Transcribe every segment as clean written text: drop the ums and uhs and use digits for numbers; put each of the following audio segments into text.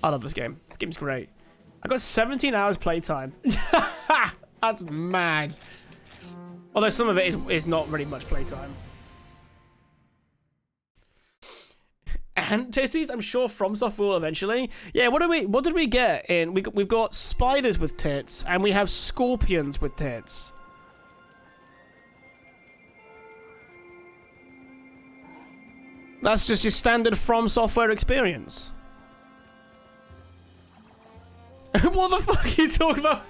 I love this game. This game's great. I got 17 hours playtime. That's mad. Although some of it is not really much playtime. And titties, I'm sure FromSoft will eventually. Yeah, what did we get in? We've got spiders with tits, and we have scorpions with tits. That's just your standard From Software experience. What the fuck are you talking about?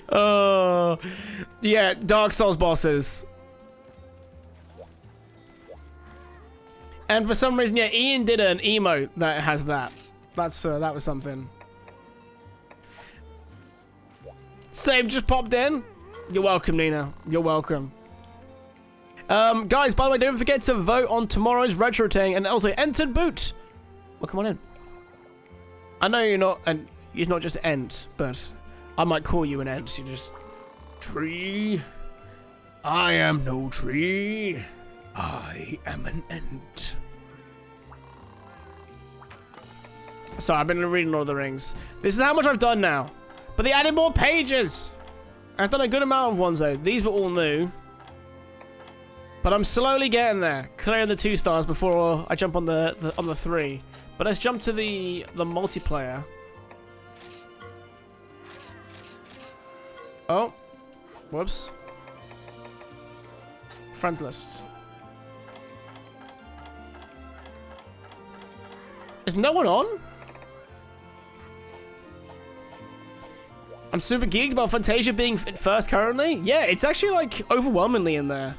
Oh, yeah, Dark Souls bosses. And for some reason, yeah, Ian did an emote that has that. That was something. Same just popped in. You're welcome, Nina. You're welcome. Guys, by the way, don't forget to vote on tomorrow's retro thing and also entered boot. Well, come on in. I know you're not just Ent, but I might call you an Ent. You're just tree. I am no tree. I am an Ent. Sorry, I've been reading Lord of the Rings. This is how much I've done now. But they added more pages. I've done a good amount of ones though. These were all new. But I'm slowly getting there. Clearing the 2 stars before I jump on the 3. But let's jump to the multiplayer. Oh. Whoops. Friends list. Is no one on? I'm super geeked about Fantasia being first currently. Yeah, it's actually like overwhelmingly in there.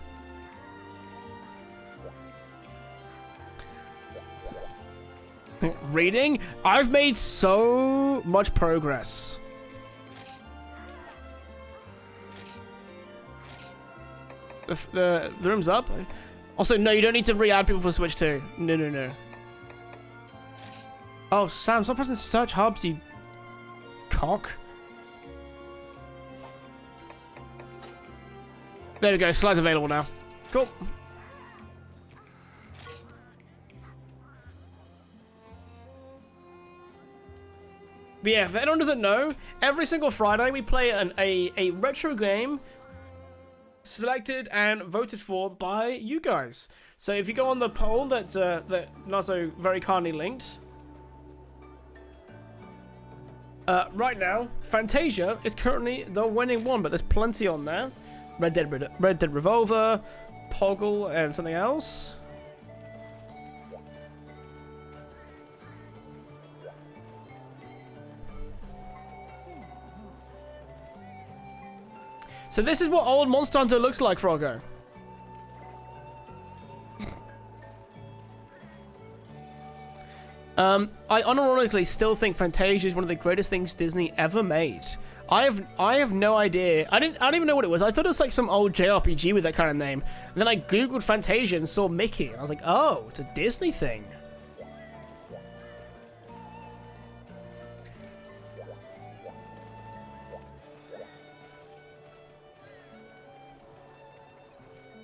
Reading? I've made so much progress. The room's up. Also, no, you don't need to re-add people for Switch 2. No. Oh, Sam, stop pressing search hubs, you cock. There we go, slides available now. Cool. But yeah, if anyone doesn't know, every single Friday we play a retro game selected and voted for by you guys. So if you go on the poll that Nazo very kindly linked, right now Fantasia is currently the winning one, but there's plenty on there. Red Dead Revolver, Poggle, and something else. So this is what old Monster Hunter looks like, Froggo. I unironically still think Fantasia is one of the greatest things Disney ever made. I have no idea. I don't even know what it was. I thought it was like some old JRPG with that kind of name. And then I googled Fantasia and saw Mickey. And I was like, oh, it's a Disney thing.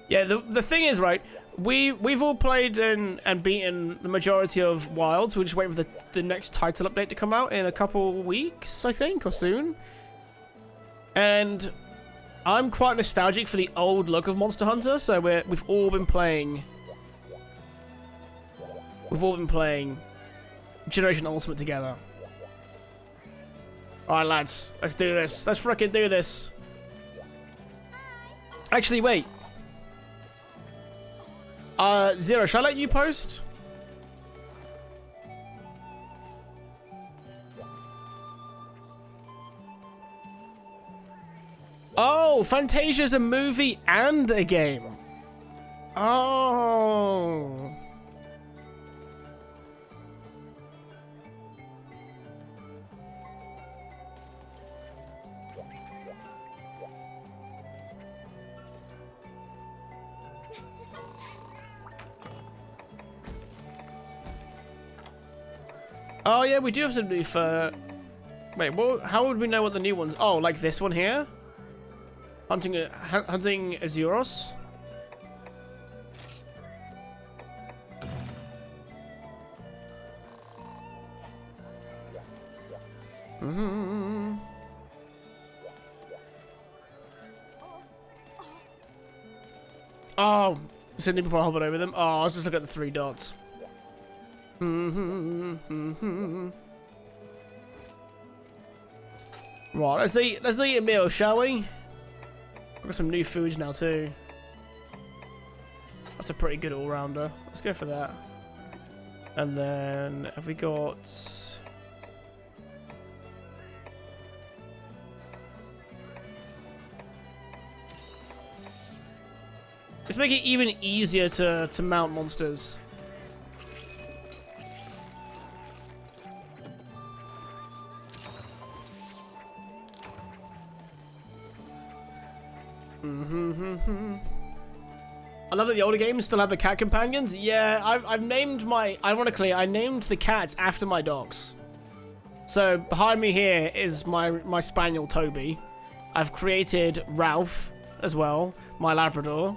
Yeah, the thing is, right, we've all played and beaten the majority of Wilds. We're just waiting for the next title update to come out in a couple weeks, I think, or soon. And I'm quite nostalgic for the old look of Monster Hunter, so we've all been playing Generation Ultimate together. Alright, lads, let's do this. Let's frickin' do this. Actually, wait. Zero, shall I let you post? Oh, Fantasia's a movie and a game. Oh. Oh yeah, we do have some new for... Wait, what? How would we know what the new ones? Oh, like this one here? Hunting Azuros? Mm-hmm. Oh, Sydney, before I hovered over them. Oh, I was just looking at the 3 dots. Mm-hmm. Right, let's eat a meal, shall we? I've got some new foods now too. That's a pretty good all-rounder. Let's go for that. And then have we got? Let's make it even easier to mount monsters. I love that the older games still have the cat companions. Yeah, I've named my... Ironically, I named the cats after my dogs. So behind me here is my spaniel Toby. I've created Ralph as well, my Labrador.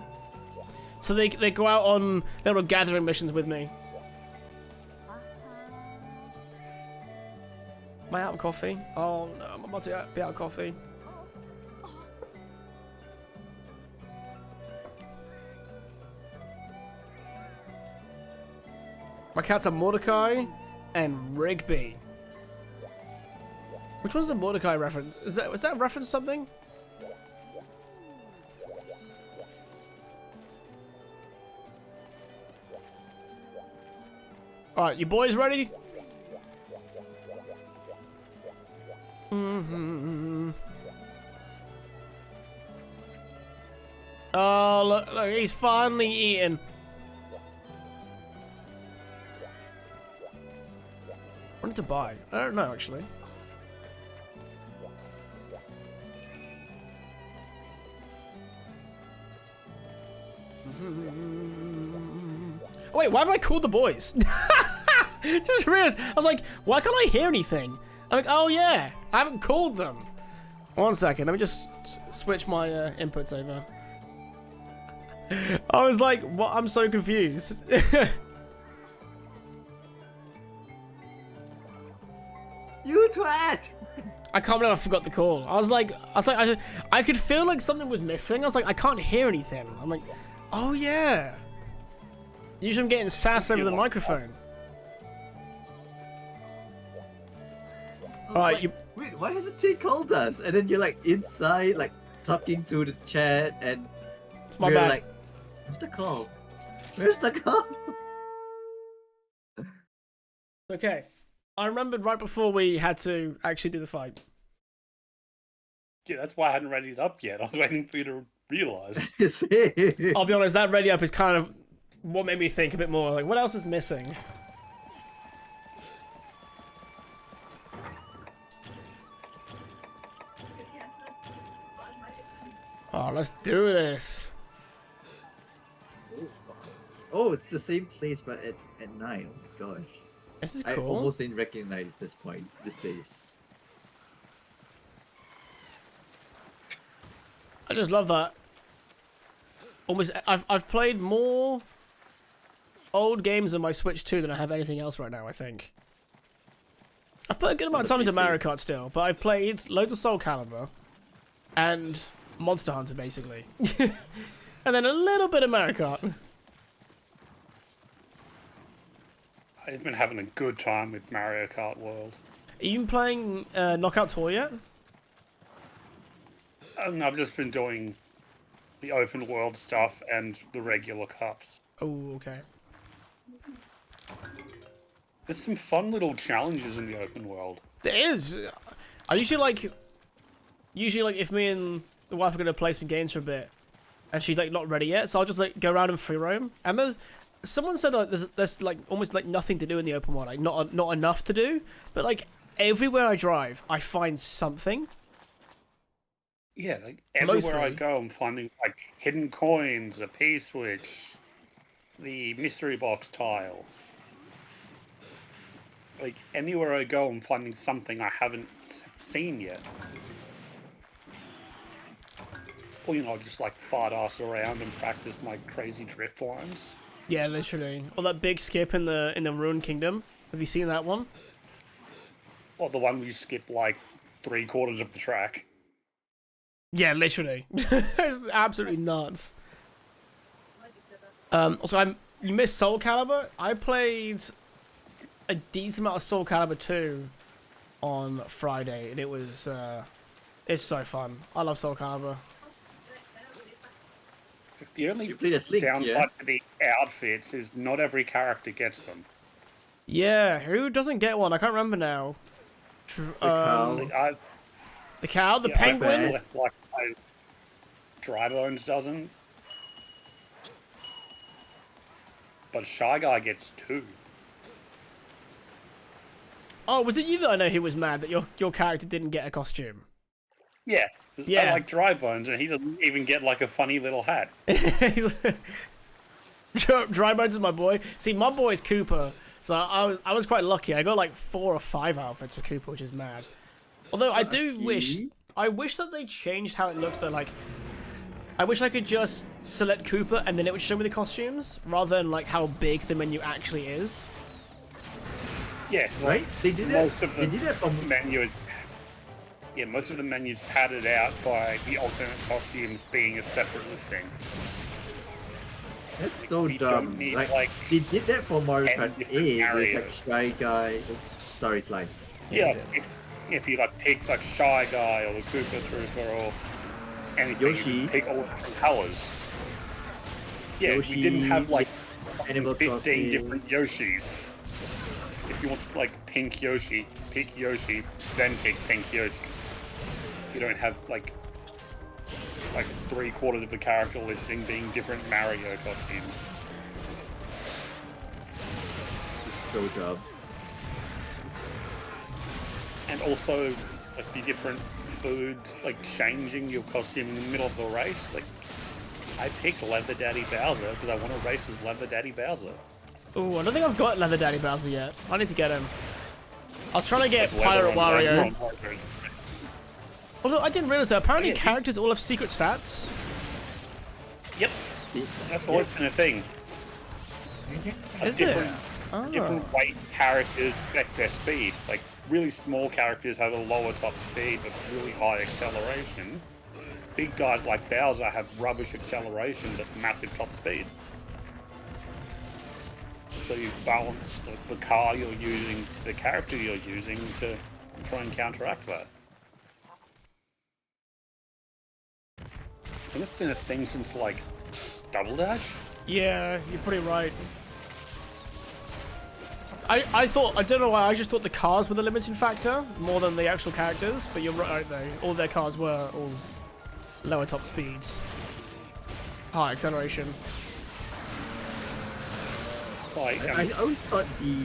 So they go out on little gathering missions with me. Am I out of coffee? Oh no, I'm about to be out of coffee. My cats are Mordecai and Rigby. Which one's the Mordecai reference? Was that a reference to something? Alright, you boys ready? Oh, look, he's finally eating. What did to buy? I don't know, actually. Oh, wait, why haven't I called the boys? Just realized, I was like, why can't I hear anything? I'm like, oh yeah, I haven't called them. 1 second, let me just switch my inputs over. I was like, what? I'm so confused. You twat! I can't believe I forgot the call. I could feel like something was missing. I was like, I can't hear anything. I'm like, oh yeah. Usually I'm getting sass over the microphone. Alright, like, wait, why hasn't T called us? And then you're like inside, like talking to the chat, and it's my we're bad. like, where's the call? Where's the call? Okay. I remembered right before we had to actually do the fight. Yeah, that's why I hadn't readied it up yet. I was waiting for you to realise. I'll be honest, that ready up is kind of what made me think a bit more. Like, what else is missing? Oh, let's do this. Oh, it's the same place, but at night. Oh my gosh. This is I cool. almost didn't recognize this place. I just love that. Almost, I've played more old games on my Switch 2 than I have anything else right now, I think. I've put a good amount of time into Mario Kart still, but I've played loads of Soul Calibur and Monster Hunter, basically. And then a little bit of Mario Kart. I've been having a good time with Mario Kart World. Are you playing Knockout Tour yet? I've just been doing the open world stuff and the regular cups. Oh, okay. There's some fun little challenges in the open world. There is. I usually like if me and the wife are gonna play some games for a bit, and she's like not ready yet, so I'll just like go around and free roam. And someone said like there's like almost like nothing to do in the open world, like not enough to do, but like everywhere I drive, I find something. Yeah, like everywhere I go, I'm finding like hidden coins, a P-switch, the mystery box tile. Like anywhere I go, I'm finding something I haven't seen yet. Or you know, just like fart ass around and practice my crazy drift lines. Yeah, literally. Or that big skip in the Ruined Kingdom. Have you seen that one? Or the one where you skip like 3/4 of the track. Yeah, literally. It's absolutely nuts. Also, you missed Soul Calibur. I played a decent amount of Soul Calibur 2 on Friday, and it was it's so fun. I love Soul Calibur. The only You played as Link, downside to the outfits is not every character gets them. Yeah, who doesn't get one? I can't remember now. The cow. The cow, the Yeah, penguin. like Dry Bones doesn't. But Shy Guy gets 2. Oh, was it you that I know who was mad that your character didn't get a costume? Yeah. Yeah. I like Dry Bones, and he doesn't even get like a funny little hat. Dry Bones is my boy. See, my boy is Cooper, so I was quite lucky. I got like 4 or 5 outfits for Cooper, which is mad. Although I wish that they changed how it looks though. Like, I wish I could just select Cooper and then it would show me the costumes, rather than like how big the menu actually is. Yeah, Right? They did most that. of the They did that from menu is. Yeah, most of the menu's padded out by the alternate costumes being a separate listing. That's so We dumb. don't need, Like, they did that for Mario 10 Kart different 8 with areas. like Shy Guy. Sorry, Slime. Yeah, if you like pick like Shy Guy or the Koopa Trooper or anything, Yoshi. you can pick all different colors. Yeah, Yoshi, we didn't have like Animal 15 Crossing. different Yoshis. If you want like pink Yoshi, pick Yoshi, then pick pink Yoshi. You don't have like 3/4 of the character listing being different Mario costumes. It's so dumb. And also like the different foods, like changing your costume in the middle of the race. Like I picked Leather Daddy Bowser because I want to race as Leather Daddy Bowser. Ooh, I don't think I've got Leather Daddy Bowser yet. I need to get him. I was trying to get Like leather Pirate on leather Wario. on leather. Although I didn't realize that apparently Yeah, characters all have secret stats. Yep, that's always been a thing. Is it? different, Oh. different weight characters affect their speed. Like really small characters have a lower top speed but really high acceleration. Big guys like Bowser have rubbish acceleration but massive top speed. So you balance the car you're using to the character you're using to try and counteract that. I think it's been a thing since like Double Dash. Yeah, you're pretty right. I thought, I don't know why, I just thought the cars were the limiting factor more than the actual characters, but you're right though. All their cars were all lower top speeds. High acceleration. Like, I always thought the.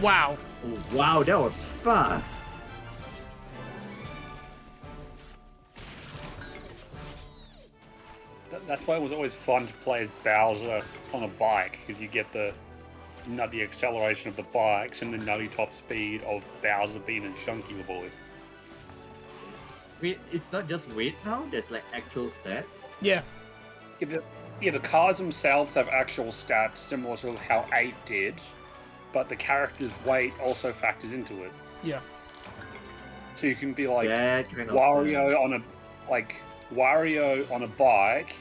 Wow. Oh, wow, that was fast. that's why it was always fun to play as Bowser on a bike, because you get the nutty acceleration of the bikes and the nutty top speed of Bowser being a chunky boy. Wait, it's not just weight now, there's like actual stats. Yeah. The cars themselves have actual stats similar to how 8 did, but the character's weight also factors into it. Yeah. So you can be like That kind of Wario on a bike.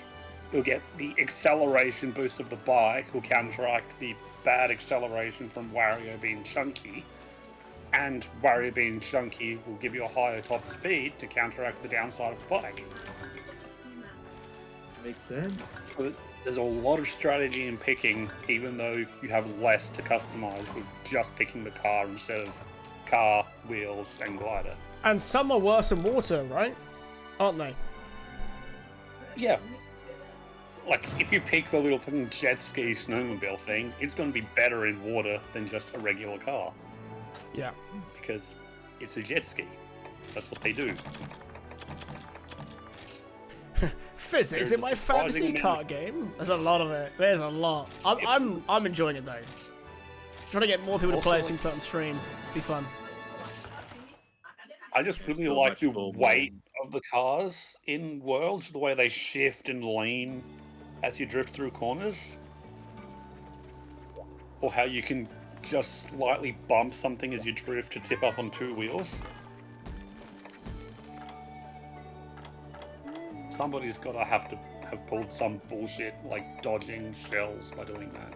You'll get the acceleration boost of the bike will counteract the bad acceleration from Wario being chunky, and Wario being chunky will give you a higher top speed to counteract the downside of the bike. Makes sense. So there's a lot of strategy in picking, even though you have less to customize with just picking the car instead of car, wheels, and glider. And some are worse in water, right? Aren't they? Yeah. Like, if you pick the little fucking jet ski snowmobile thing, it's going to be better in water than just a regular car. Yeah. Because it's a jet ski. That's what they do. Physics There's in a my surprising fantasy amount- car game. There's a lot of it. There's a lot. I'm enjoying it though. Trying to get more people to play it so we can put it on stream. Be fun. I just really So like much the more weight of the cars in Worlds, the way they shift and lean as you drift through corners. Or how you can just slightly bump something as you drift to tip up on two wheels. Somebody's got to have pulled some bullshit like dodging shells by doing that.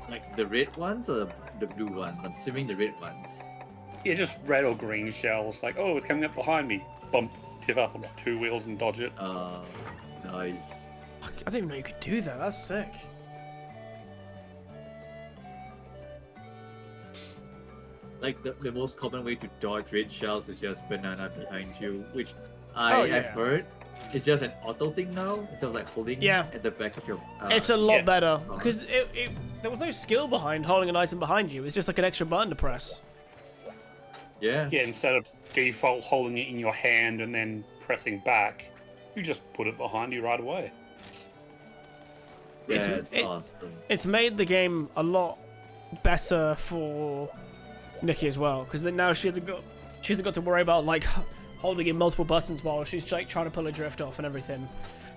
Like the red ones or the blue ones? I'm assuming the red ones. Yeah, just red or green shells. Like, oh, it's coming up behind me. Bump, tip up onto two wheels and dodge it. Nice. I didn't even know you could do that. That's sick. Like the most common way to dodge red shells is just banana behind you, which I've heard is just an auto thing now instead of like holding at the back of your. It's a lot better because there was no skill behind holding an item behind you. It's just like an extra button to press. Yeah. Yeah, instead of default holding it in your hand and then pressing back, you just put it behind you right away. Yeah, it's awesome. It's made the game a lot better for Nikki as well, because then now she hasn't got to worry about like holding in multiple buttons while she's like trying to pull a drift off and everything.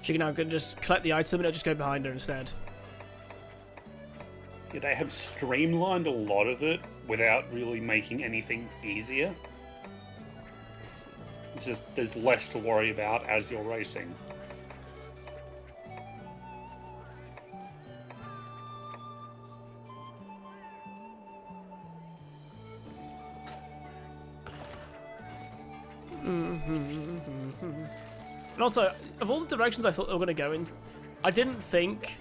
She can now just collect the item and it'll just go behind her instead. Yeah, they have streamlined a lot of it without really making anything easier. It's just there's less to worry about as you're racing. And also, of all the directions I thought they were going to go in, I didn't think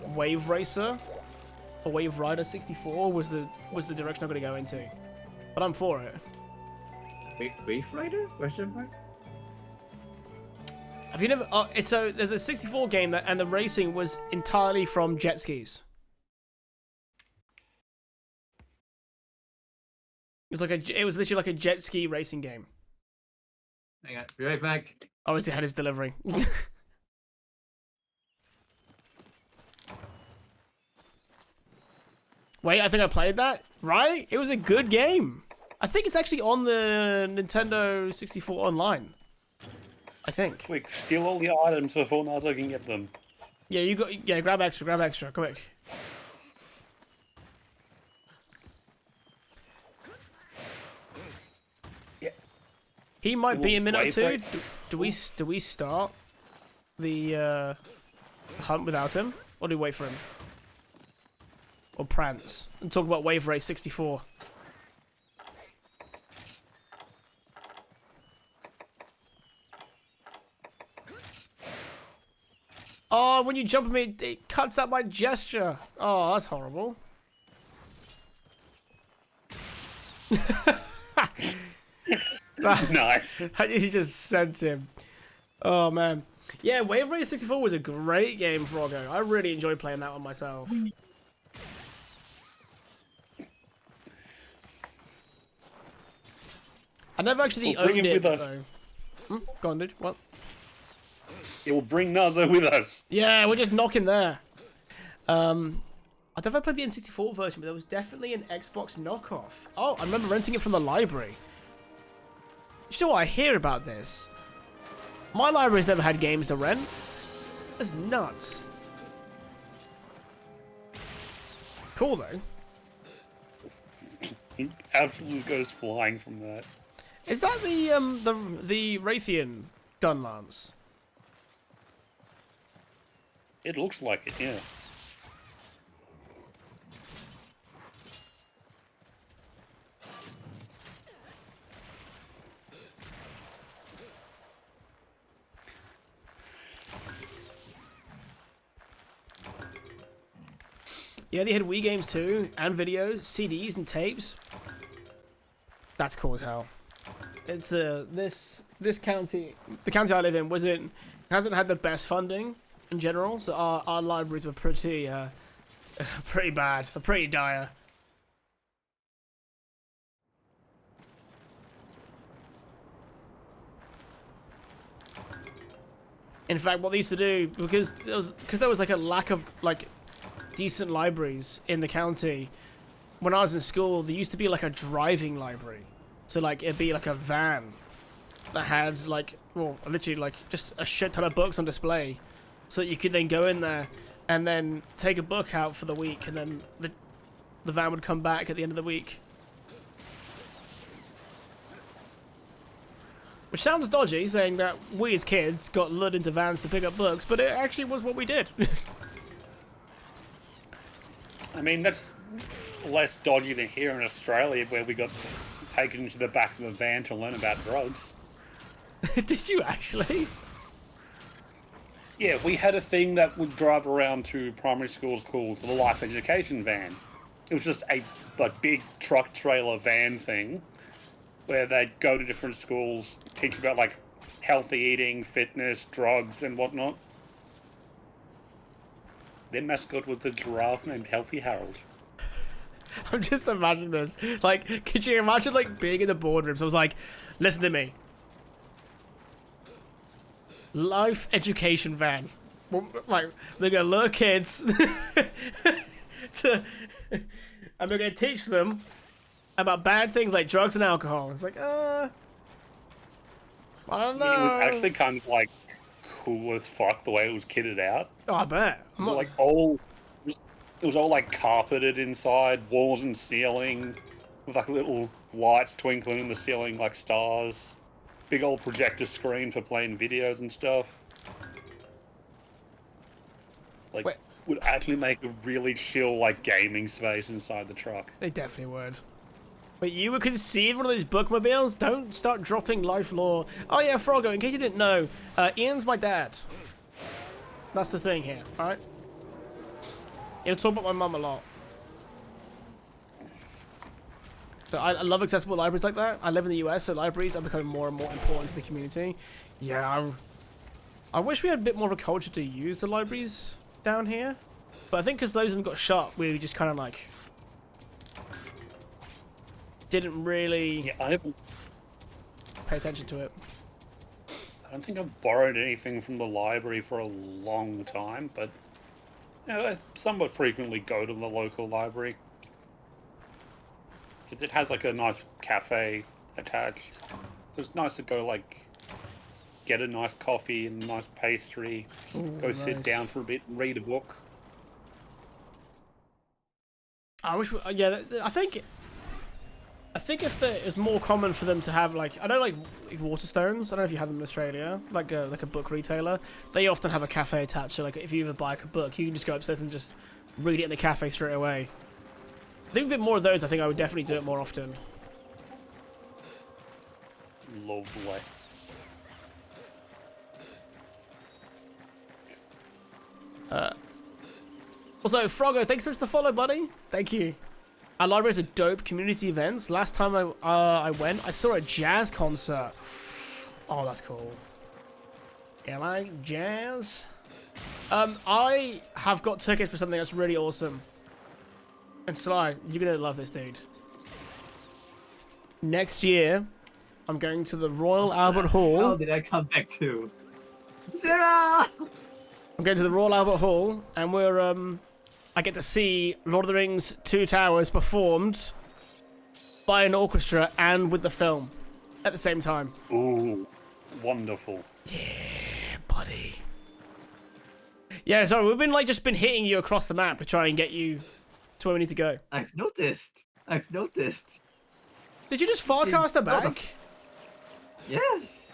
Wave Racer or Wave Rider 64 was the direction I'm going to go into. But I'm for it. Wave Rider? Question mark? Have you never? There's a 64 game and the racing was entirely from jet skis. It was literally like a jet ski racing game. Hang on, be right back. Obviously had his delivery. Wait, I think I played that. Right? It was a good game. I think it's actually on the Nintendo 64 online. I think. Quick, steal all the items before Nazo can get them. Yeah, grab extra, quick. Yeah. He might be a minute or two. Do we start the hunt without him? Or do we wait for him? Or prance? And talk about Wave Race 64. Oh, when you jump at me, it cuts out my gesture. Oh, that's horrible. Nice. You just sent him. Oh, man. Yeah, Wave Race 64 was a great game, Froggo. I really enjoyed playing that one myself. I never actually owned it, though. Go on, dude. What? It will bring Nazo with us. Yeah, we're just knocking there. I don't know if I played the N64 version, but there was definitely an Xbox knockoff. Oh, I remember renting it from the library. You know what I hear about this? My library's never had games to rent. That's nuts. Cool, though. He absolutely goes flying from that. Is that the Raytheon gun lance? It looks like it, yeah. Yeah, they had Wii games too, and videos, CDs and tapes. That's cool as hell. It's this county, the county I live in, hasn't had the best funding in general, so our libraries were pretty pretty bad, they're pretty dire. In fact, what they used to do, because there was like a lack of like decent libraries in the county, when I was in school, there used to be like a driving library. So like it'd be like a van that had like, well, literally like just a shit ton of books on display, so that you could then go in there and then take a book out for the week, and then the van would come back at the end of the week. Which sounds dodgy, saying that we as kids got lured into vans to pick up books, but it actually was what we did. I mean, that's less dodgy than here in Australia, where we got taken into the back of a van to learn about drugs. Did you actually? Yeah, we had a thing that would drive around to primary schools called the Life Education Van. It was just a big truck trailer van thing where they'd go to different schools, teach about like healthy eating, fitness, drugs, and whatnot. Their mascot was a giraffe named Healthy Harold. I'm just imagining this. Like, could you imagine like being in the boardrooms? I was like, listen to me. Life education van. Like, they're gonna lure kids to, and we're gonna teach them about bad things like drugs and alcohol. It's like, I don't know. It was actually kind of like cool as fuck the way it was kitted out. Oh, I bet. It was like all, it was all like carpeted inside, walls and ceiling, with like little lights twinkling in the ceiling like stars. Big old projector screen for playing videos and stuff. Like, would actually make a really chill, like, gaming space inside the truck. They definitely would. But you were conceived one of those bookmobiles? Don't start dropping life lore. Oh yeah, Froggo, in case you didn't know, Ian's my dad. That's the thing here, alright? He'll talk about my mum a lot. But I love accessible libraries like that. I live in the US, so libraries are becoming more and more important to the community. Yeah, I wish we had a bit more of a culture to use the libraries down here. But I think because those of them got shut, we just kind of like didn't really I haven't pay attention to it. I don't think I've borrowed anything from the library for a long time, but you know, I somewhat frequently go to the local library. Because it has like a nice cafe attached. It's nice to go like get a nice coffee and a nice pastry, go sit down for a bit and read a book. I wish, yeah, I think if it was more common for them to have like, I know like Waterstones, I don't know if you have them in Australia, like a book retailer, they often have a cafe attached, so like if you ever buy a book, you can just go upstairs and just read it in the cafe straight away. I think with more of those, I think I would definitely do it more often. Lovely. Also, Froggo, thanks so much for the follow, buddy. Thank you. Our library has a dope community events. Last time I went, I saw a jazz concert. Oh, that's cool. Yeah, like jazz. I have got tickets for something that's really awesome. And Sly, you're gonna love this, dude. Next year, I'm going to the Royal Albert Hall. How did I come back to? Sarah! I'm going to the Royal Albert Hall, and I get to see Lord of the Rings 2 Towers performed by an orchestra and with the film at the same time. Ooh, wonderful. Yeah, buddy. Yeah, sorry, we've been just been hitting you across the map to try and get you to where we need to go. I've noticed. Did you just farcast her back? Yes.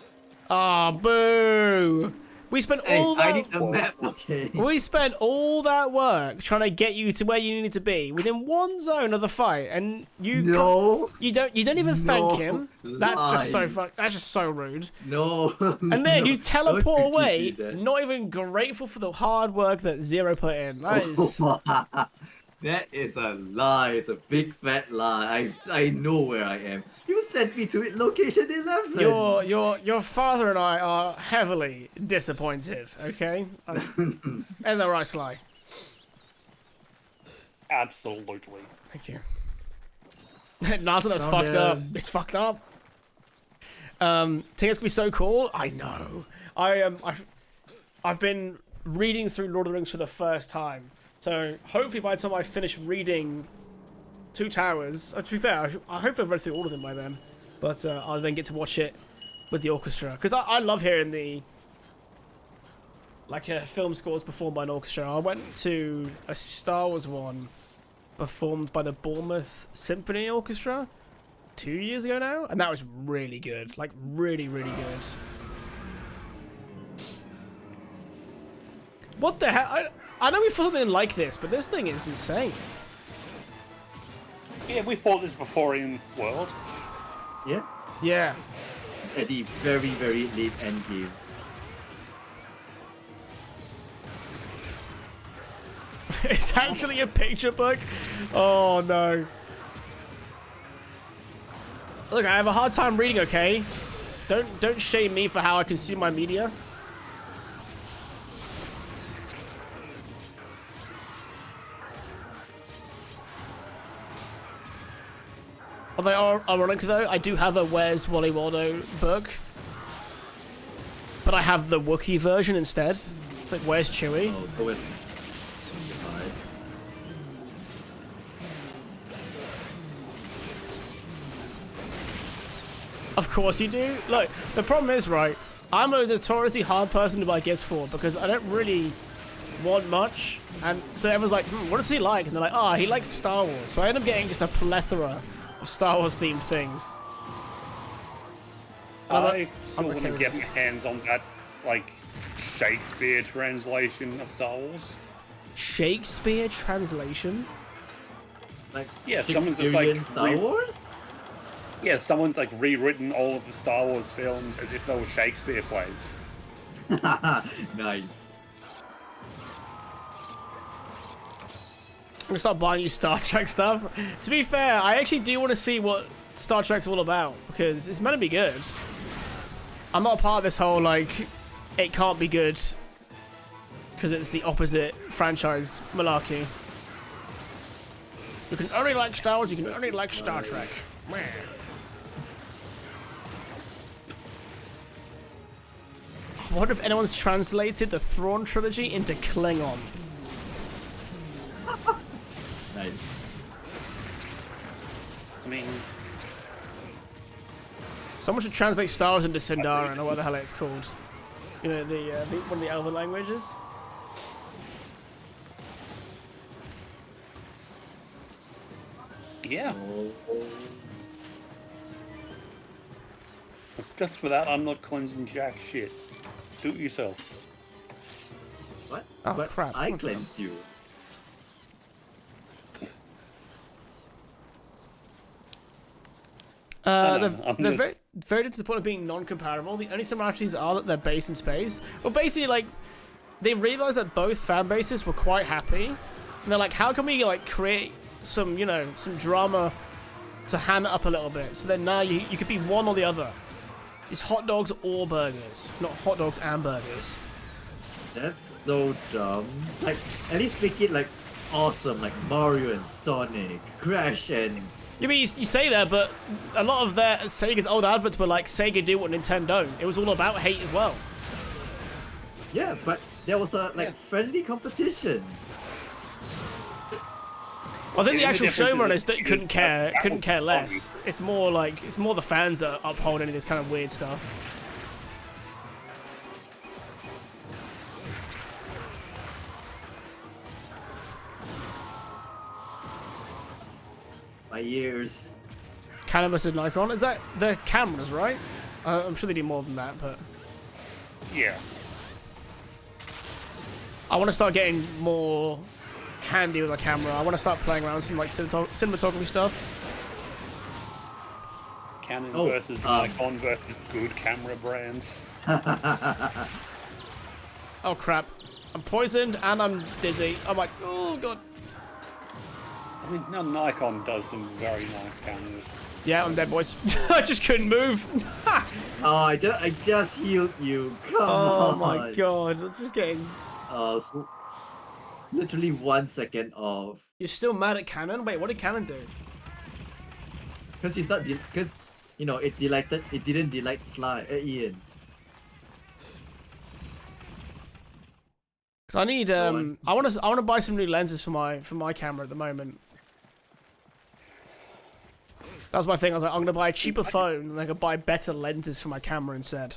Ah, boo. We spent all that. I need the map, okay. We spent all that work trying to get you to where you needed to be within one zone of the fight, and you you don't even thank him. That's just so that's just so rude. No. And then you teleport away, not even grateful for the hard work that Zero put in. That is. That is a lie. It's a big fat lie. I know where I am. You sent me to location 11. Your father and I are heavily disappointed. Okay, and the right Sly. Absolutely. Thank you. Nasa, that's fucked up. It's fucked up. Think it's gonna be so cool. I know. I've been reading through Lord of the Rings for the first time. So hopefully by the time I finish reading 2 Towers, to be fair, I hope I've read through all of them by then. But I'll then get to watch it with the orchestra, because I love hearing like a film score was performed by an orchestra. I went to a Star Wars one performed by the Bournemouth Symphony Orchestra 2 years ago now, and that was really good. Like, really, really good. What the hell? I know we fought something like this, but this thing is insane. Yeah, we fought this before in World. Yeah. Yeah. At the very, very late end game. It's actually a picture book. Oh no. Look, I have a hard time reading, okay? Don't shame me for how I consume my media. Although, ironically though, I do have a Where's Wally Waldo book. But I have the Wookiee version instead. It's like, where's Chewie? Oh, go with. Alright. Of course you do. Look, the problem is, right, I'm a notoriously hard person to buy gifts for because I don't really want much. And so everyone's like, what does he like? And they're like, oh, he likes Star Wars. So I end up getting just a plethora of Star Wars themed things. I still want to get my hands on that, like, Shakespeare translation of Star Wars. Shakespeare translation? Like, yeah, someone's just like Star Wars? Yeah, someone's like rewritten all of the Star Wars films as if they were Shakespeare plays. Nice. I'm gonna start buying you Star Trek stuff. To be fair, I actually do want to see what Star Trek's all about because it's meant to be good. I'm not a part of this whole like it can't be good because it's the opposite franchise malarkey. You can only like Star Wars. You can only like Star Trek. Meh. I wonder if anyone's translated the Thrawn trilogy into Klingon. Nice. I mean, someone should translate Star Wars into Sindarin or what the hell it's called. You know, the one of the Elven languages. Yeah. Just for that, I'm not cleansing jack shit. Do it yourself. What? Oh but crap! I cleansed you. They're very to the point of being non-comparable. The only similarities are that they're based in space. Well, basically, like, they realized that both fan bases were quite happy. And they're like, how can we, like, create some, you know, some drama to ham it up a little bit? So then now you could be one or the other. It's hot dogs or burgers, not hot dogs and burgers. That's so dumb. Like, at least make it, like, awesome. Like Mario and Sonic, Crash and... You mean, you say that, but a lot of their Sega's old adverts were like, Sega do what Nintendo don't. It was all about hate as well. Yeah, but there was a, like, friendly competition. I think the actual showrunners couldn't care less. It's more the fans that uphold any of this kind of weird stuff. My ears. Canon versus Nikon. Is that the cameras, right? I'm sure they do more than that, but yeah. I want to start getting more handy with my camera. I want to start playing around with some like cinematography stuff. Canon versus Nikon versus good camera brands. Oh crap! I'm poisoned and I'm dizzy. I'm like, oh god. I mean, now Nikon does some very nice cameras. Yeah, I'm dead, boys. I just couldn't move. Oh, I just healed you. Come on. Oh my god! It's just getting. So literally 1 second off. You're still mad at Canon? Wait, what did Canon do? Because he's not. Because you know it didn't delight Ian. Cause I need I want to buy some new lenses for my camera at the moment. That was my thing. I was like, I'm gonna buy a cheaper phone and I could buy better lenses for my camera instead.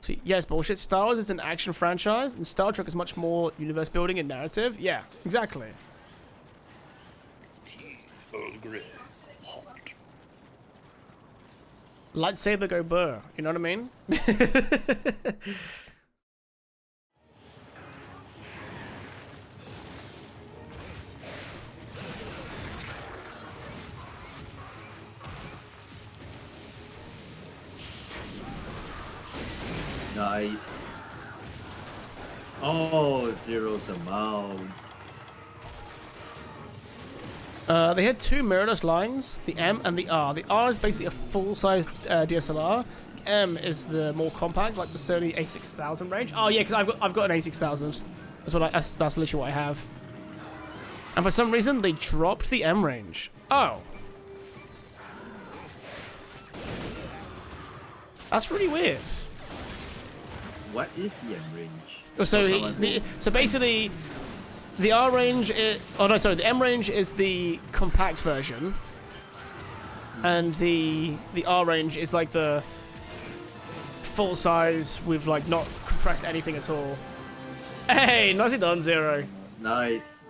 So, yes, bullshit. Star Wars is an action franchise, and Star Trek is much more universe building and narrative. Yeah, exactly. Earl Grey. Hot. Lightsaber go burr. You know what I mean? Nice. Oh, zeroed them out. They had two mirrorless lines, the M and the R. The R is basically a full-size DSLR. The M is the more compact, like the Sony A6000 range. Oh yeah, because I've got an A6000. That's literally what I have. And for some reason, they dropped the M range. Oh. That's really weird. What is the M range? So basically, the R range the M range is the compact version, and the R range is like the full size with like not compressed anything at all. Hey, nicely done, Zero. Nice.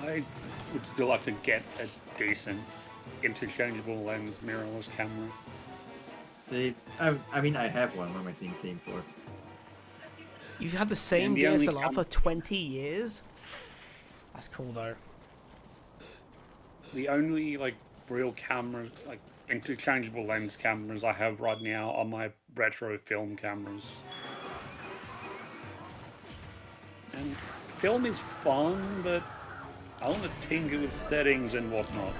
I would still like to get a decent interchangeable lens mirrorless camera. See, I mean, I have one. What am I saying same for? You've had the same DSLR for 20 years? That's cool, though. The only, like, real camera, like, interchangeable lens cameras I have right now are my retro film cameras. And film is fun, but I want to tinker with settings and whatnot.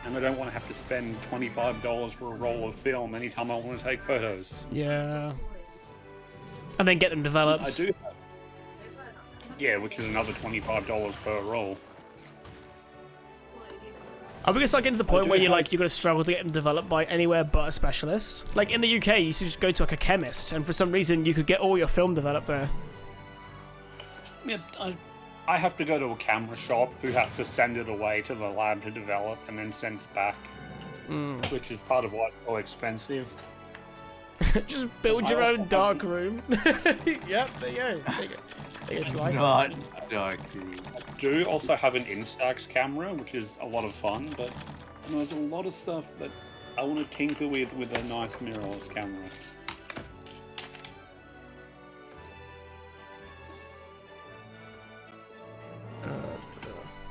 And I don't want to have to spend $25 for a roll of film anytime I want to take photos. Yeah. And then get them developed. I do. Yeah, which is another $25 per roll. Are we just like getting to the point where you're gonna struggle to get them developed by anywhere but a specialist? Like in the UK, you should just go to like a chemist, and for some reason you could get all your film developed there. Yeah, I have to go to a camera shop who has to send it away to the lab to develop and then send it back, which is part of why it's so expensive. Just build your own dark room. Yep, there you go. There you go, Sly. Not dark room. I do also have an Instax camera, which is a lot of fun, but there's a lot of stuff that I want to tinker with a nice mirrorless camera.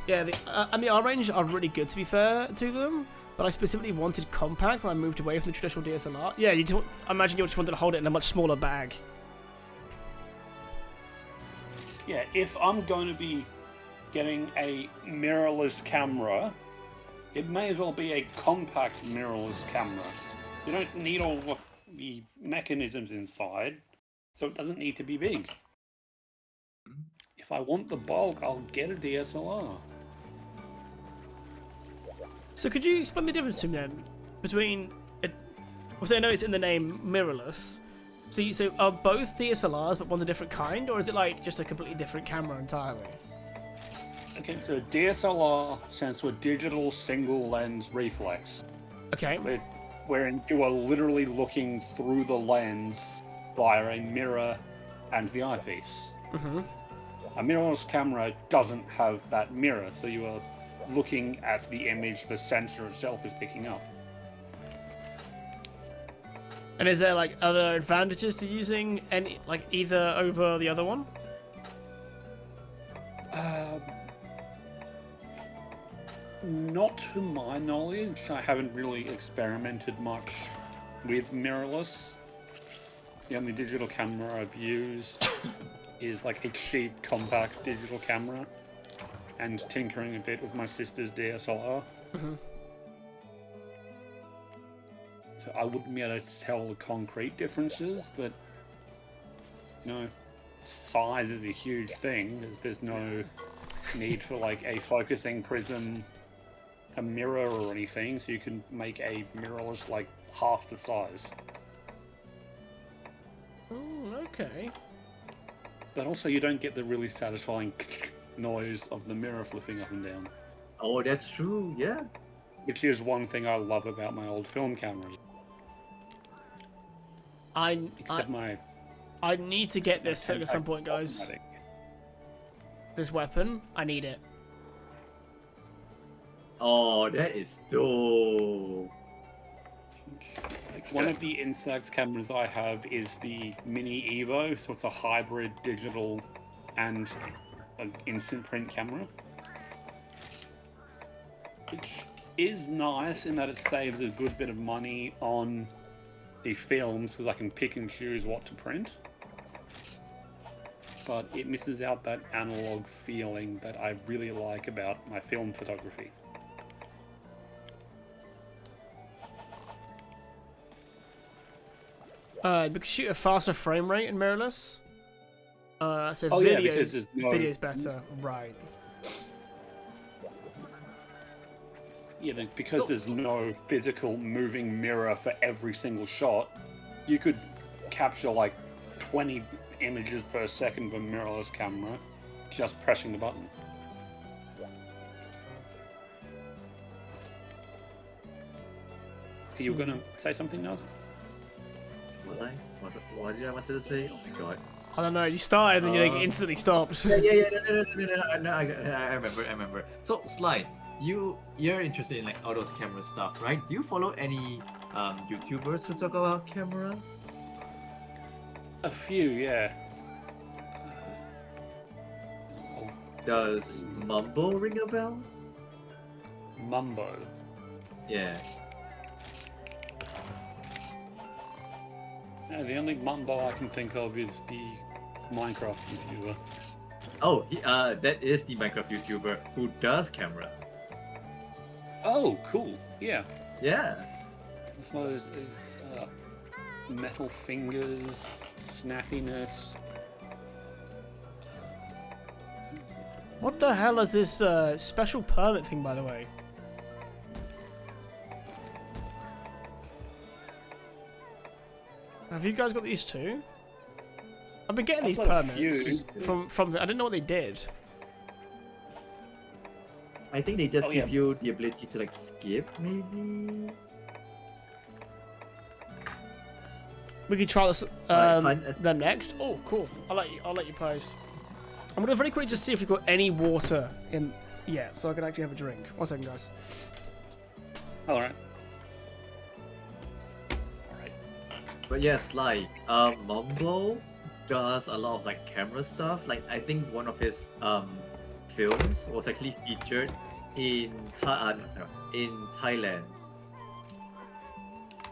Yeah, and the R range are really good, to be fair to them, but I specifically wanted compact when I moved away from the traditional DSLR. Yeah, I imagine you just wanted to hold it in a much smaller bag. Yeah, if I'm going to be getting a mirrorless camera, it may as well be a compact mirrorless camera. You don't need all of the mechanisms inside, so it doesn't need to be big. If I want the bulk, I'll get a DSLR. So could you explain the difference to me then between obviously I know it's in the name mirrorless. So are both DSLRs but one's a different kind, or is it like just a completely different camera entirely? Okay, so DSLR stands for digital single lens reflex. Okay. Wherein you are literally looking through the lens via a mirror and the eyepiece. Mm-hmm. A mirrorless camera doesn't have that mirror, so you are looking at the image the sensor itself is picking up. And is there like other advantages to using either over the other one? Not to my knowledge. I haven't really experimented much with mirrorless. The only digital camera I've used is like a cheap compact digital camera, and tinkering a bit with my sister's DSLR. Mm-hmm. So I wouldn't be able to tell the concrete differences, but size is a huge thing. There's no need for like a focusing prism, a mirror or anything, so you can make a mirrorless like half the size. Oh, okay. But also you don't get the really satisfying noise of the mirror flipping up and down. Oh, that's true. Yeah. Which is one thing I love about my old film cameras. I need to get this at some point, guys. Automatic. This weapon, I need it. Oh, that is dope. Like one of the Instax cameras I have is the Mini Evo, so it's a hybrid digital and an instant print camera. Which is nice in that it saves a good bit of money on the films because I can pick and choose what to print. But it misses out that analog feeling that I really like about my film photography. Because shoot a faster frame rate in mirrorless. So yeah, because there's no... video's better, right? Yeah, because there's no physical moving mirror for every single shot, you could capture like 20 images per second with a mirrorless camera, just pressing the button. You were gonna say something, Naz? Was I? What did I want to say? Oh my god. I don't know. You started and then you instantly stopped. Yeah. No, I remember. So, Sly, you're interested in like all those camera stuff, right? Do you follow any YouTubers who talk about camera? A few, yeah. Does Mumbo ring a bell? Mumbo. Yeah. No, the only Mumbo I can think of is the Minecraft YouTuber. Oh, that is the Minecraft YouTuber who does camera. Oh, cool. Yeah. Yeah. So is Metal Fingers, Snappiness. What the hell is this special permit thing, by the way? Have you guys got these too? I've been getting these permits from I didn't know what they did. I think they just give you the ability to like skip, maybe. We can try this them next. Oh, cool. I'll let you post. I'm gonna very quickly just see if we've got any water in. Yeah, so I can actually have a drink. 1 second, guys. All right. But yes, like Mumbo does a lot of like camera stuff. Like I think one of his films was actually featured in Thailand.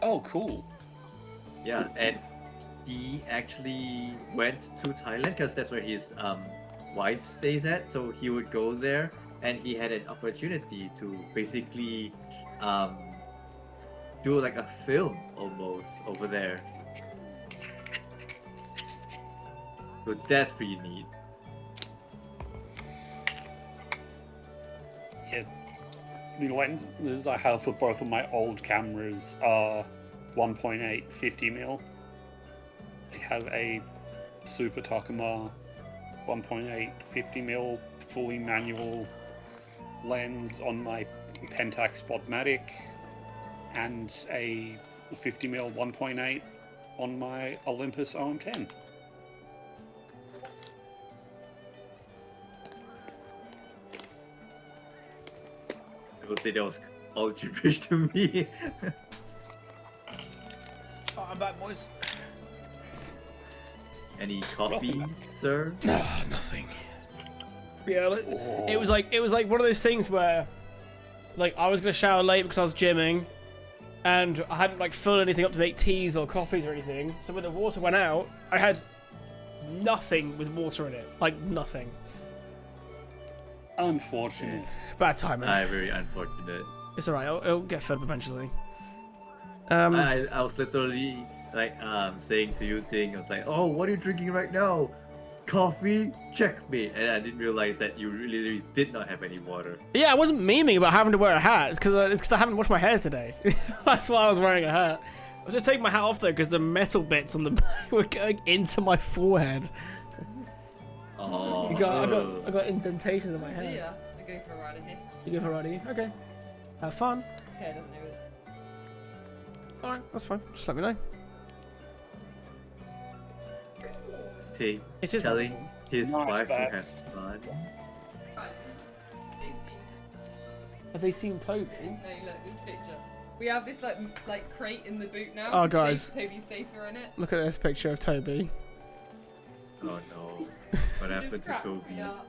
Oh, cool. Yeah, and he actually went to Thailand because that's where his wife stays at. So he would go there, and he had an opportunity to basically do like a film almost over there. So that's pretty neat. Yeah, the lenses I have for both of my old cameras are 1.8 50mm. I have a Super Takuma 1.8 50mm fully manual lens on my Pentax Spotmatic, and a 50mm 1.8 on my Olympus OM10. I will say that was all gibberish to me. Oh, I'm back, boys. Any coffee, sir? No, nothing. Yeah, it was like one of those things where, like, I was gonna shower late because I was gymming, and I hadn't like filled anything up to make teas or coffees or anything. So when the water went out, I had nothing with water in it, like nothing. Unfortunate. Bad timing. Very unfortunate. It's alright. It'll get filled up eventually. I was literally like saying to you, Ting, I was like, "Oh, what are you drinking right now? Coffee? Checkmate." And I didn't realize that you really did not have any water. Yeah, I wasn't memeing about having to wear a hat. It's because I haven't washed my hair today. That's why I was wearing a hat. I was just taking my hat off though because the metal bits on the back were going into my forehead. Oh. I got indentations in my hair. Yeah, go for a ride here. You go for a ride, are you? Okay. Have fun. Okay, doesn't know it. Alright, that's fine. Just let me know. See, It is telling wonderful. his Nice wife to have bats. fun. Right. They see. Have they seen Toby? No, look, this picture. We have this like crate in the boot now. Oh, It's guys. safe- Toby's safer in it. Look at this picture of Toby. Oh no. What happened to Just cracks Toby? me up.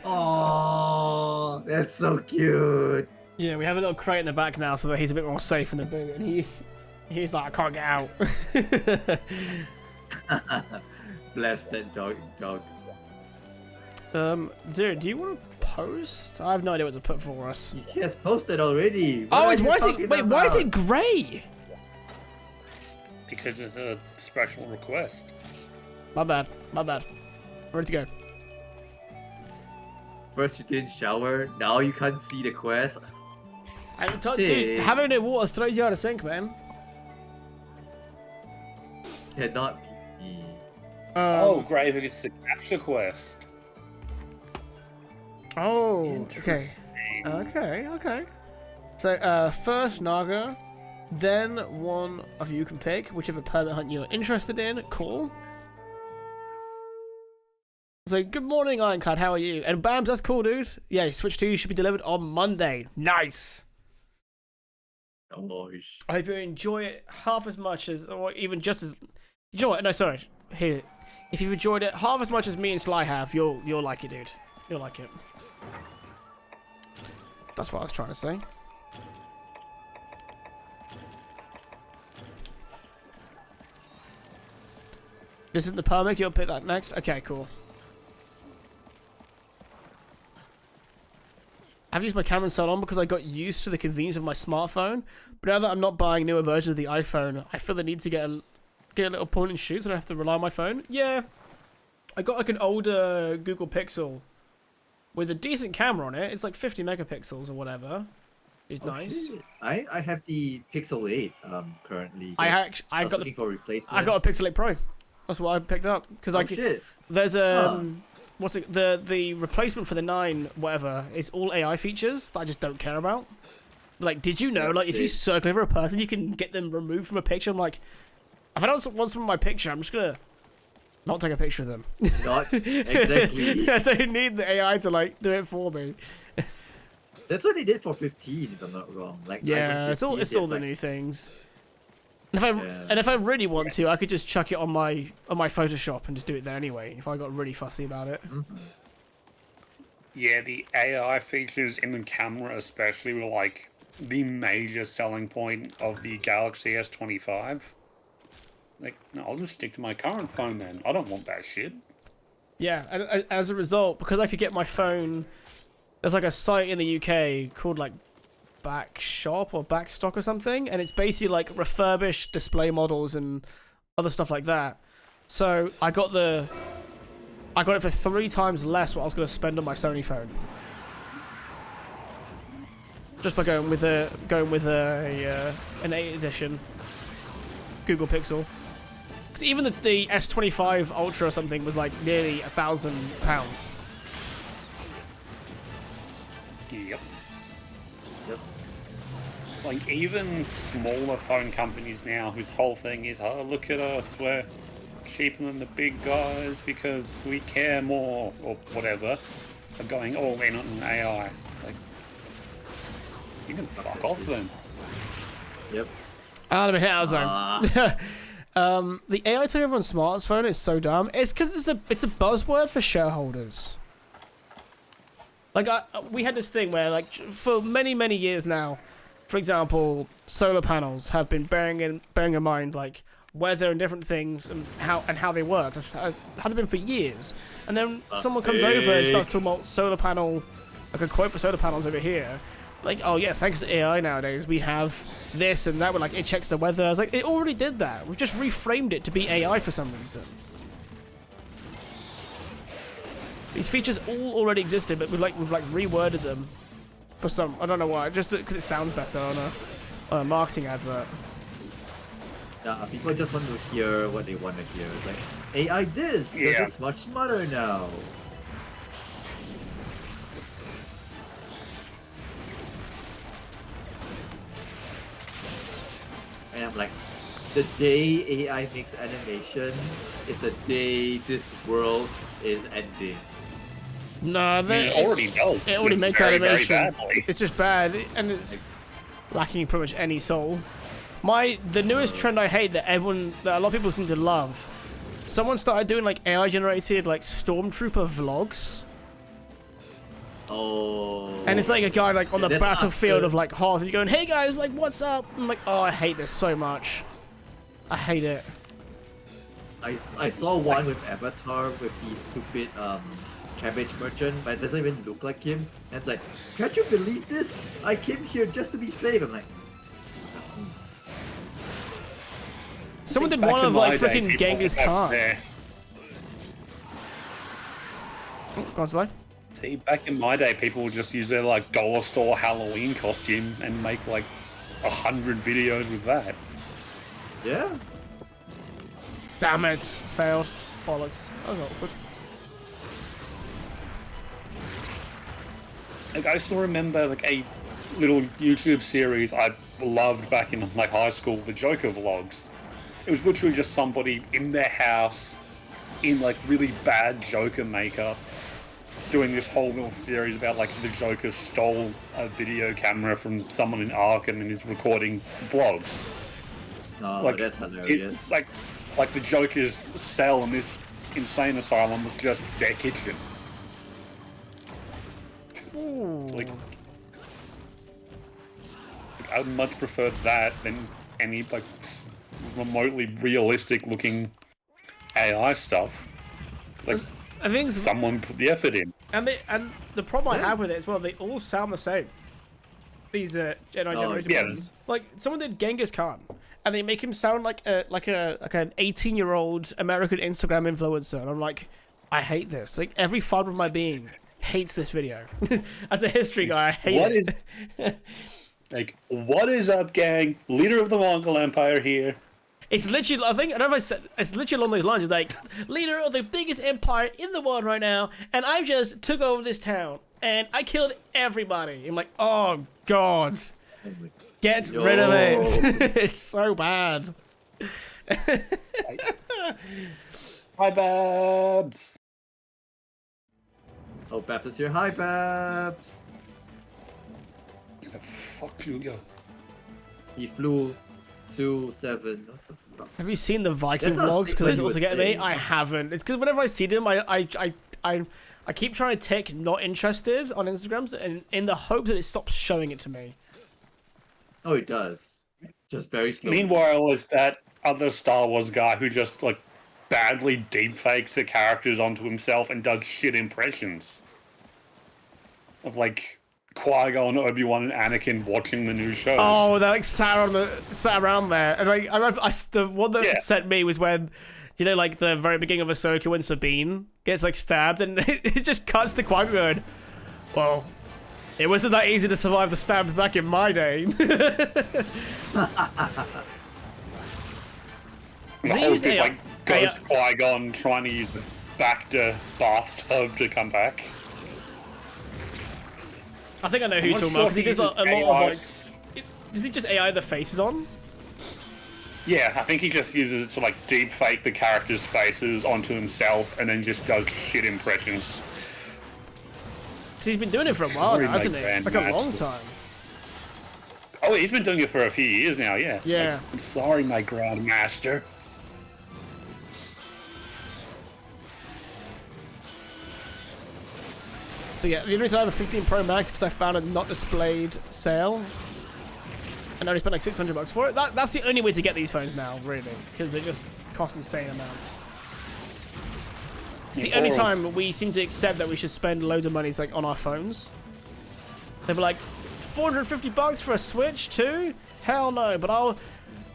Oh, that's so cute. Yeah, we have a little crate in the back now so that he's a bit more safe in the boot, and he's like, I can't get out. Bless that dog. Zero, do you want to post? I have no idea what to put for us. He has posted already. Oh, What it's are you why is it? talking Wait, why is about? it grey? Because it's a special request. My bad. My bad. Ready to go. First you didn't shower, now you can't see the quest. Dude, Dude. having no water throws you out of sync, man. Cannot be. Oh, Graven gets the capture quest. Oh, okay. Okay. So, first Naga, then one of you can pick whichever permit hunt you're interested in. Cool. So, good morning, Ironclad. How are you? And Bams, that's cool, dude. Yeah, Switch 2 should be delivered on Monday. Nice. Oh gosh. I hope you enjoy it half as much as, or even just as. You know what? No, sorry. Here, if you've enjoyed it half as much as me and Sly have, you'll like it, dude. You'll like it. That's what I was trying to say. This isn't the permit. You'll pick that next. Okay, cool. I've used my camera so long because I got used to the convenience of my smartphone. But now that I'm not buying newer versions of the iPhone, I feel the need to get a little point and shoot so I don't have to rely on my phone. Yeah. I got like an older Google Pixel with a decent camera on it. It's like 50 megapixels or whatever. It's nice. Shit. I have the Pixel 8 currently. I was got looking for a replacement. I got a Pixel 8 Pro. That's what I picked up because Oh shit. there's what's it, the replacement for the 9 whatever is all AI features that I just don't care about. Like, did you know, like, if you circle over a person, you can get them removed from a picture? I'm like, if I don't want someone in my picture, I'm just gonna not take a picture of them. Not exactly. I don't need the AI to, like, do it for me. That's what they did for 15, if I'm not wrong. Like Yeah, iPhone it's all 15, the like, new things. And if I really want to, I could just chuck it on my Photoshop and just do it there anyway, if I got really fussy about it. Yeah, the AI features in the camera especially were like the major selling point of the Galaxy S25. Like, no, I'll just stick to my current phone then. I don't want that shit. Yeah, and as a result, because I could get my phone, there's like a site in the UK called like Backshop or Backstock or something, and it's basically like refurbished display models and other stuff like that. So I got it for 3 times less what I was going to spend on my Sony phone, just by going with an 8 edition Google Pixel. Because even the S25 Ultra or something was like nearly £1,000. Yep. Yep. Like, even smaller phone companies now whose whole thing is, oh, look at us, we're cheaper than the big guys because we care more, or whatever, are going all in on AI. Like, you can fuck off then. Yep. Let me hit our zone. Ah. The AI takeover on smartphone is so dumb. It's because it's a buzzword for shareholders. Like, we had this thing where, like, for many years now, for example, solar panels have been bearing in mind, like, weather and different things and how they work. That's how they've been for years. And then someone comes over and starts talking about solar panel, like a quote for solar panels over here. Like, oh yeah, thanks to AI nowadays, we have this and that, where like it checks the weather. I was like, it already did that. We've just reframed it to be AI for some reason. These features all already existed, but we've reworded them for some. I don't know why. Just because it sounds better on a marketing advert. Yeah, people just want to hear what they want to hear. It's like, AI this, because Yeah. it's much smarter now. I'm like, the day AI makes animation is the day this world is ending. No, I mean, it already does. It already It's makes very, animation. very badly. It's just bad, and it's lacking pretty much any soul. The newest trend I hate that a lot of people seem to love. Someone started doing like AI generated like stormtrooper vlogs. Oh. And it's like a guy like on the That's battlefield after- of like Hoth, and you're going, "Hey guys, like what's up?" I'm like, "Oh, I hate this so much. I hate it." I saw one with Avatar with the stupid cabbage merchant, but it doesn't even look like him. And it's like, can't you believe this? I came here just to be safe. I'm like, "Nice." Someone did Back one in of my like day, freaking people Genghis would have Khan. their- Go on, Sly. See, back in my day, people would just use their like dollar store Halloween costume and make like 100 videos with that. Yeah. Damn it, failed. Bollocks. That was awkward. Like, I still remember like a little YouTube series I loved back in like high school, the Joker vlogs. It was literally just somebody in their house in like really bad Joker makeup doing this whole little series about like the Joker stole a video camera from someone in Arkham and is recording vlogs. Oh, Like, that's hilarious. Like the Joker's cell in this insane asylum was just their kitchen. Ooh. Like I'd much prefer that than any like remotely realistic looking AI stuff. Like I think someone put the effort in. and the problem I have with it as well, they all sound the same. These Jedi generated yeah. ones. Like someone did Genghis Khan, and they make him sound like an 18-year-old American Instagram influencer, and I'm like, I hate this. Like every fiber of my being hates this video. As a history guy, I hate What it. is like what is up, gang? Leader of the Mongol Empire here. It's literally, I don't know if I said, it's literally along those lines. It's like, leader of the biggest empire in the world right now, and I just took over this town, and I killed everybody. I'm like, oh, God. Get rid of it. It's so bad. Hi, Babs. Oh, Babs is here. Hi, Babs. Where the fuck you go? He flew 2-7. What the fuck? Have you seen the Viking That's not vlogs? Because what they you also would get me. say. I haven't. It's because whenever I see them, I keep trying to tick not interested on Instagrams, and in the hope that it stops showing it to me. Oh, it does. Just very slowly. Meanwhile, there's that other Star Wars guy who just like badly deepfakes the characters onto himself and does shit impressions of like Qui-Gon, Obi-Wan, and Anakin watching the new shows. Oh, they're like sat around there, and like the one that Yeah. sent me was when, you know, like the very beginning of Ahsoka when Sabine gets like stabbed, and it just cuts to Qui-Gon going, "Well, it wasn't that easy to survive the stabs back in my day." the whole use thing AI? like Ghost Qui-Gon trying to use the Bacta bathtub to come back. I think I know who you're not talking sure about because he if does he a uses lot of AI. like. Does he just AI the faces on? Yeah, I think he just uses it to like deep fake the characters' faces onto himself and then just does shit impressions. Because he's been doing it for a while Sorry, now, my hasn't he? grand Like a long master. time. Oh, he's been doing it for a few years now, yeah. Yeah. Like, I'm sorry, my Grand Master. So yeah, the only reason I have a 15 Pro Max because I found a not displayed sale. And I only spent like $600 for it. That's the only way to get these phones now, really. Because they just cost insane amounts. It's the only time we seem to accept that we should spend loads of money like on our phones. They were like, $450 for a Switch too? Hell no, but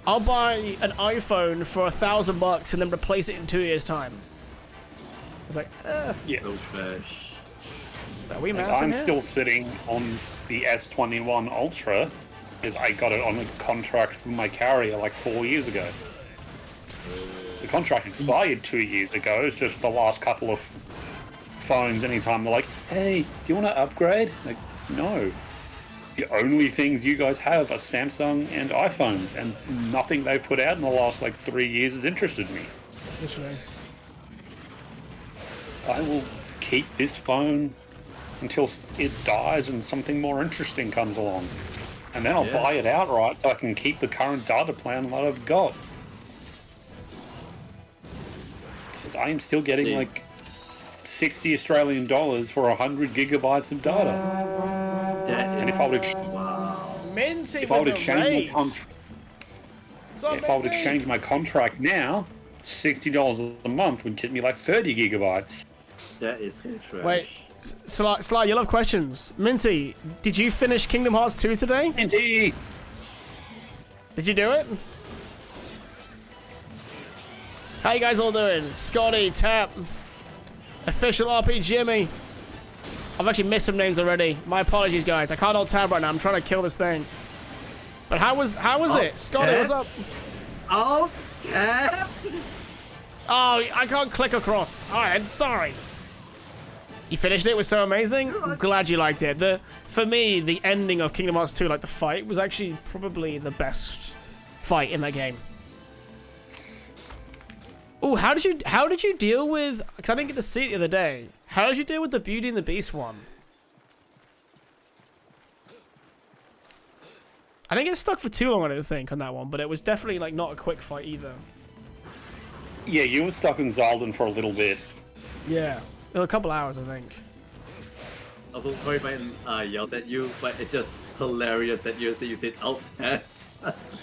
I'll buy an iPhone for $1,000 and then replace it in 2 years' time. It's like, Yeah. So trash. are we Like, mathing I'm here? still sitting on the S21 Ultra because I got it on a contract from my carrier like 4 years ago. The contract expired 2 years ago. It's just the last couple of phones. Anytime they're like, "Hey, do you want to upgrade?" Like, no. The only things you guys have are Samsung and iPhones, and nothing they've put out in the last like 3 years has interested me. Literally. I will keep this phone until it dies and something more interesting comes along. And then I'll buy it outright so I can keep the current data plan that I've got. Because I am still getting like 60 Australian dollars for 100 gigabytes of data. And if I were to, Minty if I were to with the change my raid. contract, What's up, if I were to Minty? change my contract now, $60 a month would get me like 30 gigabytes. That is so trash. Wait, Sly, you'll have questions. Minty, did you finish Kingdom Hearts 2 today? Indeed. Did you do it? How you guys all doing? Scotty, Tap, Official RP Jimmy. I've actually missed some names already. My apologies, guys. I can't hold tab right now. I'm trying to kill this thing. But how was it? Scotty, what's up? Alt tab. Oh, I can't click across. Alright, sorry. You finished it? It was so amazing. I'm glad you liked it. For me, the ending of Kingdom Hearts 2, like the fight, was actually probably the best fight in that game. Oh, how did you deal with? Because I didn't get to see it the other day. How did you deal with the Beauty and the Beast one? I didn't get stuck for too long, I don't think, on that one, but it was definitely like not a quick fight either. Yeah, you were stuck in Zaldin for a little bit. Yeah, a couple hours, I think. Also, sorry if I yelled at you, but it's just hilarious that you said alt tab.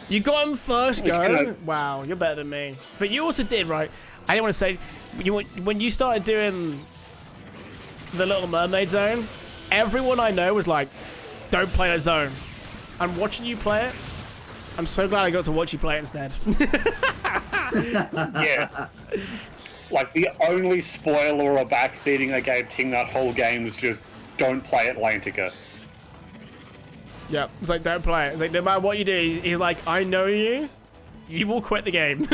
You got him first go. Okay. Wow, you're better than me. But you also did, right? I didn't want to say, when you started doing the Little Mermaid zone, everyone I know was like, don't play that zone. I'm watching you play it. I'm so glad I got to watch you play it instead. Yeah. Like, the only spoiler or backseating I gave Ting that whole game was just, don't play Atlantica. Yeah, it's like, don't play it. It's like, no matter what you do, he's like, I know you. You will quit the game.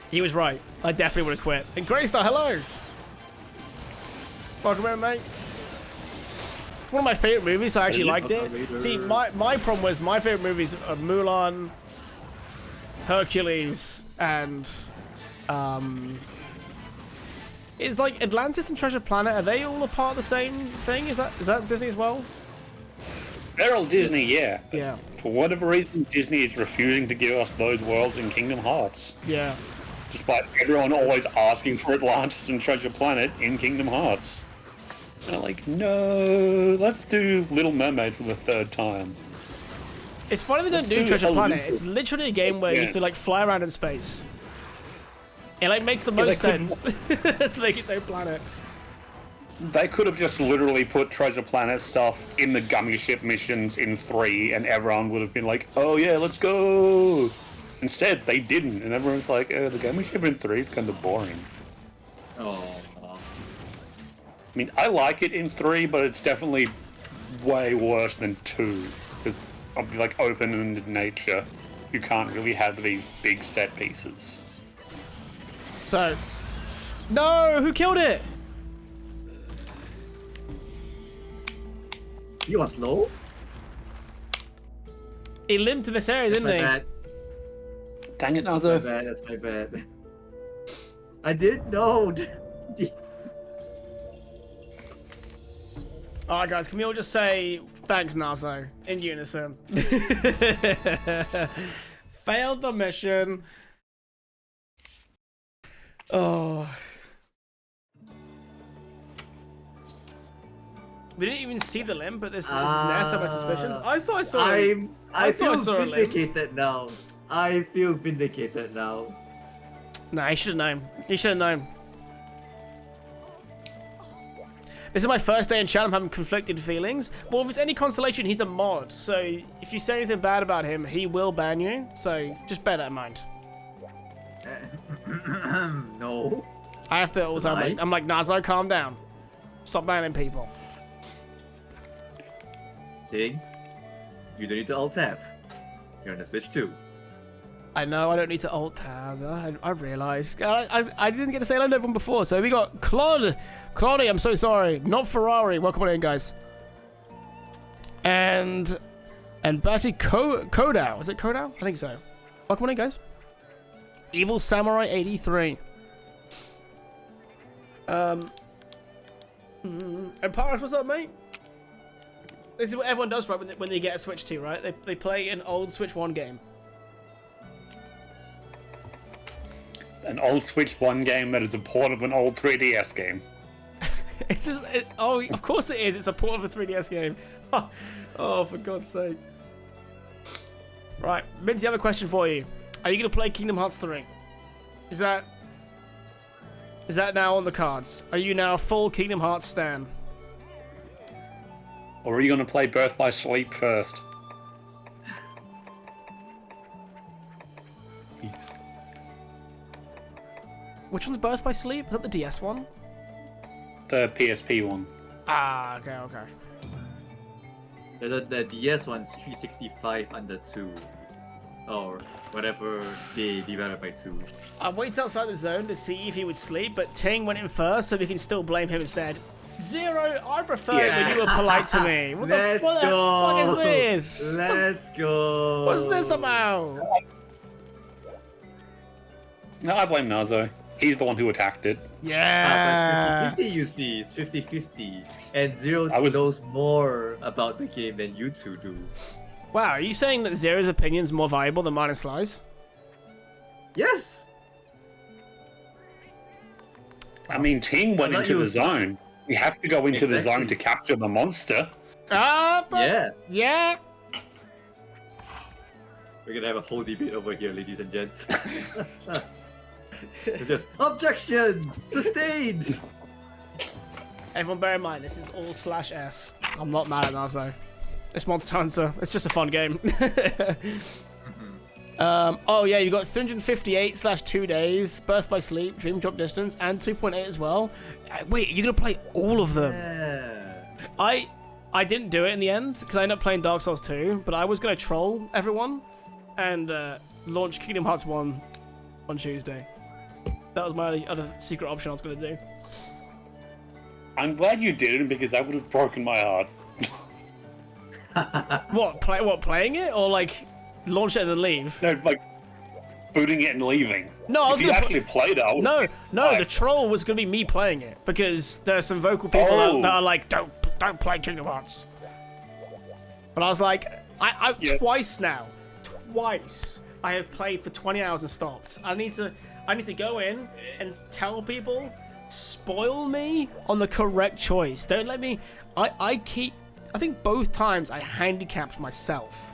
He was right. I definitely would have quit. And Greystar, hello. Welcome in, mate. One of my favorite movies. I actually liked it. See, my problem was my favorite movies are Mulan, Hercules, and is like Atlantis and Treasure Planet. Are they all a part of the same thing? Is that Disney as well? They're all Disney, yeah. But Yeah. for whatever reason, Disney is refusing to give us those worlds in Kingdom Hearts. Yeah. Despite everyone always asking for Atlantis and Treasure Planet in Kingdom Hearts. And they're like, no, let's do Little Mermaid for the third time. It's funny they don't Let's do do Treasure Planet. Olympus. It's literally a game where you have to like fly around in space. It like makes the most they couldn't- sense to make its own planet. They could have just literally put Treasure Planet stuff in the Gummy Ship missions in 3, and everyone would have been like, oh yeah, let's go! Instead, they didn't, and everyone's like, oh, the Gummy Ship in 3 is kind of boring. Oh. I mean, I like it in 3, but it's definitely way worse than 2. Because of like open-ended nature, you can't really have these big set pieces. So, no, who killed it? You are slow? He limped to this area, That's didn't my he? bad. Dang it, That's my Nazo. bad. That's my bad. I did? No. Alright, guys, can we all just say thanks, Nazo, in unison? Failed the mission. Oh. We didn't even see the limp, but this is now some of my suspicions. I thought I saw it. I thought I feel saw a limp. vindicated now. I feel vindicated now. Nah, he should have known. He should have known. This is my first day in chat. I'm having conflicted feelings. Well, if it's any consolation, he's a mod. So if you say anything bad about him, he will ban you. So just bear that in mind. No. I have to all the time. Tonight? I'm like, Nazo, calm down. Stop banning people. Ting, you don't need to alt tab. You're on the Switch too. I know I don't need to alt tab. I realised. I didn't get to say hello to everyone before. So we got Claude. Claudia, I'm so sorry. Not Ferrari. Welcome on in, guys. And Batty Kodao. Is it Kodao? I think so. Welcome on in, guys. Evil Samurai 83. And Paris, what's up, mate? This is what everyone does, right? When they get a Switch 2, right? They play an old Switch 1 game. An old Switch 1 game that is a port of an old 3DS game. It's just, oh, of course it is. It's a port of a 3DS game. Oh, for God's sake. Right, Minty, I have a question for you. Are you going to play Kingdom Hearts 3? Is that now on the cards? Are you now a full Kingdom Hearts stan? Or are you going to play Birth by Sleep first? Peace. Which one's Birth by Sleep? Is that the DS one? The PSP one. Ah, okay. The DS one's 365 under 2. Or whatever they divided by 2. I waited outside the zone to see if he would sleep, but Ting went in first, so we can still blame him instead. Zero, I prefer it when you were polite to me. What the fuck is this? Let's go! What's this about? No, I blame Nazo. He's the one who attacked it. Yeah. But it's 50-50, you see. It's 50-50. And Zero I was- knows more about the game than you two do. Wow, are you saying that Zero's opinion's more valuable than mine and Sly's? Yes! I mean, Ting went I thought into you the was- zone. We have to go into the zone Exactly. to capture the monster. But yeah. We're gonna have a whole debate over here, ladies and gents. It's just, objection! Sustained! Everyone bear in mind, this is all /S. I'm not mad at Nazo. It's Monster Hunter. It's just a fun game. Oh yeah, you got 358/2 days, Birth by Sleep, Dream Drop Distance, and 2.8 as well. Wait, you're gonna play all of them? Yeah. I didn't do it in the end because I ended up playing Dark Souls 2, but I was gonna troll everyone and launch Kingdom Hearts 1 on Tuesday. That was my other secret option I was gonna do. I'm glad you didn't because that would have broken my heart. What playing it or like launch it and then leave? No, like booting it and leaving. No, I was if you gonna actually played it, I would No, the troll was gonna be me playing it because there are some vocal people that are like, don't play Kingdom Hearts. But I was like, I twice I have played for 20 hours and stopped. I need to go in and tell people, spoil me on the correct choice. Don't let me. I think both times I handicapped myself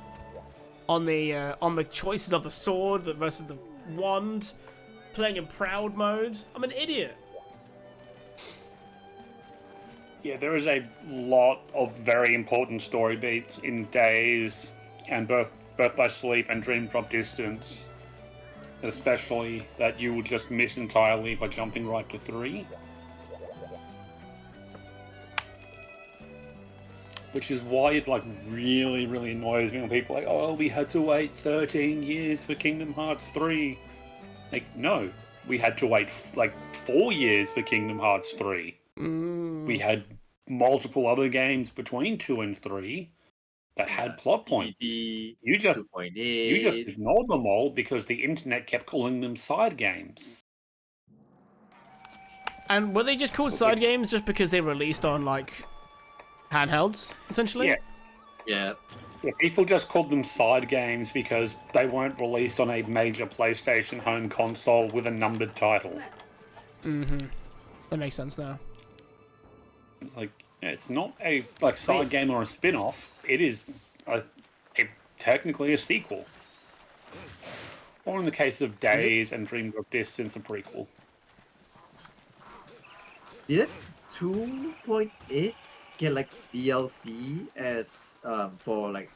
on the choices of the sword versus the wand, playing in proud mode. I'm an idiot. Yeah, there is a lot of very important story beats in Days and Birth by Sleep and Dream Drop Distance, especially that you would just miss entirely by jumping right to 3. Which is why it like really, really annoys me when people are like, oh, we had to wait 13 years for Kingdom Hearts 3. Like, no, we had to wait like 4 years for Kingdom Hearts 3. We had multiple other games between 2 and 3 that had plot points. You just 2.8. ignored them all because the internet kept calling them side games. And were they just called side games just because they released on like handhelds, essentially? Yeah. Yeah. Yeah, people just called them side games because they weren't released on a major PlayStation home console with a numbered title. That makes sense now. It's like, yeah, it's not a like side game or a spin-off. It is technically a sequel. Or in the case of Days and Dream Drop Distance, a prequel. Did 2.8 get like DLC as for like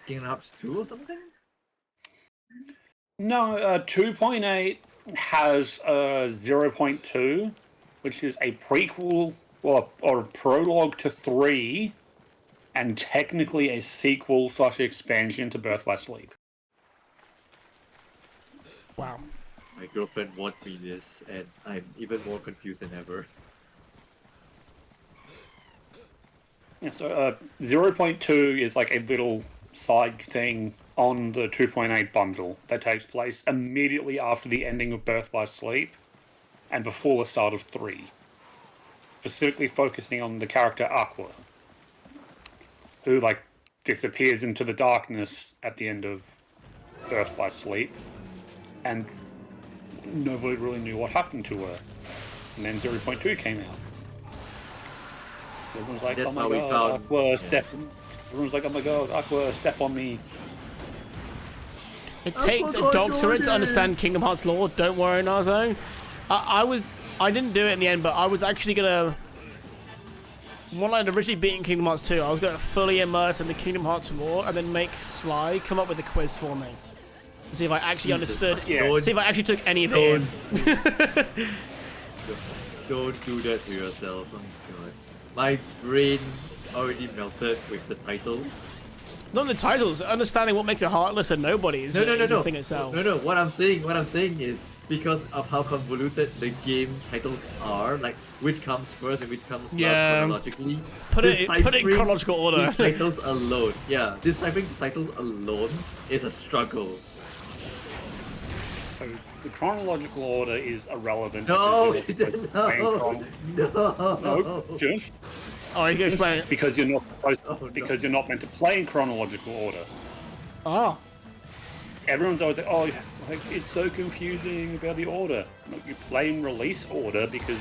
Kingdom Hearts 2 or something? No, 2.8 has 0.2, which is a prequel or a prologue to 3, and technically a sequel/expansion to Birth by Sleep. Wow. My girlfriend wants me this, and I'm even more confused than ever. Yeah, so 0.2 is like a little side thing on the 2.8 bundle that takes place immediately after the ending of Birth by Sleep and before the start of 3. Specifically focusing on the character Aqua, who like disappears into the darkness at the end of Birth by Sleep, and nobody really knew what happened to her. And then 0.2 came out. Everyone's like, That's oh my how we god, found- Aqua, yeah. step. Everyone's like, oh my god, Aqua, step on me. It takes a forgot doctorate to Jordan. understand Kingdom Hearts lore. Don't worry, Nazo. I didn't do it in the end, but I was actually gonna. When I'd originally beaten Kingdom Hearts 2, I was gonna fully immerse in the Kingdom Hearts lore and then make Sly come up with a quiz for me. See if I actually Jesus. understood. Yeah. See if I actually took any of it in. Don't do that to yourself. Oh my god. My brain already melted with the titles. Not the titles. Understanding what makes it heartless and nobody is, is the thing itself. No. What I'm saying is because of how convoluted the game titles are, like which comes first and which comes last chronologically. Put it in deciphering chronological order. The titles alone, yeah, deciphering the titles alone is a struggle. So the chronological order is irrelevant. No, because you're not supposed to play no. No, just Oh, you can explain it. because you're not supposed Oh, no. because you're not meant to play in chronological order. Oh. Everyone's always like, oh, like it's so confusing about the order. Look, you play in release order because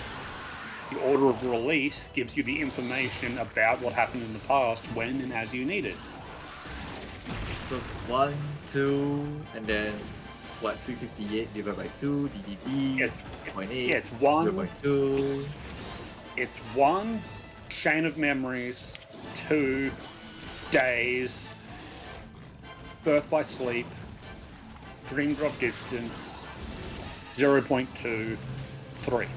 the order of release gives you the information about what happened in the past when and as you need it. So it's 1, 2, and then what? 358 divided by 2, DDD. It's 0.8. yeah, it's one. divided by 2. It's 1, Chain of Memories, 2, Days, Birth by Sleep, Dream Drop Distance, 0.2, 3.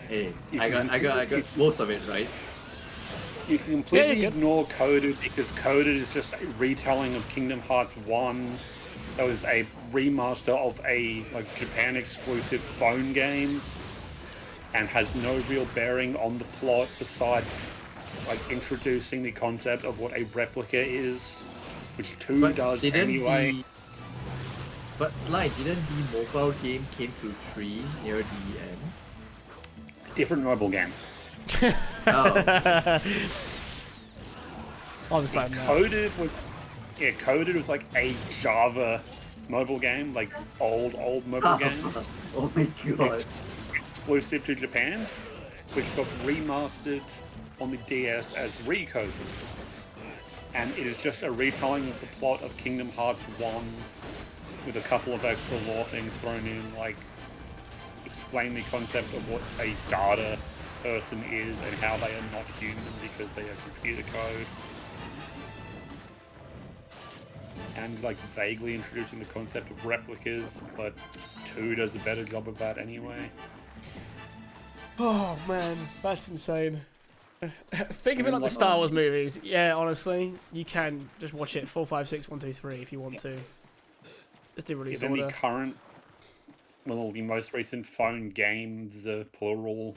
Hey, I got most of it right. You can completely you're good. ignore Coded because Coded is just a retelling of Kingdom Hearts 1. That was a remaster of a like Japan exclusive phone game and has no real bearing on the plot beside like introducing the concept of what a replica is, which 2 does didn't anyway. But Sly, didn't the mobile game came to 3 near the end? Different mobile game. Oh, I'll just play it now. Coded was like a Java mobile game, like old mobile games. oh my god. Exclusive to Japan, which got remastered on the DS as Recoded. And it is just a retelling of the plot of Kingdom Hearts 1 with a couple of extra lore things thrown in, like explain the concept of what a data person is and how they are not human because they are computer code. And like vaguely introducing the concept of replicas, but 2 does a better job of that anyway. Oh man, that's insane. Think of it mean, like the like, Star Wars movies. Yeah, honestly, you can just watch it 4, 5, 6, 1, 2, 3 if you want to. Just do release Even the order. current, well, the most recent phone games, plural,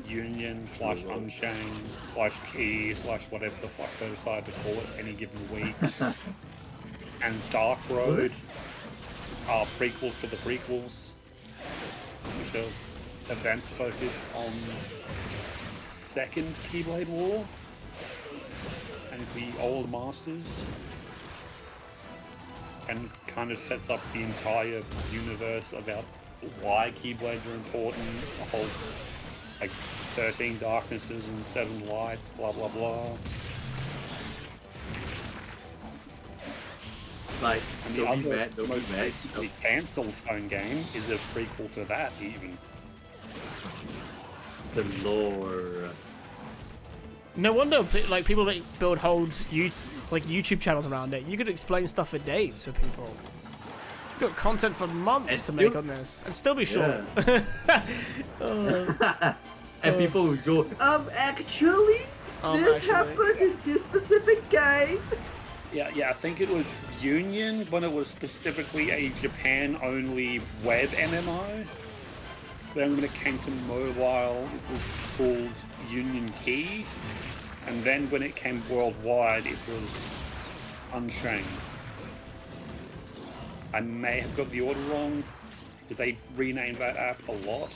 Union / Unchained / Key / whatever the fuck they decide to call it any given week, and Dark Road are prequels to the prequels, which are events focused on second Keyblade War and the old masters, and kind of sets up the entire universe about why Keyblades are important, the whole like 13 darknesses and 7 lights, blah blah blah. Like, And don't be other mad, don't most be mad. recently cancelled phone game is a prequel to that even. The lore. No wonder like people that build like YouTube channels around it. You could explain stuff for days for people. You've got content for months And to make still- on this, and still be short. And people would go, actually, this actually. happened in this specific game. Yeah, I think it was Union, when it was specifically a Japan-only web MMO. Then when it came to mobile, it was called Union Key. And then when it came worldwide, it was Unchained. I may have got the order wrong. Did they rename that app a lot?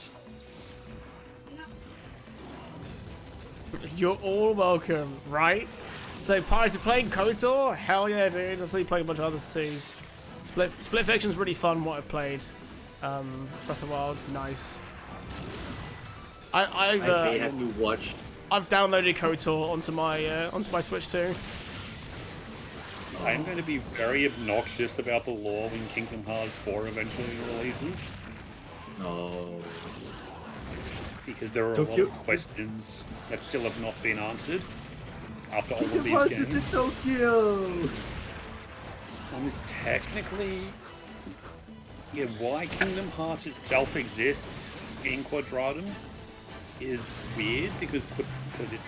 You're all welcome, right? So, Pies, you playing KOTOR? Hell yeah, dude. That's what you play a bunch of others too. Split Fiction's really fun, what I've played. Breath of the Wild, nice. I may have to watch. I've downloaded KOTOR onto my Switch too. I'm going to be very obnoxious about the lore when Kingdom Hearts 4 eventually releases. No. Because there are a lot of questions that still have not been answered after all of these Kingdom games. is in Tokyo. It's technically... Yeah, why Kingdom Hearts itself exists in Quadratum is weird because it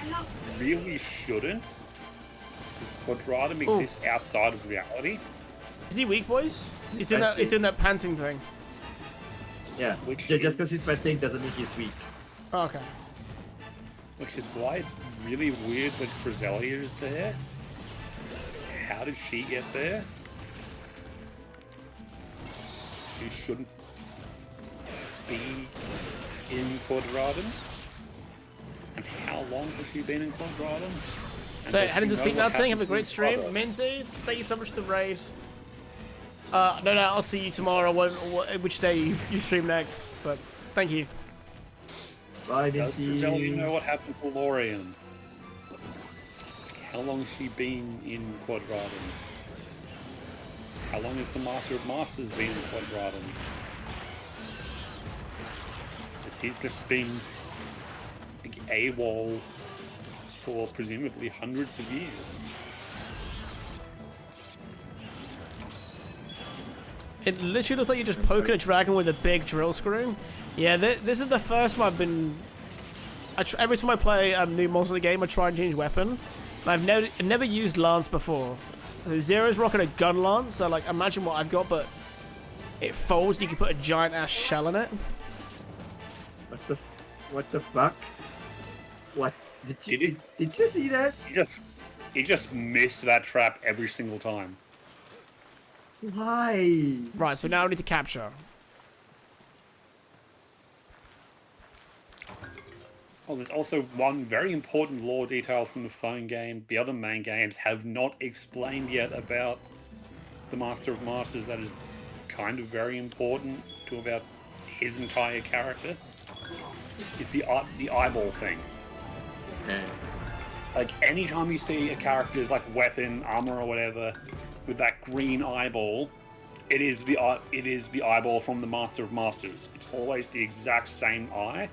really shouldn't. Quadratum exists outside of reality. Is he weak, boys? He's doing that panting thing. Yeah, just because he's panting doesn't mean he's weak. Oh, okay. Which is why it's really weird that Frizelia is there. How did she get there? She shouldn't be in Quadratum. And how long has she been in Quadratum? So, heading to sleep now, saying have a great stream. Minzy, thank you so much for the raid. No, I'll see you tomorrow, which day you stream next, but thank you. Bye, Does Minty. Frizelia know what happened to Lorian? How long has she been in Quadratum? How long has the Master of Masters been in Quadratum? Because he's just been like, AWOL for presumably hundreds of years. It literally looks like you're just poking a dragon with a big drill screw. Yeah, this is the first time I've been... every time I play a new monster in the game, I try and change weapon. I've never used Lance before. Zero's rocking a gun lance, so like imagine what I've got, but it folds. You can put a giant ass shell in it. What the fuck? What did you see that? He just missed that trap every single time. Why? Right, so now I need to capture. Oh, there's also one very important lore detail from the phone game. The other main games have not explained yet about the Master of Masters. That is kind of very important to about his entire character. It's the eyeball thing. Okay. Like anytime you see a character's like weapon, armor, or whatever with that green eyeball, it is the eyeball from the Master of Masters. It's always the exact same eye.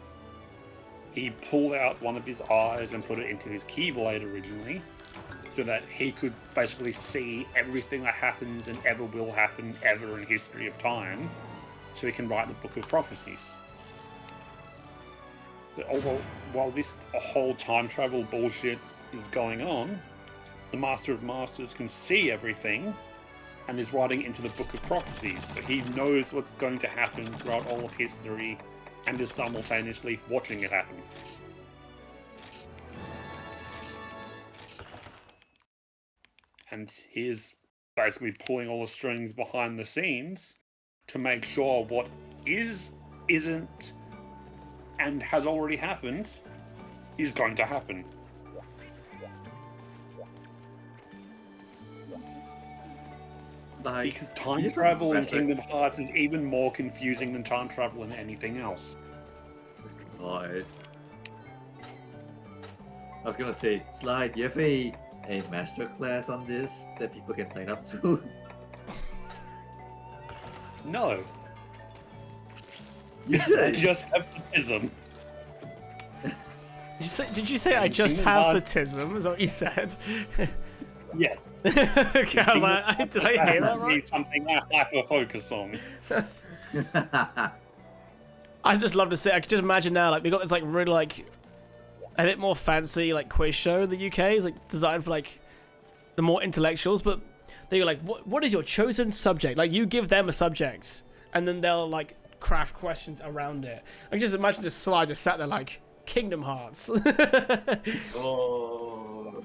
He pulled out one of his eyes and put it into his Keyblade originally, so that he could basically see everything that happens and ever will happen ever in history of time, so he can write the Book of Prophecies. So while this whole time travel bullshit is going on, the Master of Masters can see everything and is writing into the Book of Prophecies, so he knows what's going to happen throughout all of history and is simultaneously watching it happen. And he is basically pulling all the strings behind the scenes to make sure what is, isn't, and has already happened is going to happen. Because time travel in Kingdom Hearts is even more confusing than time travel in anything else. God. I was gonna say, Slide, do you have a master class on this that people can sign up to? No. You I should. just have autism. Did you say I just have the tism? Is that what you said? Yes. Okay, I was like, did I hear that right? Need something I hyper-focus on. I'd just love to see. I could just imagine now, like we got this like really like a bit more fancy like quiz show in the UK. It's like designed for like the more intellectuals, but They're like, what is your chosen subject? Like, you give them a subject, and then they'll like craft questions around it. Like, just imagine this slide just sat there like Kingdom Hearts. Oh.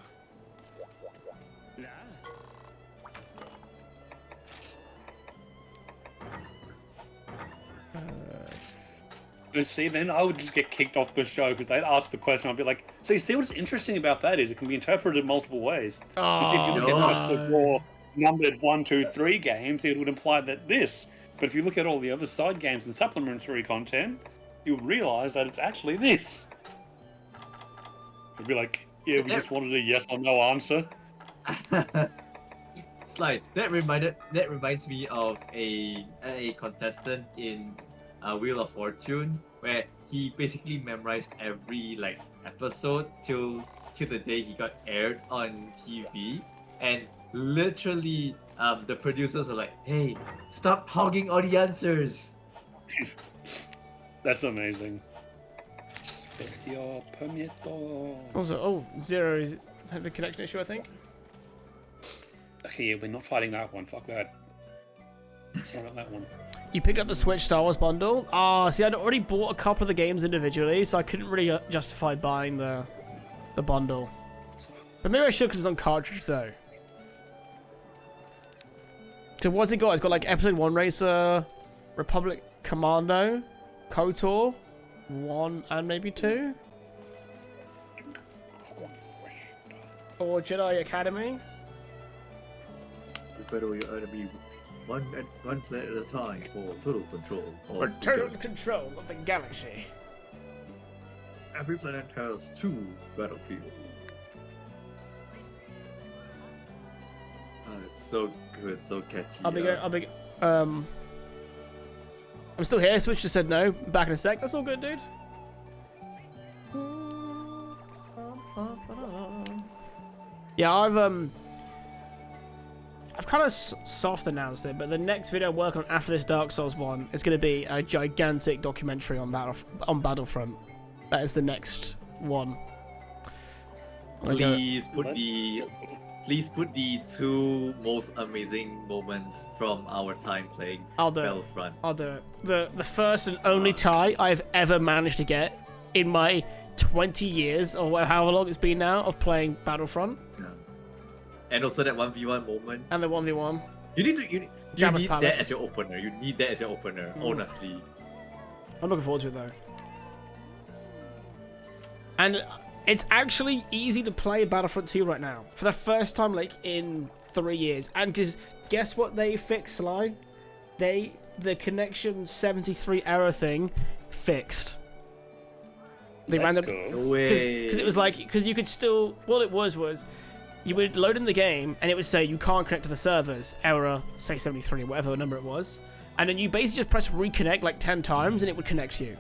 You see, then I would just get kicked off the show because they'd ask the question. I'd be like, so you see what's interesting about that is it can be interpreted multiple ways. Because if you look at just the raw numbered 1, 2, 3 games, it would imply that this. But if you look at all the other side games and supplementary content, you'll realize that it's actually this. It'd be like, yeah, we just wanted a yes or no answer. Slide. That reminds me of a contestant in Wheel of Fortune where he basically memorized every like episode till the day he got aired on TV, and literally the producers are like, "Hey, stop hogging all the answers." That's amazing. Spezio Permeto. Also, oh, Zero is had a connection issue, I think. Okay, yeah, we're not fighting that one. Fuck that. Sorry about that one. You picked up the Switch Star Wars bundle? See, I'd already bought a couple of the games individually, so I couldn't really justify buying the bundle. But maybe I should because it's on cartridge, though. So what's it got? It's got like Episode 1 Racer, Republic Commando, KOTOR, 1 and maybe 2? Or Jedi Academy? Prepare your enemy one planet at a time for total control. Or total control of the galaxy. Every planet has 2 battlefields. Oh, it's so good, so catchy. I'm still here. Switch just said no. Back in a sec. That's all good, dude. Yeah, I've kind of soft announced it, but the next video I'm working on after this Dark Souls one is going to be a gigantic documentary on Battlefront. That is the next one. Please put the 2 most amazing moments from our time playing I'll do Battlefront. I'll do it. The first and only tie I've ever managed to get in my 20 years, or however long it's been now, of playing Battlefront. Yeah. And also that 1v1 moment. And the 1v1. You need Jabba's that Palace. as your opener. You need that as your opener, honestly. I'm looking forward to it, though. And it's actually easy to play Battlefront 2 right now. For the first time, like, in 3 years. And because guess what they fixed, Sly? The Connection 73 error thing fixed. They ran That's the... cool. Because it was like... Because you could still... What it was... You would load in the game, and it would say you can't connect to the servers. Error, say 73, whatever number it was. And then you basically just press reconnect like 10 times, and it would connect you.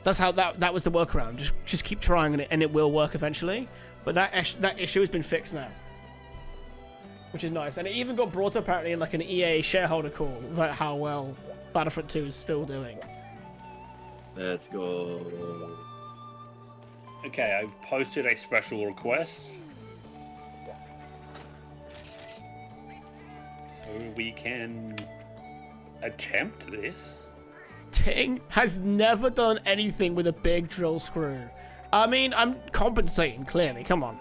That's how that was the workaround. Just keep trying, and it will work eventually. But that issue has been fixed now, which is nice. And it even got brought up apparently in like an EA shareholder call about how well Battlefront 2 is still doing. Let's go. Okay, I've posted a special request. So we can attempt this. Ting has never done anything with a big drill screw. I mean, I'm compensating, clearly. Come on.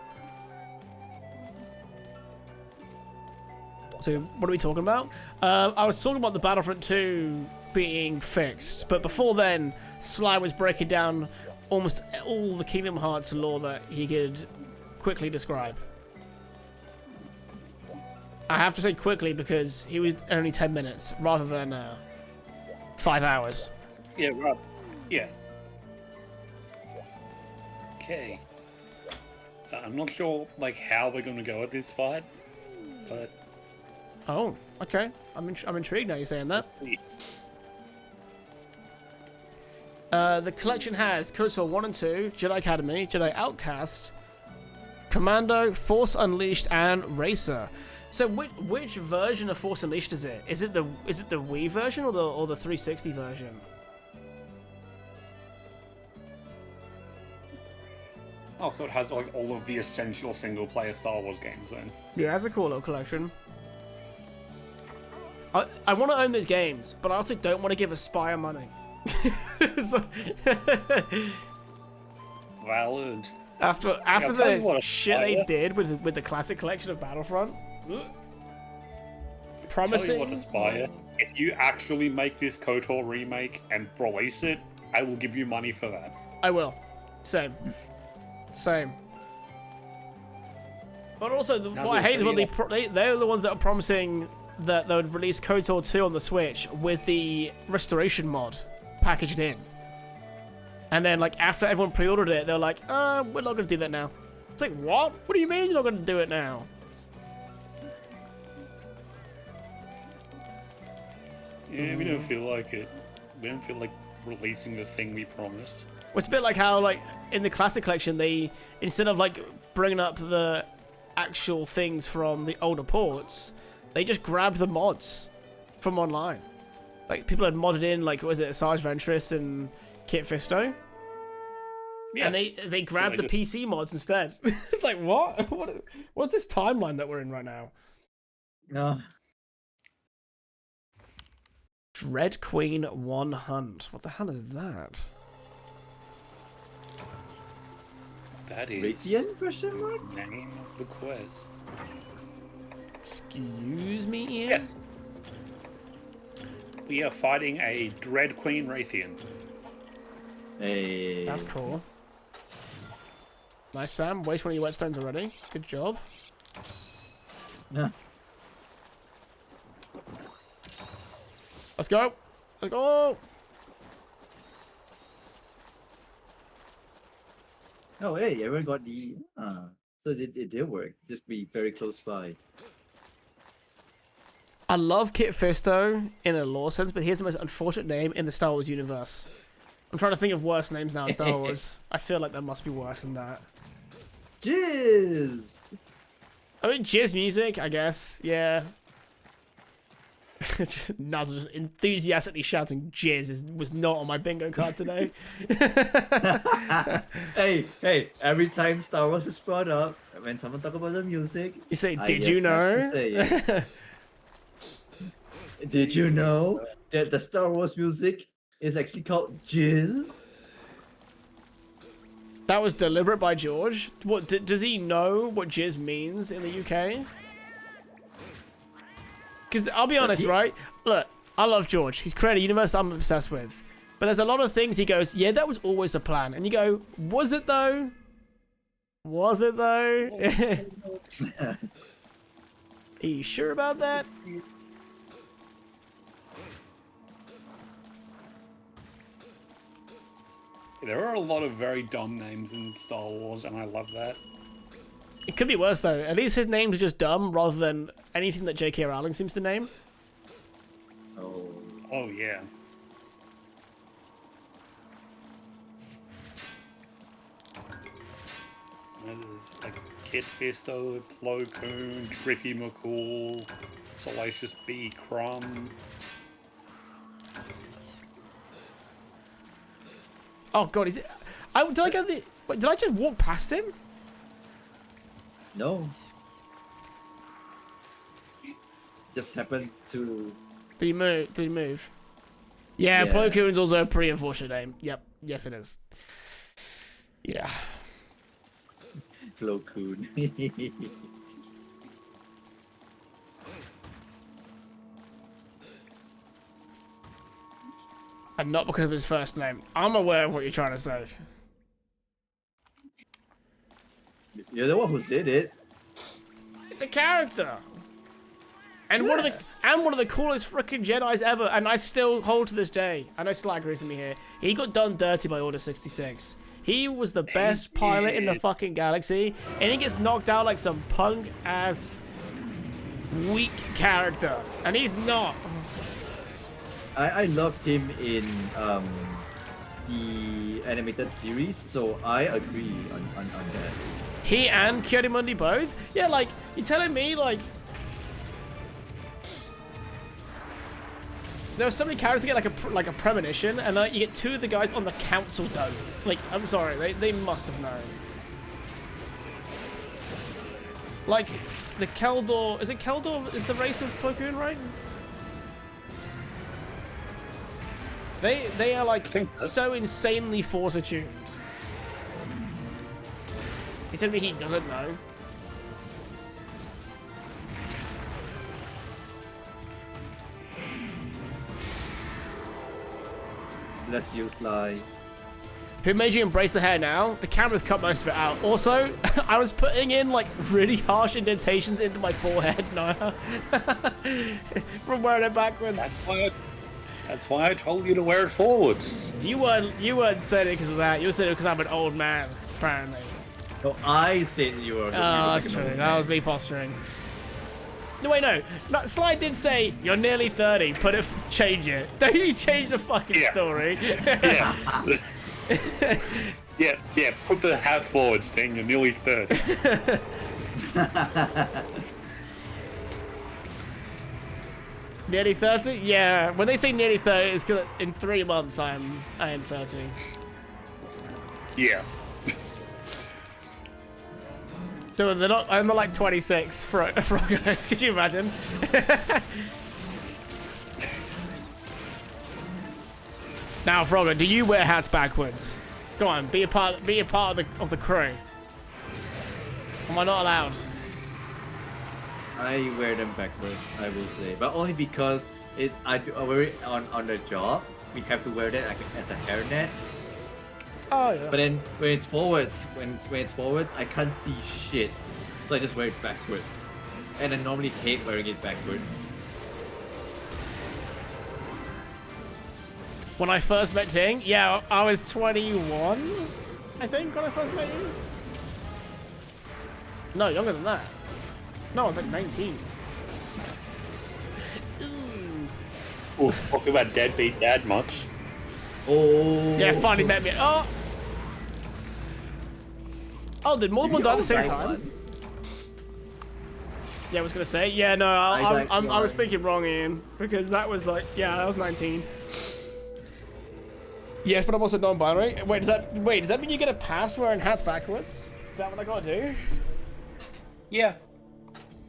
So, what are we talking about? I was talking about the Battlefront 2 being fixed, but before then, Sly was breaking down almost all the Kingdom Hearts lore that he could quickly describe. I have to say quickly because he was only 10 minutes rather than 5 hours. Yeah, right. Yeah. Okay. I'm not sure like how we're going to go at this fight, but Oh, okay. I'm intrigued now you're saying that. The collection has KOTOR 1 and 2, Jedi Academy, Jedi Outcast, Commando, Force Unleashed, and Racer. So which version of Force Unleashed is it? Is it the Wii version or the 360 version? Oh, so it has like all of the essential single-player Star Wars games then. Yeah, that's a cool little collection. I want to own these games, but I also don't want to give Aspire money. So- Valid. after I'll tell you the what, shit they Aspire- did with the classic collection of Battlefront, Tell promising. you what, Aspire, if you actually make this KOTOR remake and release it, I will give you money for that. I will. Same. Same. But also, Now what I hate is when they're they're the ones that are promising that they would release KOTOR 2 on the Switch with the restoration mod packaged in. And then, like, after everyone pre-ordered it, they're like, we're not going to do that now. It's like, what? What do you mean you're not going to do it now? Yeah, we don't feel like it. We don't feel like releasing the thing we promised. It's a bit like how, like, in the Classic Collection, they, instead of, like, bringing up the actual things from the older ports, they just grabbed the mods from online. Like, people had modded in, like, was it Asajj Ventress and Kit Fisto? Yeah. And they grabbed they the PC mods instead. It's like, what? What's this timeline that we're in right now? No. Dread Queen 1 Hunt. What the hell is that? That is Raytheon question mark? the name of the quest. Excuse me, Ian? Yes. We are fighting a Dread Queen Raytheon. Hey. That's cool. Nice, Sam. Waste one of your whetstones already. Good job. Yeah. Let's go. Let's go. Oh, hey, everyone got the. So it did work. Just be very close by. I love Kit Fisto in a lore sense, but here's the most unfortunate name in the Star Wars universe. I'm trying to think of worse names now in Star Wars. I feel like there must be worse than that. Jizz! I mean, jizz music, I guess. Yeah. Naz just enthusiastically shouting jizz was not on my bingo card today. Hey, every time Star Wars is brought up, when someone talk about the music, You say, I did just you know? have to say it. Did you know that the Star Wars music is actually called Jizz? That was deliberate by George. What does he know what jizz means in the UK? Because I'll be honest, he? right? Look, I love George. He's created a universe I'm obsessed with. But there's a lot of things he goes, yeah, that was always the plan. And you go, was it though? Was it though? Are you sure about that? There are a lot of very dumb names in Star Wars, and I love that. It could be worse though. At least his names are just dumb rather than anything that J.K. Rowling seems to name. Oh. Oh, yeah. There's like Kit Fisto, Plo Koon, Tricky McCool, Salacious B. Crumb. Oh god, is it? Did I go the? Wait, did I just walk past him? No. Just happened to. Did he move? Did he move? Yeah, Yeah. Plo Koon's also a pretty unfortunate name. Yep. Yes, it is. Yeah. Plo Koon. And not because of his first name. I'm aware of what you're trying to say. You're the one who did it. It's a character. And one of the coolest freaking Jedis ever, and I still hold to this day. I know Slag agrees with me here. He got done dirty by Order 66. He was the best pilot in the fucking galaxy, and he gets knocked out like some punk ass weak character, and he's not. I loved him in the animated series, so I agree on that. He and Kiyomimundi both? Yeah, like, you're telling me, like... There were so many characters that get like a premonition, and you get two of the guys on the council dome. Like, I'm sorry, they must have known. Like, the Keldor... Is it Keldor is the race of Plo Koon, right? They are, like, so insanely force-attuned. You tell me he doesn't know? Let's use like. Who made you embrace the hair now? The camera's cut most of it out. Also, I was putting in like really harsh indentations into my forehead now. From wearing it backwards. That's why I told you to wear it forwards. You weren't saying it because of that. You were saying it because I'm an old man, apparently. No, I said you were. Oh, that's true. That was me posturing. No, wait, no. Sly did say, you're nearly 30. Change it. Don't you change the fucking story. Yeah. yeah. Put the hat forward, saying you're nearly 30. Nearly 30? Yeah. When they say nearly 30, it's because in 3 months I am 30. Yeah. Dude, I'm not like 26 for Froggo. Could you imagine? Now, Froggo, do you wear hats backwards? Go on, be a part of the crew. Am I not allowed? I wear them backwards, I will say, but only because I wear it on the job. We have to wear that like as a hairnet. Oh yeah. But then when it's forwards, I can't see shit, so I just wear it backwards. And I normally hate wearing it backwards. When I first met Ting, yeah, I was 21, I think, when I first met you. No, younger than that. No, I was like 19. Oh, talk about deadbeat dad much. Oh. Yeah, finally met me. Oh, did more than one die at the same time? One? Yeah, I was gonna say. Yeah, no, I was thinking wrong, Ian, because that was like, yeah, I was 19. Yes, but I'm also non-binary. Wait, does that mean you get a pass wearing hats backwards? Is that what I gotta do? Yeah.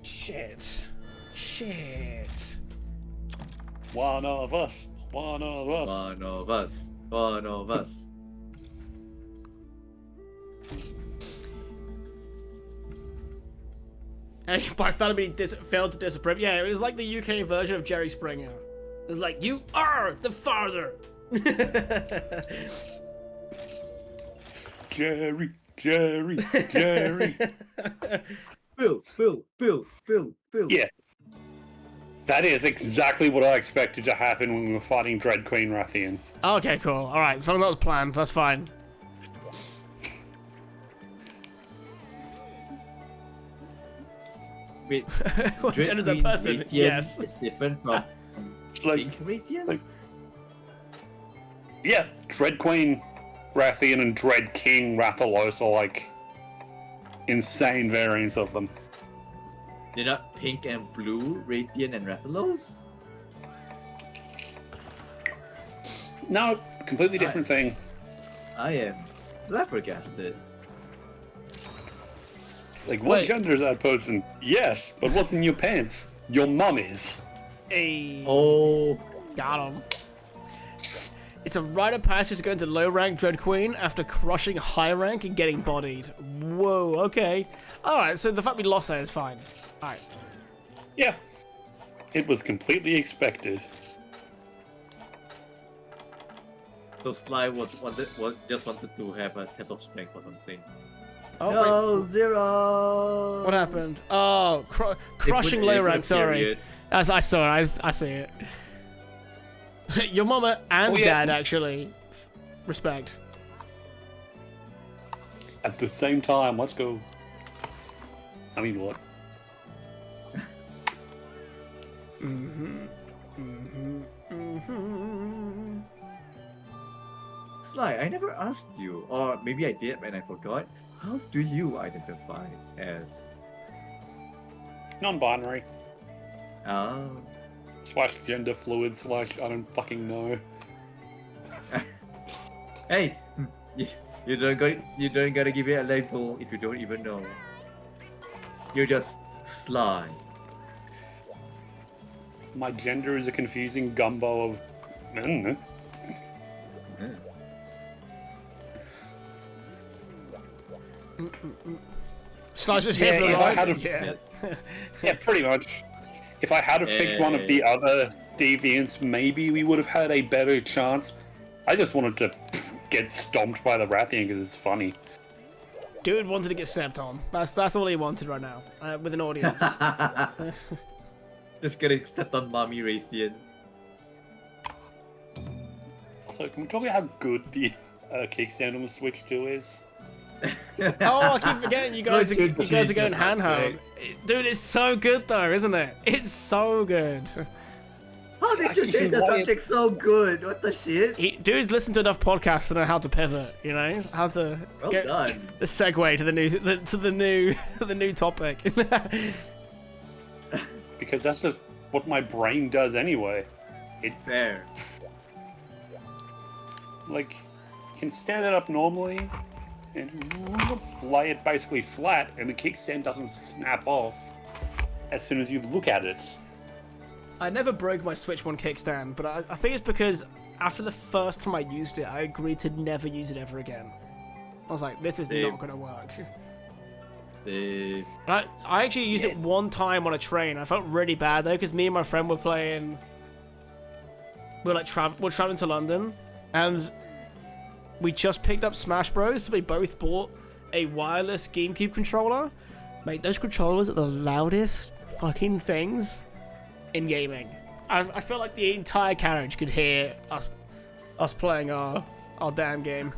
Shit. One of us. One of us. Hey, by felony failed to disapprove. Yeah, it was like the UK version of Jerry Springer. It was like, you are the father. Jerry. Bill. Yeah. That is exactly what I expected to happen when we were fighting Dread Queen Rathian. Okay, cool. All right, so that was planned. That's fine. Wait, What Dread gender's a Queen person? Rathian Yes. is different from Like, Pink Rathian? like- yeah, Dread Queen Rathian and Dread King Rathalos are like insane variants of them. They're not pink and blue, Rathian and Rathalos? No, completely different thing. I am flabbergasted. Like, what Wait. gender is that person? Yes, but what's in your pants? Your mummy's. Hey, Oh. got him. It's a rite of passage to go into low rank Dread Queen after crushing high rank and getting bodied. Whoa, okay. Alright, so the fact we lost that is fine. Alright. Yeah. It was completely expected. So Sly just wanted to have a test of strength or something. Oh, No, wait. Zero. What happened? Oh, crushing low rank, sorry. As I saw it, I see it. Your mama and Oh, yeah. dad, actually. Respect. At the same time, let's go. I mean, what? Sly, I never asked you, or maybe I did and I forgot. How do you identify as? Non-binary. Oh, / gender fluid / I don't fucking know. hey, you don't gotta give it a label if you don't even know. You're just sly. My gender is a confusing gumbo of. Slice is here for the if I ride. had have- Yeah. Yeah, pretty much. If I had have picked one of the other deviants, maybe we would have had a better chance. I just wanted to get stomped by the Rathian because it's funny. Dude wanted to get stepped on. That's all he wanted right now, with an audience. Just getting stepped on, Mommy Rathian. So can we talk about how good the kickstand on the Switch 2 is? Oh, I keep forgetting you guys are going Jesus, handheld. Dude, it's so good though, isn't it? It's so good. How did you change the subject so good? What the shit? Dude's listened to enough podcasts to know how to pivot. You know how to Well get done. the segue to the new topic. Because that's just what my brain does anyway. Fair. Like, you can stand it up normally and lay it basically flat, and the kickstand doesn't snap off as soon as you look at it. I never broke my Switch 1 kickstand, but I think it's because after the first time I used it, I agreed to never use it ever again. I was like, this is Same. not going to work. See. And I actually used it one time on a train. I felt really bad though, because me and my friend were playing. We were like we're traveling to London, and we just picked up Smash Bros. So we both bought a wireless GameCube controller. Mate, those controllers are the loudest fucking things in gaming. I feel like the entire carriage could hear us playing our damn game.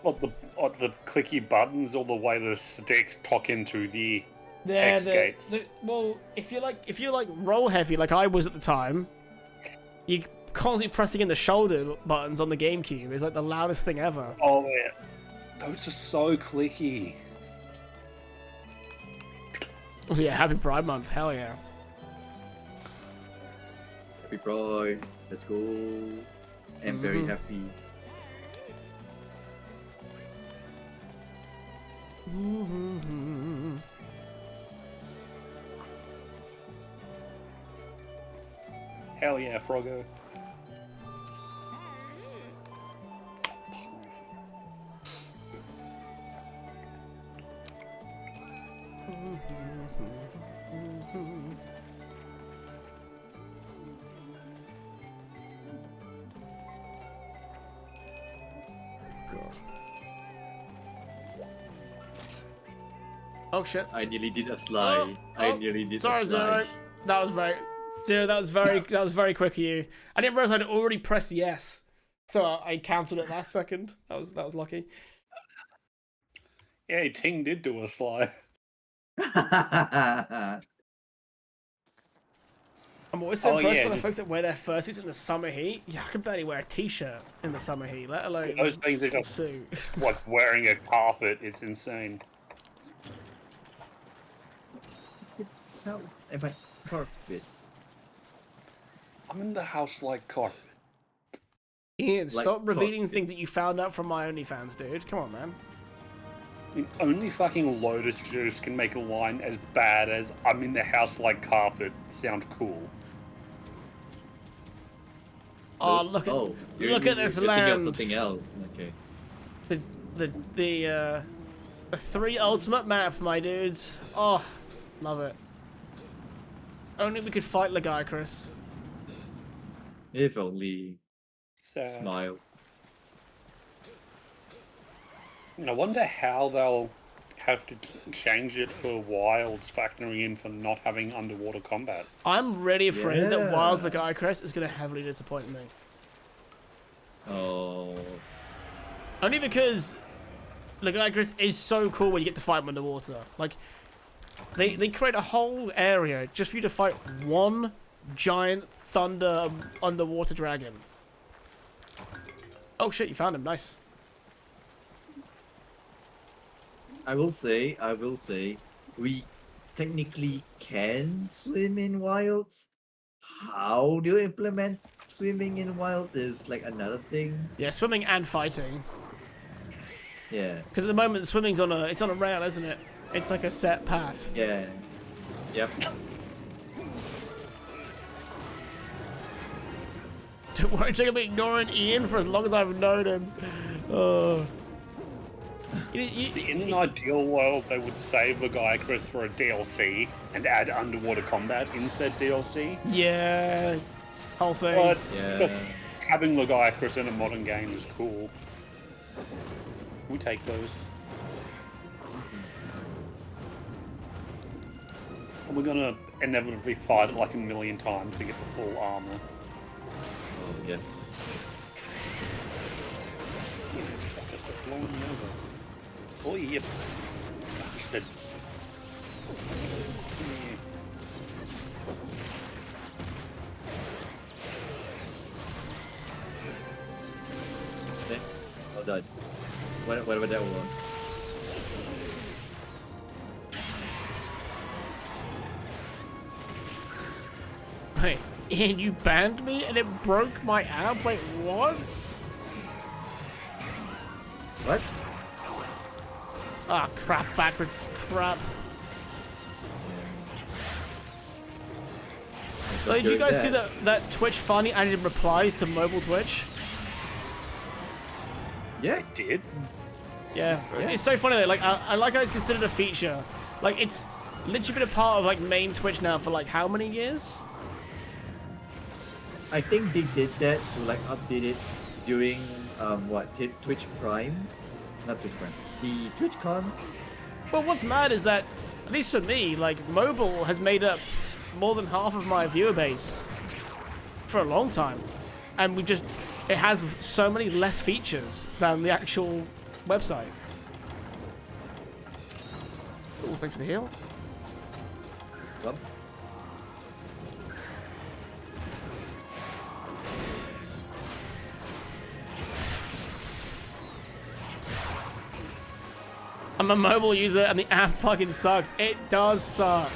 Or the clicky buttons, all the way the sticks tuck into the Yeah, X gates. well, if you're like roll heavy like I was at the time, you constantly pressing in the shoulder buttons on the GameCube is like the loudest thing ever. Oh yeah, those are so clicky. So yeah, happy Pride Month, hell yeah. Happy Pride. Let's go. I'm very happy. Hell yeah, Froggo. Oh shit. I nearly did a slide. I nearly did Sorry, a slide. Zero. That was very quick of you. I didn't realize I'd already pressed yes, so I counted it last second. That was lucky. Yeah, Ting did do a slide. I'm always so Oh, impressed yeah, by the just- folks that wear their fursuits in the summer heat. Yeah, I can barely wear a t-shirt in the summer heat, let alone Those things are a just suit. like wearing a carpet. It's insane. How am I carpet? I'm in the house like carpet. Ian, Like stop revealing carpet. things that you found out from my OnlyFans, dude. Come on, man. I mean, only fucking Lotus Juice can make a line as bad as "I'm in the house like carpet" sound cool. Oh, look at you're this thinking of land. something else. Okay. The 3 ultimate map, my dudes. Oh, love it. Only we could fight Legiacris. If only. So, Smile. I wonder how they'll have to change it for Wilds, factoring in for not having underwater combat. I'm really afraid that Yeah. Wild's Legiacris is going to heavily disappoint me. Oh. Only because Legiacris is so cool when you get to fight him underwater. Like, they create a whole area just for you to fight one giant thunder underwater dragon. Oh shit, you found him. Nice. I will say, we technically can swim in wilds. How do you implement swimming in wilds is like another thing. Yeah, swimming and fighting. Yeah. Because at the moment, the swimming's on a rail, isn't it? It's like a set path. Yeah. Yep. Don't worry, Jacob, ignoring Ian for as long as I've known him. Oh. In an ideal world, they would save the Gaiacris for a DLC and add underwater combat in said DLC. Yeah. Whole thing. But Yeah. having the Gaiacris in a modern game is cool. We take those. And we're gonna inevitably fight it like a million times to get the full armor. Oh, yes. Just blowing me over. Oh, yep. Just a... Okay. Well done. Whatever that was. Wait, Ian, you banned me and it broke my app? Wait, what? What? Ah, crap, backwards, crap. Like, did you guys see that Twitch finally added replies to mobile Twitch? Yeah. I did. Yeah, Yeah. it's so funny though. Like, I like how it's considered a feature. Like, it's literally been a part of like main Twitch now for like how many years? I think they did that to like update it during Twitch Prime, not Twitch Prime, the TwitchCon. Well, what's mad is that, at least for me, like mobile has made up more than half of my viewer base for a long time, and it has so many less features than the actual website. Oh, thanks for the heal. Well, I'm a mobile user and the app fucking sucks. It does suck.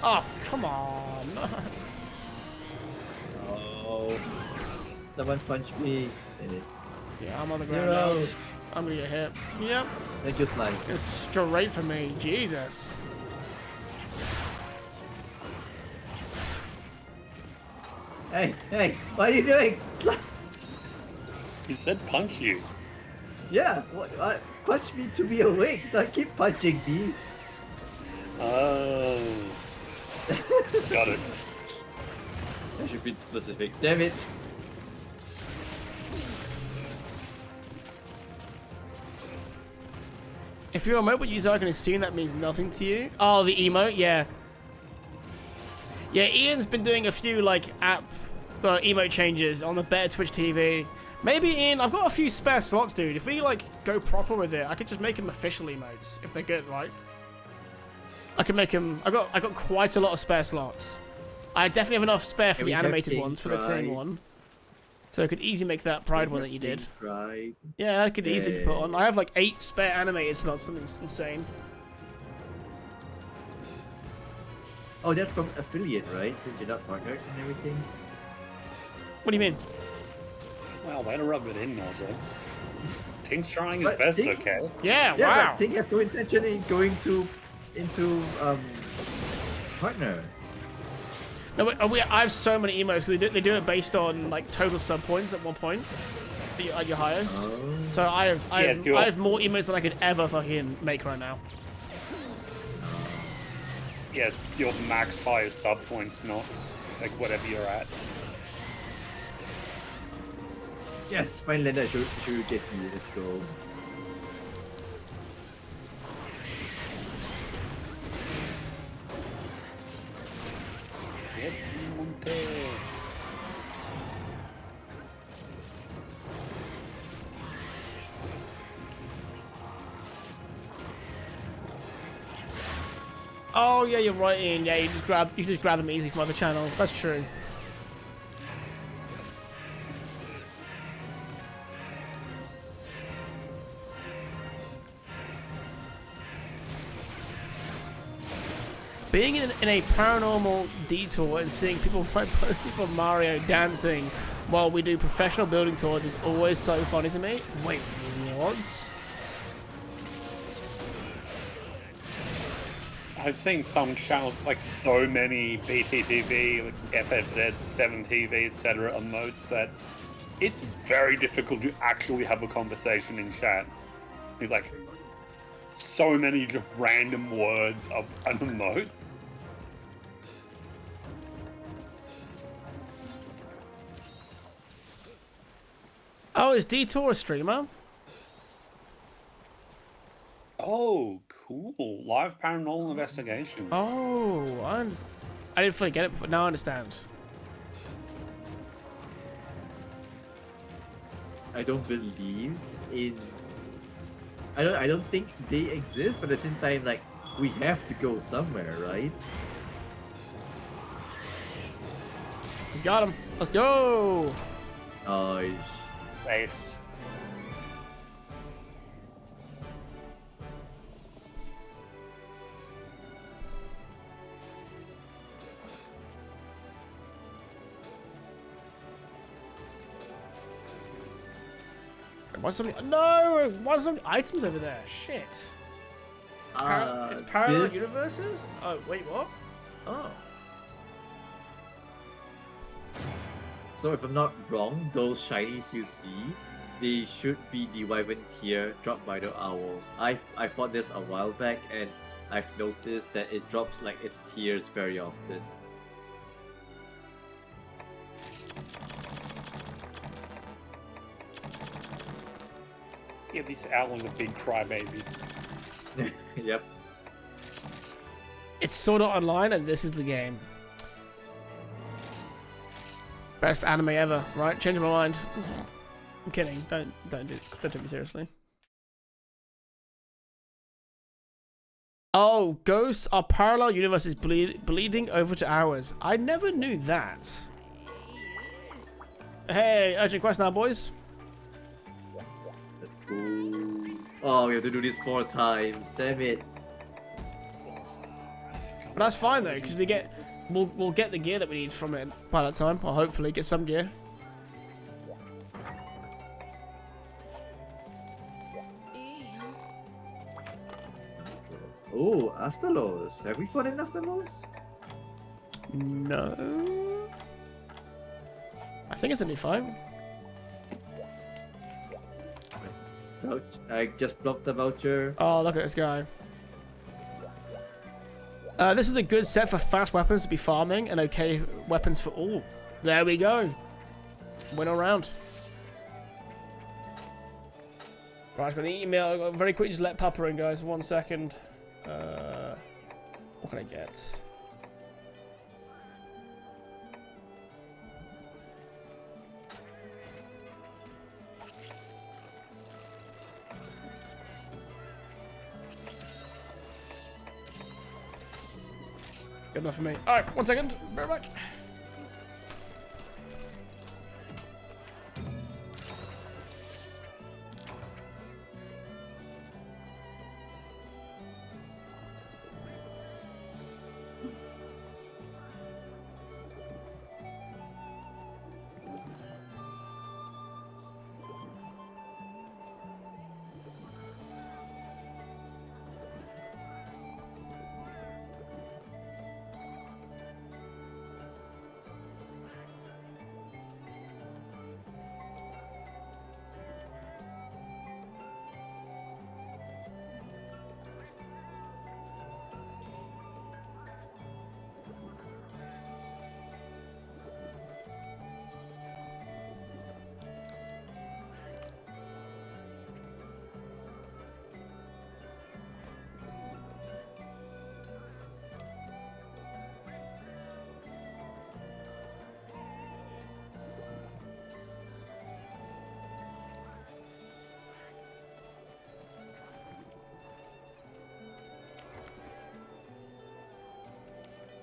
Oh, come on. oh, someone punched me. Yeah, I'm on the ground now. Zero. I'm gonna get hit. Yep. Thank you, Slime. It's straight for me. Jesus. Hey, what are you doing? Slime. He said punch you. Yeah, what? Punch me to be awake. Don't keep punching me. Oh. Got it. I should be specific. Damn it. If you're a mobile user, I can assume that means nothing to you. Oh, the emote? Yeah. Yeah, Ian's been doing a few, like, emote changes on the better Twitch TV. Maybe, Ian, I've got a few spare slots, dude. If we, like, go proper with it, I could just make them official emotes, if they're good, right? I can make them... I got quite a lot of spare slots. I definitely have enough spare for Can the we have animated King ones, for the Pride? team one. So I could easily make that Pride one that you did. Right. Yeah, that could easily be put on. Yeah. I have, like, 8 spare animated slots, something insane. Oh, that's from affiliate, right? Since you're not partnered and everything. What do you mean? Well, way to rub it in, Nozzle. Tink's trying his But best, Tink- okay? Yeah, Yeah, wow. but Tink has no intention in going into partner. No, I have so many emotes because they do it based on like total sub points at one point at your highest. Oh. So I Yeah, have more emotes than I could ever fucking make right now. Yeah, your max highest sub points, not like whatever you're at. Yes, fine, Linda. Should get to you. Let's go. Yes, Monte. Oh yeah, you're right, Ian. Yeah, you just grab them easy from other channels. That's true. Being in a paranormal detour and seeing people play mostly for Mario dancing while we do professional building tours is always so funny to me. Wait, what? I've seen some channels, like so many BTTV, like FFZ, 7TV, etc. emotes that it's very difficult to actually have a conversation in chat. It's like so many just random words of an emote. Oh, is Detour a streamer? Oh, cool. Live paranormal investigation. Oh, I didn't fully get it before. Now I understand. I don't believe in. I don't think they exist, but at the same time, like we have to go somewhere, right? He's got him. Let's go. Nice. Nice. Why's so many? No! Why's so many items over there? Shit. It's parallel This- universes? Oh, wait, what? Oh. So if I'm not wrong, those shinies you see, they should be the Wyvern tier dropped by the owl. I fought this a while back and I've noticed that it drops like its tiers very often. Yeah, this owl is a big crybaby. Yep. It's Sword Art Online, and this is the game. Best anime ever, right? Changing my mind. I'm kidding. Don't take me seriously. Oh, ghosts are parallel universes bleeding over to ours. I never knew that. Hey, urgent quest now, boys. Ooh. Oh, we have to do this 4 times. Damn it. But that's fine though, because we'll get the gear that we need from it by that time, or hopefully get some gear. Oh, Astalos. Have we fought in Astalos? No. I think it's a new fight. I just blocked the voucher. Oh, look at this guy. This is a good set for fast weapons to be farming and okay weapons for all. There we go. Win all round. Right, I've got an email. Very quickly, just let Papa in, guys. 1 second. What can I get? Good enough for me. Alright, 1 second. Be right back.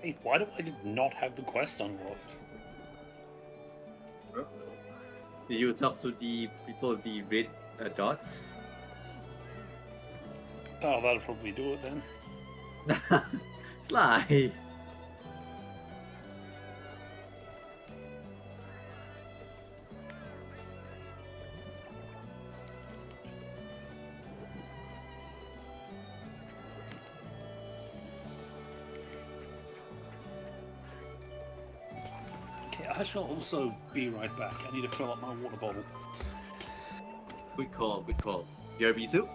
Hey, why do I not have the quest unlocked? Did you talk to the people with the red dots? Oh, that'll probably do it then. Sly! I shall also be right back. I need to fill up my water bottle. Good call, good call. BRB2?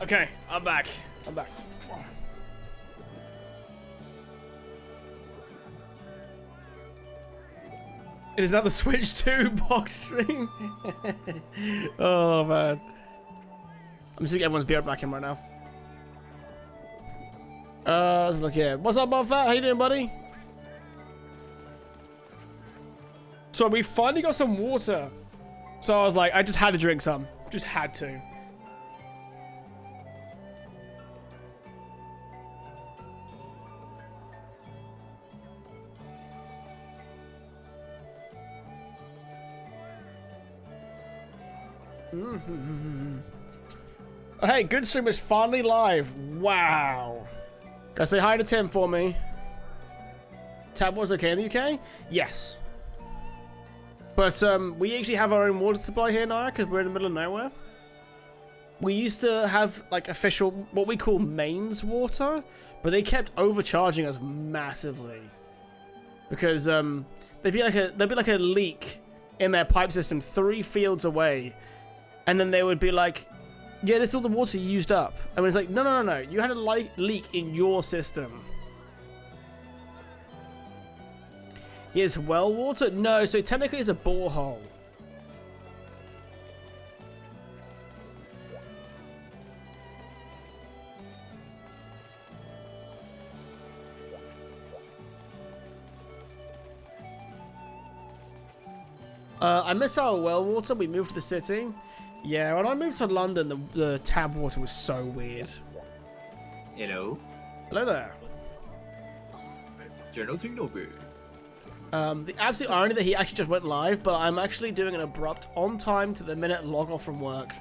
Okay, I'm back. It is now the Switch 2 box stream. Oh man. I'm assuming everyone's beer back in right now. Let's look here. What's up, Buffett? How you doing, buddy? So we finally got some water. So I was like, I just had to drink some. Just had to. Hey, Good Stream is finally live. Wow. Gotta say hi to Tim for me. Tab was okay in the UK? Yes. But we actually have our own water supply here now because we're in the middle of nowhere. We used to have like official, what we call mains water, but they kept overcharging us massively because there'd be like a leak in their pipe system 3 fields away, and then they would be like, yeah, this is all the water you used up. And it's like, no. You had a leak in your system. Is well water? No, so technically it's a borehole. I miss our well water. We moved to the city. Yeah, when I moved to London, the tap water was so weird. Hello. Hello there. The absolute irony that he actually just went live, but I'm actually doing an abrupt on time to the minute log off from work.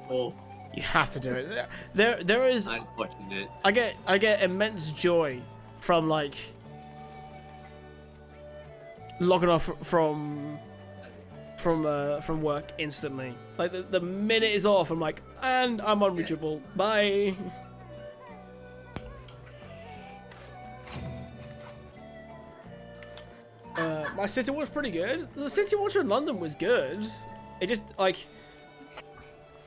Oh, You have to do it. There is. unfortunate. I get immense joy from like logging off from work instantly. Like the minute is off, I'm like, and I'm unreachable. Bye. My city water was pretty good. The city water in London was good. It just like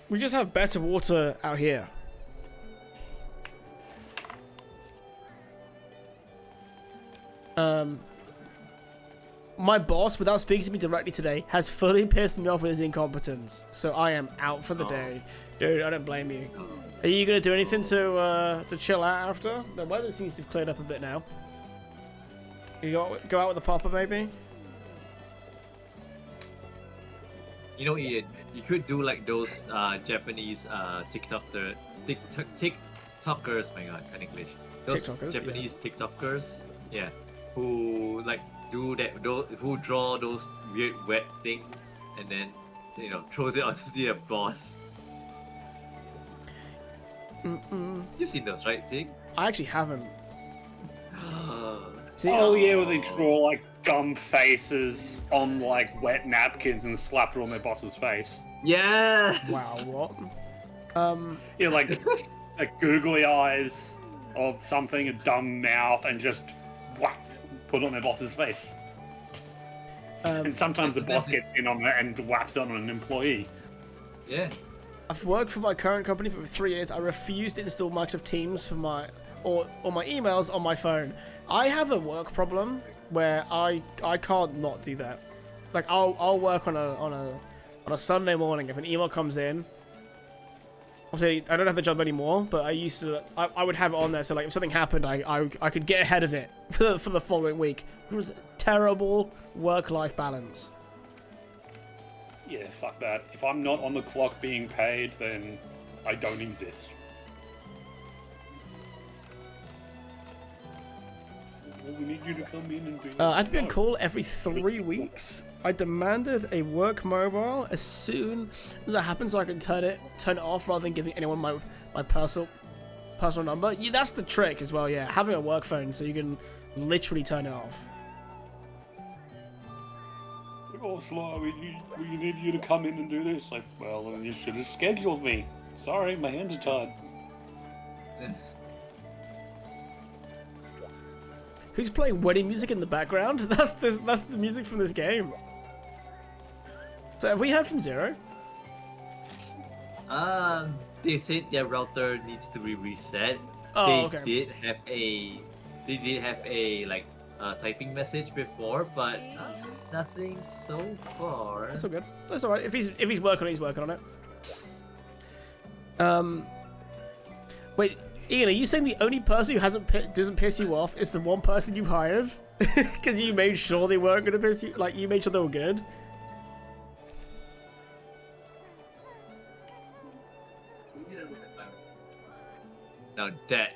we just have better water out here. My boss, without speaking to me directly today, has fully pissed me off with his incompetence. So I am out for the day. Dude, I don't blame you. Are you gonna do anything to chill out after? The weather seems to have cleared up a bit now. You go out with the popper, maybe? You know, Ian, you could do like those Japanese TikTokers. My God, in English. Those TikTokers, Japanese TikTokers, yeah, who like do that. Who draw those weird wet things and then throws it onto their boss. You've seen those, right, Tig? I actually haven't. See, Oh yeah, where they draw like dumb faces on like wet napkins and slap it on their boss's face. Yes. wow, what? Yeah, like googly eyes of something, a dumb mouth, and just whack, put it on their boss's face. And sometimes the That's- boss gets in on it and whaps on an employee. Yeah. I've worked for my current company for 3 years. I refuse to install Microsoft Teams for my or my emails on my phone. I have a work problem where I can't not do that. Like I'll work on a Sunday morning if an email comes in. Obviously, I don't have the job anymore, but I used to. I would have it on there, so like if something happened, I could get ahead of it for the following week. It was a terrible work-life balance. Yeah, fuck that. If I'm not on the clock being paid, then I don't exist. Well, we need you to come in and do I had to be on call every 3 weeks. I demanded a work mobile as soon as that happens, so I can turn it off rather than giving anyone my personal number. Yeah, that's the trick as well. Yeah, having a work phone so you can literally turn it off. Oh, Flo, we need you to come in and do this. Like, well, then you should have scheduled me. Sorry, my hands are tied. Who's playing wedding music in the background? That's the music from this game. So have we heard from Zero? They said their router needs to be reset. Oh, They okay. did have a like typing message before, but nothing so far. That's all good. That's all right. If he's working on it, he's working on it. Wait, Ian, are you saying the only person who doesn't piss you off is the one person you hired? Because you made sure they weren't going to piss you. Like you made sure they were good. Now that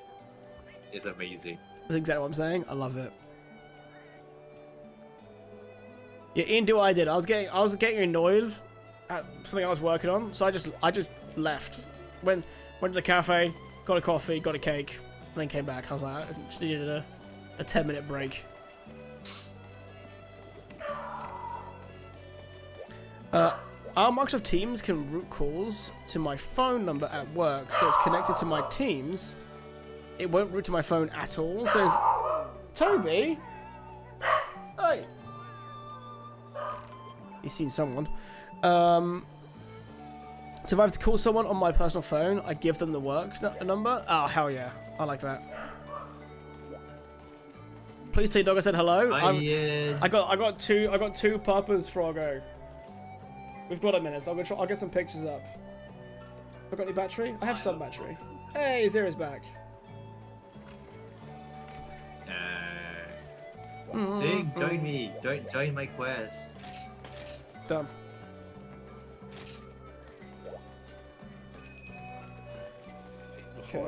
is amazing. That's exactly what I'm saying. I love it. Yeah, Ian, do what I did. I was getting annoyed at something I was working on, so I just left. Went to the cafe, got a coffee, got a cake, and then came back. I was like, I just needed a 10-minute break. Our Microsoft Teams can route calls to my phone number at work, so it's connected to my Teams. It won't route to my phone at all. So, Toby, hey, he's seen someone. So if I have to call someone on my personal phone, I give them the work number. Oh hell yeah, I like that. Please say dog I said hello. I got two Papa's Froggo. We've got a minute, so I'll get some pictures up. I got any battery? I have some battery. Hey, Zero's back. Ding, join me. Join my quest. Done. Okay.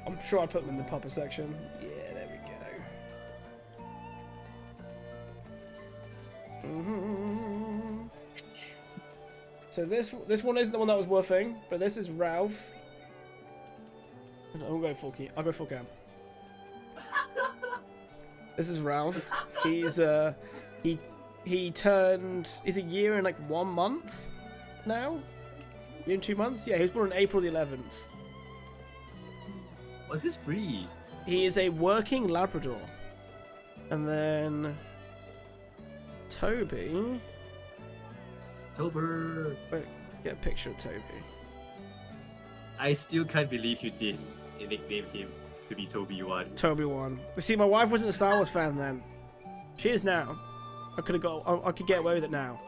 I'm sure I put them in the Papa section. Yeah, there we go. So this one isn't the one that was woofing, but this is Ralph. I'll go full key. I'll go full cam. This is Ralph. He's he turned is a year and like 1 month now. Year and 2 months. Yeah, he was born on April the 11th. What's this breed? He is a working Labrador. And then Toby. Tober. Wait, let's get a picture of Toby. I still can't believe you did nickname him to be Toby 1. Toby 1. You see, my wife wasn't a Star Wars fan then. She is now. I could get away with it now.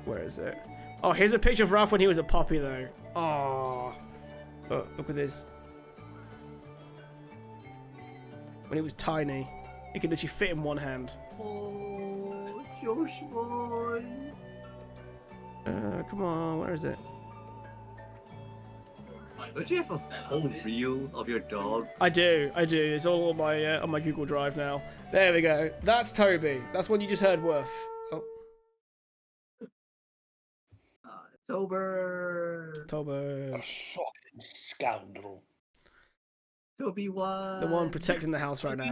Where is it? Oh, here's a picture of Ralph when he was a puppy though. Oh, look at this. When he was tiny, he could literally fit in one hand. Oh, Josh boy. Come on, where is it? Don't you have a whole reel of your dogs? I do. It's all on my Google Drive now. There we go. That's Toby. That's what you just heard, Woof. Oh, Tober. Toby. A fucking scoundrel. Toby 1. The one protecting the house right now.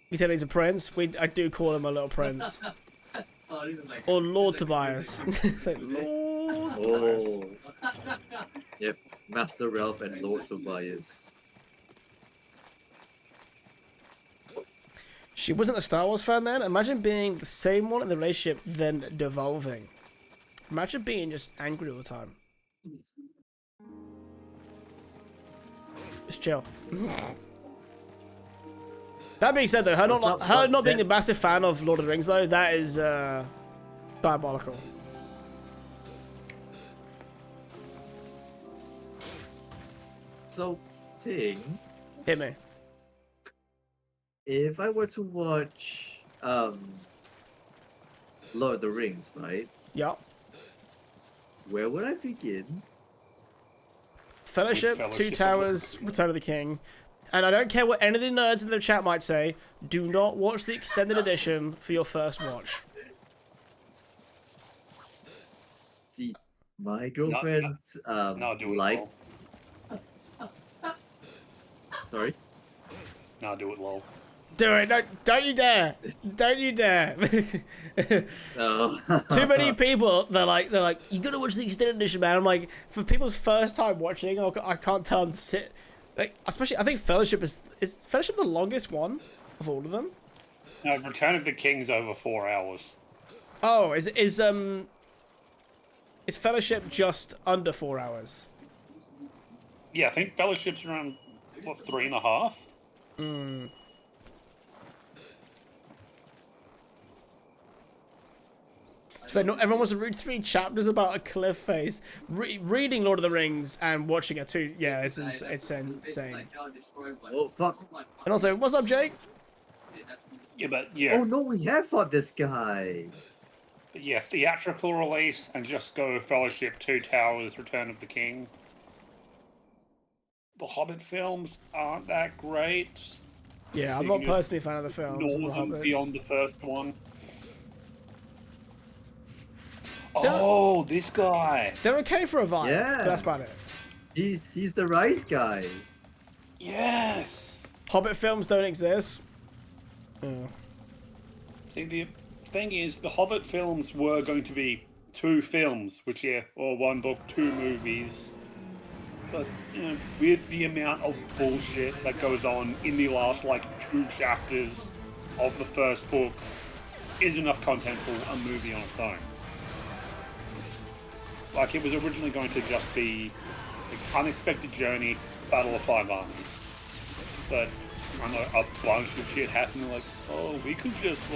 You tell he's a prince? I do call him a little prince. Or Lord Tobias. It's like, Lord Tobias. Oh. You have Master Ralph and Lord Tobias. She wasn't a Star Wars fan then? Imagine being the same one in the relationship, then devolving. Imagine being just angry all the time. Just chill. That being said, though, her What's not up, her bud? not being a Ben? massive fan of Lord of the Rings, though, that is diabolical. So, Ting, Hit me. if I were to watch Lord of the Rings, right? Yup. Where would I begin? Fellowship, Fellowship Two of the Towers, Return of the King. And I don't care what any of the nerds in the chat might say, do not watch the extended edition for your first watch. See, my girlfriend no, do it, likes. Sorry. Now do it, lol. Do it, don't you dare. Don't you dare. Oh. Too many people, they're like, you gotta watch the extended edition, man. I'm like, for people's first time watching, I can't tell them to sit. Like, especially, I think Fellowship is Fellowship the longest one of all of them? No, Return of the King's over 4 hours. Oh, is Fellowship just under 4 hours? Yeah, I think Fellowship's around, what, 3.5? So not everyone wants to read 3 chapters about a cliff face. Reading Lord of the Rings and watching it too. Yeah, it's insane. Oh fuck! And also, what's up, Jake? Yeah, but yeah, Oh no, we have fought this guy. Theatrical release and just go Fellowship, Two Towers, Return of the King. The Hobbit films aren't that great. Yeah, So I'm you not can just personally a fan of the films. of the Ignore them Hobbits. beyond the first one. Oh, this guy. They're okay for a vibe. Yeah. But that's about it. He's the rice guy. Yes. Hobbit films don't exist. Oh. See, the thing is, the Hobbit films were going to be 2 films, which or 1 book, 2 movies. But, you know, with the amount of bullshit that goes on in the last, 2 chapters of the first book, is enough content for a movie on its own. It was originally going to just be Unexpected Journey, Battle of 5 Armies. But, I know, a bunch of shit happened, we could just,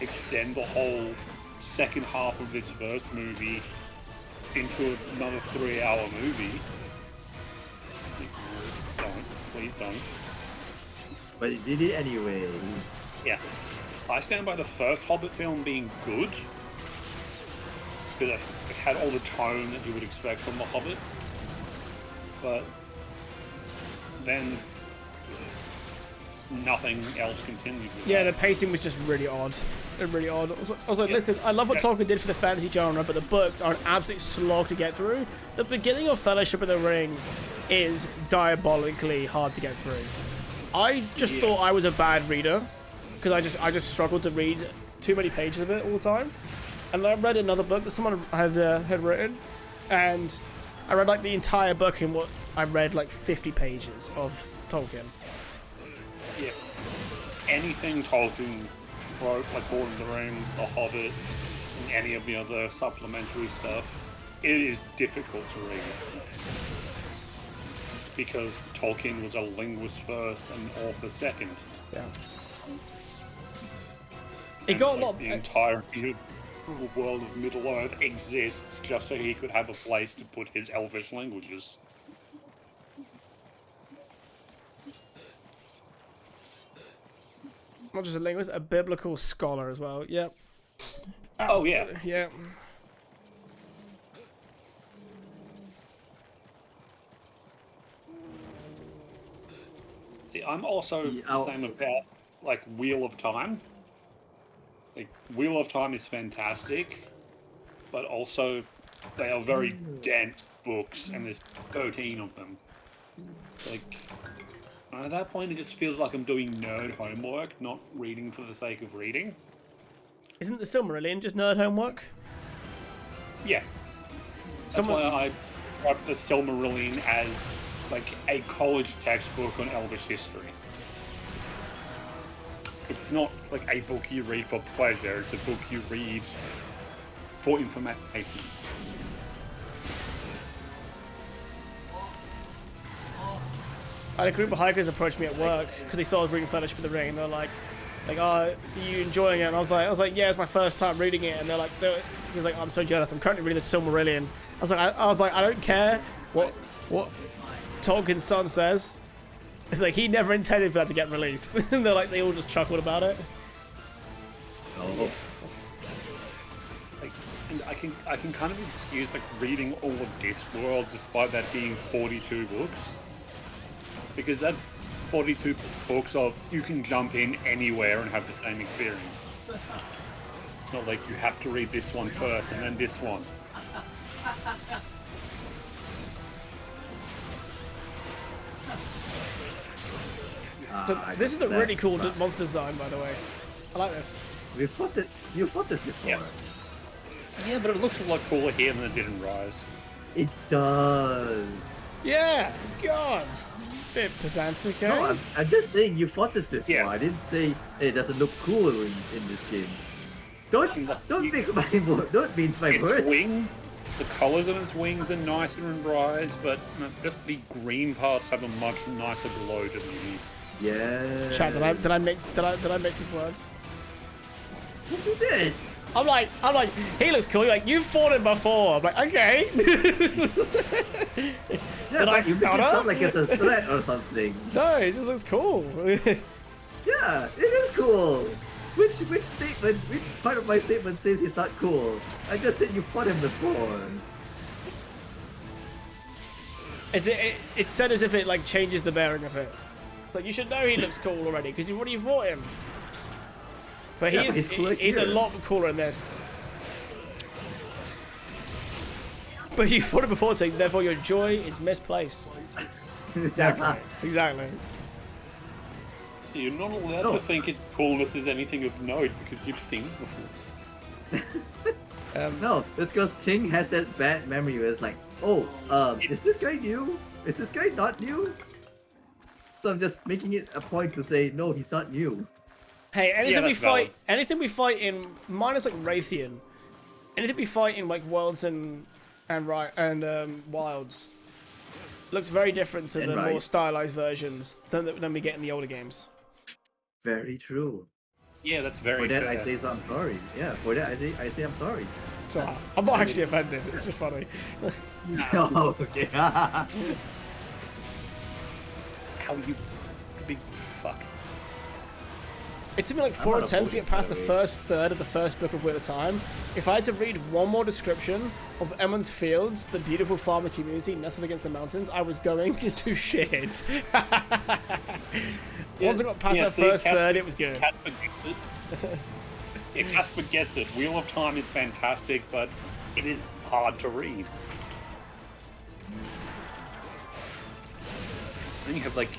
extend the whole second half of this first movie into another 3-hour movie. Don't. Please don't. But he did it anyway. Yeah. I stand by the first Hobbit film being good. Because it had all the tone that you would expect from The Hobbit. But then nothing else continued with Yeah, that. the pacing was just really odd. Really odd. Also, listen, I love what Tolkien did for the fantasy genre, but the books are an absolute slog to get through. The beginning of Fellowship of the Ring is diabolically hard to get through. I just thought I was a bad reader because I just struggled to read too many pages of it all the time. And I read another book that someone had written, and I read the entire book in what I read 50 pages of Tolkien. Yeah. Anything Tolkien wrote, like Lord of the Rings, The Hobbit, and any of the other supplementary stuff, it is difficult to read. Because Tolkien was a linguist first and author second. Yeah. It got a lot. The entire world of Middle-earth exists just so he could have a place to put his elvish languages. Not just a linguist, a biblical scholar as well. Yep. Oh, yeah. Yeah. See, I'm also the same about, Wheel of Time. Wheel of Time is fantastic, but also they are very dense books, and there's 13 of them. At that point, it just feels like I'm doing nerd homework, not reading for the sake of reading. Isn't the Silmarillion just nerd homework? Yeah. That's Someone- why I describe the Silmarillion as like a college textbook on Elvish history. It's not like a book you read for pleasure, it's a book you read for information. I had a group of hikers approach me at work because they saw I was reading Fellowship of the Ring, and they're like, oh, are you enjoying it? And I was like, yeah, it's my first time reading it. And he was like, I'm so jealous. I'm currently reading the Silmarillion. I was like, I don't care what Tolkien's son says. It's like he never intended for that to get released. And they all just chuckled about it. Oh, Like, and I can kind of excuse like reading all of Discworld despite that being 42 books. Because that's 42 books of you can jump in anywhere and have the same experience. It's not like you have to read this one first and then this one. So I this is a understand, really cool but monster design, by the way. I like this. You fought this before. Yeah. Yeah, but it looks a lot cooler here than it did in Rise. It does. Yeah, God. Bit pedantic, eh? No, I'm just saying you fought this before. Yeah. I didn't say it doesn't look cool in this game. Don't mix my don't mince my Its words. wing, the colours on its wings are nicer in Rise, but just the green parts have a much nicer glow to them. Yeah. Chad, did I mix his words? Yes, you did. I'm like, he looks cool. You're like, you've fought him before. I'm like, okay. Yeah, Did I but you make it stutter? sound like it's a threat or something. No, it just looks cool. Yeah, it is cool. Which statement? Which part of my statement says he's not cool? I just said you fought him before. It's said as if it like changes the bearing of it. Like you should know he looks cool already because you've already fought him. But Yeah, but he's cooler he's a here. lot cooler in this. But you fought him before, so therefore your joy is misplaced. Exactly. Exactly. You're not allowed No. to think its coolness is anything of note because you've seen it before. No, it's because Ting has that bad memory where it's like, oh, is this guy new? Is this guy not new? So I'm just making it a point to say, no, he's not new. Hey, that's valid. anything we fight in, minus like Raytheon, anything we fight in like Worlds and Wilds, looks very different to And the more Rise. stylized versions than we get in the older games. Very true. Yeah, that's very For that fair. I say so I'm sorry. Yeah, for that I say I'm sorry. So I'm not actually offended. It's just funny. Oh, okay. How you big fuck. It took me like I'm 4 not a attempts to get bully, past the by the way. first third of the first book of Wheel of Time. If I had to read one more description of Emmons Fields, the beautiful farmer community nestled against the mountains, I was going to shit. Once I got past that see, first Casper- third, it was good. Casper gets it. Yeah, Casper gets it. Wheel of Time is fantastic, but it is hard to read. Then you have like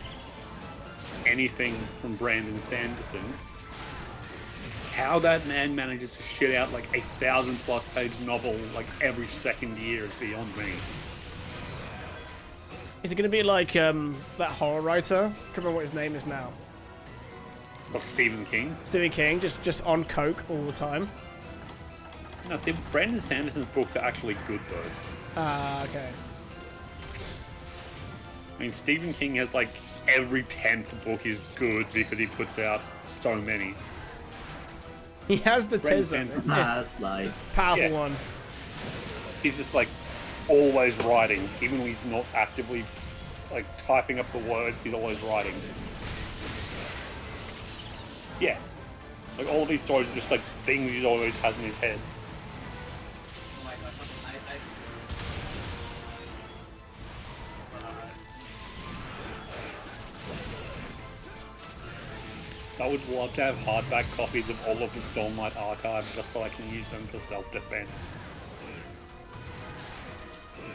anything from Brandon Sanderson. How that man manages to shit out like 1,000+ page novel like every second year is beyond me. Is it going to be like that horror writer? I can't remember what his name is now. What, Stephen King? Stephen King, just on coke all the time. No, see, Brandon Sanderson's books are actually good though. Ah, okay. I mean, Stephen King has like every 10th book is good because he puts out so many. He has the Brandon tism. Sanderson. It's a That's like powerful Yeah. one. He's just like always writing, even when he's not actively like typing up the words. He's always writing. Yeah, like all of these stories are just like things he always has in his head. I would love to have hardback copies of all of the Stormlight archive just so I can use them for self-defense.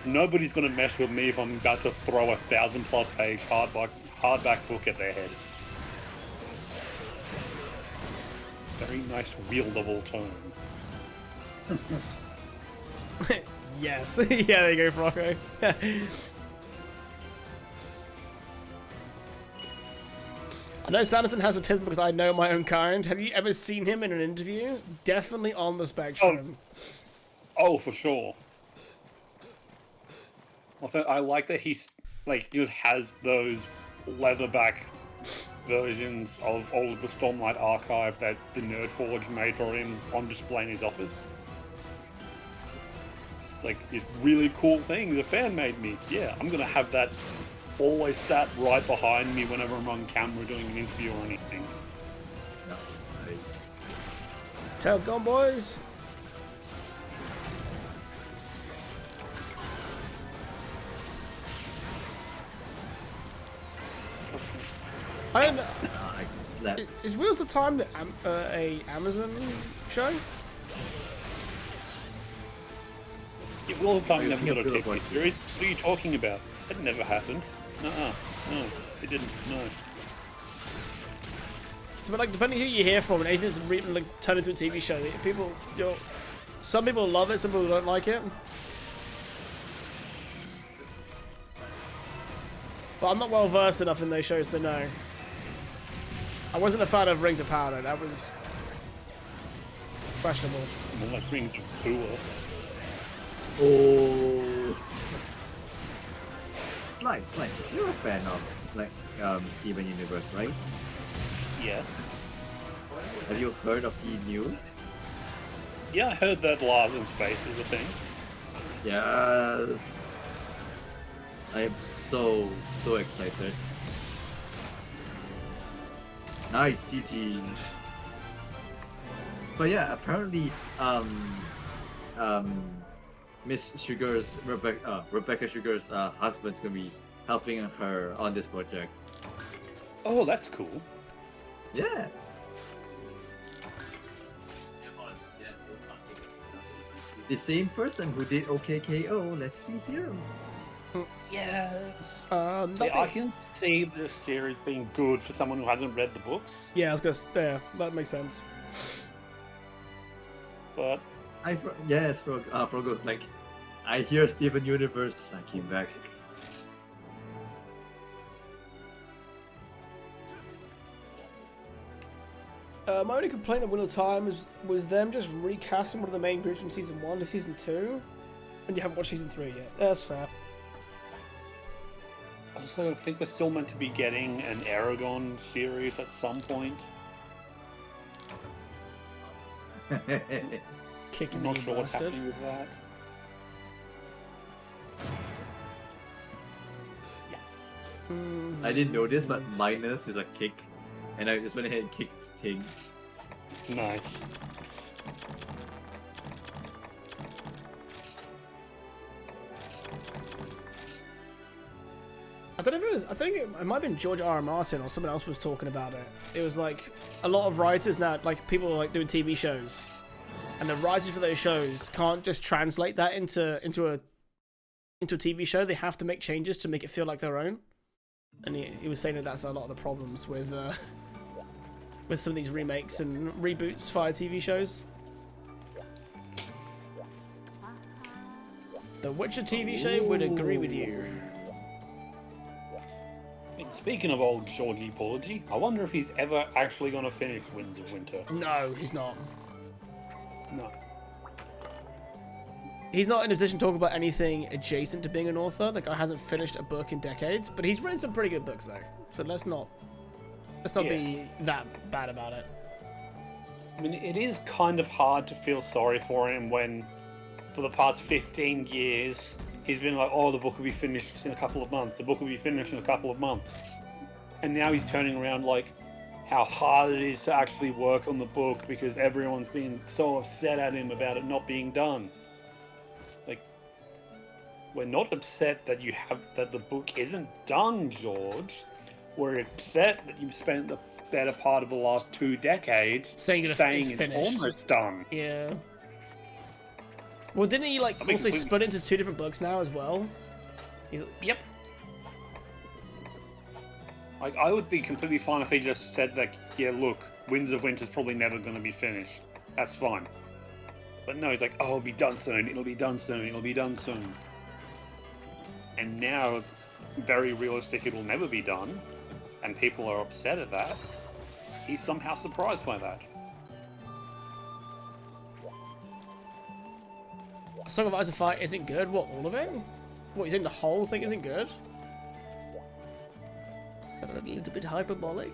Nobody's gonna mess with me if I'm about to throw 1,000+ page hardback book at their head. Very nice wieldable tone. Yes. Yeah, there you go, Rocco. I know Sanderson has autism because I know my own kind. Have you ever seen him in an interview? Definitely on the spectrum. Oh, for sure. Also, I like that he's like just has those leatherback versions of all of the Stormlight archive that the Nerdforge made for him on display in his office. It's like this really cool thing the fan made me. Yeah, I'm gonna have that always sat right behind me whenever I'm on camera doing an interview or anything. No, Tails gone, boys. I don't know. I slept. Is Wheels of Time a Amazon show? Yeah, Wheel of Time You're never looking got a at Wheel of TV Fortune. series. What are you talking about? That never happened. No, it didn't. No. But like, depending who you hear from, and anything that's like turned into a TV show, people, some people love it, some people don't like it. But I'm not well versed enough in those shows to know. I wasn't a fan of Rings of Power, though. That was questionable. More like Rings of Poor. Oh. Slide. You're a fan of like Steven Universe, right? Yes. Have you heard of the news? Yeah, I heard that Lars in Space is a thing. Yes. I am so excited. Nice, GG. But yeah, apparently, Miss Sugar's Rebecca Sugar's husband's gonna be helping her on this project. Oh, that's cool. Yeah. The same person who did OKKO, Let's Be Heroes. Yes. Yeah, I can see this series being good for someone who hasn't read the books, I was gonna. Yeah, that makes sense. but Yes, Frogo's like, I hear Steven Universe. I came back. My only complaint of Wheel of Time was them just recasting one of the main groups from season 1 to season 2, and you haven't watched season 3 yet. That's fair. also I think we're still meant to be getting an Aragon series at some point. Kicking I'm me, not sure what's bastard. happening with that. I didn't know this, but minus is a kick, and I just went ahead and kicked Sting. Nice. I don't know if it was. I think it might have been George R. R. Martin or someone else was talking about it. It was like a lot of writers now, like people like doing TV shows, and the writers for those shows can't just translate that into a TV show. They have to make changes to make it feel like their own. And he was saying that that's a lot of the problems with some of these remakes and reboots via TV shows. The Witcher TV show would agree with you. Speaking of old Georgie Porgy, I wonder if he's ever actually going to finish Winds of Winter. No, he's not. No. He's not in a position to talk about anything adjacent to being an author. The guy hasn't finished a book in decades, but he's written some pretty good books though. So let's not be that bad about it. I mean, it is kind of hard to feel sorry for him when, for the past 15 years, he's been like, oh, the book will be finished in a couple of months. The book will be finished in a couple of months. And now he's turning around like how hard it is to actually work on the book because everyone's been so upset at him about it not being done. Like, we're not upset that the book isn't done, George. We're upset that you've spent the better part of the last 2 decades saying it's finished. almost done. Yeah. Well, didn't he like also split into 2 different books now as well? He's yep. Like, I would be completely fine if he just said, like, yeah, look, Winds of Winter's probably never going to be finished. That's fine. But no, he's like, oh, it'll be done soon, it'll be done soon, it'll be done soon. And now it's very realistic it'll never be done, and people are upset at that. He's somehow surprised by that. Song of Ice and Fire isn't good? What, all of it? What, you think the whole thing isn't good? A little bit hyperbolic.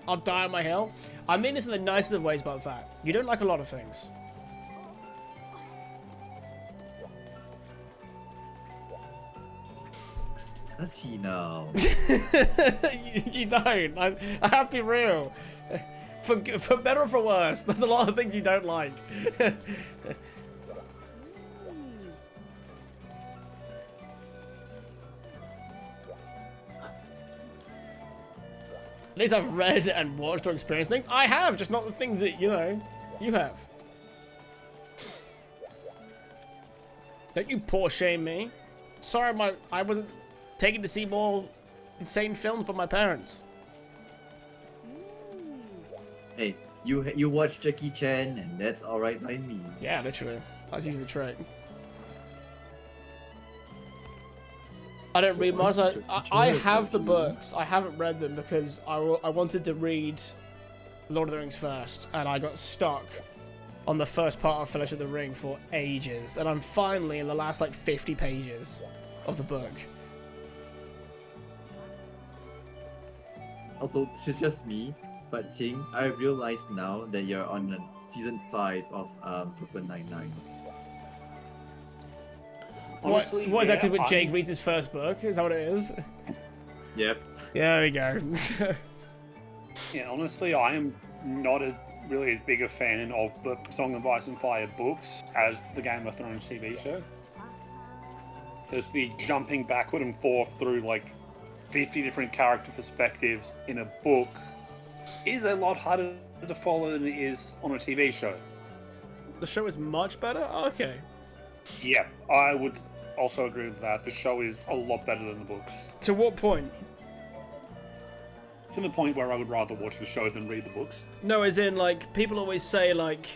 I'll die on my hill. I mean this in the nicest of ways about that. You don't like a lot of things. Does he now? You don't. I have to be real. For better or for worse, there's a lot of things you don't like. At least I've read and watched or experienced things. I have, just not the things that, you know, you have. Don't you poor shame me. Sorry, I wasn't taken to see more insane films by my parents. Hey, you watch Jackie Chan, and that's alright by me. Yeah, literally. That's usually the trait. I don't read much. I have the books. I haven't read them because I wanted to read Lord of the Rings first, and I got stuck on the first part of Fellowship of the Ring for ages, and I'm finally in the last like 50 pages of the book. Also, it's just me, but Ting, I realized now that you're on season 5 of Brooklyn Nine-Nine. Honestly, what is that? yeah, Because Jake reads his first book? Is that what it is? Yep. Yeah, there we go. Yeah, honestly, I am not really as big a fan of the Song of Ice and Fire books as the Game of Thrones TV show. Because the jumping backward and forth through like 50 different character perspectives in a book is a lot harder to follow than it is on a TV show. The show is much better? Okay. Yeah, I would also agree with that. The show is a lot better than the books. To what point? To the point where I would rather watch the show than read the books. No, as in, like, people always say, like,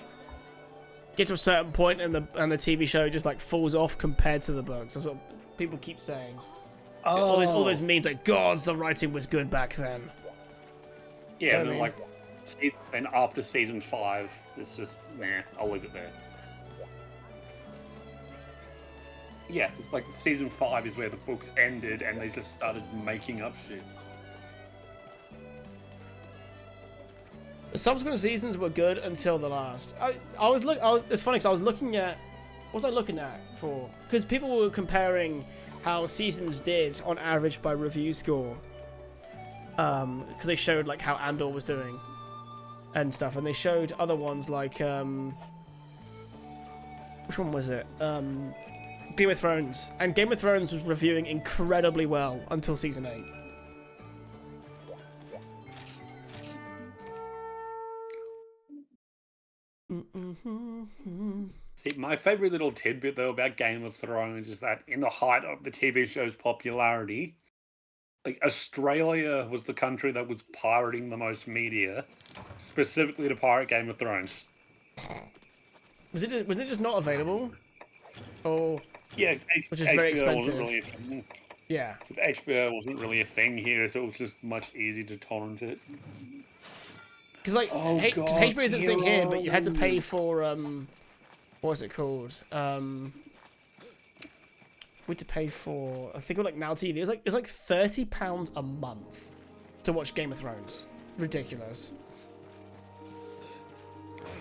get to a certain point and the TV show just, like, falls off compared to the books. That's what people keep saying. All those memes, like, God, the writing was good back then. Yeah, You know what I mean? and after season 5, it's just, nah, I'll leave it there. Yeah, it's like season 5 is where the books ended and they just started making up shit. The subsequent seasons were good until the last. It's funny because I was looking at, what was I looking at for? Because people were comparing how seasons did on average by review score. Because they showed like how Andor was doing and stuff, and they showed other ones like which one was it? Game of Thrones, and Game of Thrones was reviewing incredibly well until season 8. See, my favourite little tidbit though about Game of Thrones is that in the height of the TV show's popularity, like Australia was the country that was pirating the most media, specifically to pirate Game of Thrones. Was it just not available? Or Yeah, which is very expensive. Wasn't really a thing. Yeah. HBO wasn't really a thing here, so it was just much easier to torrent it. Because like, because HBO isn't a thing here, but you had to pay for what was it called? We had to pay for, I think it was like Now TV. It's like £30 a month to watch Game of Thrones. Ridiculous.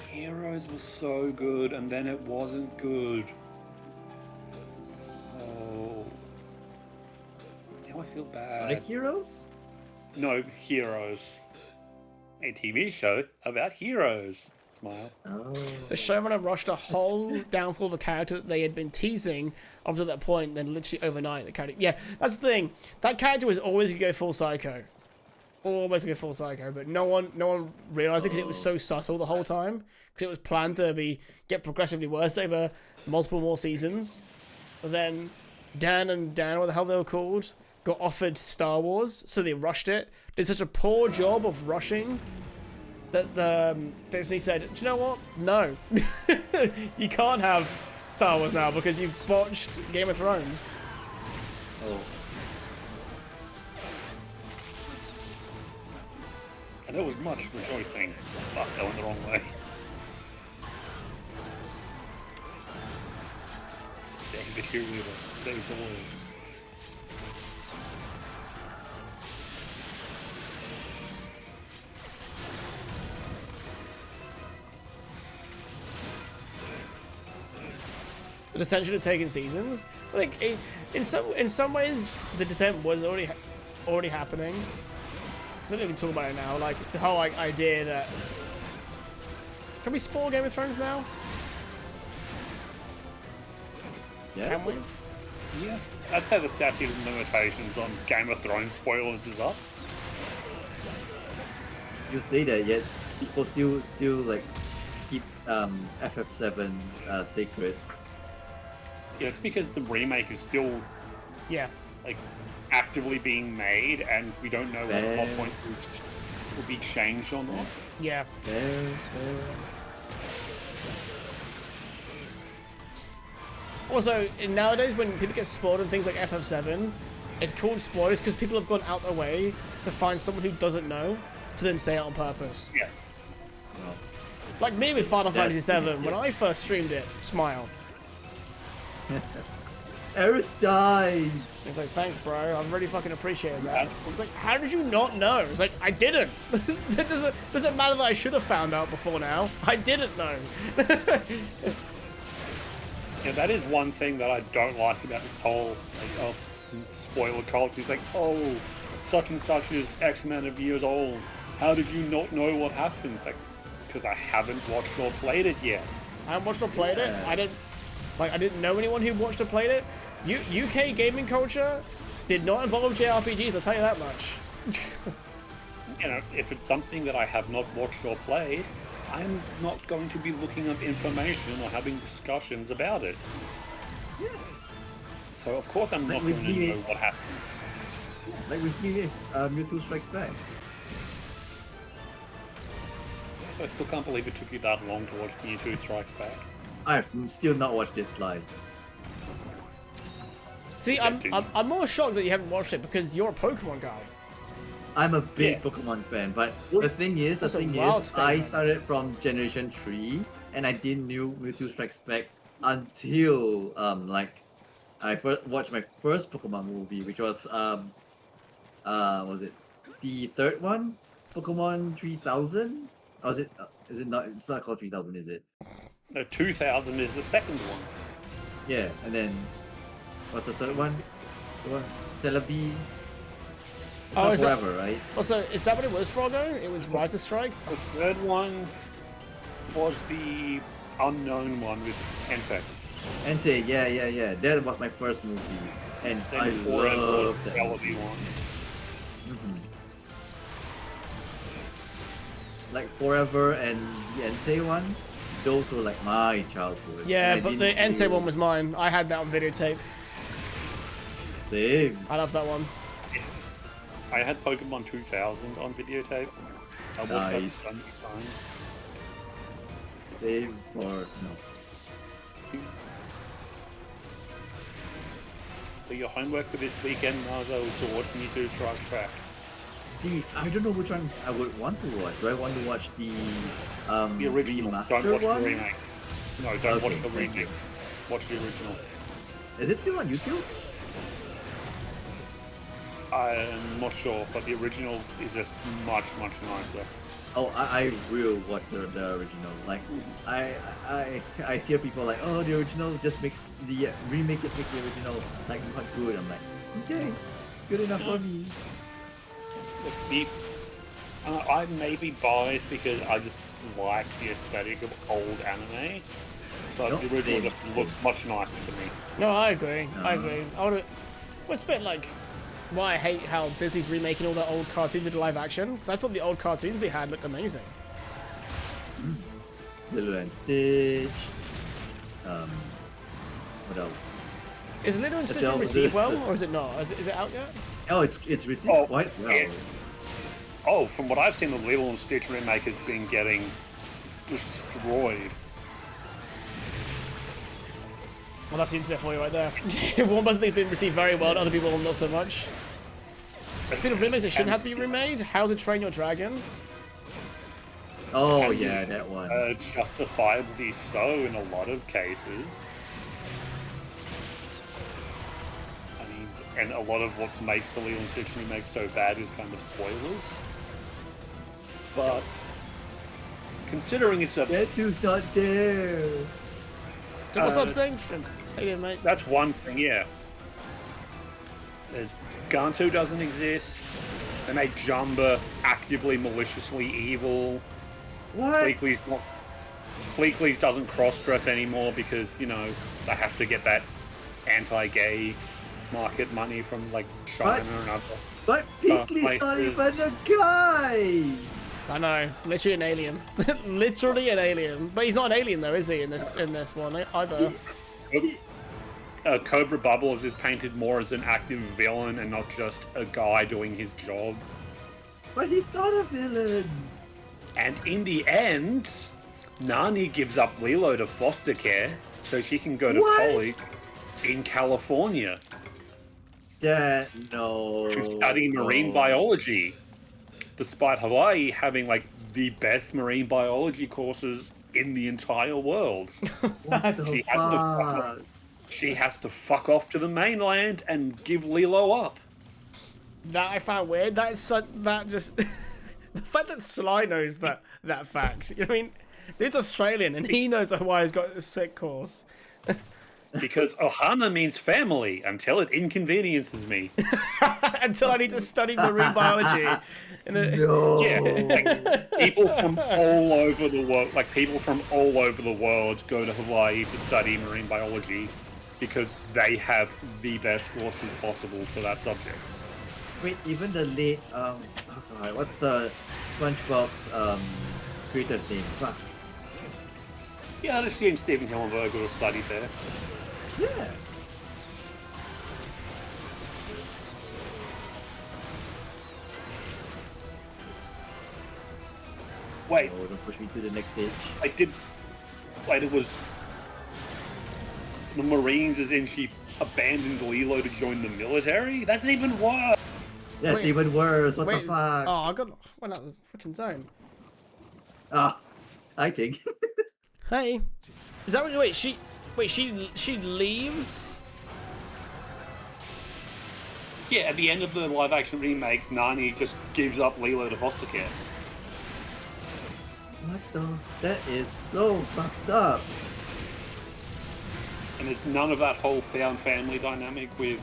Heroes was so good, and then it wasn't good. Oh, now I feel bad. Like Heroes? No, Heroes. A TV show about heroes. Smile. Oh. The showrunner rushed a whole downfall of a character that they had been teasing up to that point, then literally overnight the character. Yeah, that's the thing. That character was always gonna go full psycho. Always gonna go full psycho, but no one realized it because it was so subtle the whole time. Because it was planned to get progressively worse over multiple more seasons. But then Dan, what the hell they were called, got offered Star Wars, so they rushed it. Did such a poor job of rushing that Disney said, "Do you know what? No, you can't have Star Wars now because you've botched Game of Thrones." Oh, And there was much rejoicing. Fuck, that went the wrong way. Save the cheerleader. Save the world. The Descent should have taken seasons. Like in some ways, the Descent was already happening. I don't even talk about it now. Like the whole idea that can we spoil Game of Thrones now? yeah. Can we? Yeah. I'd say the statute of limitations on Game of Thrones spoilers is up. You say that, yet people still like keep FF7 sacred. Yeah, it's because the remake is still Yeah. like actively being made, and we don't know what plot Fair. point will be changed or not. Yeah. Fair. Also, nowadays when people get spoiled in things like FF7, it's called spoilers because people have gone out their way to find someone who doesn't know to then say it on purpose. Yeah. Well, Like me with Final Fantasy That's- VII, when yeah. I first streamed it, smile. Eris dies. It's like, thanks, bro. I really fucking appreciate that. It's like, how did you not know? It's like, I didn't. It doesn't matter that I should have found out before now. I didn't know. Yeah, that is one thing that I don't like about this whole spoiler culture. It's like, oh, such and such is X amount of years old. How did you not know what happened? It's like, because I haven't watched or played it yet. I haven't watched or played it. Yeah. I didn't know anyone who watched or played it. UK gaming culture did not involve JRPGs, I'll tell you that much. You know, if it's something that I have not watched or played, I'm not going to be looking up information or having discussions about it. So of course I'm Like not with going to me- know what happens. Like with me with Mewtwo Strikes Back. I still can't believe it took you that long to watch Mewtwo Strikes Back. I've still not watched it live. See, I'm more shocked that you haven't watched it because you're a Pokemon guy. I'm a big Yeah. Pokemon fan, but the thing is, That's a wild I statement. started from Generation 3, and I didn't knew Mewtwo Strikes Back until like I first watched my first Pokemon movie, which was was it the third one, Pokemon 3000? Or is it not? It's not called 3000, is it? No, 2000 is the second one. Yeah, and then what's the third one? The one Celebi. It's Oh, not is that- forever, right? Also, is that what it was, Frogo? It was Writer Strikes? The third one was the unknown one with Entei. Entei, yeah. That was my first movie, and Then I Forever was love the that. Celebi one. Mhm. Like Forever and the Entei one, those were like my childhood. Yeah, and I but the didn't Entei know- one was mine. I had that on videotape. Same. I love that one. I had Pokemon 2000 on videotape. I watched Nice. that so many times. Same for no. So your homework for this weekend, Nazo, is to watch Mewtwo Strikes Back. See, I don't know which one I would want to watch. Do I want to watch the The original. Don't remaster watch one? the remake. No, don't watch Okay, the thank remake. Watch the original. Is it still on YouTube? I'm not sure, but the original is just much, much nicer. Oh, I will watch the original. Like, I hear people like, oh, the original just makes the remake just makes the original like not good. I'm like, okay, good enough for me. Look, I may be biased because I just like the aesthetic of old anime, but No, the original same. just looks much nicer to me. No, I agree. I Uh-huh. agree. Well, it's a bit like why I hate how Disney's remaking all the old cartoons into live action. Because I thought the old cartoons they had looked amazing. Lilo and Stitch. What else? Is Lilo and It's Stitch the been received opposite. well, or is it not? Is it out yet? Oh, it's received Oh, quite well. yeah. Oh, from what I've seen, the Lilo and Stitch remake has been getting destroyed. Well, that's the internet for you right there. One person's been received very well, and other people not so much. Speaking of remakes, it shouldn't have to be remade. How to Train Your Dragon. Oh yeah, that one. Justifiably so in a lot of cases. I mean, and a lot of what makes the Lilo and Stitch remake so bad is kind of spoilers. But considering it's a Getsu's not there. So what's up, Sing? Hey, yeah, mate. that's one thing, yeah. There's Gantu doesn't exist. They made Jumba actively maliciously evil. What? Pleakley's doesn't cross-dress anymore because, you know, they have to get that anti-gay market money from, like, China and other. But Peakley's not places. even a guy. I know, literally an alien. Literally an alien. But he's not an alien though, is he? In this one either. Cobra Bubbles is painted more as an active villain and not just a guy doing his job. But he's not a villain. And in the end, Nani gives up Lilo to foster care so she can go to What? college in California No. to study marine biology. Despite Hawaii having like the best marine biology courses in the entire world. What the She has to fuck? She has to fuck off to the mainland and give Lilo up. That I found weird. That is such. That just. The fact that Sly knows that fact. You know what I mean? It's Australian and he knows that Hawaii's got a sick course. Because Ohana means family until it inconveniences me. Until I need to study marine biology. No. Yeah, like, people from all over the world, go to Hawaii to study marine biology because they have the best courses possible for that subject. Wait, even the late oh god, what's the SpongeBob's creator's name? Fuck. Yeah, I'd assume Stephen Hillenburg would have studied there. Yeah. Wait, Oh, don't push me to the next stage. it was the Marines, as in she abandoned Lilo to join the military? That's even worse! That's Wait, even worse. What Wait, the fuck? oh, I went out of the freaking zone. Ah, I think. Hey, is that what? Wait, she leaves. Yeah, at the end of the live-action remake, Nani just gives up Lilo to foster care. What the? That is so fucked up. And there's none of that whole found family dynamic with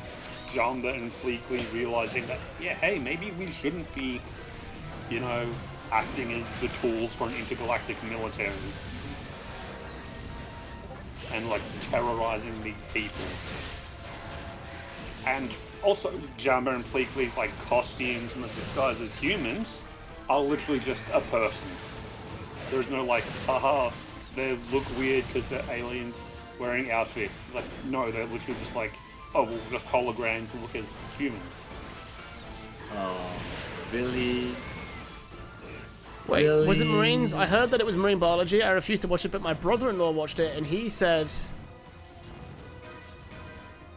Jamba and Fleekley realizing that, yeah, hey, maybe we shouldn't be, you know, acting as the tools for an intergalactic military. And, like, terrorizing these people. And also, Jamba and Fleekley's, like, costumes and the disguise as humans are literally just a person. There's no, like, haha, they look weird because they're aliens wearing outfits. Like, no, they're literally just like, oh, we'll just hologram to look as humans. Oh, really? Wait, was it Really? Marines? I heard that it was marine biology. I refused to watch it, but my brother-in-law watched it, and he said,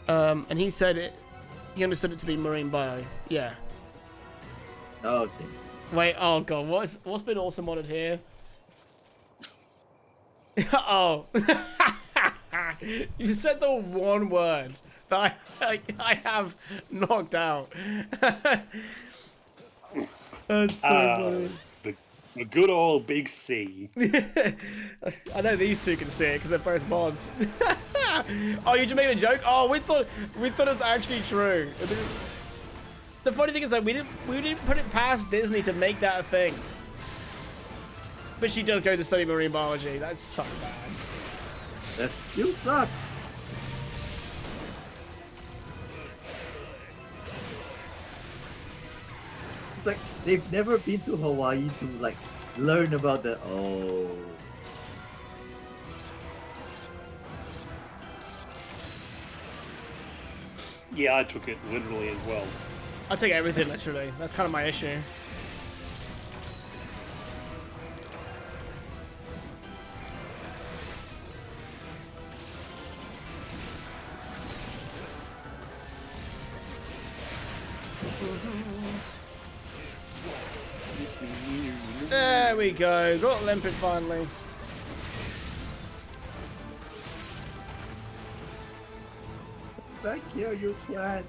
he understood it to be marine bio. Yeah. Okay. Wait, oh god, what's been awesome modded here? Oh. You said the one word that I have knocked out. That's so funny. The good old Big C. I know these two can see it because they're both mods. Oh, you just made a joke? Oh, we thought it was actually true. The funny thing is that we didn't put it past Disney to make that a thing. But she does go to study marine biology. That's so bad. That still sucks. It's like they've never been to Hawaii to like learn about the Yeah, I took it literally as well. I take everything literally. That's kind of my issue. There we go. Got limpid finally. Back here, you twat.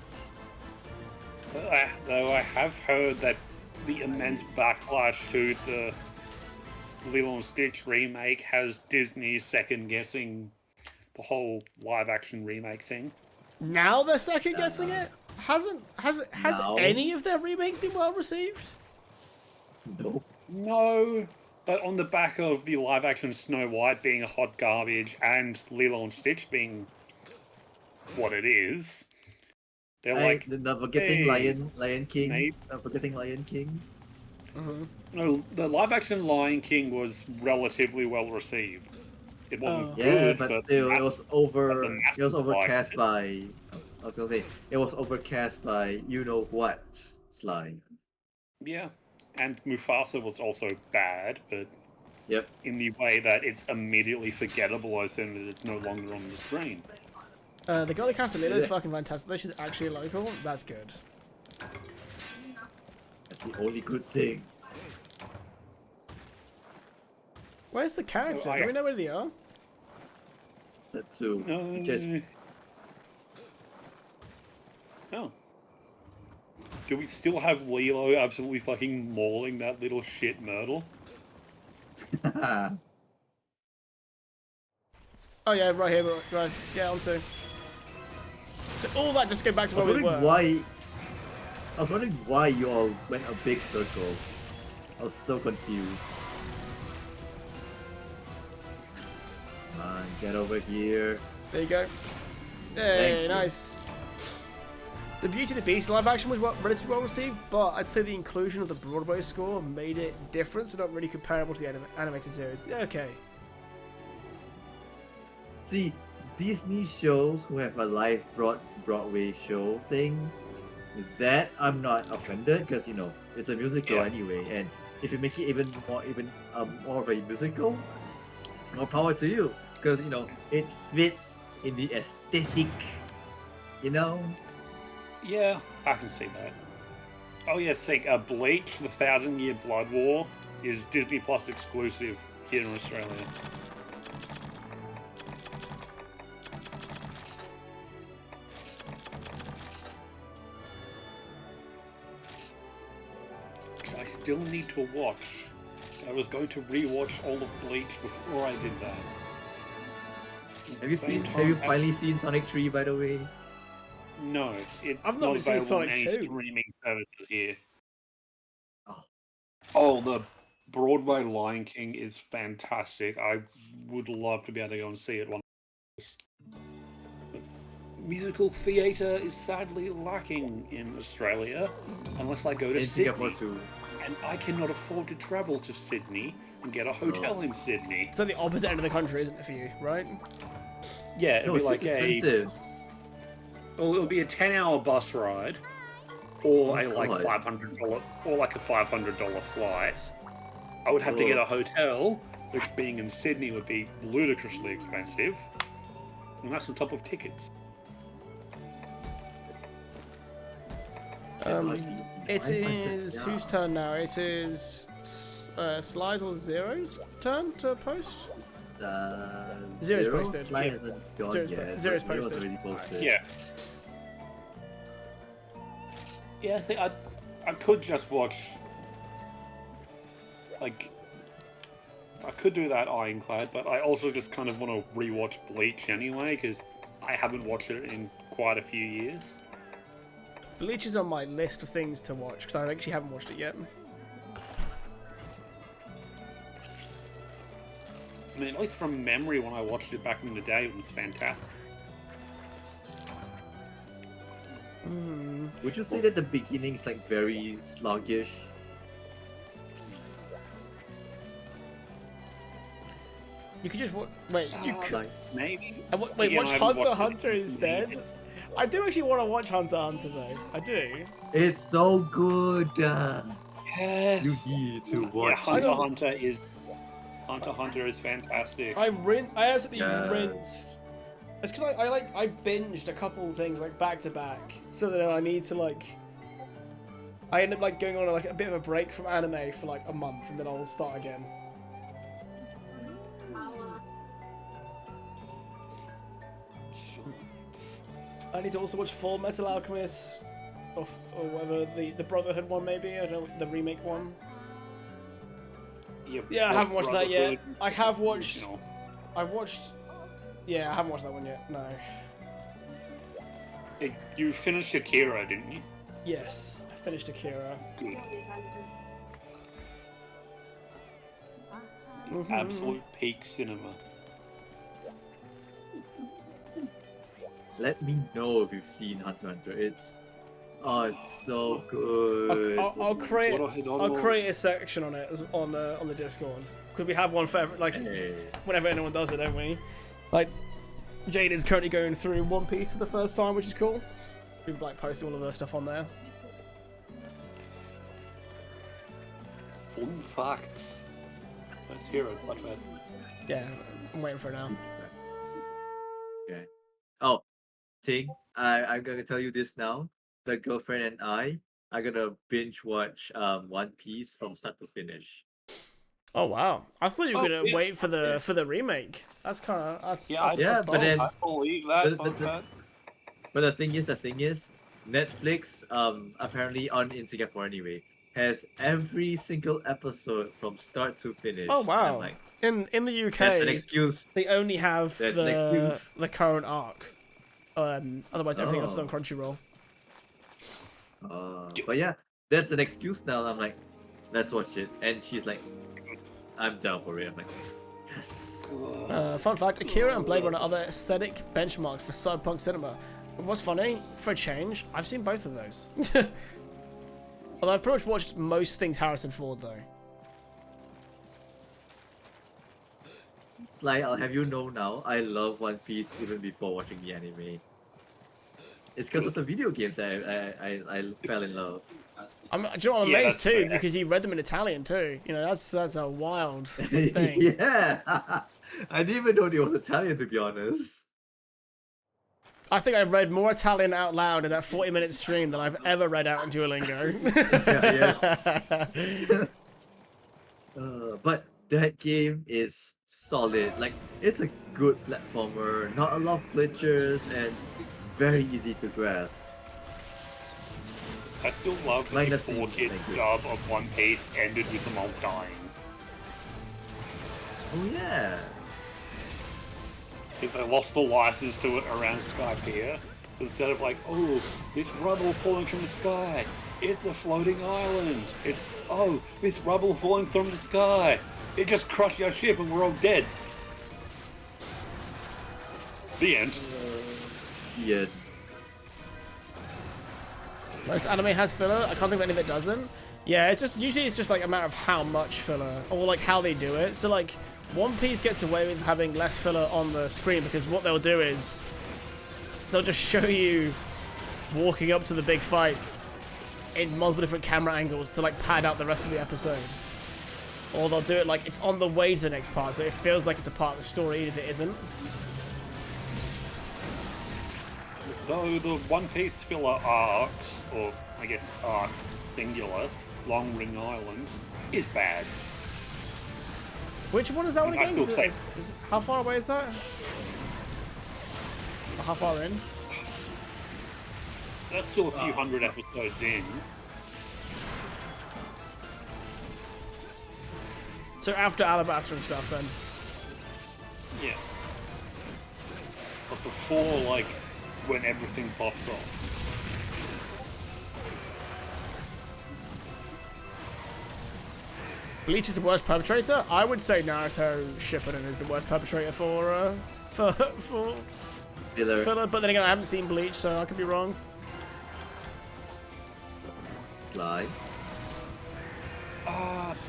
Though I have heard that the immense backlash to the Lilo and Stitch remake has Disney second guessing the whole live action remake thing. Now they're second guessing it. Has No. any of their remakes been well received? Nope. No, but on the back of the live action Snow White being a hot garbage and Lilo and Stitch being what it is, they're like, not forgetting hey, Lion King. mate. Not forgetting Lion King. no, the live action Lion King was relatively well received. It wasn't Yeah, good, but but still, the it was over. the It was masses liked overcast it. by. I was gonna say it was overcast by you know what, Sly. Yeah, and Mufasa was also bad, but Yep. in the way that it's immediately forgettable as soon as it's no longer on the screen. The girl that cast Lilo is Yeah. fucking fantastic. Though she's actually local. That's good. That's the only good thing. Where's the character? Oh, Do we know where they are? That too. No. Just Oh. Do we still have Lilo absolutely fucking mauling that little shit Myrtle? Oh yeah, right here, right. Yeah, on two. So all that just to go back to I was where we wondering were. why. I was wondering why you all went a big circle. I was so confused. Come on, get over here. There you go. Hey, Thank you. nice. The Beauty and the Beast live action was relatively well received, but I'd say the inclusion of the Broadway score made it different, so not really comparable to the animated series. Yeah, okay. See, Disney shows who have a live Broadway show thing, that I'm not offended because you know it's a musical Yeah. anyway, and if you make it even more of a musical, more power to you because you know it fits in the aesthetic, you know. Yeah, I can see that. Oh yeah, sick. Bleach, the 1,000-Year Blood War, is Disney Plus exclusive here in Australia. I still need to watch. I was going to rewatch all of Bleach before I did that. Have you Same Have you time, finally seen Sonic 3 by the way? No, it's I've not not seen available on Sonic any 2. streaming services here. Oh. Oh, the Broadway Lion King is fantastic. I would love to be able to go and see it one. Musical theatre is sadly lacking in Australia, unless I go to In Sydney, Singapore too. and I cannot afford to travel to Sydney and get a hotel in Sydney. It's on the opposite end of the country, isn't it, for you, right? Yeah, it'd No, be it's like just expensive. it'll be a 10-hour bus ride, or Oh, a like God. $500 or like a $500 flight. I would have to get a hotel, which being in Sydney would be ludicrously expensive, and that's on top of tickets. It is whose turn now? It is Slide or Zero's turn to post. Zero's posted, Slide yeah. hasn't gone Zero's yet. Zero's but Zero's posted. already posted. Yeah. Yeah, see, I could just watch, like, I could do that Ironclad, but I also just kind of want to rewatch Bleach anyway, because I haven't watched it in quite a few years. Bleach is on my list of things to watch because I actually haven't watched it yet. I mean, at least from memory, when I watched it back in the day, it was fantastic. Would you say that the beginning is like very sluggish? You could just wait. You could Like, Maybe. wait. Again, Watch I haven't Hunter watched it Hunter in instead. years. I do actually want to watch Hunter x Hunter though. I do. It's so good. Yes. You need to Yeah, watch Hunter it. x Hunter is fantastic. I absolutely Yeah. rinsed. It's because I binged a couple things like back to back, so that I need to like. I end up like going on like a bit of a break from anime for like a month, and then I'll start again. I need to also watch Full Metal Alchemist, or whatever the Brotherhood one maybe. I don't know, the remake one. Yeah, I haven't watched that yet. I have watched. Original. I've watched. Yeah, I haven't watched that one yet. No. You finished Akira, didn't you? Yes, I finished Akira. Good. Mhm. Absolute peak cinema. Let me know if you've seen Hunter x Hunter. It's so good. I'll create. What a- I'll create a section on it on the Discord because we have one for like Hey. whenever anyone does it, don't we? Like Jaden's currently going through One Piece for the first time, which is cool. We've been like posting all of their stuff on there. Fun facts. Let's hear it. What's that? Yeah, I'm waiting for it now. Okay. Oh, Ting, I'm gonna tell you this now. The girlfriend and I are gonna binge watch One Piece from start to finish. Oh wow! I thought you were gonna yeah. wait for the remake. That's kind of that's Yeah, that's but bold. then- I believe that. But- But the thing is, Netflix apparently in Singapore anyway has every single episode from start to finish. Oh And wow! I'm like, In the UK, that's an excuse. they only have That's an excuse. the current arc. Otherwise, everything else is on Oh. Crunchyroll. But yeah, that's an excuse now. I'm like, let's watch it, and she's like, I'm down for it. I'm like, yes. Fun fact: Akira and Blade Runner are the aesthetic benchmarks for cyberpunk cinema. What's funny, for a change, I've seen both of those. Although I've pretty much watched most things Harrison Ford though. It's like I'll have you know now, I love One Piece even before watching the anime. It's because of the video games I fell in love. Do you know what I'm Yeah, amazed that's too? fair. Because you read them in Italian too. You know, that's a wild thing. Yeah, I didn't even know he was Italian, to be honest. I think I've read more Italian out loud in that 40-minute stream than I've ever read out in Duolingo. But that game is solid. Like, it's a good platformer, not a lot of glitches, and very easy to grasp. I still love that Minus the the 4-kid language. dub of One Piece ended with them all dying. Oh yeah. Because they lost the license to it around Skypiea. So instead of like, oh, this rubble falling from the sky, it's a floating island. It's, oh, this rubble falling from the sky. It just crushed our ship and we're all dead. The end. Yeah. Most anime has filler. I can't think of any that doesn't. Yeah, it's just like a matter of how much filler or like how they do it. So like One Piece gets away with having less filler on the screen because what they'll do is they'll just show you walking up to the big fight in multiple different camera angles to like pad out the rest of the episode. Or they'll do it like it's on the way to the next part, so it feels like it's a part of the story even if it isn't. Though the One Piece filler arcs, or I guess arc singular, Long Ring Island, is bad. Which one is that one I again? still say- How far away is that? Or how far in? That's still a few hundred episodes in. So after Alabasta and stuff then. Yeah. But before, like, when everything pops off. Bleach is the worst perpetrator? I would say Naruto Shippuden is the worst perpetrator for Filler. filler, but then again I haven't seen Bleach, so I could be wrong. Sly.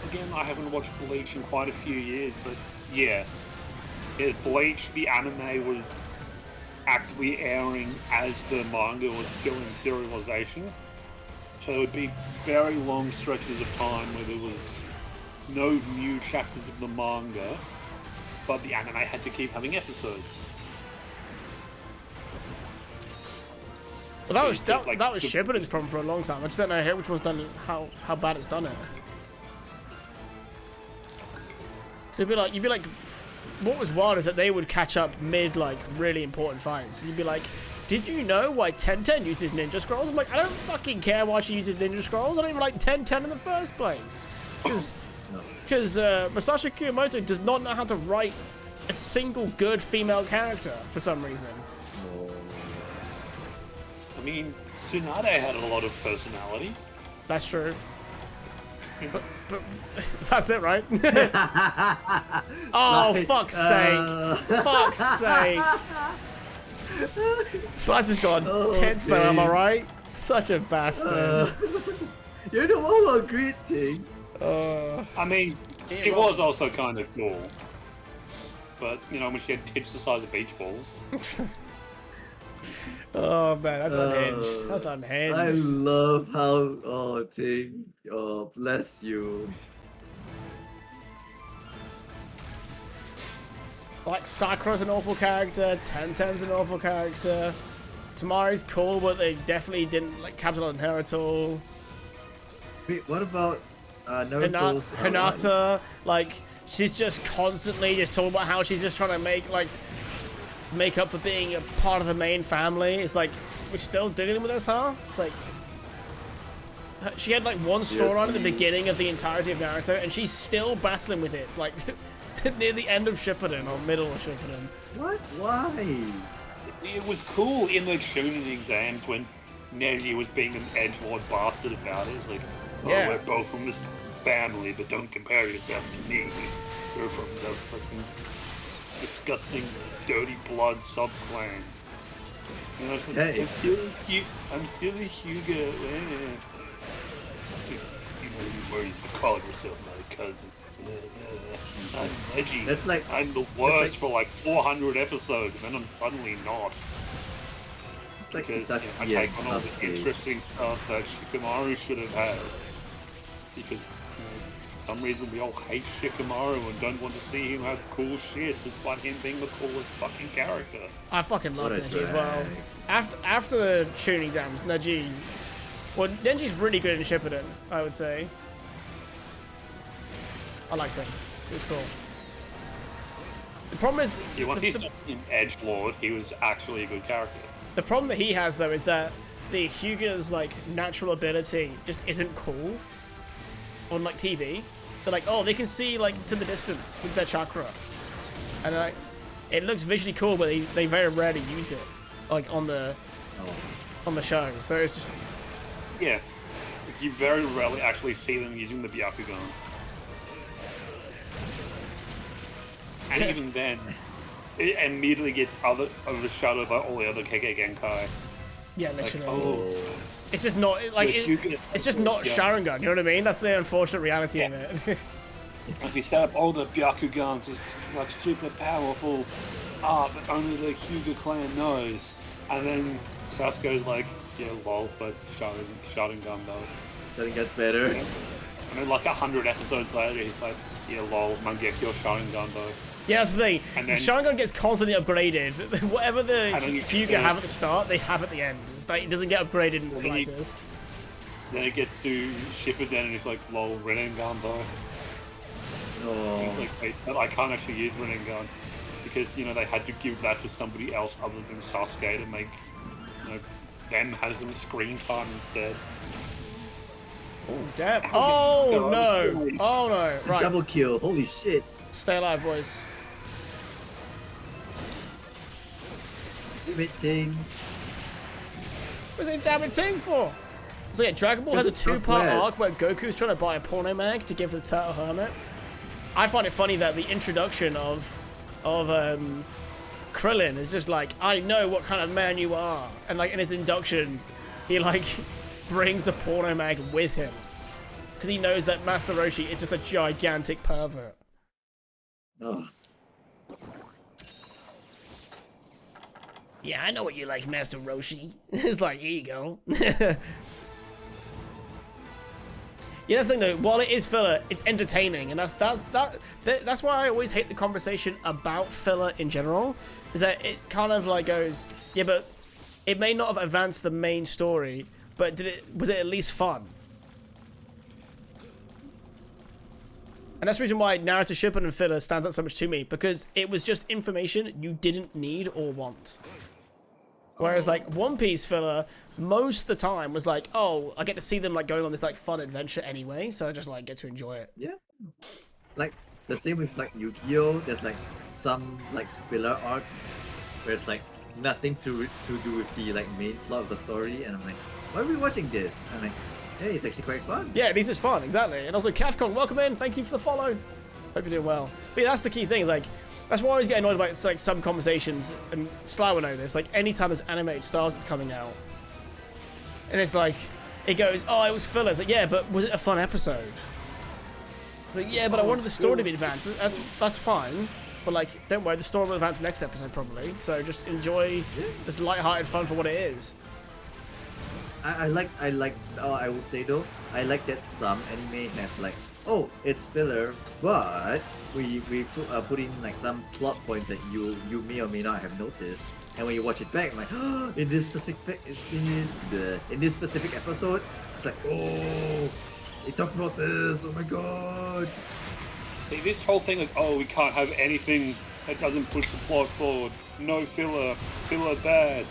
Again, I haven't watched Bleach in quite a few years, but yeah. Bleach, the anime was actively airing as the manga was still in serialization. So there would be very long stretches of time where there was no new chapters of the manga, but the anime had to keep having episodes. Well, that was So, like, that was the- Shippuden's problem for a long time. I just don't know which one's done how bad it's done it. So you'd be like, what was wild is that they would catch up mid like really important fights. You'd be like, did you know why 1010 uses ninja scrolls? I'm like, I don't fucking care why she uses ninja scrolls. I don't even like 1010 in the first place. Because Masashi Kyomoto does not know how to write a single good female character for some reason. I mean, Tsunade had a lot of personality. That's true. But that's it, right? Oh, fuck's sake. Fuck's sake. Slice has gone tense though, am I right? Such a bastard. You're the one who agreed, Ting. I mean, it was also kind of cool. But, you know, when she had tits the size of beach balls. Oh man, that's unhinged. That's unhinged. I love how Ting. Oh, bless you. Like Sakura's an awful character, Tenten's an awful character. Tamari's cool, but they definitely didn't like capitalize on her at all. Wait, what about Naruto's Hinata, like she's just constantly just talking about how she's just trying to make up for being a part of the main family. It's like we're still dealing with this, huh? It's like she had like one storyline at the beginning of the entirety of Naruto, and she's still battling with it, like near the end of Shippuden or middle of Shippuden. What? Why? It was cool in the Shonen exams when Neji was being an edgelord bastard about it. It's like, oh, Yeah. we're both from this family, but don't compare yourself to me. You're from the fucking disgusting, dirty blood sub-clan. You know, it's like, Yeah, I'm it's- still a Hyuga. You know, you worry to call yourself my cousin. I'm Neji. That's like I'm the worst for like 400 episodes, and then I'm suddenly not. it's like Because that. I take on all the interesting stuff that Shikamaru should have had. Because for some reason we all hate Shikamaru and don't want to see him have cool shit, despite him being the coolest fucking character. I fucking love What a Neji as well. drag. After the Chunin exams, Neji, well, Neji's really good in Shippuden, I would say. I liked him. He was cool. The problem is, Yeah, once he stopped being edgelord, he was actually a good character. the problem that he has though is that the Hyuga's like natural ability just isn't cool on like TV. They're like, oh, they can see like to the distance with their chakra, and like it looks visually cool, but they very rarely use it like on the show. So it's just Yeah, you very rarely actually see them using the Byakugan. And even then, it immediately gets overshadowed by all the other Kekkei Genkai. yeah, Like, literally. oh, It's just not like Yeah, Hyuga- it's just not yeah. Sharingan. You know what I mean? That's the unfortunate reality of Yeah. it. like we set up all the Byakugans as like super powerful, but only the Hyuga clan knows. And then Sasuke's like, yeah, lol, but Sharingan though. Something gets better. And then like 100 episodes later, he's like, yeah, lol, Mangekyo Sharingan though. Yeah, that's the thing. And then- Sharingan gets constantly upgraded. Whatever the And then you- Hyuga have at the start, they have at the end. It's like it doesn't get upgraded in the And then you- slightest. Then it gets to Shippuden and he's like, lol, Rinnegan though. Oh, He's like, wait, but I can't actually use Rinnegan. Because, you know, they had to give that to somebody else other than Sasuke to make, you know, them have some screen time instead. Oh damn! Oh God, no! it's Oh no! it's a Right, double kill. Holy shit. stay alive, boys. Damn it, Ting. What's he damn it ting for? So yeah, Dragon Ball has a Because it's two-part Northwest. arc where Goku's trying to buy a porno mag to give to the Turtle Hermit. I find it funny that the introduction of Krillin is just like, I know what kind of man you are, and like in his induction, he like brings a porno mag with him because he knows that Master Roshi is just a gigantic pervert. Oh. Yeah, I know what you like, Master Roshi. It's like, here you go. Yeah, that's the thing though. While it is filler, it's entertaining, and that's why I always hate the conversation about filler in general. Is that it kind of like goes, yeah, but it may not have advanced the main story, but was it at least fun? And that's the reason why narrative Shippuden filler stands out so much to me, because it was just information you didn't need or want. Whereas like One Piece filler, most of the time was like, oh, I get to see them like going on this like fun adventure anyway, so I just like get to enjoy it. Yeah. Like the same with like Yu-Gi-Oh! There's like some like filler arcs where it's like nothing to do with the like main plot of the story, and I'm like, why are we watching this? I'm like, hey, it's actually quite fun. Yeah, this is fun, exactly. And also, Cafcon, welcome in. Thank you for the follow. Hope you're doing well. But yeah, that's the key thing. Like, that's why I always get annoyed about like some conversations, and Sly will know this. Like, anytime there's animated stars that's coming out, and it's like, it goes, oh, it was filler. It's like, yeah, but was it a fun episode? Like, yeah, but I wanted the story to be advanced. That's fine. But like, don't worry, the story will advance next episode probably. So just enjoy this light-hearted fun for what it is. I like I will say though, I like that some anime have like, oh, it's filler, but we put in like some plot points that you may or may not have noticed, and when you watch it back, I'm like, oh, in this specific episode, it's like, oh, they talked about this, oh my god. See, this whole thing of, oh, we can't have anything that doesn't push the plot forward, no filler bad,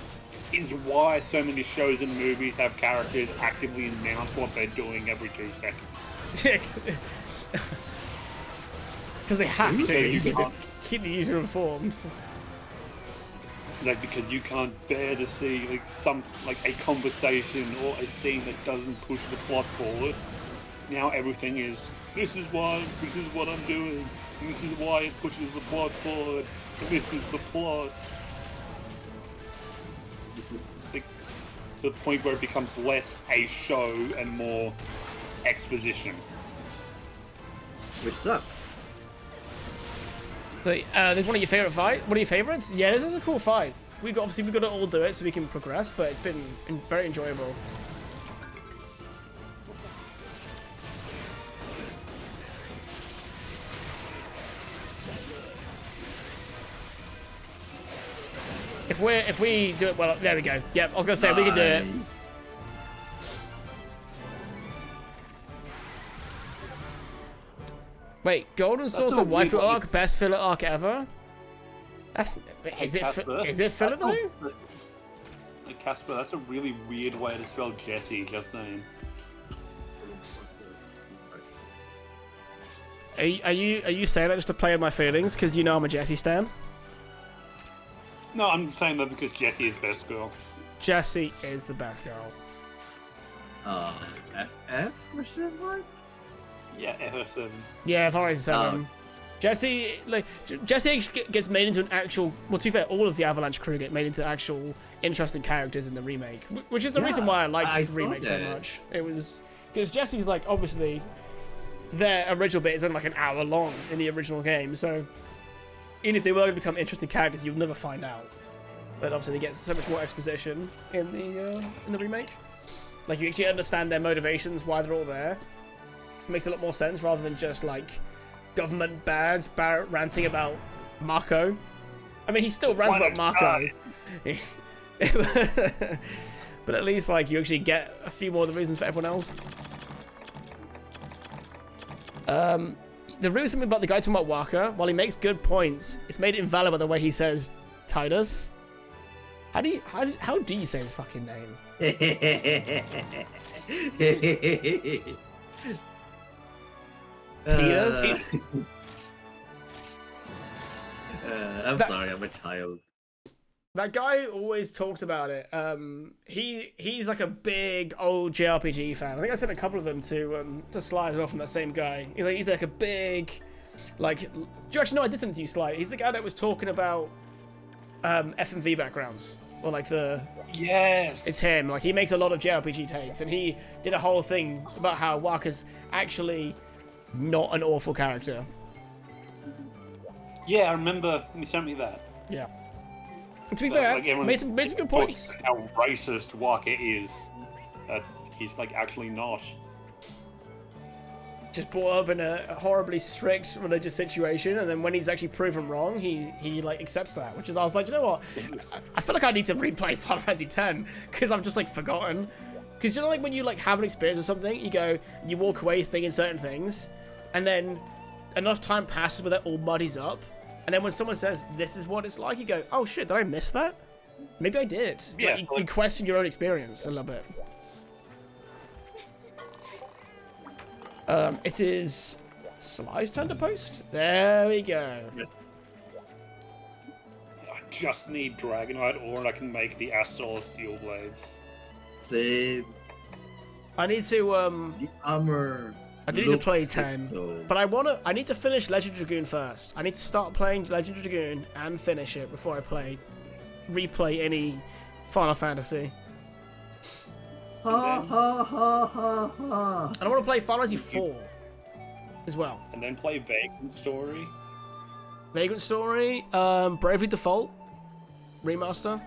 is why so many shows and movies have characters actively announce what they're doing every 2 seconds. Because they have So to you can't, keep the user informed. like, because you can't bear to see like a conversation or a scene that doesn't push the plot forward. Now everything is, this is what I'm doing, and this is why it pushes the plot forward, and this is the plot. Like, to the point where it becomes less a show and more exposition. Which sucks. So, one of your favorite fight? One of your favorites? Yeah, this is a cool fight. We've got to all do it so we can progress, but it's been very enjoyable. If we do it well, there we go. Yep, I was gonna say we can do it. Wait, Golden Saucer waifu arc, best filler arc ever? Is it filler though? Hey, Casper, that's a really weird way to spell Jesse, just saying. Are you saying that just to play on my feelings? Because you know I'm a Jessie stan? No, I'm saying that because Jessie is best girl. Jessie is the best girl. FF question mark? Yeah, FF7. Yeah, Horizon 7. Jessie gets made into an actual. Well, to be fair, all of the Avalanche crew get made into actual interesting characters in the remake, which is the reason why I liked the remake so much. It was because Jessie's like obviously their original bit is only like an hour long in the original game, so even if they were to become interesting characters, you'll never find out. But obviously, they get so much more exposition in the remake. Like you actually understand their motivations, why they're all there. It makes a lot more sense rather than just like government bads Barrett ranting about Mako. I mean, he still rants about Mako. But at least like you actually get a few more of the reasons for everyone else. The reason about the guy talking about Waka, while he makes good points, it's made invalid by the way he says Titus. How do you say his fucking name? Titus? I'm sorry, I'm a child. That guy always talks about it. He's like a big old JRPG fan. I think I sent a couple of them to Sly as well from that same guy. He's like a big, like. Do you actually know I did send it to you, Sly? He's the guy that was talking about FMV backgrounds or like the. Yes. It's him. Like he makes a lot of JRPG takes, and he did a whole thing about how Waka's actually not an awful character. Yeah, I remember you sent me that. Yeah. To be fair, everyone made some good points. talks how racist Waka is. That he's like actually not. Just brought up in a horribly strict religious situation, and then when he's actually proven wrong, he like accepts that. Which is, I was like, you know what? I feel like I need to replay Final Fantasy X because I've just like forgotten. Because you know, like when you like have an experience or something, you walk away thinking certain things, and then enough time passes where that all muddies up, and then when someone says this is what it's like, you go, oh shit, did I miss that? Maybe I did. Yeah, like, you question your own experience a little bit. It is Sly's turn to post. There we go. I just need Dragonite, or I can make the Astral Steel Blades. Same. I need to The armor. I do need to looks play sick, 10, though. but I need to finish Legend of Dragoon first. I need to start playing Legend of Dragoon and finish it before I replay any Final Fantasy. Ha ha ha ha ha. And I want to play Final Fantasy 4 as well. And then play Vagrant Story. Vagrant Story, Bravely Default remaster.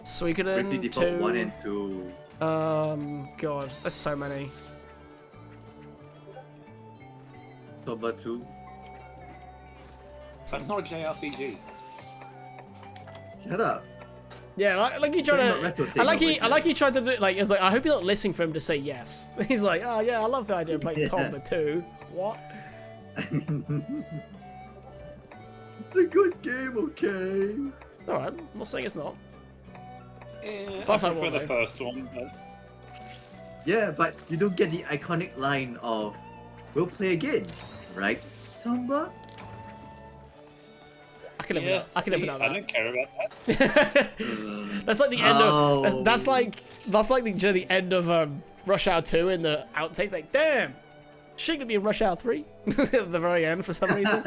Suikoden Bravely Default 2. 1 and 2. God, there's so many. Tomba 2. That's not a JRPG. Shut up. Yeah, like he tried Talking about to. retro I like takeover, he tried to do it. Like it's like I hope you're not listening for him to say yes. He's like, oh yeah, I love the idea of playing Yeah. Tomba 2. What? It's a good game, okay? All right, I'm not saying it's not. I But I prefer won't, the though. first one, but Yeah, but you don't get the iconic line of "We'll play again," right, Tomba? I can live yeah, without. I can live see, without I that. don't care about that. That's like the end of. Oh. That's like the, you know, the end of Rush Hour 2 in the outtake. Like, damn, she gonna be in Rush Hour 3 at the very end for some reason.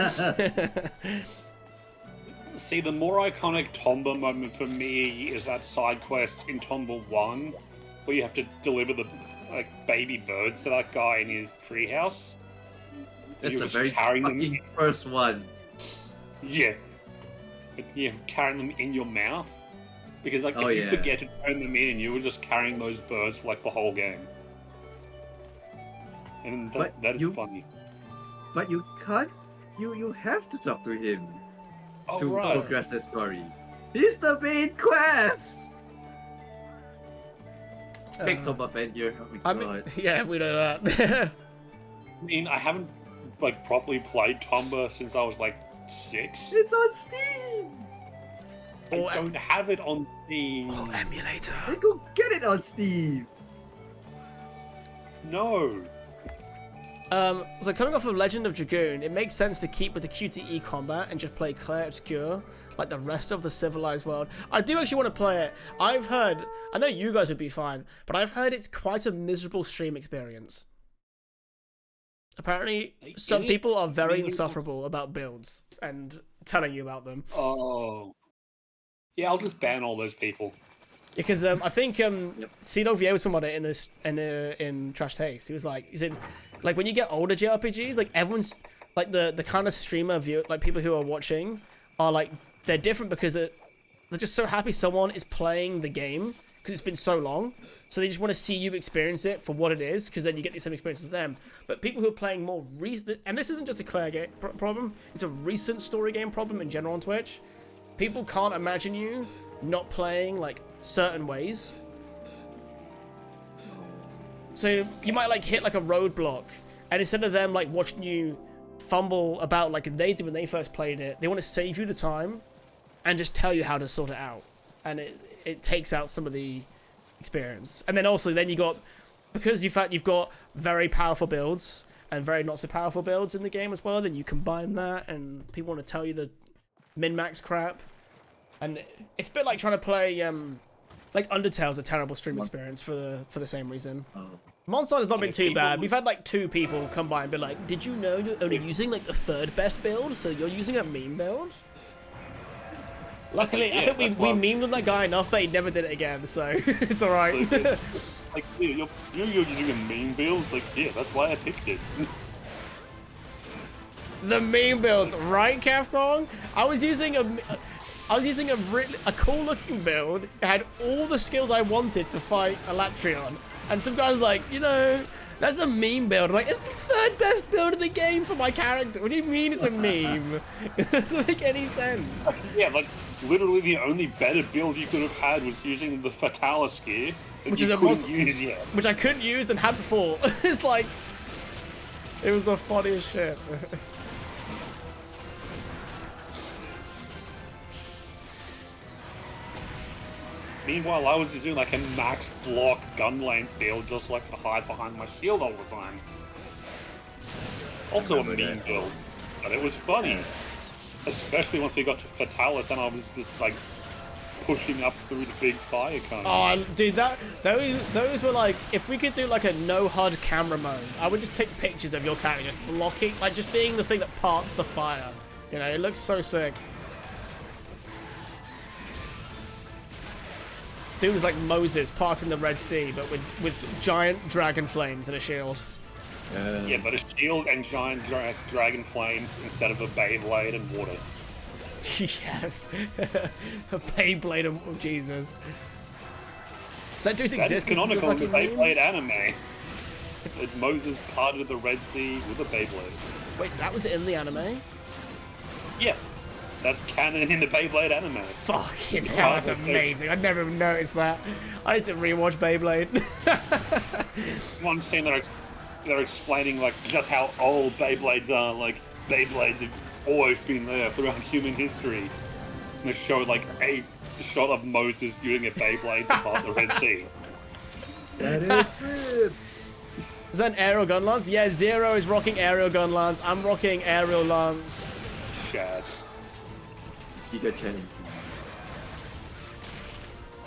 See, the more iconic Tomba moment for me is that side quest in Tomba 1, where you have to deliver the like baby birds to that guy in his treehouse. That's You're the just very carrying them. fucking first one. Yeah. But you're carrying them in your mouth. Because like Oh, if you yeah. forget to turn them in, you were just carrying those birds for like the whole game. And But that is you- funny. But you can't. You have to talk to him Oh to right. progress the story. He's the main quest. Big Tomba fan here. Oh my I god. mean, yeah, we know that. I mean, I haven't like properly played Tomba since I was like 6. It's on Steam. I Oh, don't have it on Steam. emulator. Hey, go get it on Steam. No. So coming off of Legend of Dragoon, it makes sense to keep with the QTE combat and just play Clair Obscur like the rest of the civilized world. I do actually want to play it. I've heard, I know you guys would be fine, but I've heard it's quite a miserable stream experience. Apparently, some it? people are very Miserable? insufferable about builds and telling you about them. Oh. Yeah, I'll just ban all those people. Because I think CeeDog VA was someone in this in Trash Taste. He said, like when you get older JRPGs, like everyone's like the kind of streamer view, like people who are watching are like they're different because they're just so happy someone is playing the game because it's been so long. So they just want to see you experience it for what it is, because then you get the same experience as them. But people who are playing more recent, and this isn't just a Claire game problem, it's a recent story game problem in general on Twitch. People can't imagine you not playing like certain ways. So you might like hit like a roadblock, and instead of them like watching you fumble about like they did when they first played it, they want to save you the time and just tell you how to sort it out, and it takes out some of the experience. And then also then you got, because you've got very powerful builds and very not so powerful builds in the game as well, then you combine that and people want to tell you the min-max crap, and it's a bit like trying to play like Undertale's a terrible stream experience for the same reason. Oh. Monster has not been if too people bad. would- We've had like 2 people come by and be like, did you know you're only using like the 3rd best build, so you're using a meme build? Luckily, I Yeah, think that's we why- memed on that guy enough that he never did it again, so it's alright. Like, yeah, you're using a meme build? Like, yeah, that's why I picked it. The meme builds, right, Capcom? I was using I was using a cool looking build. It had all the skills I wanted to fight Elatrion. And some guy's like, you know, that's a meme build. I'm like, it's the third best build in the game for my character. What do you mean it's a meme? It doesn't make any sense. Yeah, like, literally the only better build you could have had was using the Fatalis gear that Which you is a couldn't most- use yet. Which I couldn't use and had before. It's like, it was the funniest shit. Meanwhile, I was using like a max block gun lane build just like to hide behind my shield all the time. Also a Remember mean that. build, but it was funny. Especially once we got to Fatalis and I was just like pushing up through the big fire cones. Oh, dude, those were like, if we could do like a no HUD camera mode, I would just take pictures of your character just blocking, like just being the thing that parts the fire. You know, it looks so sick. Dude was like Moses parting the Red Sea, but with giant dragon flames and a shield. Yeah, but a shield and giant dragon flames instead of a Beyblade and water. Yes. A Beyblade of oh, Jesus. That dude That is exists. This is a canonical in the fucking meme? Beyblade anime. That Moses parted the Red Sea with a Beyblade. Wait, that was in the anime? Yes, that's canon in the Beyblade anime. Fucking hell, that's amazing. I'd never even noticed that. I need to rewatch Beyblade. One scene they're explaining like just how old Beyblades are. Like Beyblades have always been there throughout human history. And they show like a shot of Moses using a Beyblade to part the Red Sea. That is ripped. Is that an aerial gun lance? Yeah, Zero is rocking aerial gun lance. I'm rocking aerial lance. Shad. Giga challenge.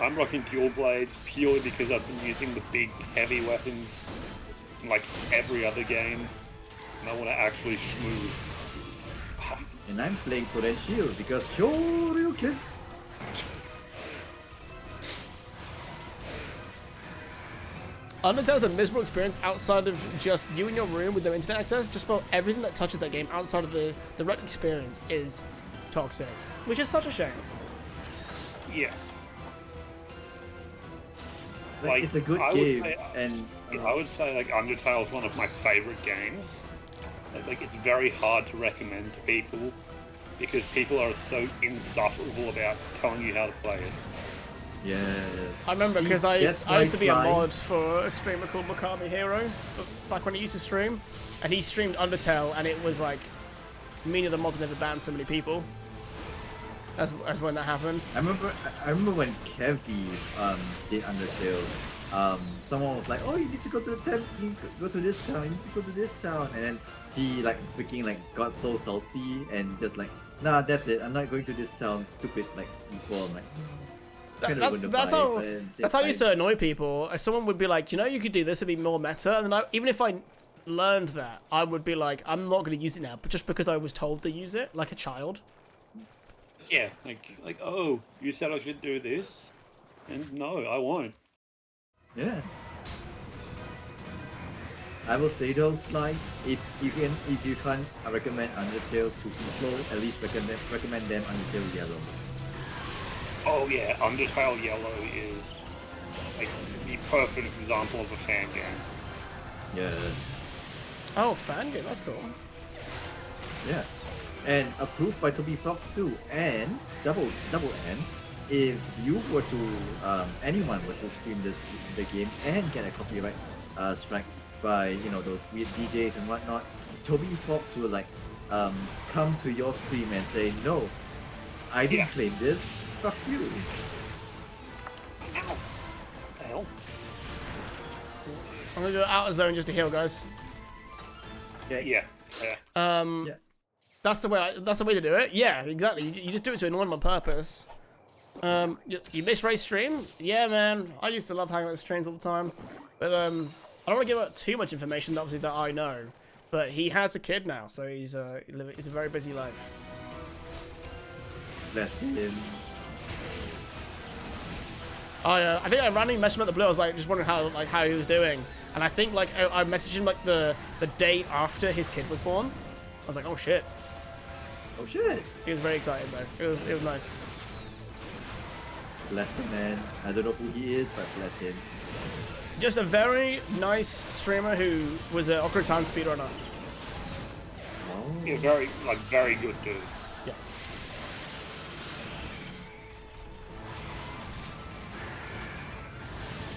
I'm rocking dual blades purely because I've been using the big heavy weapons in like every other game, and I want to actually schmooze. And I'm playing Sword and Shield because Shoryuken. Undertale's a miserable experience outside of just you in your room with no internet access. Just about everything that touches that game outside of the red experience is toxic, which is such a shame. Yeah. Like, it's a good I would game, say- and I would say like Undertale is one of my favorite games. It's like it's very hard to recommend to people because people are so insufferable about telling you how to play it. yes. I remember See, because I that's used to my be a slide. mod for a streamer called Makami Hero back when he used to stream, and he streamed Undertale, and it was like me and the mods never banned so many people. As when that happened. I remember when Kevi did Undertale. Someone was like, "Oh, you need to go to the temp. You go to this town. You need to go to this town." And then he like freaking like got so salty and just like, "Nah, that's it. I'm not going to this town. Stupid like people." I'm like, kinda ruined the That's vibe, how but at the same that's how I used time- to annoy people. Someone would be like, you know, you could do this, it'd be more meta, and then even if I learned that, I would be like, I'm not going to use it now, but just because I was told to use it, like a child. Yeah, like oh, you said I should do this, and no, I won't. Yeah. I will say though, Sly, if you can't recommend Undertale to people, at least recommend them Undertale Yellow. Oh yeah, Undertale Yellow is like the perfect example of a fan game. Yes. Oh, fan game, that's cool. Yeah. And approved by Toby Fox too. And double N, if you were to anyone were to stream the game and get a copyright strike by those weird DJs and whatnot, Toby Fox will like come to your stream and say, "No, I didn't Yeah. claim this. Fuck you." Ow! What the hell? I'm going to go out of zone just to heal, guys. Yeah. Yeah. Yeah. That's the way to do it. Yeah, exactly. You just do it to annoy them on purpose. You miss Ray's stream? Yeah, man. I used to love hanging out with streams all the time. But I don't want to give out too much information, obviously, that I know. But he has a kid now, so he's a very busy life. Bless him. I think I randomly messaged him at the blue. I was like, just wondering how he was doing, and I think like I messaged him like the day after his kid was born. I was like, oh shit. Oh shit. He was very excited though. It was nice. Bless the man. I don't know who he is, but bless him. Just a very nice streamer who was an Ocarina of Time speedrunner. Oh. Yeah, very good dude. Yeah.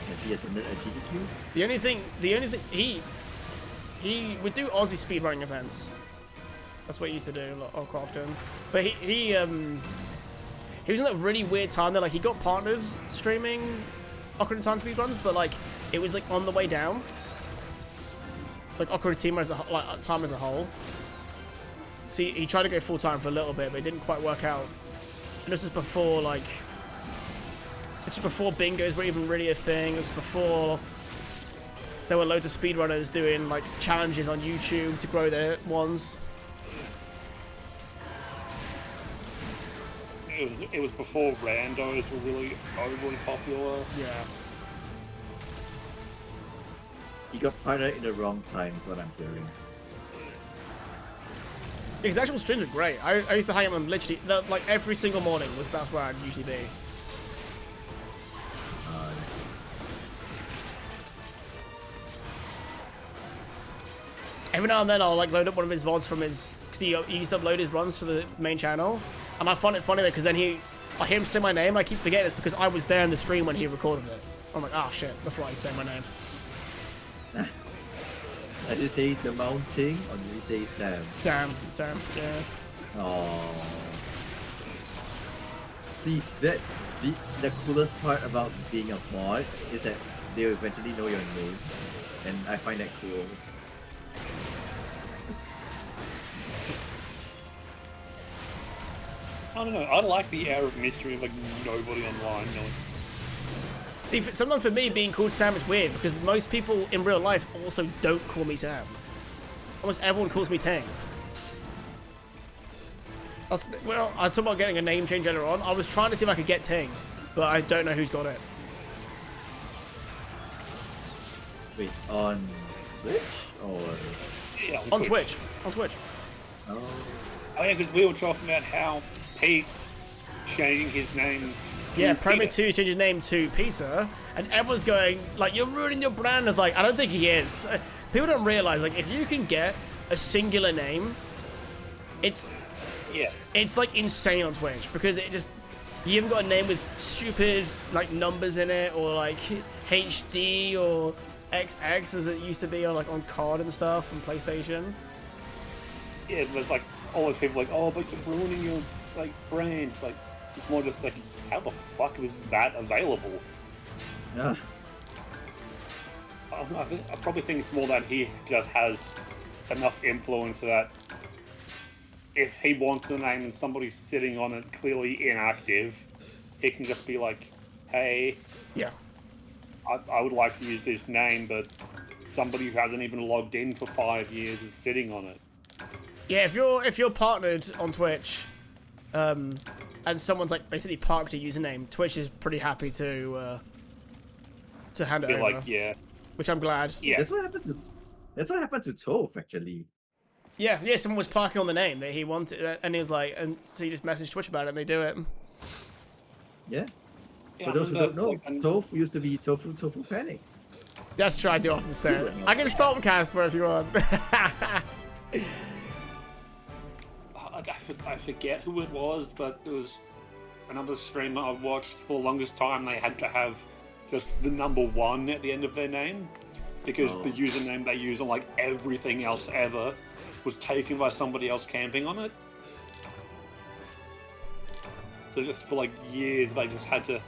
Has he attended a GDQ? The only thing, he would do Aussie speedrunning events. That's what he used to do a lot quite often. But he was in that really weird time that like he got partners streaming Ocarina of Time speedruns, but like it was like on the way down. Like Ocarina of Time as a whole. So he tried to go full time for a little bit, but it didn't quite work out. And this was before like. This was before bingos were even really a thing. It was before there were loads of speedrunners doing like challenges on YouTube to grow their ones. It was before randos were really overly popular. Yeah. He got partnered in the wrong time, is what I'm hearing. Because actual streams are great. I used to hang out with them literally like every single morning. That's where I'd usually be. Nice. Every now and then I'll like load up one of his VODs from his, because he used to upload his runs to the main channel, and I find it funny though because then I hear him say my name, and I keep forgetting it's because I was there in the stream when he recorded it. I'm like, oh shit, that's why he's saying my name. Did you say the mounting or did you say Sam? Sam, yeah. Oh. See that the coolest part about being a mod is that they'll eventually know your name, and I find that cool. I don't know. I like the air of mystery of like nobody online knowing. See, sometimes for me, being called Sam is weird because most people in real life also don't call me Sam. Almost everyone calls me Tang. Well, I talked about getting a name change later on. I was trying to see if I could get Tang, but I don't know who's got it. Wait, on Switch or? Yeah, On Twitch. On Twitch. Oh. Oh yeah, because we were talking about how Pete's changing his name. Yeah, to Premier Peter. 2 changed his name to Peter, and everyone's going, like, you're ruining your brand. It's like, I don't think he is. People don't realize, like, if you can get a singular name, it's like insane on Twitch because it just, you haven't got a name with stupid like numbers in it or like HD or XX as it used to be on like on COD and stuff on PlayStation. Yeah, there's like all those people like, oh, but you're ruining your like brands. Like, it's more just like, how the fuck is that available? Yeah. I probably think it's more that he just has enough influence that if he wants a name and somebody's sitting on it clearly inactive, he can just be like, hey, Yeah. I would like to use this name, but somebody who hasn't even logged in for 5 years is sitting on it. Yeah, if you're partnered on Twitch, and someone's like basically parked a username, Twitch is pretty happy to hand it Be over. like, yeah. Which I'm glad. Yeah. That's what happened to Toph actually. Yeah, someone was parking on the name that he wanted, and he was like, and so he just messaged Twitch about it, and they do it. Yeah. Yeah, For those who don't know, like, Toph used to be Tofu Panic. That's true, I do often say it. I can stop Casper if you want. I forget who it was, but there was another streamer I watched for the longest time. They had to have just the number 1 at the end of their name because the username they use on like everything else ever was taken by somebody else camping on it. So just for like years, they just had to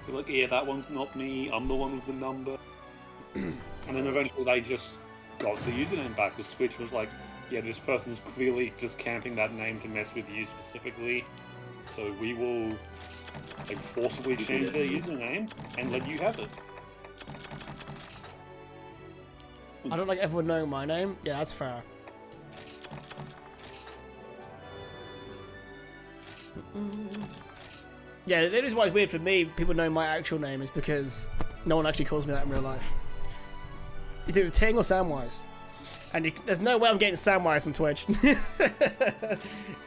be like, yeah, that one's not me. I'm the one with the number. And then eventually they just got the username back because Twitch was like, yeah, this person's clearly just camping that name to mess with you specifically. So we will like forcibly change their username and let you have it. I don't like everyone knowing my name. Yeah, that's fair. Yeah, it is why it's weird for me. People know my actual name is because no one actually calls me that in real life. It's either Ting or Samwise, and there's no way I'm getting Samwise on Twitch.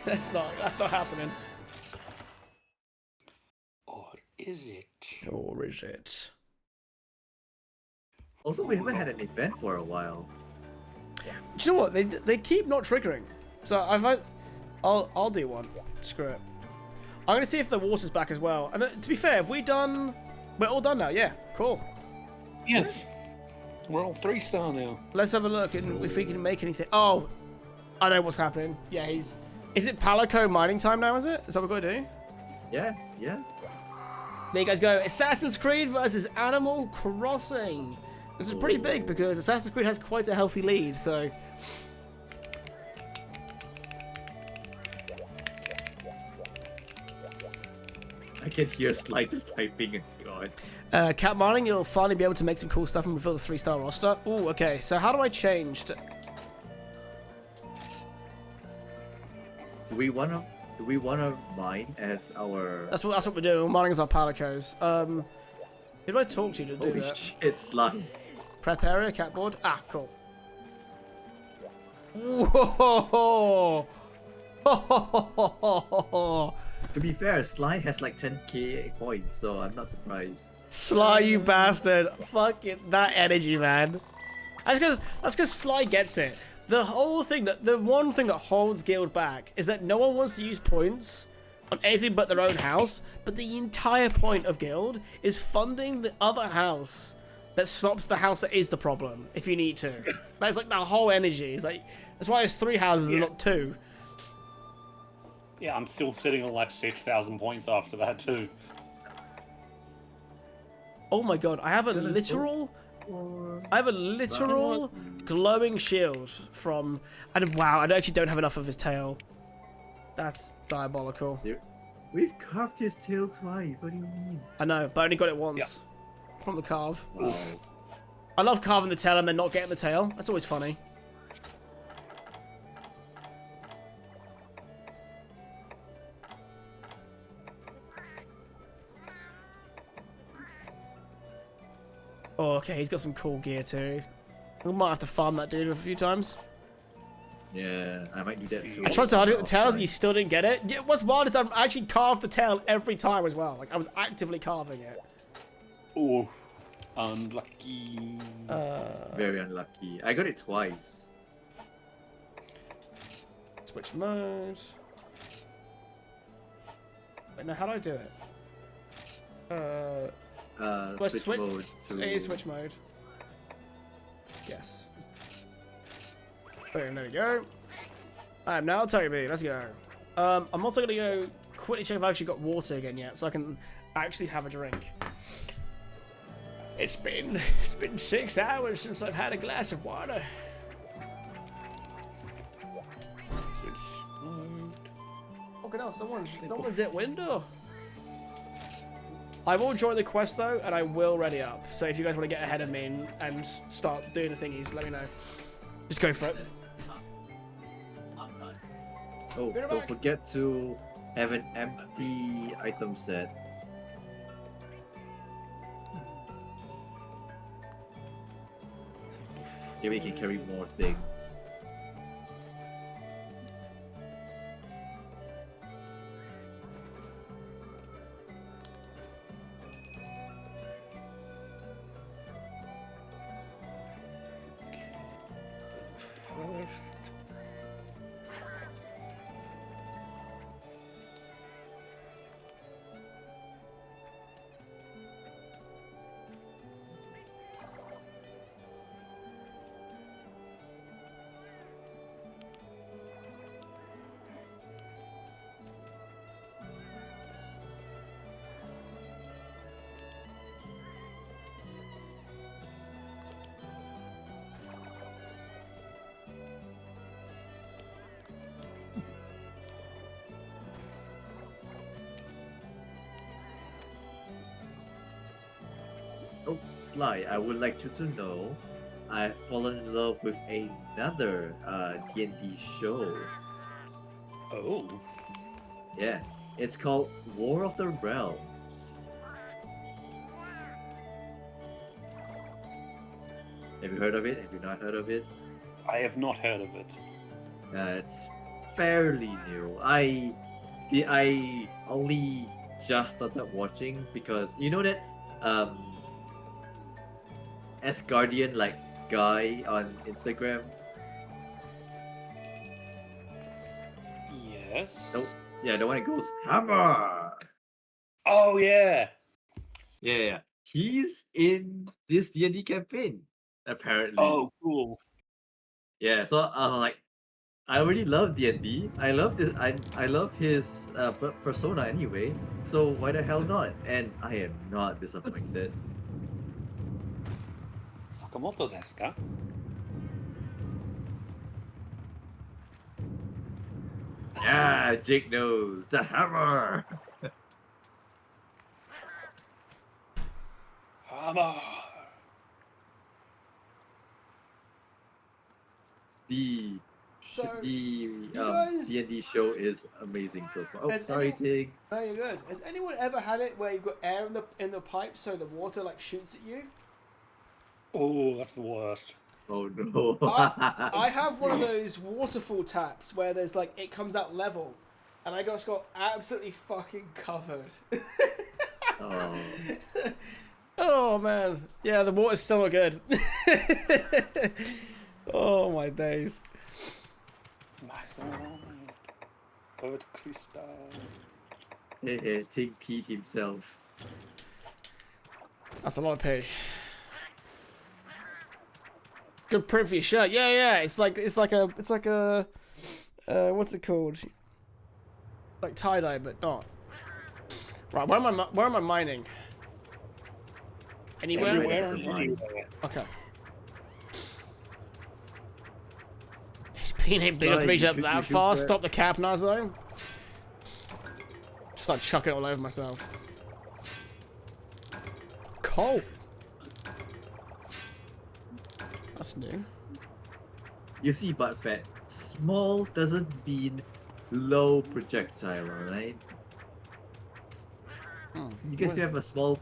That's not happening. Oh, is it? Or is it? Also, we haven't had an event for a while. Do you know what? They keep not triggering. So I'll do one. Screw it. I'm gonna see if the water's back as well. And to be fair, have we done? We're all done now. Yeah. Cool. Yes. We're all 3-star now. Let's have a look and if we can make anything. Oh, I know what's happening. Yeah, he's. Is it Palico mining time now? Is it? Is that what we're gonna do? Yeah, yeah. There you guys go. Assassin's Creed versus Animal Crossing. This is pretty big because Assassin's Creed has quite a healthy lead. So. I can hear Sly just typing. God. Cat mining, you'll finally be able to make some cool stuff and reveal the 3-star roster. Ooh, okay. So how do I change to... Do we wanna mine as our? That's what we're doing. We're mining as our palicos. Who do I talk to do Holy that? shit, Sly. Prep area, catboard. Ah, cool. Whoa! To be fair, Sly has like 10k points, so I'm not surprised. Sly, you bastard! Fuck it, that energy, man. That's because Sly gets it. The whole thing the one thing that holds Guild back is that no one wants to use points on anything but their own house. But the entire point of Guild is funding the other house that stops the house that is the problem. If you need to, that's like the whole energy. It's like that's why it's 3 houses and not 2. Yeah, I'm still sitting on like 6,000 points after that too. Oh my god, I have a literal glowing shield from, and wow, I actually don't have enough of his tail. That's diabolical. We've carved his tail twice. What do you mean? I know, but I only got it once from the carve. Oh. I love carving the tail and then not getting the tail. That's always funny. Oh, okay, he's got some cool gear too. We might have to farm that dude a few times. Yeah, I might do that too. I tried so hard to get the tails and you still didn't get it. Yeah, what's wild is I actually carved the tail every time as well. Like, I was actively carving it. Oh, unlucky. Very unlucky. I got it twice. Switch mode. Wait, now how do I do it? Switch mode to... It is switch mode. Yes. Boom, there we go. I am now Toby, let's go. I'm also gonna go quickly check if I've actually got water again yet, so I can actually have a drink. It's been 6 hours since I've had a glass of water. Switch mode. Okay, no, someone's at window. I will join the quest though, and I will ready up. So if you guys want to get ahead of me and start doing the thingies, let me know. Just go for it. Oh, don't forget to have an empty item set. Yeah, we can carry more things. Oh, Sly, I would like you to know I've fallen in love with another D&D show. Oh. Yeah, it's called War of the Realms. Have you heard of it? Have you not heard of it? I have not heard of it. It's fairly new. I only just started watching because you know that Asgardian like guy on Instagram. Yes. Nope. Yeah, the one that goes hammer. Oh yeah. Yeah. He's in this D&D campaign apparently. Oh, cool. Yeah. So I was like, I already love D&D. I love this. I love his persona anyway. So why the hell not? And I am not disappointed. Sakamoto desu ka? Yeah, Jake knows the hammer. Hammer. The So, the guys- D&D show is amazing so far. Oh, Has sorry, anyone- Tig. No, you're good. Has anyone ever had it where you've got air in the pipe, so the water like shoots at you? Oh, that's the worst. Oh no. I have one of those waterfall taps where there's like it comes out level, and I just got absolutely fucking covered. Oh. Oh man, yeah, the water's still not good. Oh my days. Bird crystal. Hey, Tig peed himself. That's a lot of pee. Good print for your shirt. Yeah. It's like a what's it called? Like tie dye, but not. Right, where am I mining? Anywhere? Everywhere It's a and mine. anywhere. Okay. His peen ain't big enough to Sorry, reach you up should- that you should far. grab- Stop the cap, Nazo. Start chucking it all over myself. Coal. That's new. You see, butt fat. Small doesn't mean low projectile, alright? You can still have a small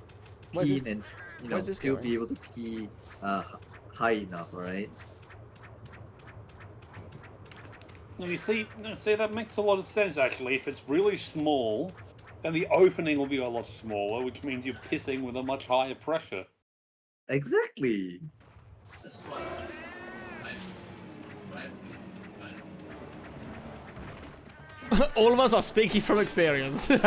Where's peen this- and where's this still going? be able to pee high enough, alright? No, you see, that makes a lot of sense actually. If it's really small, then the opening will be a lot smaller, which means you're pissing with a much higher pressure. Exactly. All of us are speaking from experience. That's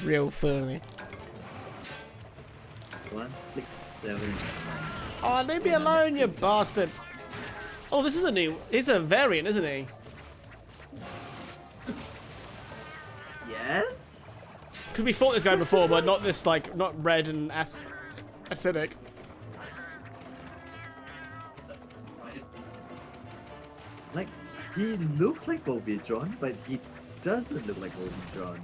real funny. 167. Oh, leave me alone, you bastard. Oh, this is a new. He's a variant, isn't he? Yes. Because we fought this guy before, but not this, like, not red and acidic. Like, he looks like Volvidron, but he doesn't look like Volvidron.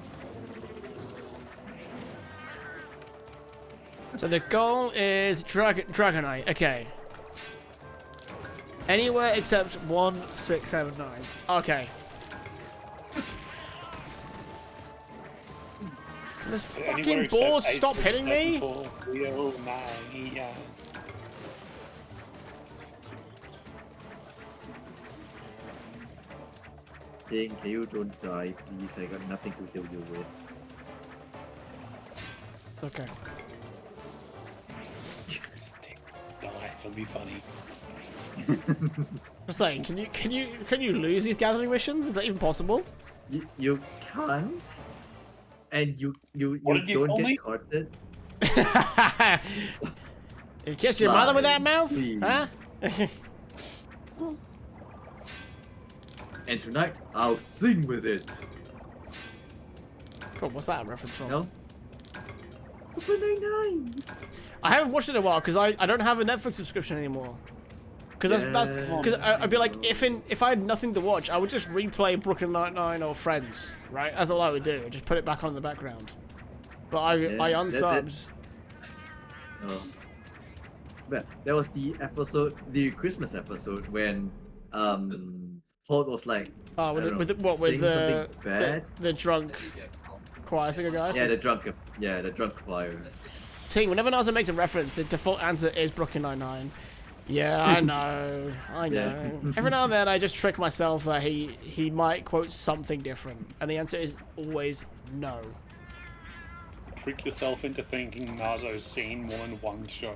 So the goal is Dragonite. Okay. Anywhere except 1, 6, 7, 9. Okay. This Anywhere fucking except ball 8, stop 6, hitting 7, me! 4, 3, 9, yeah. Ding, can you don't die, please? I got nothing to heal you with. Okay. Stick. Die. It'll be funny. Just saying, can you lose these gathering missions? Is that even possible? You can't, and you What did you don't call get me? carded. You kiss your mother with that Slime, mouth? please. Huh? And tonight I'll sing with it. God, what's that a reference from? No. Super 99. I haven't watched it in a while because I don't have a Netflix subscription anymore. Because that's because I'd be like, if I had nothing to watch, I would just replay Brooklyn Nine-Nine or Friends, right? That's all I would do. I'd just put it back on in the background. But I unsubbed. Oh. But that was the episode, the Christmas episode when Holt was like, Oh, I with don't the, know, with saying the something bad. the drunk choir singer guy. Yeah, the drunk choir. Team, whenever Naza makes a reference, the default answer is Brooklyn Nine-Nine. Yeah, I know. I know. Yeah. Every now and then I just trick myself that he might quote something different. And the answer is always no. Trick yourself into thinking Nazo's seen more than one show.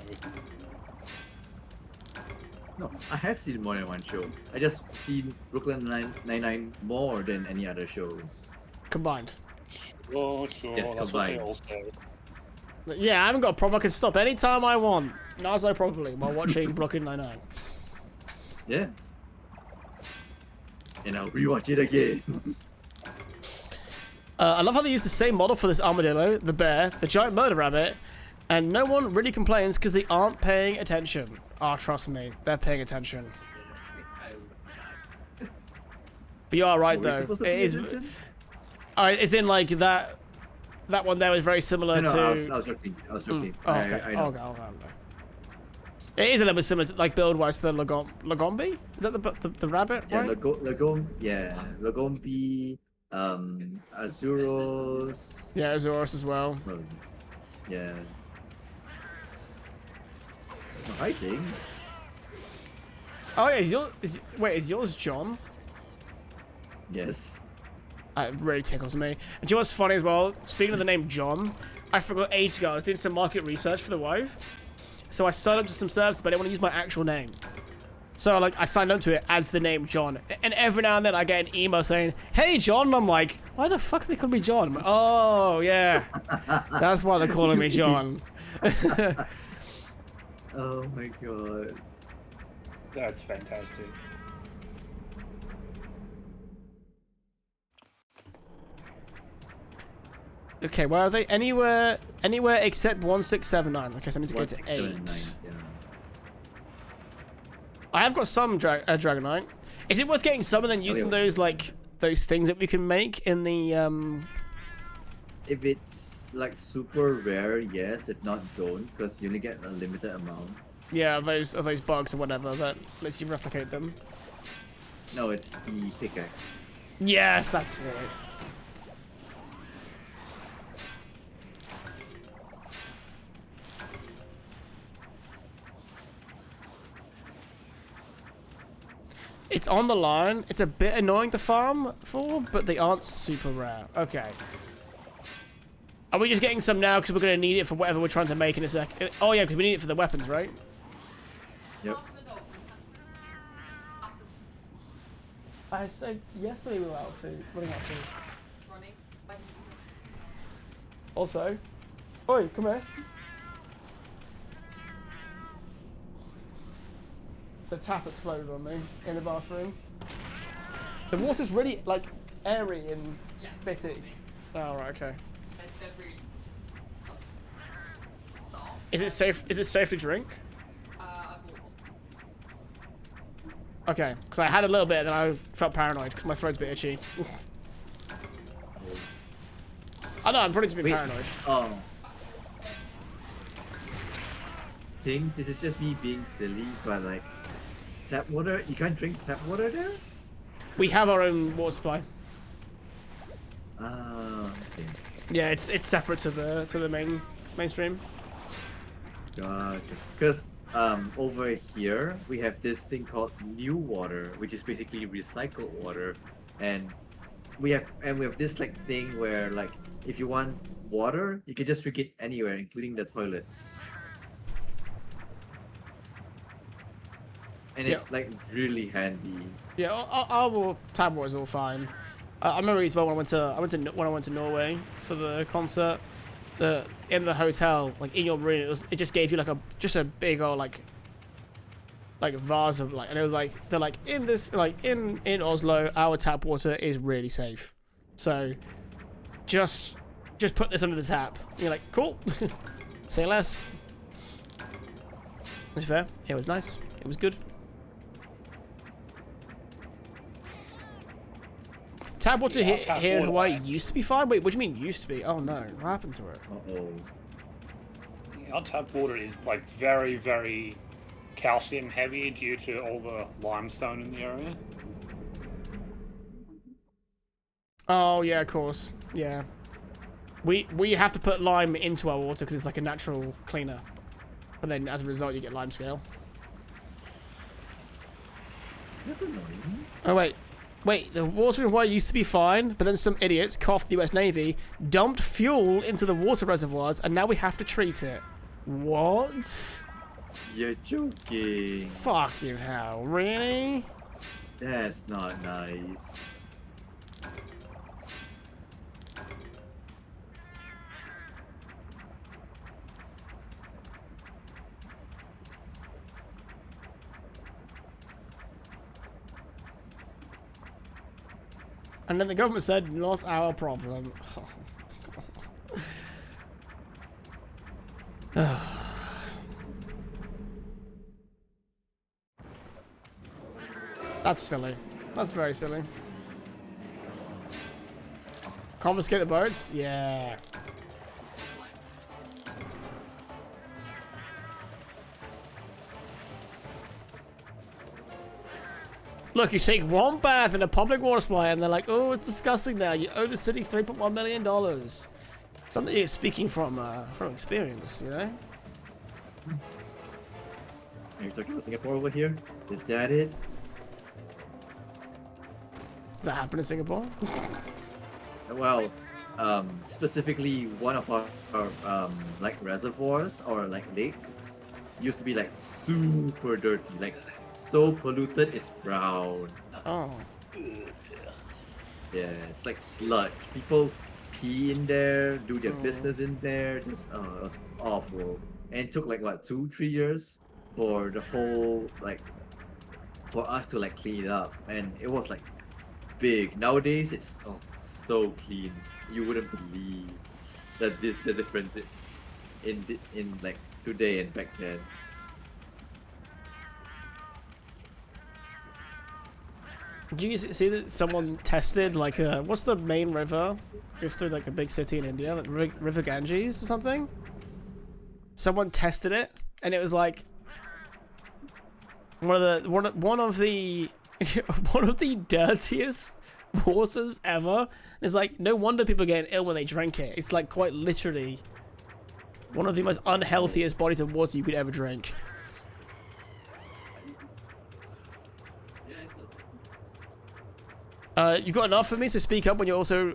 No, I have seen more than one show. I just seen Brooklyn Nine-Nine more than any other shows. Combined. Sure, Yes, that's what they combined. all say. Yeah, I haven't got a problem. I can stop anytime I want. Nazo probably while watching Brooklyn Nine-Nine. Yeah. And I'll rewatch it again. I love how they use the same model for this armadillo, the bear, the giant murder rabbit, and no one really complains because they aren't paying attention. Ah, trust me, they're paying attention. But you are right Were we though. supposed to It pay is. attention? It's in like that. That one there was very similar No, to. I was joking. I was joking. Oh, okay. I know. Okay. It is a little bit similar to, like, build-wise to Lagombi? Is that the rabbit, Yeah, right? Lagombi, Azuros. Yeah, Azorus as well. Yeah. No, fighting. Oh yeah, is yours John? Yes. It really tickles me. And do you know what's funny as well? Speaking of the name John, I forgot ages ago I was doing some market research for the wife. So I signed up to some services, but I didn't want to use my actual name. So like I signed up to it as the name John. And every now and then I get an email saying, "Hey John," and I'm like, "Why the fuck are they calling me John?" I'm like, "Oh yeah, that's why they're calling me John." Oh my god. That's fantastic. Okay, where are they? Anywhere except 1679. Okay, so I need to go to 1, 6, 7, 8. and 9, yeah. I have got some Dragonite. Is it worth getting some and then using those like those things that we can make in the If it's like super rare, yes. If not, don't, because you only get a limited amount. yeah, those bugs or whatever that lets you replicate them? No, it's the pickaxe. Yes, that's it. It's on the line. It's a bit annoying to farm for, but they aren't super rare. Okay. Are we just getting some now because we're going to need it for whatever we're trying to make in a sec? Oh yeah, because we need it for the weapons, right? Yep. I said yesterday we were out of food. Running out of food. Running. Also, oi, come here. The tap exploded on me in the bathroom. The water's really like airy and bitty. Oh right, okay. Is it safe? Is it safe to drink? Okay, because I had a little bit and I felt paranoid because my throat's a bit itchy. I know, I'm pretty to be Wait. paranoid. Oh. Think this is just me being silly, but like tap water, you can't drink tap water there? We have our own water supply. Ah, okay. Yeah, it's separate to the mainstream. Gotcha. Because over here we have this thing called new water, which is basically recycled water, and we have this like thing where like if you want water, you can just drink it anywhere, including the toilets. And it's like really handy. Yeah, our tab water is all fine. I remember as well when I went to Norway for the concert. In the hotel, like in your room, it just gave you like a big old like vase of like, and it was like they're like in this like in Oslo, our tap water is really safe. So just put this under the tap. And you're like, cool. Say less. It's fair. It was nice. It was good. Tap water here in Hawaii used to be fine. Wait, what do you mean used to be? Oh no, what happened to it? Uh-oh. Our tap water is like very, very calcium heavy due to all the limestone in the area. Oh yeah, of course. Yeah. We have to put lime into our water because it's like a natural cleaner. And then as a result you get lime scale. That's annoying. Oh wait, the water in Hawaii used to be fine, but then some idiots, cough the US Navy, dumped fuel into the water reservoirs, and now we have to treat it. What? You're joking. Fucking hell, really? That's not nice. And then the government said, not our problem. That's silly. That's very silly. Confiscate the boats? Yeah. Look, you take one bath in a public water supply and they're like, oh, it's disgusting now. You owe the city $3.1 million. Something you're speaking from experience, you know? Are you talking about Singapore over here? Is that it? Does that happen in Singapore? Well, specifically one of our like reservoirs or like lakes used to be like super dirty, like so polluted it's brown. Oh. Yeah, it's like sludge. People pee in there, do their Oh. business in there. Just it was awful. And it took like what 2-3 years for the whole like for us to like clean it up, and it was like big. Nowadays it's so clean. You wouldn't believe the difference in like today and back then. Did you see that someone tested like what's the main river? Goes through like a big city in India, like River Ganges or something. Someone tested it, and it was like one of the one of the dirtiest waters ever. It's like no wonder people get ill when they drink it. It's like quite literally one of the most unhealthiest bodies of water you could ever drink. You got enough for me, so speak up when you're also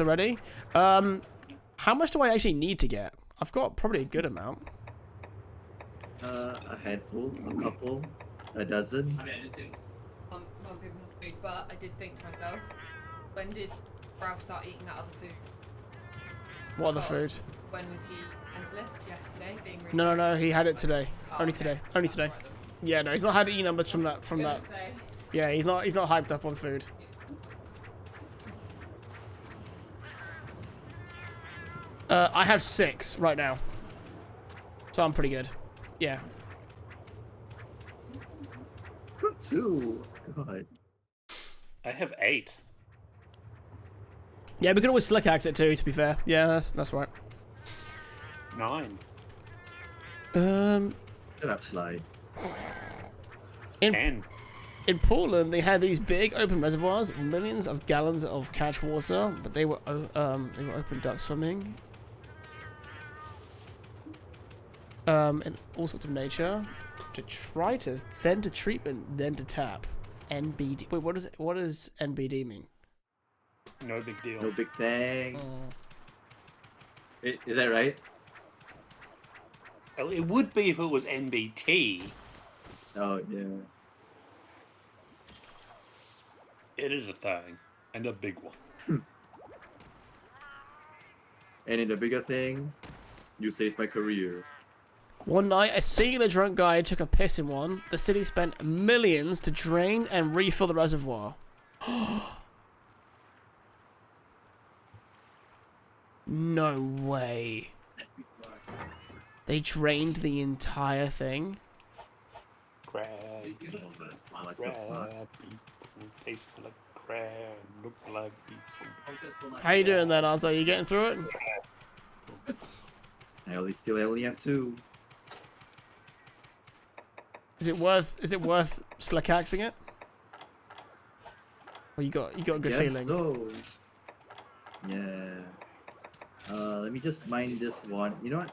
ready. How much do I actually need to get? I've got probably a good amount. A handful, a couple, a dozen. Not even have food, but I did think to myself, when did Ralph start eating that other food? What other food? Because when was he enterless? Yesterday, being really No, he had it today. Oh, Only okay. today. Only today. Yeah, no, he's not had E numbers from that. Gonna say, Yeah, he's not hyped up on food. I have 6 right now, so I'm pretty good. Yeah. Got 2. God. I have 8. Yeah, we can always slick axe it too. To be fair. Yeah, that's right. 9. Shut up, Sly. In 10. Portland, they had these big open reservoirs, millions of gallons of catch water, but they were open duck swimming. In all sorts of nature. Detritus, then to treatment, then to tap. NBD. Wait, what does NBD mean? No big deal. No big bang. Is that right? Well, it would be if it was NBT. Oh yeah. It is a thing, and a big one. And in the bigger thing, you saved my career. One night, a singular drunk guy took a piss in one. The city spent millions to drain and refill the reservoir. No way. They drained the entire thing? Crab, What the fuck? crab, people taste like crab, look like people. How you doing then, Arzo? You getting through it? I only have 2. Is it worth slick axing it? Well, you got a good Yes, feeling. so. Yeah. Let me just mine this one. You know what?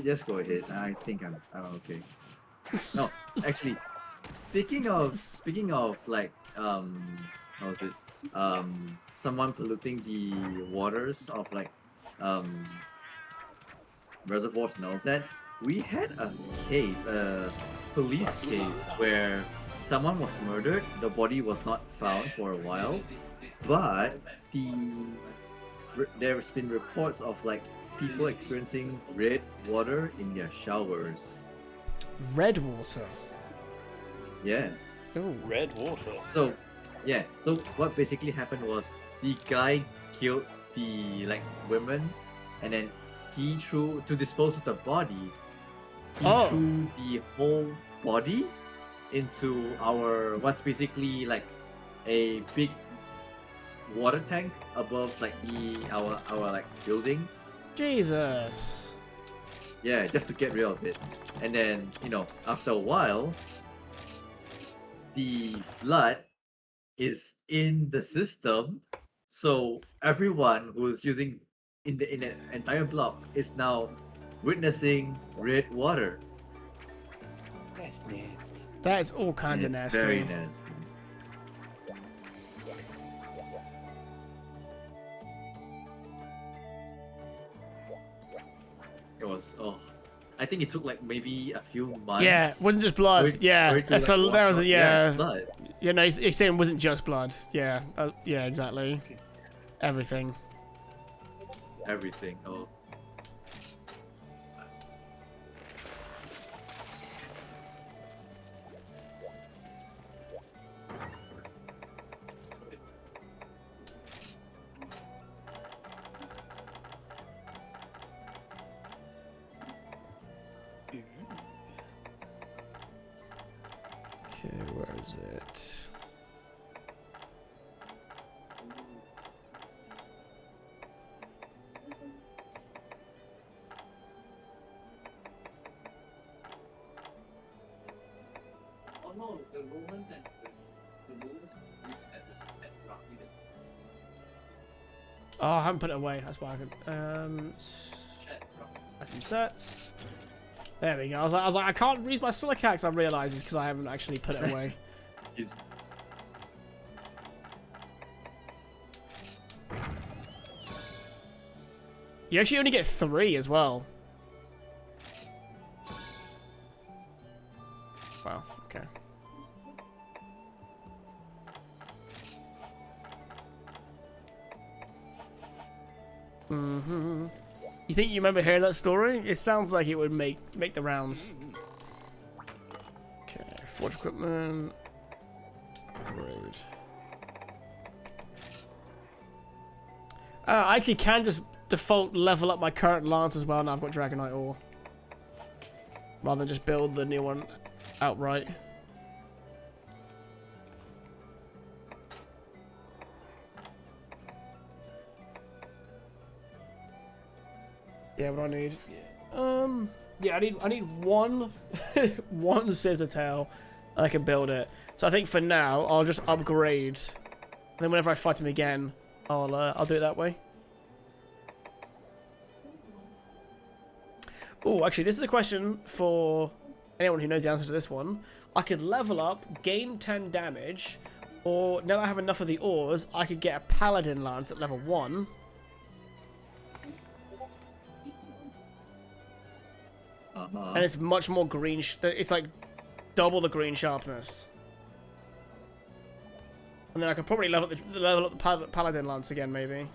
Just go ahead. I think I'm okay. No, actually, speaking of like how was it someone polluting the waters of like um reservoirs and all of that, we had a case, a police case where someone was murdered, the body was not found for a while, but there's been reports of like people experiencing red water in their showers. Red water. Yeah. Oh. Red water. So, yeah. So what basically happened was the guy killed the like women, and then he threw to dispose of the body. He Oh. threw the whole body into our what's basically like a big water tank above like our like buildings. Jesus. Yeah, just to get rid of it. And then, after a while, the blood is in the system. So everyone who's using in the entire block is now witnessing red water. That's nasty. That is all kinds of It's nasty. very nasty. It was I think it took like maybe a few months. Yeah, it wasn't just blood. for it- Yeah, for it to, that's like, a, wash that was out. yeah. It's blood. You know, he's saying it wasn't just blood. Yeah, yeah, exactly. Everything. Everything. Oh. Okay, where is it? Oh no, the Romans and the Romans Greeks had roughly the Oh, I haven't put it away. That's why I could. chat roughly. Some sets. There we go. I was like, I can't use my silicax. I realised it's because I haven't actually put it away. It's- You actually only get 3 as well. Wow. Okay. Mm-hmm. You think you remember hearing that story? It sounds like it would make the rounds. Okay, forge equipment. Upgrade. I actually can just default level up my current lance as well now I've got Dragonite ore. Rather than just build the new one outright. Yeah, what do I need? Yeah, I need one one scissor tail. I can build it. So I think for now I'll just upgrade. And then whenever I fight him again, I'll do it that way. Oh, actually, this is a question for anyone who knows the answer to this one. I could level up, gain 10 damage, or now that I have enough of the ores, I could get a paladin lance at level 1. Uh-huh. And it's much more green. It's like double the green sharpness. And then I could probably level up the paladin lance again, maybe.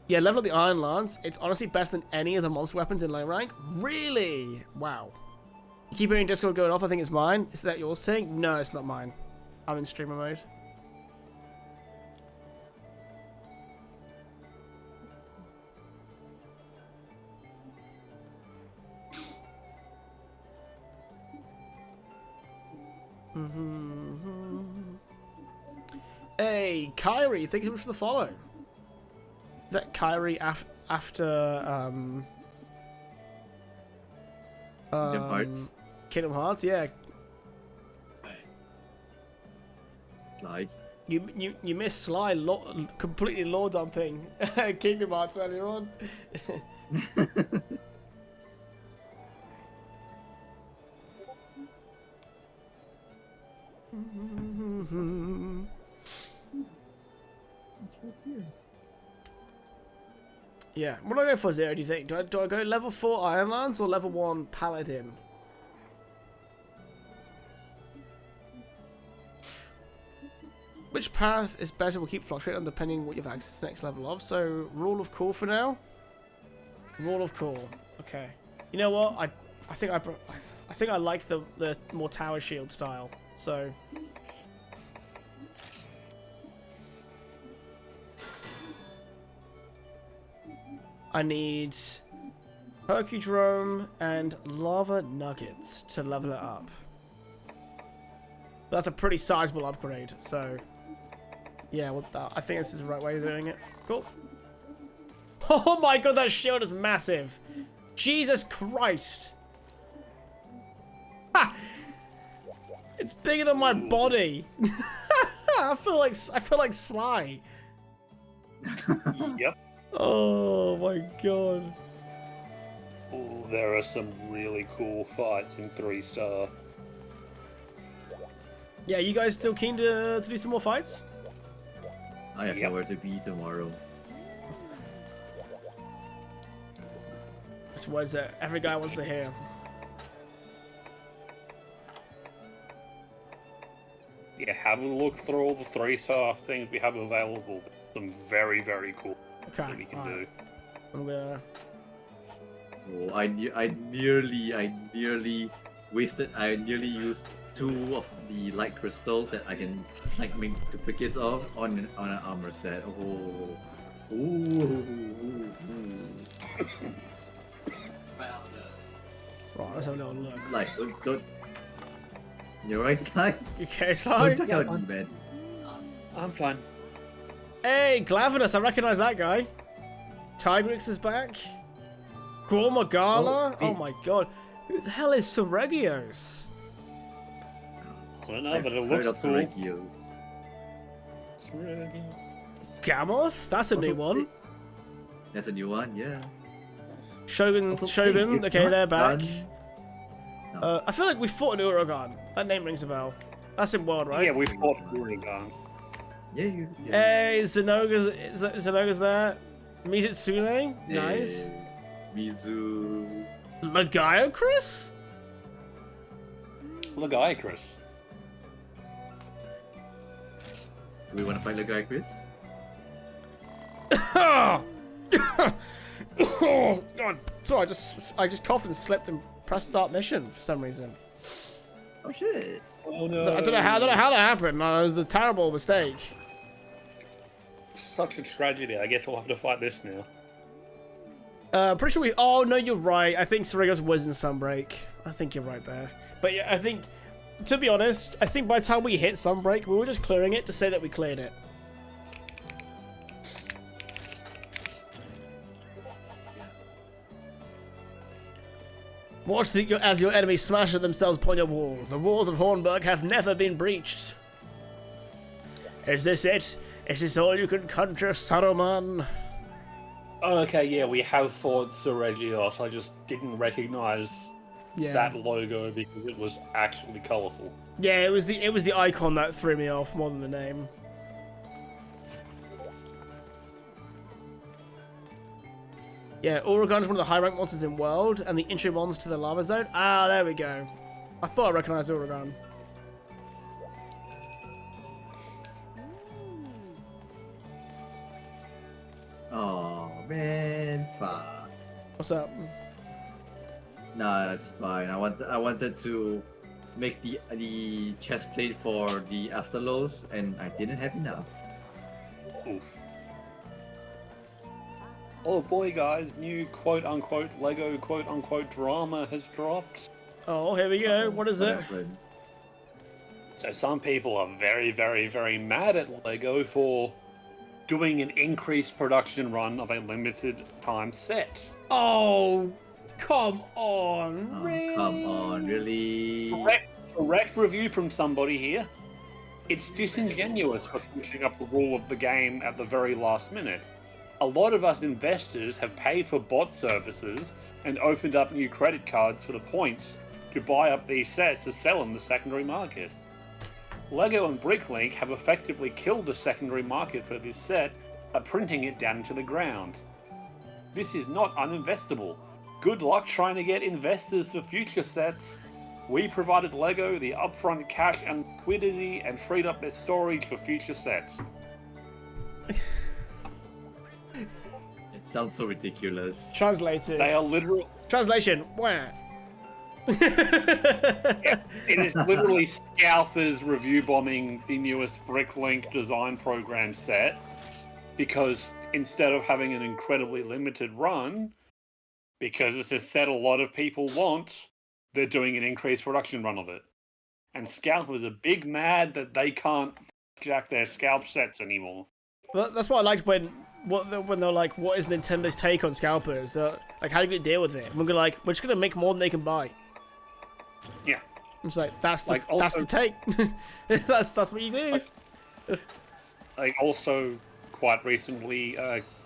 Yeah, level up the iron lance. It's honestly better than any of the monster weapons in low rank. Really? Wow. You keep hearing Discord going off. I think it's mine. Is that yours saying? No, it's not mine. I'm in streamer mode. Hey, Kyrie, thank you so much for the follow. Is that Kyrie after Kingdom Hearts. Kingdom Hearts? Yeah. Like, You missed Sly completely lore dumping Kingdom Hearts earlier on. Yeah, what do I go for, Zero, do you think? Do I go level 4 Iron Lance or level 1 Paladin? Which path is better will keep fluctuating depending on what you have access to the next level of. So, Rule of Core for now. Rule of Core. Okay. You know what? I think I like the more tower shield style. So I need Hercudrome and Lava Nuggets to level it up. That's a pretty sizable upgrade, so yeah, well, I think this is the right way of doing it. Cool. Oh my god, that shield is massive! Jesus Christ! Ha! It's bigger than my body. I feel like Sly. Yep. Oh my god. Oh, there are some really cool fights in 3-star. Yeah, you guys still keen to do some more fights? I have Yep. nowhere to be tomorrow. It's words that every guy wants to hear. Yeah, have a look through all the 3-star things we have available. Some very, very cool things Okay, that we can alright. do. I'm gonna... Oh, I nearly wasted. I nearly used 2 of the light crystals that I can like make duplicates of on an armor set. Oh, ooh. Right, let's have a little look. Like, don't. You're right, Sly. You okay, Sly? Don't Yeah, out in bed. I'm fine. Hey, Glavenus, I recognize that guy. Tigrix is back. Gormagala? Oh, Oh hey. my god. Who the hell is Seregios? I don't know, I've but it heard looks of cool. Seregios. Gamoth? That's a new one. That's a new one, yeah. Shogun, Also, Shogun, if okay, not they're back. done- I feel like we fought an Uragan. That name rings a bell. That's in World, right? Yeah, we fought Uragan. Yeah. Hey, Zenoga's there. Mizitsune, nice. Mizu. Lagiocris? Lagiacrus. Do we want to fight the guy, Chris? Oh god! So I just coughed and slipped and pressed start mission for some reason. Oh shit. Oh no. I don't know how that happened. It was a terrible mistake. Such a tragedy. I guess we'll have to fight this now. Pretty sure we. Oh no, you're right. I think Seregios was in Sunbreak. I think you're right there. But yeah, I think, to be honest, I think by the time we hit Sunbreak, we were just clearing it to say that we cleared it. Watch as your enemies smash at themselves upon your wall. The walls of Hornburg have never been breached. Is this it? Is this all you can conjure, Saruman? Oh, okay, yeah, we have fought Seregios. I just didn't recognize Yeah. that logo because it was actually colourful. Yeah, it was the icon that threw me off more than the name. Yeah, Uragan's one of the high rank monsters in world, and the intro mons to the lava zone. Ah, there we go. I thought I recognized Uragan. Oh man, fuck. What's up? Nah, that's fine. I wanted to make the chest plate for the Astalos, and I didn't have enough. Oof. Oh boy, guys, new quote-unquote Lego quote-unquote drama has dropped. Oh, here we go. What is it? happened? So some people are very, very, very mad at Lego for doing an increased production run of a limited time set. Oh, come on. Oh, Really? come on, really? Correct review from somebody here. It's disingenuous for switching up the rule of the game at the very last minute. A lot of us investors have paid for bot services and opened up new credit cards for the points to buy up these sets to sell in the secondary market. LEGO and Bricklink have effectively killed the secondary market for this set by printing it down into the ground. This is not uninvestable. Good luck trying to get investors for future sets. We provided LEGO the upfront cash and liquidity and freed up their storage for future sets. It sounds so ridiculous. Translated. They are literal. Translation. Wah. It is literally Scalpers review bombing the newest Bricklink design program set because instead of having an incredibly limited run, because it's a set a lot of people want, they're doing an increased production run of it. And Scalpers are big mad that they can't jack their Scalp sets anymore. Well, that's what I liked when they're like, "What is Nintendo's take on scalpers? Like, how are you gonna deal with it?" And we're gonna we're just gonna make more than they can buy. Yeah. I'm just like, that's the also, that's the take. that's what you do. Also, quite recently,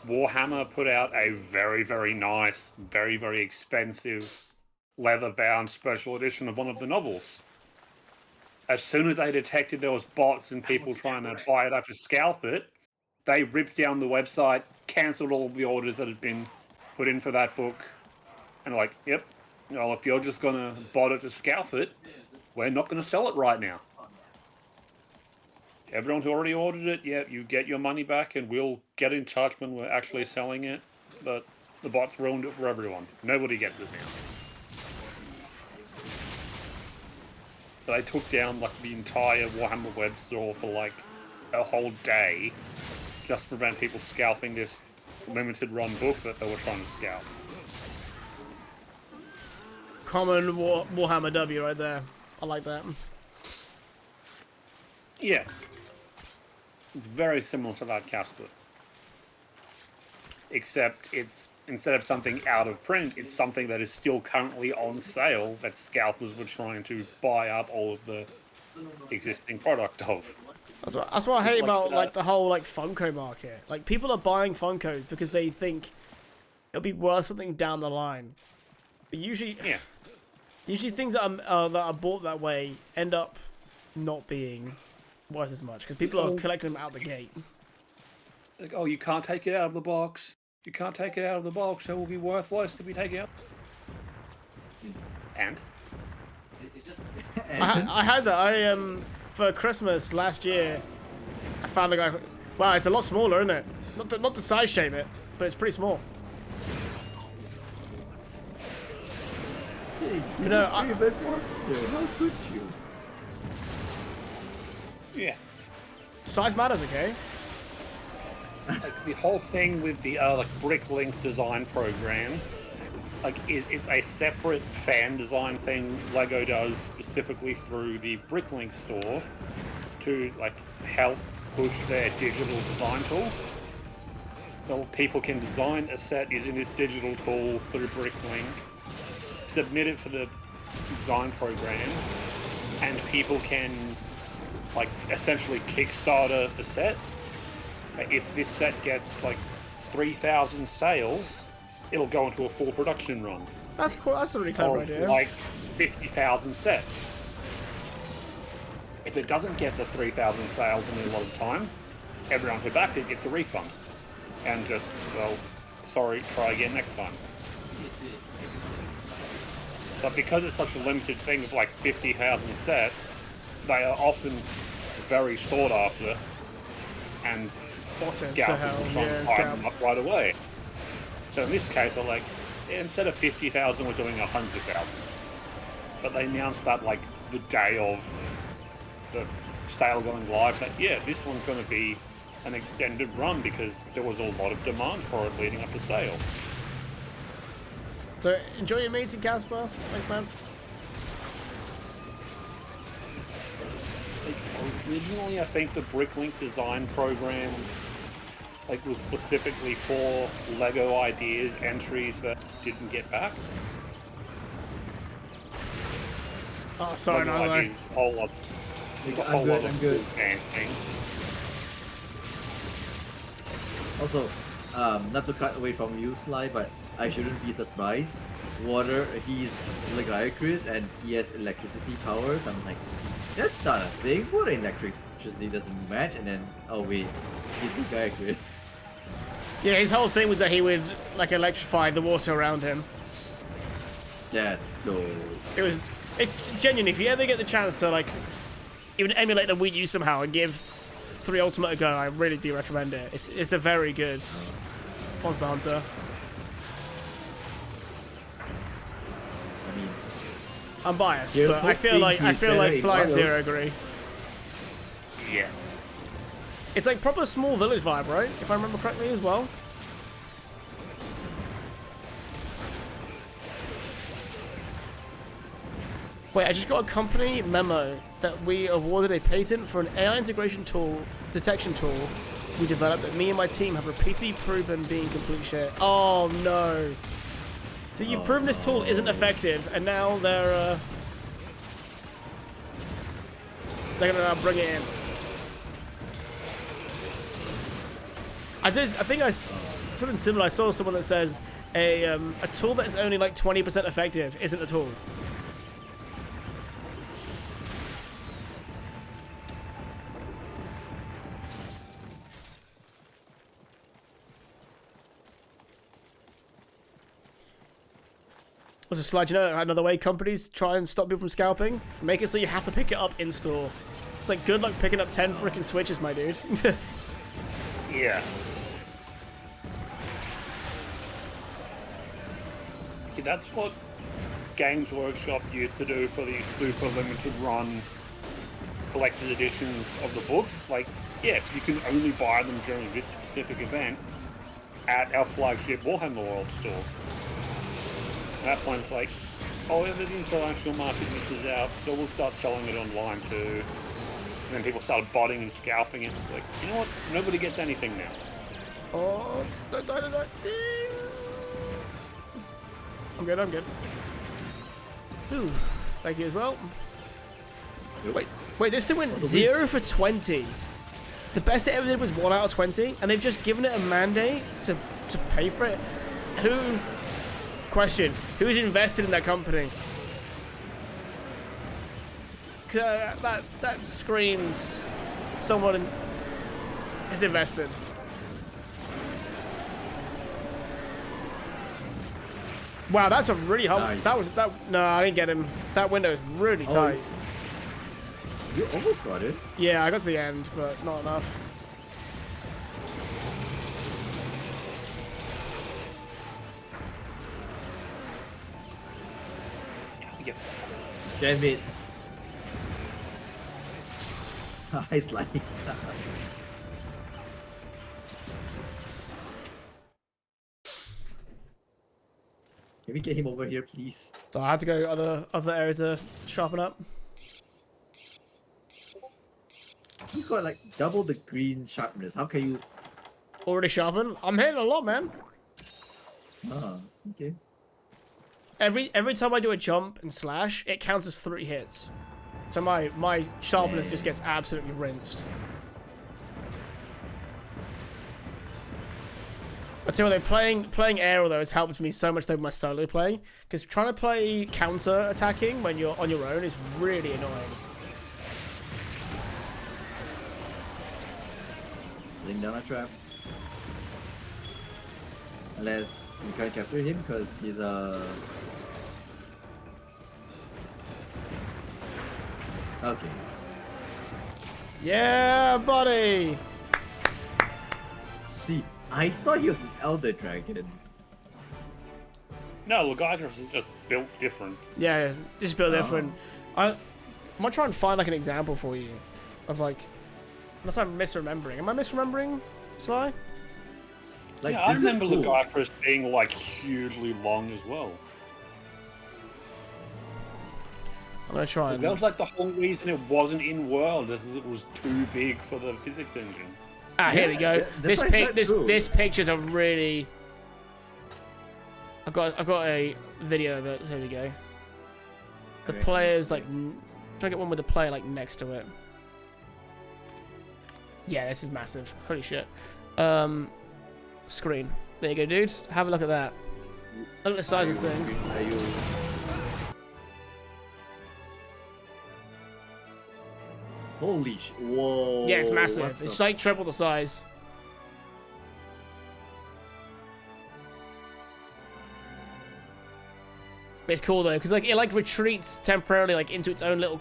Warhammer put out a very, very nice, very, very expensive leather-bound special edition of one of the novels. As soon as they detected there was bots and people trying to buy it up to scalp it, they ripped down the website, cancelled all of the orders that had been put in for that book, and like, yep, well, if you're just going to bot it to scalp it, we're not going to sell it right now. Everyone who already ordered it, yeah, you get your money back and we'll get in touch when we're actually selling it, but the bots ruined it for everyone. Nobody gets it now. So they took down like the entire Warhammer web store for like a whole day just to prevent people scalping this limited run book that they were trying to scalp. Common Warhammer W right there. I like that. Yeah. It's very similar to that Casper. Except it's, instead of something out of print, it's something that is still currently on sale that scalpers were trying to buy up all of the existing product of. That's what I hate Like about that. like the whole like Funko market. Like people are buying Funkos because they think it'll be worth something down the line. But usually things that are bought that way end up not being worth as much because people are collecting them out the gate. Like, oh, you can't take it out of the box. You can't take it out of the box. It will be worthless if we take it out. And? I had that. For Christmas last year, I found a guy. Wow, it's a lot smaller, isn't it? Not to size shame it, but it's pretty small. Hey, You know, your favorite monster. How could you? Yeah. Size matters, okay? Like, the whole thing with the like Bricklink design program, like, it's a separate fan design thing LEGO does specifically through the Bricklink store to like help push their digital design tool. So people can design a set using this digital tool through Bricklink, submit it for the design program, and people can like essentially Kickstarter the set. If this set gets like 3,000 sales, it'll go into a full production run. That's cool. That's a really clever Or idea. like 50,000 sets. If it doesn't get the 3,000 sales in a lot of time, everyone who backed it gets a refund. And just, well, sorry, try again next time. But because it's such a limited thing of like 50,000 sets, they are often very sought after, and Awesome. scalpers So will try and buy them up right away. So in this case, they're like, instead of 50,000, we're doing 100,000. But they announced that like the day of the sale going live, that yeah, this one's going to be an extended run because there was a lot of demand for it leading up to sale. So enjoy your meeting, Casper. Thanks, man. Like, originally, I think the Bricklink design program like was specifically for LEGO ideas entries that didn't get back. Oh, sorry, LEGO no, ideas, a whole lot. Like, A whole I'm good. lot I'm of good. fan thing. Also, not to cut away from you, Sly, but I shouldn't be surprised water. He's Lagiacrus and he has electricity powers. I'm like, that's not a thing. Water and electricity doesn't match. And then, oh wait, he's Lagiacrus. Yeah, his whole thing was that he would like electrify the water around him. That's dope. It genuinely, if you ever get the chance to like even emulate the Wii U somehow and give 3 Ultimate a go, I really do recommend it. It's a very good Monster Hunter. I mean, I'm biased, Here's but I feel hoping like he's Sly and better. Zero agree. Yes. It's like proper small village vibe, right? If I remember correctly as well. Wait, I just got a company memo that we awarded a patent for an AI integration tool, detection tool we developed that me and my team have repeatedly proven being complete shit. Oh no. So you've proven this tool isn't effective, and now they're gonna now bring it in. I think something similar. I saw someone that says a tool that is only like 20% effective isn't a tool. Was a slide, you know, another way companies try and stop people from scalping? Make it so you have to pick it up in store. It's like, good luck picking up 10 freaking Switches, my dude. Yeah. See, that's what Games Workshop used to do for the super limited run collector's editions of the books. Like, yeah, you can only buy them during this specific event at our flagship Warhammer World store. At that point, it's like, oh, yeah, the international market misses out, so we'll start selling it online too. And then people started botting and scalping it. It's like, you know what? Nobody gets anything now. Oh, don't die. I'm good. Ooh, thank you as well. Wait, this thing went 0 for 20. The best it ever did was 1 out of 20, and they've just given it a mandate to pay for it. Who's invested in that company? That screams someone is invested. Wow, that's a really hard. Nice. No, I didn't get him. That window is really tight. You almost got it. Yeah, I got to the end, but not enough. Yeah. Damn it. Hi, Sly. Can we get him over here, please? So I had to go other area to sharpen up. You got like double the green sharpness. How can you? Already sharpened. I'm hitting a lot, man. Ah, okay. Every time I do a jump and slash, it counts as 3 hits. So my sharpness just gets absolutely rinsed. I tell you what, though, playing aerial though has helped me so much though with my solo play, because trying to play counter attacking when you're on your own is really annoying. Laying down a trap. Unless you can't capture him because he's a. Okay. Yeah, buddy. See, I thought he was an Elder Dragon. No, Lagiacrus is just built different. Yeah, just build different. I might try and find like an example for you of like. Unless I'm misremembering. Am I misremembering, Sly? Like, Yeah, I this is remember cool. Lagiacrus being like hugely long as well. I'm gonna try and. That was like the whole reason it wasn't in World, is it was too big for the physics engine. Ah, here we go. Yeah, that's why it's not true. This picture's a really. I've got a video of it. So here we go. The Okay. player's like. Try to get one with the player like next to it. Yeah, this is massive. Holy shit. Screen. There you go, dude. Have a look at that. Look at the size of this thing. Are you? Holy sh! Whoa! Yeah, it's what massive. It's the- like triple the size. But it's cool though, because like it like retreats temporarily like into its own little.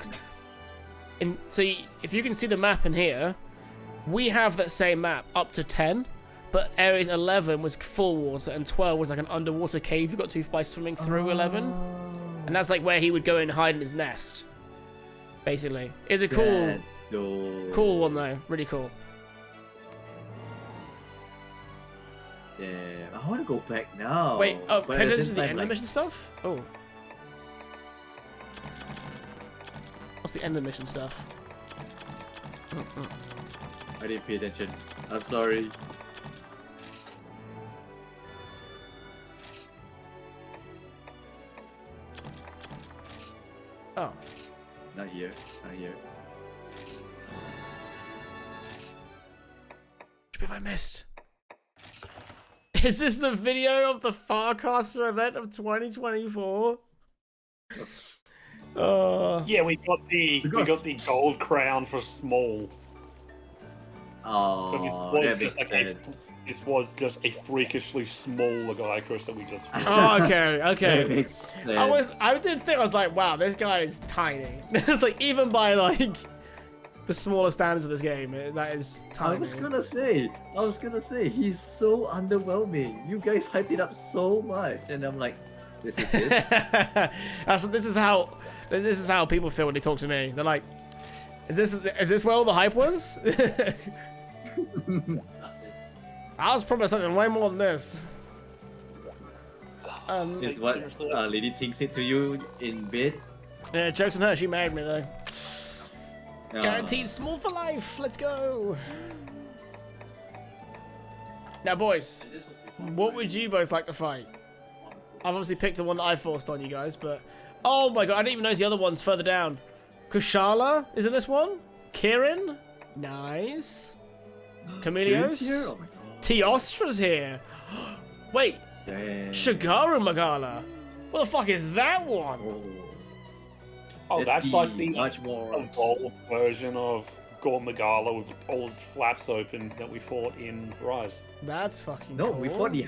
If you can see the map in here, we have that same map up to 10, but areas 11 was full water and 12 was like an underwater cave you got to by swimming through 11, and that's like where he would go and hide in his nest. Basically, it's a That's dope. cool one though, really cool. Yeah, I want to go back now. Wait, oh, but pay at the attention to same the time, end like, mission stuff? Oh. What's the end of mission stuff? I didn't pay attention. I'm sorry. Oh. Not here. Not here. What have I missed? Is this the video of the Farcaster event of 2024? Yeah, we got the Because- gold crown for small. Oh, So that makes sense. this was just a freakishly small Lagiacrus that we just. Oh, okay, That okay. makes sense. I did think, I was like, wow, this guy is tiny. It's like, even by like the smaller standards of this game, that is I tiny. was gonna say, he's so underwhelming. You guys hyped it up so much, and I'm like, this is it. This is how people feel when they talk to me. They're like, is this where all the hype was? I was promised something way more than this. Is what Lady Ting said to you in bed? Yeah, jokes on her. She married me though. Ah. Guaranteed small for life. Let's go. Now, boys, what would you both like to fight? I've obviously picked the one that I forced on you guys, but oh my god, I didn't even notice the other one's further down. Kushala is in this one. Kirin, nice. Camellios. Kirin's here? Oh my god. Teostra's here. Wait, Damn. Shigaru Magala. What the fuck is that one? Oh, that's like the much more. evolved version of Gorm Magala with all its flaps open that we fought in Rise. That's fucking No, cool. we fought the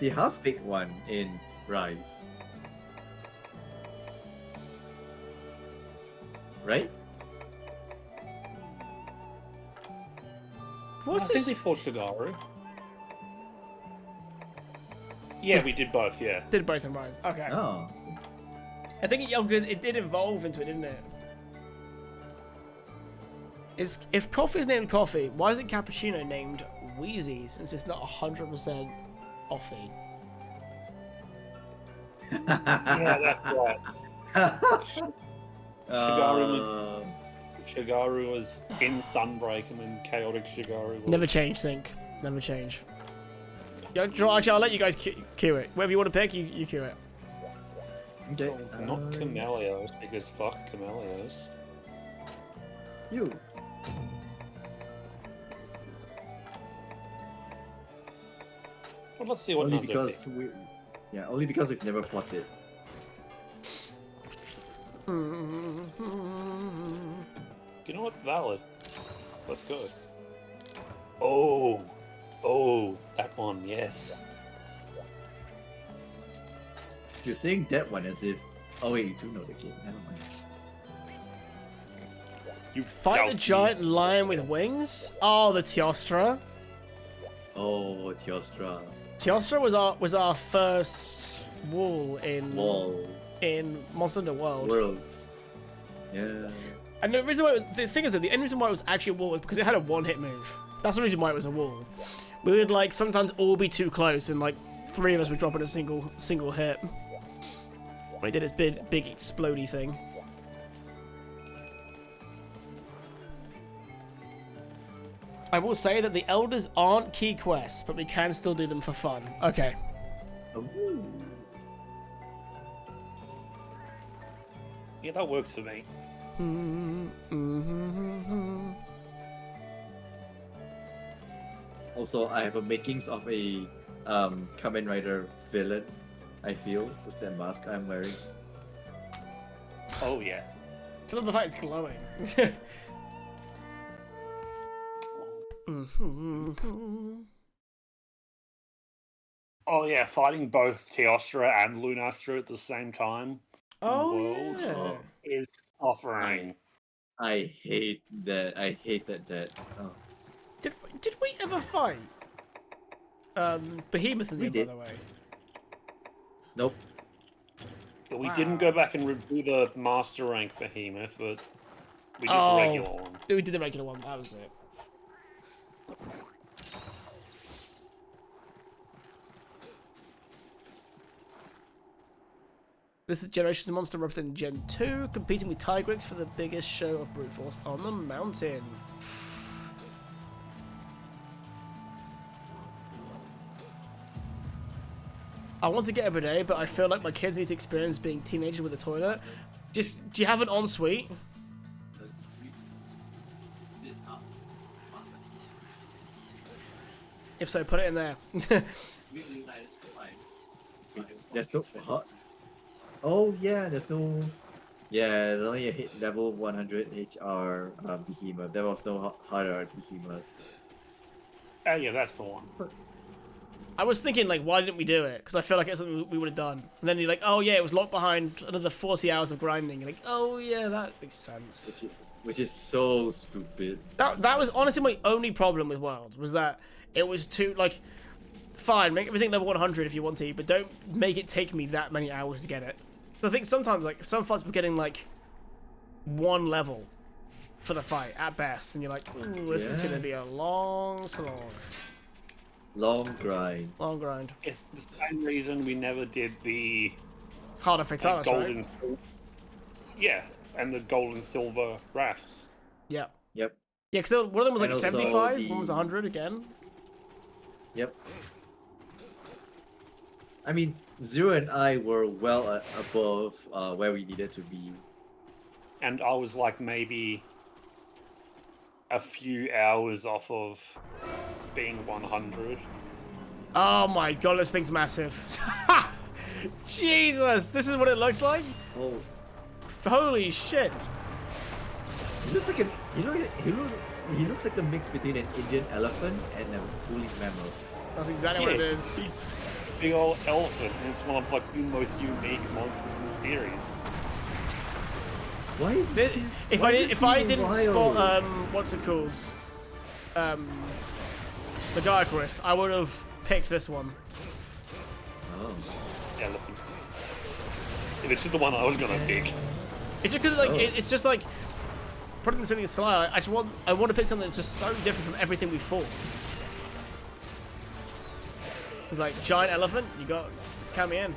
half big one in Rise. Right? What's I think this? we fought Shigaru. Yeah, we did both, yeah. Did both in Rise. Okay. Oh. I think it did evolve into it, didn't it? If Coffee's named Coffee, why isn't Cappuccino named Wheezy, since it's not 100% Offie? Yeah, that's right. Uh, Shigaru was in Sunbreak and then Chaotic Shigaru was... Never change, Sync. Never change. Yeah, actually, I'll let you guys queue it. Whatever you want to pick, you queue it. okay. Oh, not Camellios, because fuck Camellios. You. Well, let's see what Only Nazo because picked. only because we've never fought it. You know what? Valid. Let's go. Oh, that one, yes. You're saying that one as if. Oh wait, you do know the game. Never mind. You Fight doubt the me. giant lion with wings? Oh, the Teostra. Oh, Teostra. Teostra was our first wall in Wall. in Monster Hunter World. Worlds. Yeah. And the reason why, the thing is that the only reason why it was actually a wall was because it had a one-hit move. That's the reason why it was a wall. We would like sometimes all be too close, and like 3 of us would drop in a single hit. When he did his big explodey thing. I will say that the elders aren't key quests, but we can still do them for fun. Okay. Ooh. Yeah, that works for me. Also, I have a makings of a Kamen Rider villain I feel, with that mask I'm wearing. Oh yeah. I love the fact it's glowing. Oh yeah, fighting both Teostra and Lunastra at the same time Oh, world yeah. is suffering. I hate that. I hate that. Oh, Did we ever fight Behemoth in We there, by did. the way? nope. But we Wow. didn't go back and review the master rank behemoth, but we did Oh. the regular one. We did the regular one, that was it. This is Generations of Monster representing Gen 2, competing with Tigrex for the biggest show of brute force on the mountain. I want to get a bidet, but I feel like my kids need to experience being teenagers with a toilet. Just, do you have an ensuite? If so, put it in there. There's no. Huh? Oh yeah, there's no. Yeah, there's only a hit level 100 HR behemoth. There was no harder behemoth. Oh yeah, that's the one. I was thinking, like, why didn't we do it? Because I feel like it's something we would have done. And then you're like, oh yeah, it was locked behind another 40 hours of grinding. You're like, oh yeah, that makes sense. Which is so stupid. That was honestly my only problem with World, was that it was too, like, fine, make everything level 100 if you want to, but don't make it take me that many hours to get it. So I think sometimes, like, some fights we're getting, like, one level for the fight, at best. And you're like, ooh, this is Yeah. going to be a long slog. Long grind. Long grind. It's the same reason we never did the Harder Fatalis, golden. right? Yeah, and the gold and silver rafts. Yeah. Yep. Yeah, because one of them was like And also 75, one was the- 100 again. Yep. I mean, Zero and I were well above where we needed to be. And I was like maybe a few hours off of being 100. Oh my god, this thing's massive. Jesus, this is what it looks like? Oh, Holy shit. he looks like he looks like a mix between an Indian elephant and a woolly mammoth. That's exactly what it is. he's a big old elephant, and it's one of like the most unique monsters in the series. Why is This, it? if why I is it if I feeling didn't wild? spot what's it called? The Gyarados, I would have picked this one. Oh. Elephant. Yeah, this is the one I was gonna pick. It's just because like Oh. it's just like putting this in the style. I want to pick something that's just so different from everything we fought. It's like giant elephant. You got count me in.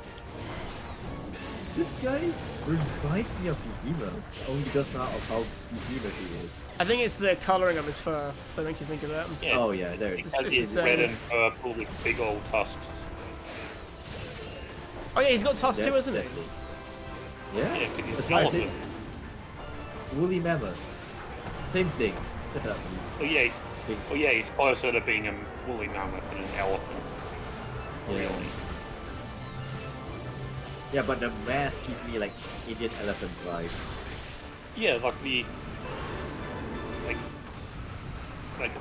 This guy reminds me of Behemoth, only because of how Behemoth he is. I think it's the coloring of his fur that makes you think of that. Yeah, Oh yeah, there it it is. has it's his the red same. and purple with big old tusks. Oh yeah, he's got tusks too, That's- isn't he? that's it. Yeah, Yeah, because he's that's an why I said elephant. woolly mammoth. Same thing. Check it out. Oh yeah, Big. he's closer to being a woolly mammoth than an elephant. Yeah. Really. Yeah, but the mask gives me like Indian elephant vibes. Yeah, like the like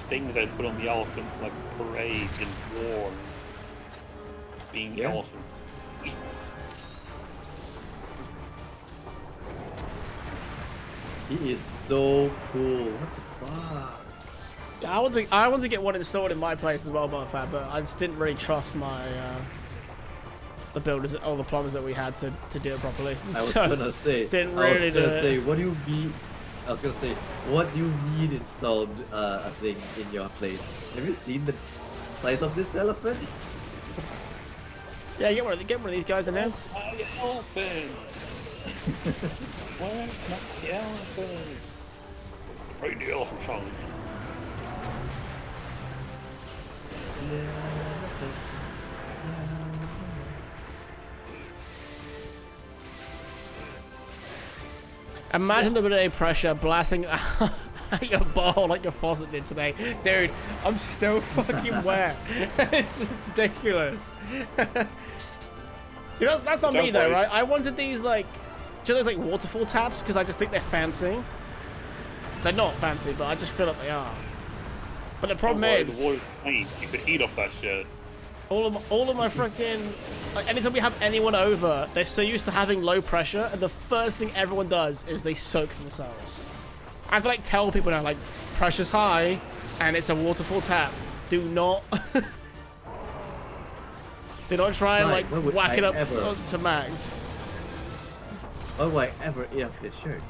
things they put on the elephant, like parade and war, and being Yeah. elephants. He is so cool. What the fuck? Yeah, I want to get one installed in my place as well, but I just didn't really trust my the builders, all the plumbers that we had to do it properly. I was So, gonna say. didn't I was really do gonna it. say. What do you need? I was gonna say. What do you need installed? A thing in your place. Have you seen the size of this elephant? yeah, get one of these guys in there. My elephant! Where's my elephant? Bring the elephant song. Imagine the bidet pressure blasting at your ball like your faucet did today. Dude, I'm still fucking wet. It's ridiculous. That's not Don't me though, worry. right? I wanted these like, do you know those like waterfall taps? Because I just think they're fancy. They're not fancy, but I just feel like they are. But the problem Don't worry, is, the water's clean. You could eat off that shit. all of my freaking, like anytime we have anyone over, they're so used to having low pressure, and the first thing everyone does is they soak themselves. I have to like tell people now, like, pressure's high, and it's a waterfall tap. Do not, do not try and Right, like why would whack I it up ever? to max. Why would I ever eat off his shirt?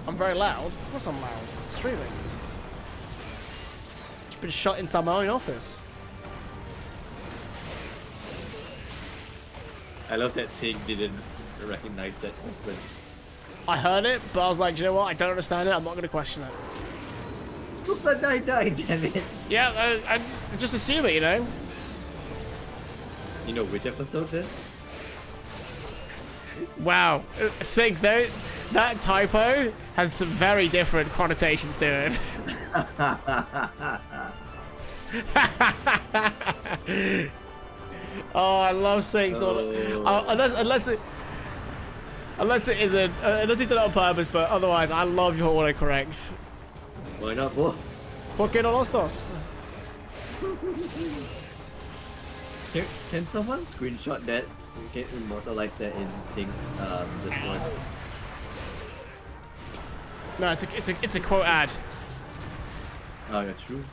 I'm very loud. Of course I'm loud. I'm streaming. Just been shut inside my own office. I love that Ting didn't recognize that reference. I heard it, but I was like, do you know what? I don't understand it. I'm not going to question it. Spookla die, damn it. Yeah, I just assume it, you know? You know which episode then? Wow. Sig, that typo has some very different connotations to it. Oh, I love Sig's. Unless it isn't, unless he did it on purpose, but otherwise, I love your autocorrects. Why not both? ¿Por qué no los dos? Can someone screenshot that? We can immortalize that in Ting's Discord. No, it's a quote ad. Oh, yeah, true.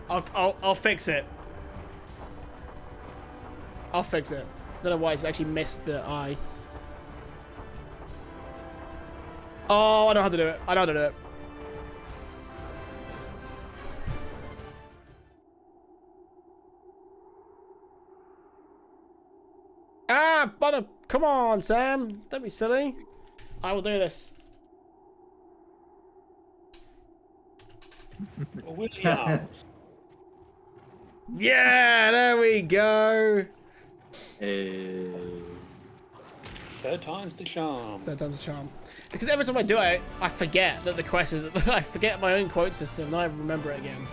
I'll fix it. I'll fix it. Don't know why it's actually missed the I. Oh, I know how to do it. I know how to do it. Ah, butter. Come on, Sam. Don't be silly. I will do this. William. Yeah, there we go. Hey. Third time's the charm. That time's a charm. Because every time I do it, I forget that the quest is. I forget my own quote system, and I remember it again.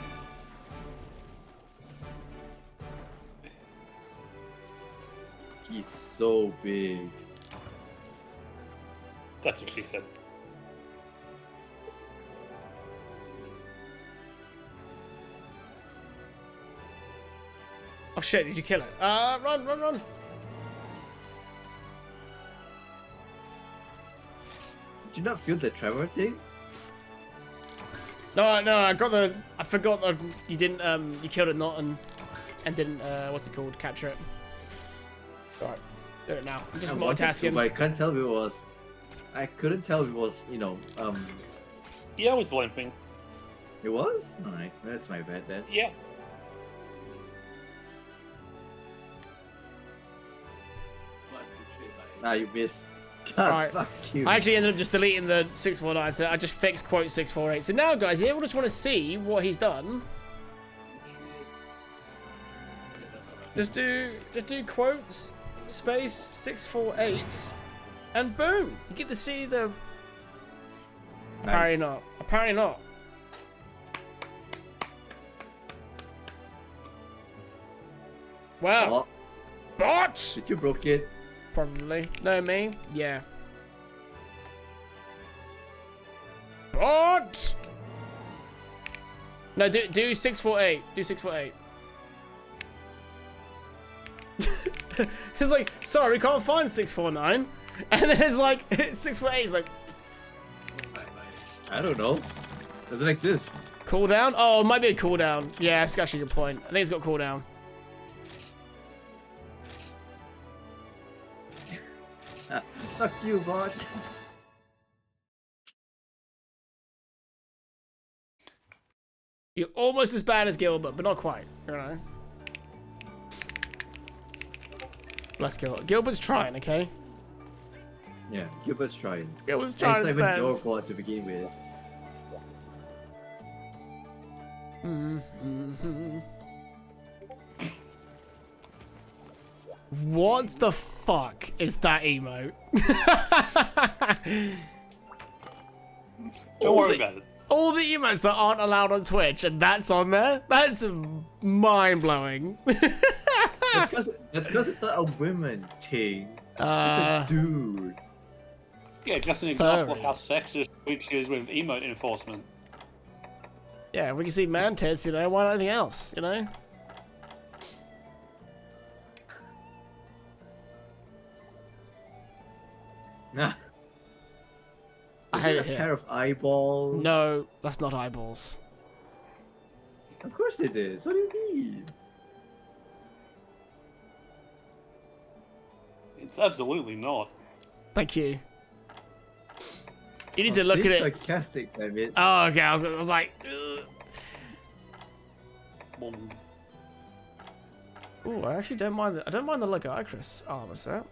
He's so big. That's what she said. Oh shit! Did you kill it? Run, run, run! Did you not feel the tremor thing? No, no, I got the. I forgot that you didn't. You killed it not and didn't. What's it called? Capture it. Alright, do it now. I'm just I wanted to, multitasking. but I can't tell if it was. I couldn't tell if it was, you know, Yeah, I was limping. it was? Alright, that's my bad then. Yeah. Ah, you missed. God, Right. fuck you. I actually ended up just deleting the 649, so I just fixed quote 648. So now, guys, if you just want to see what he's done, just do quotes space 648, and boom, you get to see the. Apparently Nice. not. Apparently not. Wow. Oh, Bots. did you broke it? Probably. No, me? Yeah. Bot! No, do 648. Do 648. It's like, sorry, we can't find 649. And then it's like, 648 is like, I don't know. Doesn't exist. cooldown? Oh, it might be a cooldown. Yeah, that's actually a good point. I think it's got cooldown. Fuck you, bot. You're almost as bad as Gilbert, but not quite. You know. Bless Gilbert. Gilbert's trying, okay? Yeah, Gilbert's trying. It was And trying it's his not even your best. fault to begin with. What the fuck is that emote? Don't worry about it. All the emotes that aren't allowed on Twitch, and that's on there? That's mind blowing. That's because it's not a women thing. It's a dude. Yeah, just an example of Furry. how sexist Twitch is with emote enforcement. Yeah, we can see man tits, you know, why not anything else, you know? Nah. I Is hate it it a here. pair of eyeballs? No, that's not eyeballs. Of course it is. What do you mean? It's absolutely not. Thank you. You need I to was look at being it. sarcastic, damn it. Oh, okay, I was like, ugh. Well, Ooh, I actually don't mind. I don't mind the Legaicrus armor set.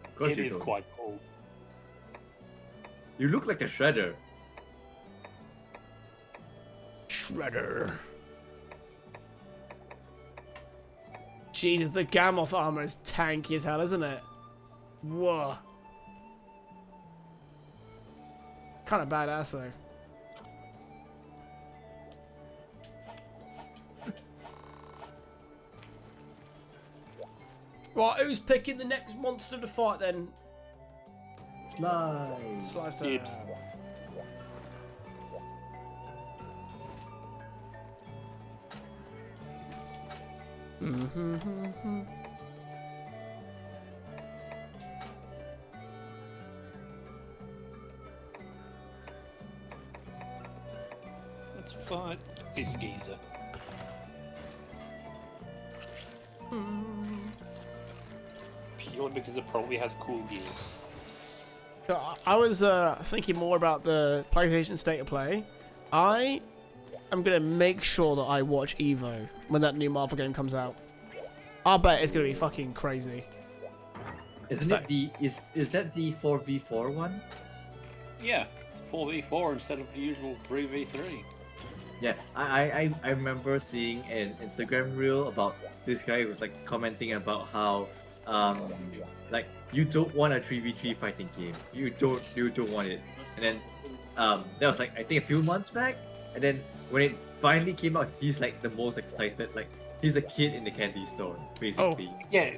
Of course it you is don't. quite cool. You look like a shredder. Shredder. Jesus, the Gammoth armor is tanky as hell, isn't it? Whoa. Kind of badass though. Right, who's picking the next monster to fight then? Slide. Slice Gibbs. Let's fight this geezer. Purely because it probably has cool gear. I was thinking more about the PlayStation State of Play. I am gonna make sure that I watch Evo when that new Marvel game comes out. I bet it's gonna be fucking crazy. Isn't it the is that the 4v4 one? Yeah, it's 4v4 instead of the usual 3v3. Yeah, I remember seeing an Instagram reel about this guy who was like commenting about how like you don't want a 3v3 fighting game. You don't want it. And then that was like I think a few months back. And then when it finally came out, he's like the most excited. Like he's a kid in the candy store, basically. Yeah,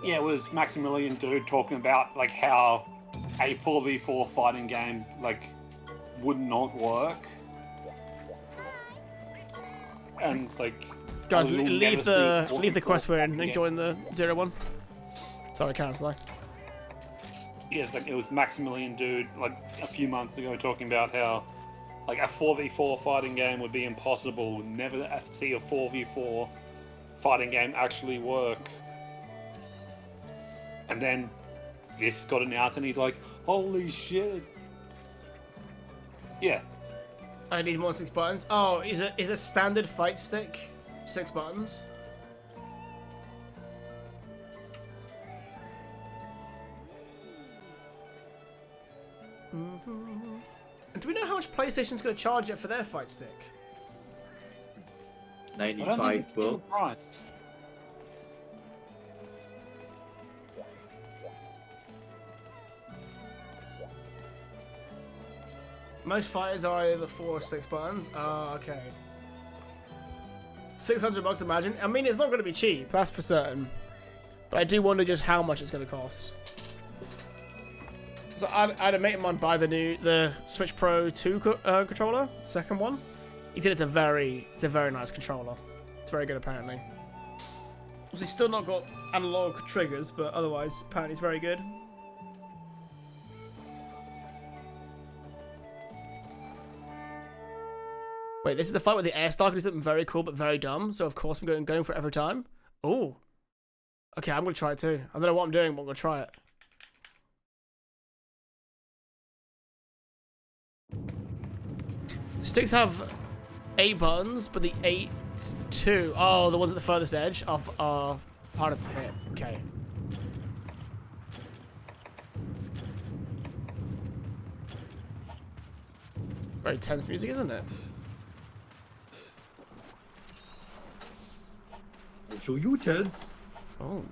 it was Maximilian Dude talking about like how a 4v4 fighting game like would not work. And like Guys, I will leave never see the 4v4 quest we're in fighting and game. join the 0-1. Sorry, Karen's lie. Yeah, it's like it was Maximilian Dude like a few months ago talking about how like a 4v4 fighting game would be impossible. Would never see a 4v4 fighting game actually work. And then this got announced, and he's like, "Holy shit!" Yeah, I need more 6 buttons. Oh, is a standard fight stick 6 buttons? And do we know how much PlayStation's going to charge it for their fight stick? I don't think 95 it's full bucks. price. Most fighters are either 4 or 6 buttons. Oh, okay. $600, imagine. I mean, it's not going to be cheap, that's for certain. But I do wonder just how much it's going to cost. So I'd have made mine buy the Switch Pro 2 controller, second one. He did it's a very nice controller. It's very good apparently. Obviously still not got analog triggers, but otherwise apparently it's very good. Wait, this is the fight with the air star. It's something very cool but very dumb. So of course I'm going for it every time. Oh, okay, I'm gonna try it too. I don't know what I'm doing, but I'm gonna try it. Sticks have 8 buttons, but the 2, oh, the ones at the furthest edge are harder to hit. Okay. Very tense music, isn't it? I'll show you tense. Oh.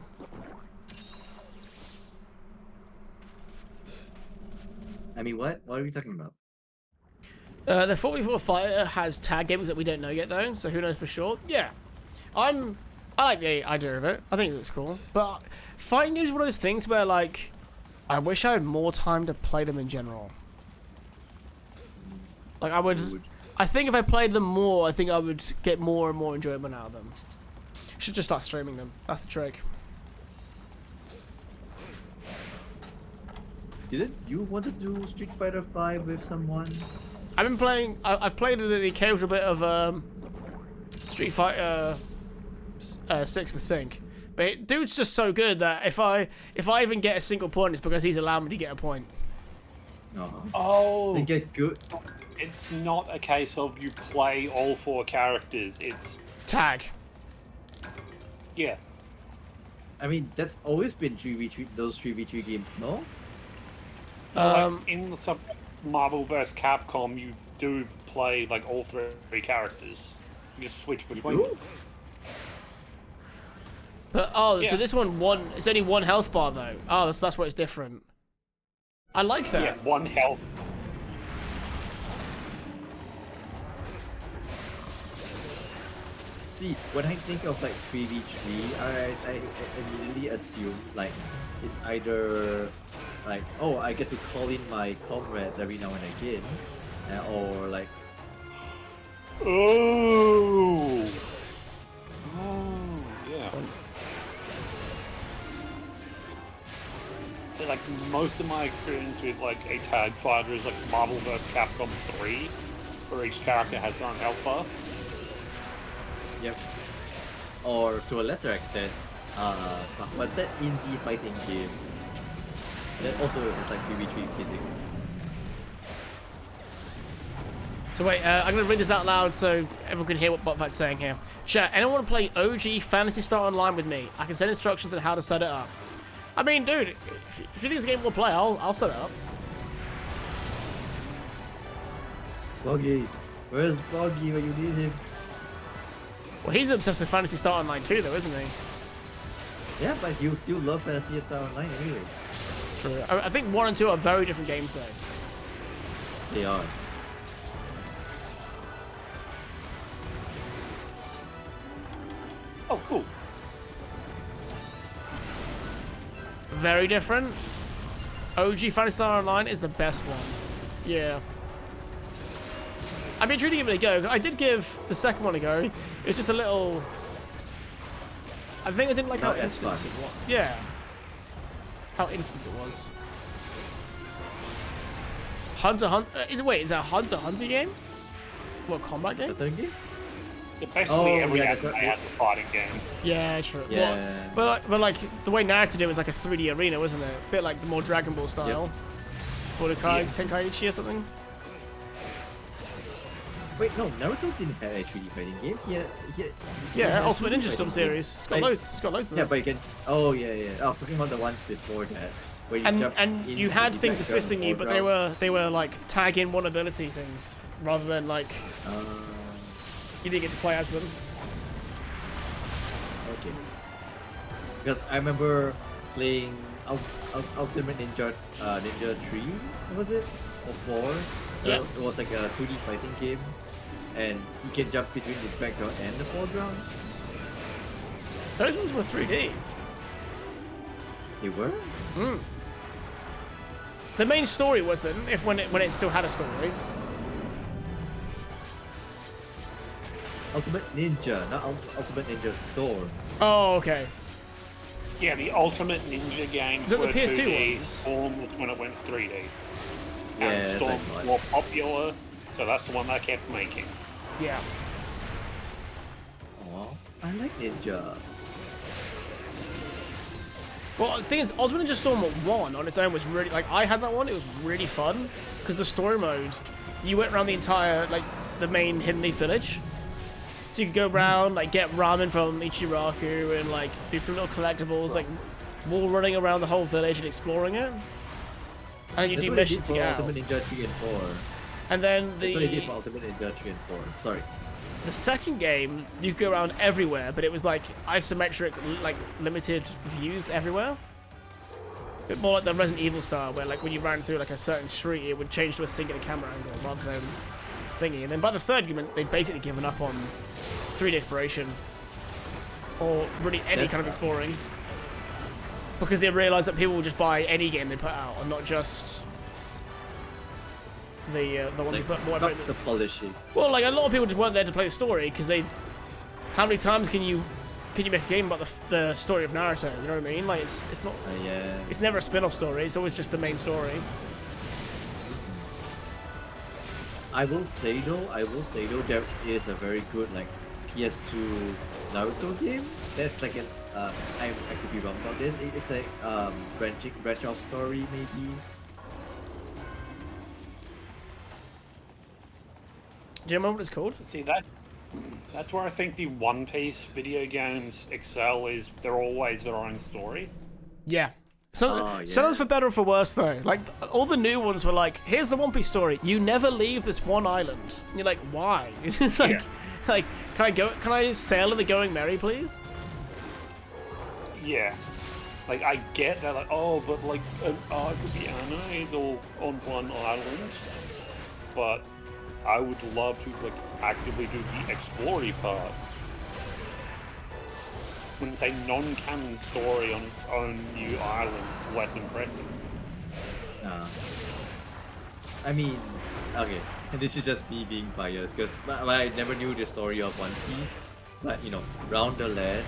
I mean, what? What are we talking about? The 4v4 fighter has tag games that we don't know yet, though, so who knows for sure. Yeah. I like the idea of it. I think it's cool. But fighting games is one of those things where, like, I wish I had more time to play them in general. Like, I think if I played them more, I think I would get more and more enjoyment out of them. Should just start streaming them. That's the trick. Didn't you want to do Street Fighter 5 with someone? I've been playing. I've played the occasional bit of Street Fighter 6 with Sync, but dude's just so good that if I even get a single point, it's because he's allowed me to get a point. Oh, They get good. it's not a case of you play all 4 characters. It's Tag. yeah. I mean, that's always been 3v3. Those 3v3 games, no? Like, in the Marvel vs. Capcom, you do play like all 3 characters. You just switch between them. But Yeah. so this one it's only 1 health bar though. Oh, that's where it's different. I like that. Yeah, 1 health. See, when I think of like 3v3, I immediately assume like it's either like, oh, I get to call in my comrades every now and again, or like, Oh. Oh, yeah. So, like, most of my experience with like a tag fighter is like Marvel vs. Capcom 3, where each character has their own health bar. yep, or to a lesser extent, what's that indie fighting game? That also is like 3v3 physics. So wait, I'm gonna read this out loud so everyone can hear what Botfat's saying here. Chat, anyone want to play OG Phantasy Star Online with me? I can send instructions on how to set it up. I mean, dude, if you think this game will play, I'll set it up. Boggy, where's Boggy when you need him? Well, he's obsessed with Phantasy Star Online too, though, isn't he? Yeah, but you still love Fantasy Star Online anyway. True. I think 1 and 2 are very different games, though. They are. Oh, cool. Very different. OG Phantasy Star Online is the best one. Yeah. I've been trying to give it a go. I did give the second one a go. It was just a little... I think I didn't like how Not as instant fun. it was. Yeah. How instant it was. Hunter Hunter... is that a Hunter Hunter game? What, combat game? That game? Yeah, basically Oh, every yeah, anime that's not- has a fighting game. Yeah, true. Yeah. Well, but like the way Naruto did it was like a 3D arena, wasn't it? A bit like the more Dragon Ball style. Budokai Yeah. Tenkaichi or something. Wait, no, Naruto didn't have a 3D fighting game. He Yeah, had Ultimate 3D Ninja Storm fighting game. series. It's got Like, loads. It's got loads of Yeah, them. but you can. Oh yeah, yeah. I was talking about the ones before that, where you jump And in you had the things background assisting or you, but foreground. they were like tag in one ability things rather than like you didn't get to play as them. Okay. Because I remember playing Ultimate Ninja Ninja 3, was it? Or 4? Yeah. It was like a 2D fighting game, and you can jump between the background and the foreground. Those ones were 3D. They were? The main story wasn't, when it still had a story. Ultimate Ninja, not Ultimate Ninja Storm. Oh, okay. Yeah, the Ultimate Ninja games Is that the were PS2 2D. ones? Storm was when it went 3D. Yeah, And that's Storm like was more popular, so that's the one they kept making. Yeah. Aw, I like Ninja. Well, the thing is, Ultimate Ninja Storm 1 on its own was really, like, I had that one, it was really fun, because the story mode, you went around the entire, like, the main Hidden Leaf Village. So you could go around, like, get ramen from Ichiraku, and, like, do some little collectibles, like, wall running around the whole village and exploring it. And then you That's do what I did missions to for get out. Ultimate Ninja 3 and 4. And then That's what they did the for Ultimate Ninja 3 and 4. Sorry. the second game, you could go around everywhere, but it was like isometric, like limited views everywhere. A bit more like the Resident Evil style, where like when you ran through like a certain street, it would change to a singular camera angle rather than thingy. And then by the third game, they'd basically given up on 3D exploration or really any That kind of sucks. exploring, because they realized that people will just buy any game they put out and not just the ones Like, who put more not effort. the polishing. Well, like a lot of people just weren't there to play the story because they. How many times can you make a game about the story of Naruto? You know what I mean? Like it's not. Yeah. It's never a spin-off story. It's always just the main story. I will say though, there is a very good like PS2 Naruto game. That's like an I could be wrong about this. It's a branch off story maybe. Do you remember what it's called? See, that's where I think the One Piece video games excel, is they're always their own story. Yeah. So, Oh, sometimes yeah. for better or for worse though. Like all the new ones were like, here's the One Piece story. You never leave this one island. And you're like, why? It's like, Yeah. like, can I go? Can I sail in the Going Merry, please? Yeah. Like, I get that, like, oh, but like an arc could be animated all on one island, but I would love to like actively do the explory part. When it's a non-canon story on its own new island, it's less impressive. I mean, okay, and this is just me being biased because I never knew the story of One Piece, but you know, Round the Land.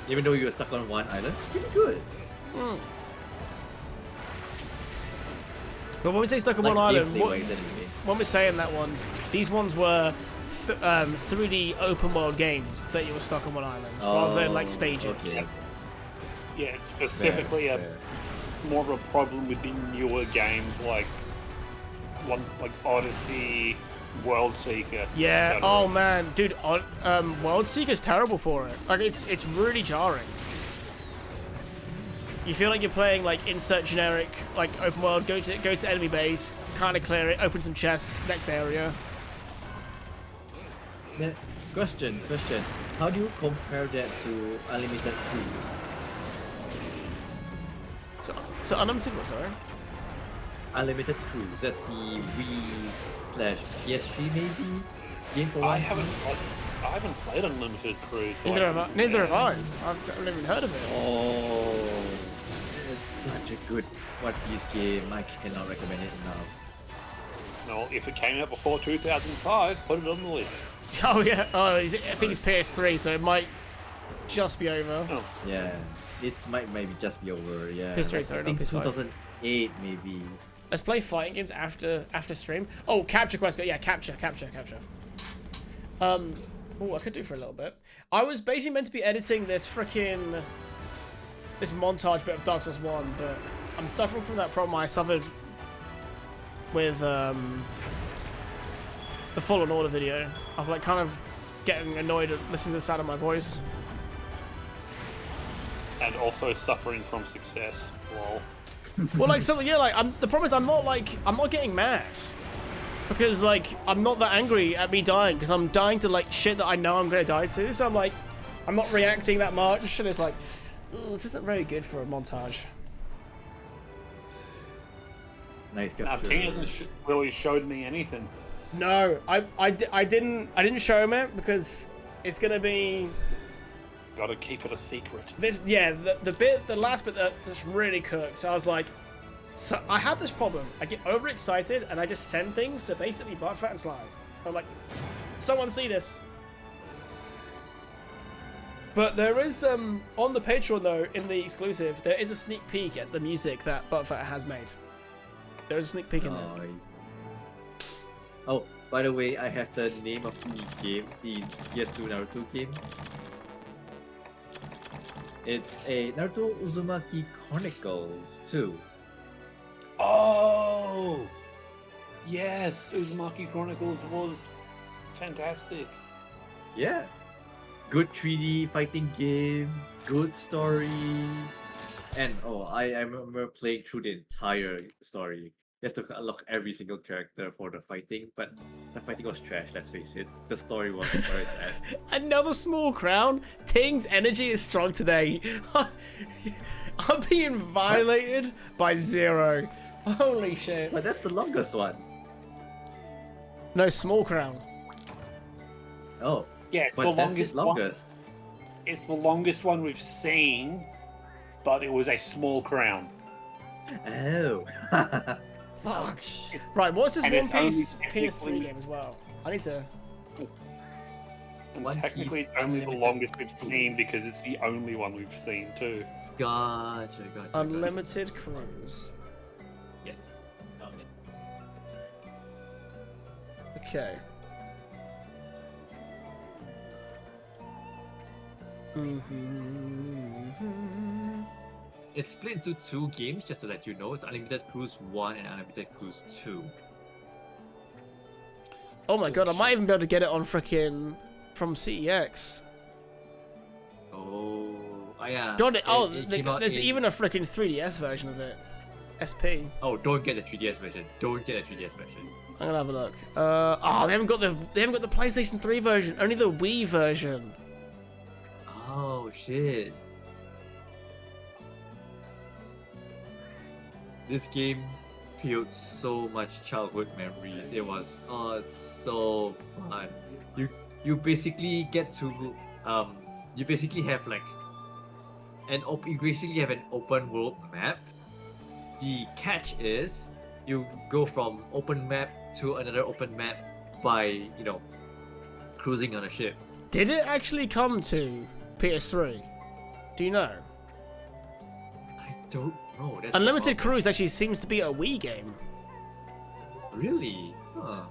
Even though you were stuck on one island, it's pretty good. But when we say stuck on Like one island, gameplay-wise anyway. when we're saying that one, these ones were 3D open world games that you were stuck on one island rather than like Oh, stages. okay. Yeah, it's specifically Fair. more of a problem with the newer games like Odyssey, World Seeker. Yeah. etc. Oh man, dude, World Seeker's terrible for it. Like it's really jarring. You feel like you're playing like insert generic like open world. Go to enemy base, kind of clear it, open some chests, next area. Then, question. How do you compare that to Unlimited Cruise? So unlimited what? Sorry. Unlimited Cruise. That's the Wii/PS3 maybe game for I One haven't Piece? I haven't played Unlimited Cruise. Neither have I. Neither have I. I've never even heard of it. Oh, it's such a good One Piece game. I cannot recommend it enough. No, if it came out before 2005, put it on the list. Oh yeah. Oh, I think it's PS3, so it might just be over. Oh, Yeah, it's might maybe just be over. Yeah, PS3, like, sorry, I not think PS5. 2008 maybe. Let's play fighting games after stream. Oh, Capture Quest. Yeah, capture. Oh, I could do for a little bit. I was basically meant to be editing this montage bit of Dark Souls 1, but I'm suffering from that problem I suffered with the Fallen Order video. Of like kind of getting annoyed at listening to the sound of my voice. and also suffering from success. Lol. Well, like something, yeah. Like the problem is I'm not getting mad because like I'm not that angry at me dying because I'm dying to like shit that I know I'm gonna die to. So I'm not reacting that much, and it's like, this isn't very good for a montage. Nice Now, capture. Ting hasn't really showed me anything. No, I didn't show him it because it's gonna be Gotta keep it a secret. this. Yeah, the last bit that just really cooked. So I was like, so I have this problem. I get overexcited and I just send things to basically Butterfat and Slime. I'm like, someone see this. But there is on the Patreon though, in the exclusive, there is a sneak peek at the music that Butterfat has made. There is a sneak peek in there. Nice. Oh, by the way, I have the name of the game, the PS2 Naruto game. It's a Naruto Uzumaki Chronicles 2. Oh! Yes, Uzumaki Chronicles was fantastic. Yeah. Good 3D fighting game, good story. And oh, I remember playing through the entire story. You have to unlock every single character for the fighting, but the fighting was trash, let's face it. The story wasn't where it's at. Another small crown. Ting's energy is strong today. I'm being violated by Zero. Holy shit. But that's the longest one. No, small crown. Oh, Yeah, it's but the that's longest its longest. one. It's the longest one we've seen, but it was a small crown. Oh. Fuck. Right, what's this And One it's only Piece PS3 technically- game as well? I need to... And One technically, Piece it's only the Unlimited longest we've Cruise. seen because it's the only one we've seen too. Gotcha. Unlimited Cruise. Yes. Got it. Okay. It's split into two games, just to let you know. It's Unlimited Cruise 1 and Unlimited Cruise 2. Oh my god, I might even be able to get it on frickin' from CEX. Oh, yeah. God, It came out there's in- even a frickin' 3DS version of it. SP. Oh, don't get the 3DS version. Don't get the 3DS version. I'm gonna have a look. Oh, they haven't got the PlayStation 3 version. Only the Wii version. Oh shit. This game filled so much childhood memories. It was it's so fun. You basically get to you basically have like you basically have an open world map. The catch is you go from open map to another open map by, you know, cruising on a ship. Did it actually come to PS3? Do you know? I don't know. That's the Unlimited problem. Cruise actually seems to be a Wii game. Really? Huh.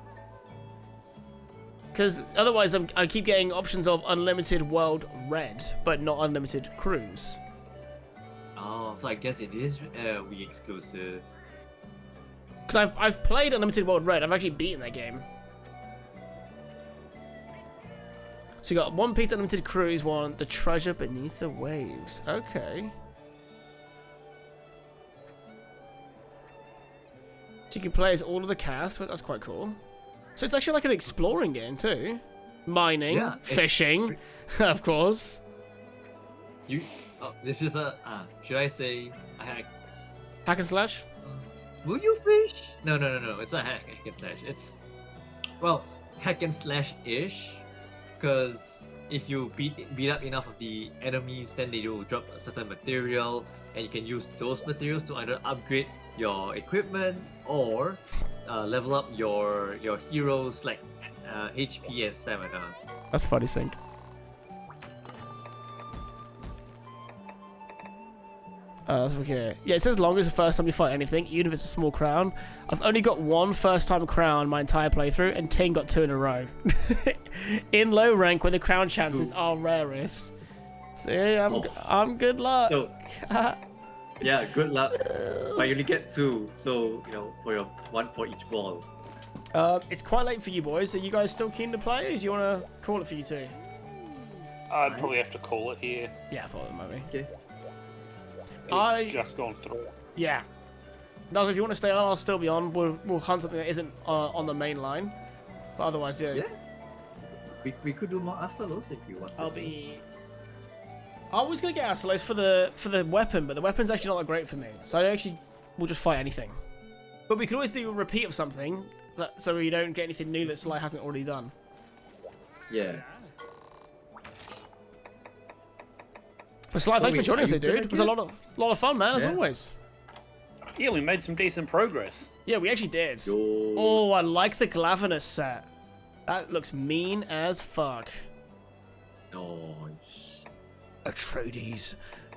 Because otherwise I keep getting options of Unlimited World Red, but not Unlimited Cruise. Oh, so I guess it is Wii exclusive. Because I've played Unlimited World Red. I've actually beaten that game. So you got One Piece Unlimited Cruise 1, The Treasure Beneath the Waves. Okay. So you can play as all of the cast, but that's quite cool. So it's actually like an exploring game too. Mining, Yeah, it's fishing, of course. This is a should I say a hack? Hack and slash. Will you fish? No. It's a hack and slash. It's well, hack and slash ish, because if you beat up enough of the enemies, then they will drop a certain material, and you can use those materials to either upgrade your equipment or level up your heroes like HP and stamina. That's funny sync. That's okay. Yeah, it says long as the first time you fight anything, even if it's a small crown. I've only got one first time crown my entire playthrough, and Ting got 2 in a row. In low rank, where the crown chances are rarest. See, I'm good luck. So yeah, good luck. But you only get 2, so you know, for your one for each ball. It's quite late for you boys. Are you guys still keen to play, or do you want to call it for you two? I'd probably have to call it here. Yeah, I thought it might be. Okay. It's just gone through. Yeah. Naz, if you want to stay on, I'll still be on. We'll hunt something that isn't on the main line. But otherwise, yeah. Yeah. We could do more Astalos if you want. I'll be. I was gonna get Astalos for the weapon, but the weapon's actually not that great for me. So I actually will just fight anything. But we could always do a repeat of something, so we don't get anything new that Sly hasn't already done. Yeah. But Sly, So thanks for wait, joining us, are you dude. gonna It was a lot of fun, man, as Yeah. always. Yeah, we made some decent progress. Yeah, we actually did. Yo. Oh, I like the Glavenus set. That looks mean as fuck. Nice. Atreides.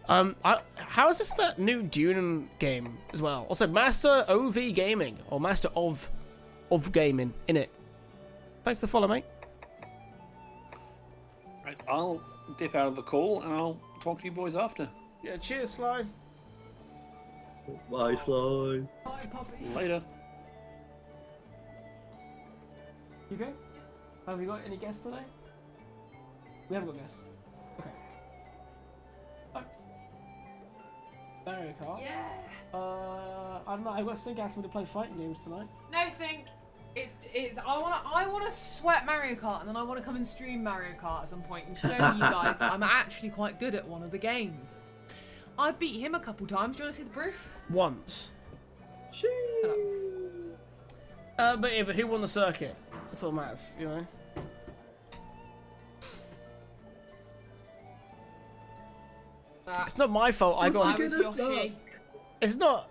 How is this that new Dune game as well? Also, Master OV Gaming, or Master of Gaming, in it. Thanks for the follow, mate. Right, I'll dip out of the call and I'll talk to you boys after. Yeah, cheers, Sly. Bye, Sly. Bye, puppy. Later. You okay? Have we got any guests today? We haven't got guests. Okay. Bye. Bye. Mario Kart. Yeah. I don't know. I've got Sync asked me to play fighting games tonight. No, Sync. It's I wanna sweat Mario Kart, and then I wanna come and stream Mario Kart at some point and show you guys that I'm actually quite good at one of the games. I beat him a couple times. Do you wanna see the proof? Once. But who won the circuit? That's all that matters, you know. It's not my fault. I I got. was Yoshi. It's not.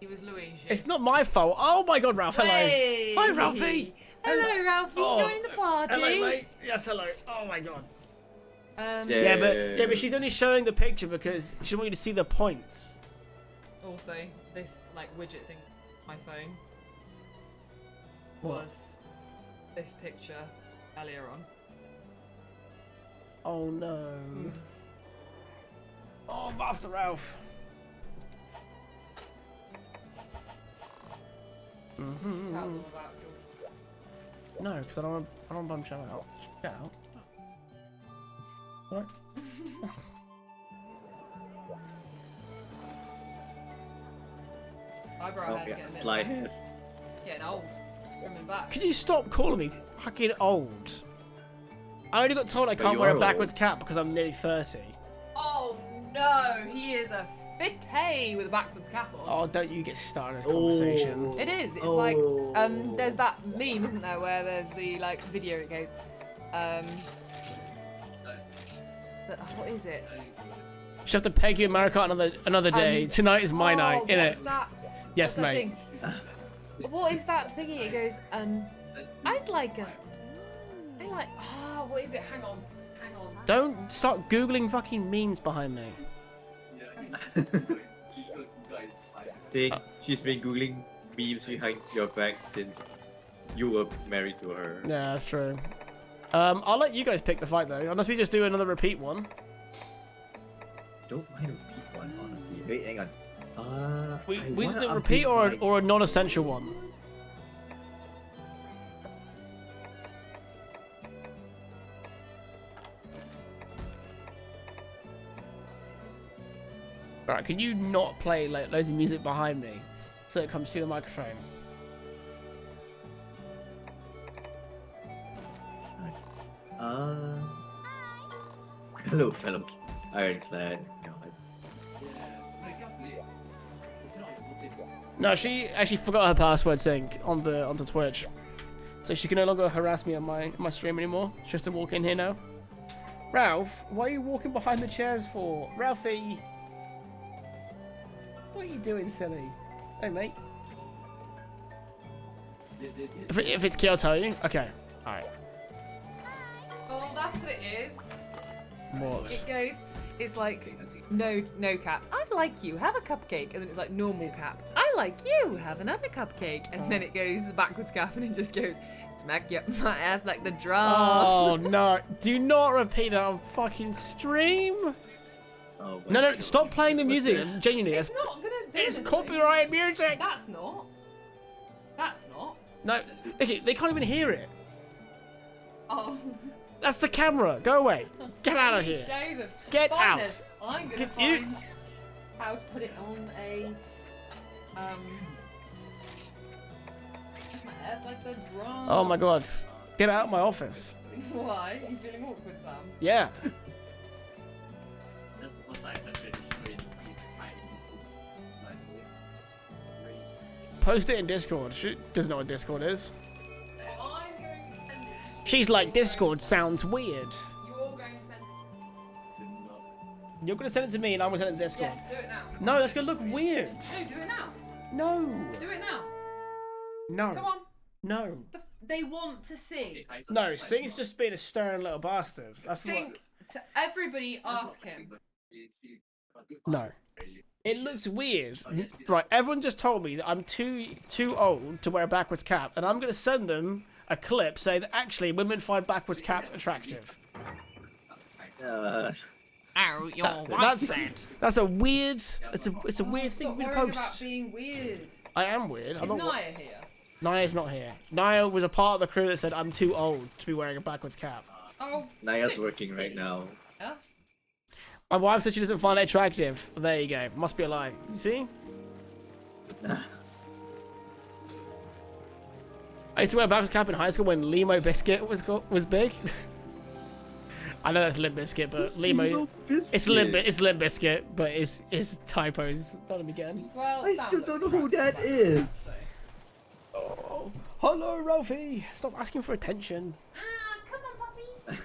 He was Luigi. It's not my fault. Oh my God, Ralph! Hello. Hey. Hi, Ralphie. Hello, Ralphie. Oh, Joining the party. Hello, mate. Yes, hello. Oh my God. Um, Yeah, but she's only showing the picture because she wants you to see the points. Also, this like widget thing on my phone What? was this picture earlier on. Oh no. Oh, Master Ralph. Tell them about George. No, because I don't want to bunch her out. Get out. What? Eyebrow Oh, hair's yeah, getting, slightest. getting old. Coming back. Can you stop calling me fucking old? I only got told I But can't you wear a are backwards old. cap because I'm nearly 30. Oh no, he is a fitty with a backwards cap on. Oh, don't you get started on this conversation. Oh. It is. It's Oh. like there's that meme, isn't there, where there's the like video. It goes, what is it? Should have to peg you in Mario Kart another day. Tonight is my night, what's innit? that? Yes, What's that mate. thing? What is that thingy? It goes, I'd like a. I like. Ah, what is it? Hang on. Don't start googling fucking memes behind me. Think she's been googling memes behind your back since you were married to her. Yeah, that's true. I'll let you guys pick the fight though, unless we just do another repeat one. Don't mind a repeat one, honestly. Wait, hang on. We I do wanna a repeat upgrade or a my non-essential one. Alright, can you not play like loads of music behind me so it comes through the microphone? Hello, fellow Ironclad. No, she actually forgot her password sync onto Twitch, so she can no longer harass me on my stream anymore. She has to walk in here now. Ralph, why are you walking behind the chairs for? Ralphie, what are you doing, silly? Hey, mate. If it's Kyoto, okay, all right. Oh, that's what it is. What? It goes. It's like no cap. I like you. Have a cupcake, and then it's like normal cap. I like you. Have another cupcake, and then it goes the backwards cap, and it just goes smack you up my ass like the drum. Oh no! Do not repeat that on fucking stream. Oh, No, stop playing the music. Genuinely, It's not gonna do it's anything. copyright music. That's not. That's not. No, okay, they can't even hear it. Oh. That's the camera. Go away. Get out of here. Show them. Get Fine out. then. I'm gonna Get find out. how to put it on a my ass like the drum. Oh my god. Get out of my office. Why? Are you feeling awkward, Sam? Yeah. Post it in Discord. She doesn't know what Discord is. I'm going to send it to you. She's like, Discord sounds weird. You're going to send it. You're gonna send it to me and I'm gonna send it to Discord. Yes, do it now. No, that's gonna look weird. No, do it now. No. Do it now. No. Come on. No. They want to see. No, Sing's just being a stern little bastard. That's Sing to everybody. Ask him. what. No. It looks weird. Right, everyone just told me that I'm too old to wear a backwards cap, and I'm gonna send them a clip saying that actually women find backwards caps attractive. Ow, you're That's a weird. It's a weird thing Stop for me to worrying about post. being weird. I am weird. Is I'm not. Naya here? Naya's not here. Naya was a part of the crew that said I'm too old to be wearing a backwards cap. Oh. Naya's let's working right see. now. Yeah? My wife said she doesn't find it attractive. There you go. Must be a lie. You see? I used to wear backwards cap in high school when Limo Biscuit was big. I know that's Limp Bizkit, but Limo. It's Limp Bizkit, but it's typos. Don't let me get in. Well, I Sam still looks don't know who attractive, that I suppose, is. so. Oh, hello, Ralphie. Stop asking for attention. Come on, puppy.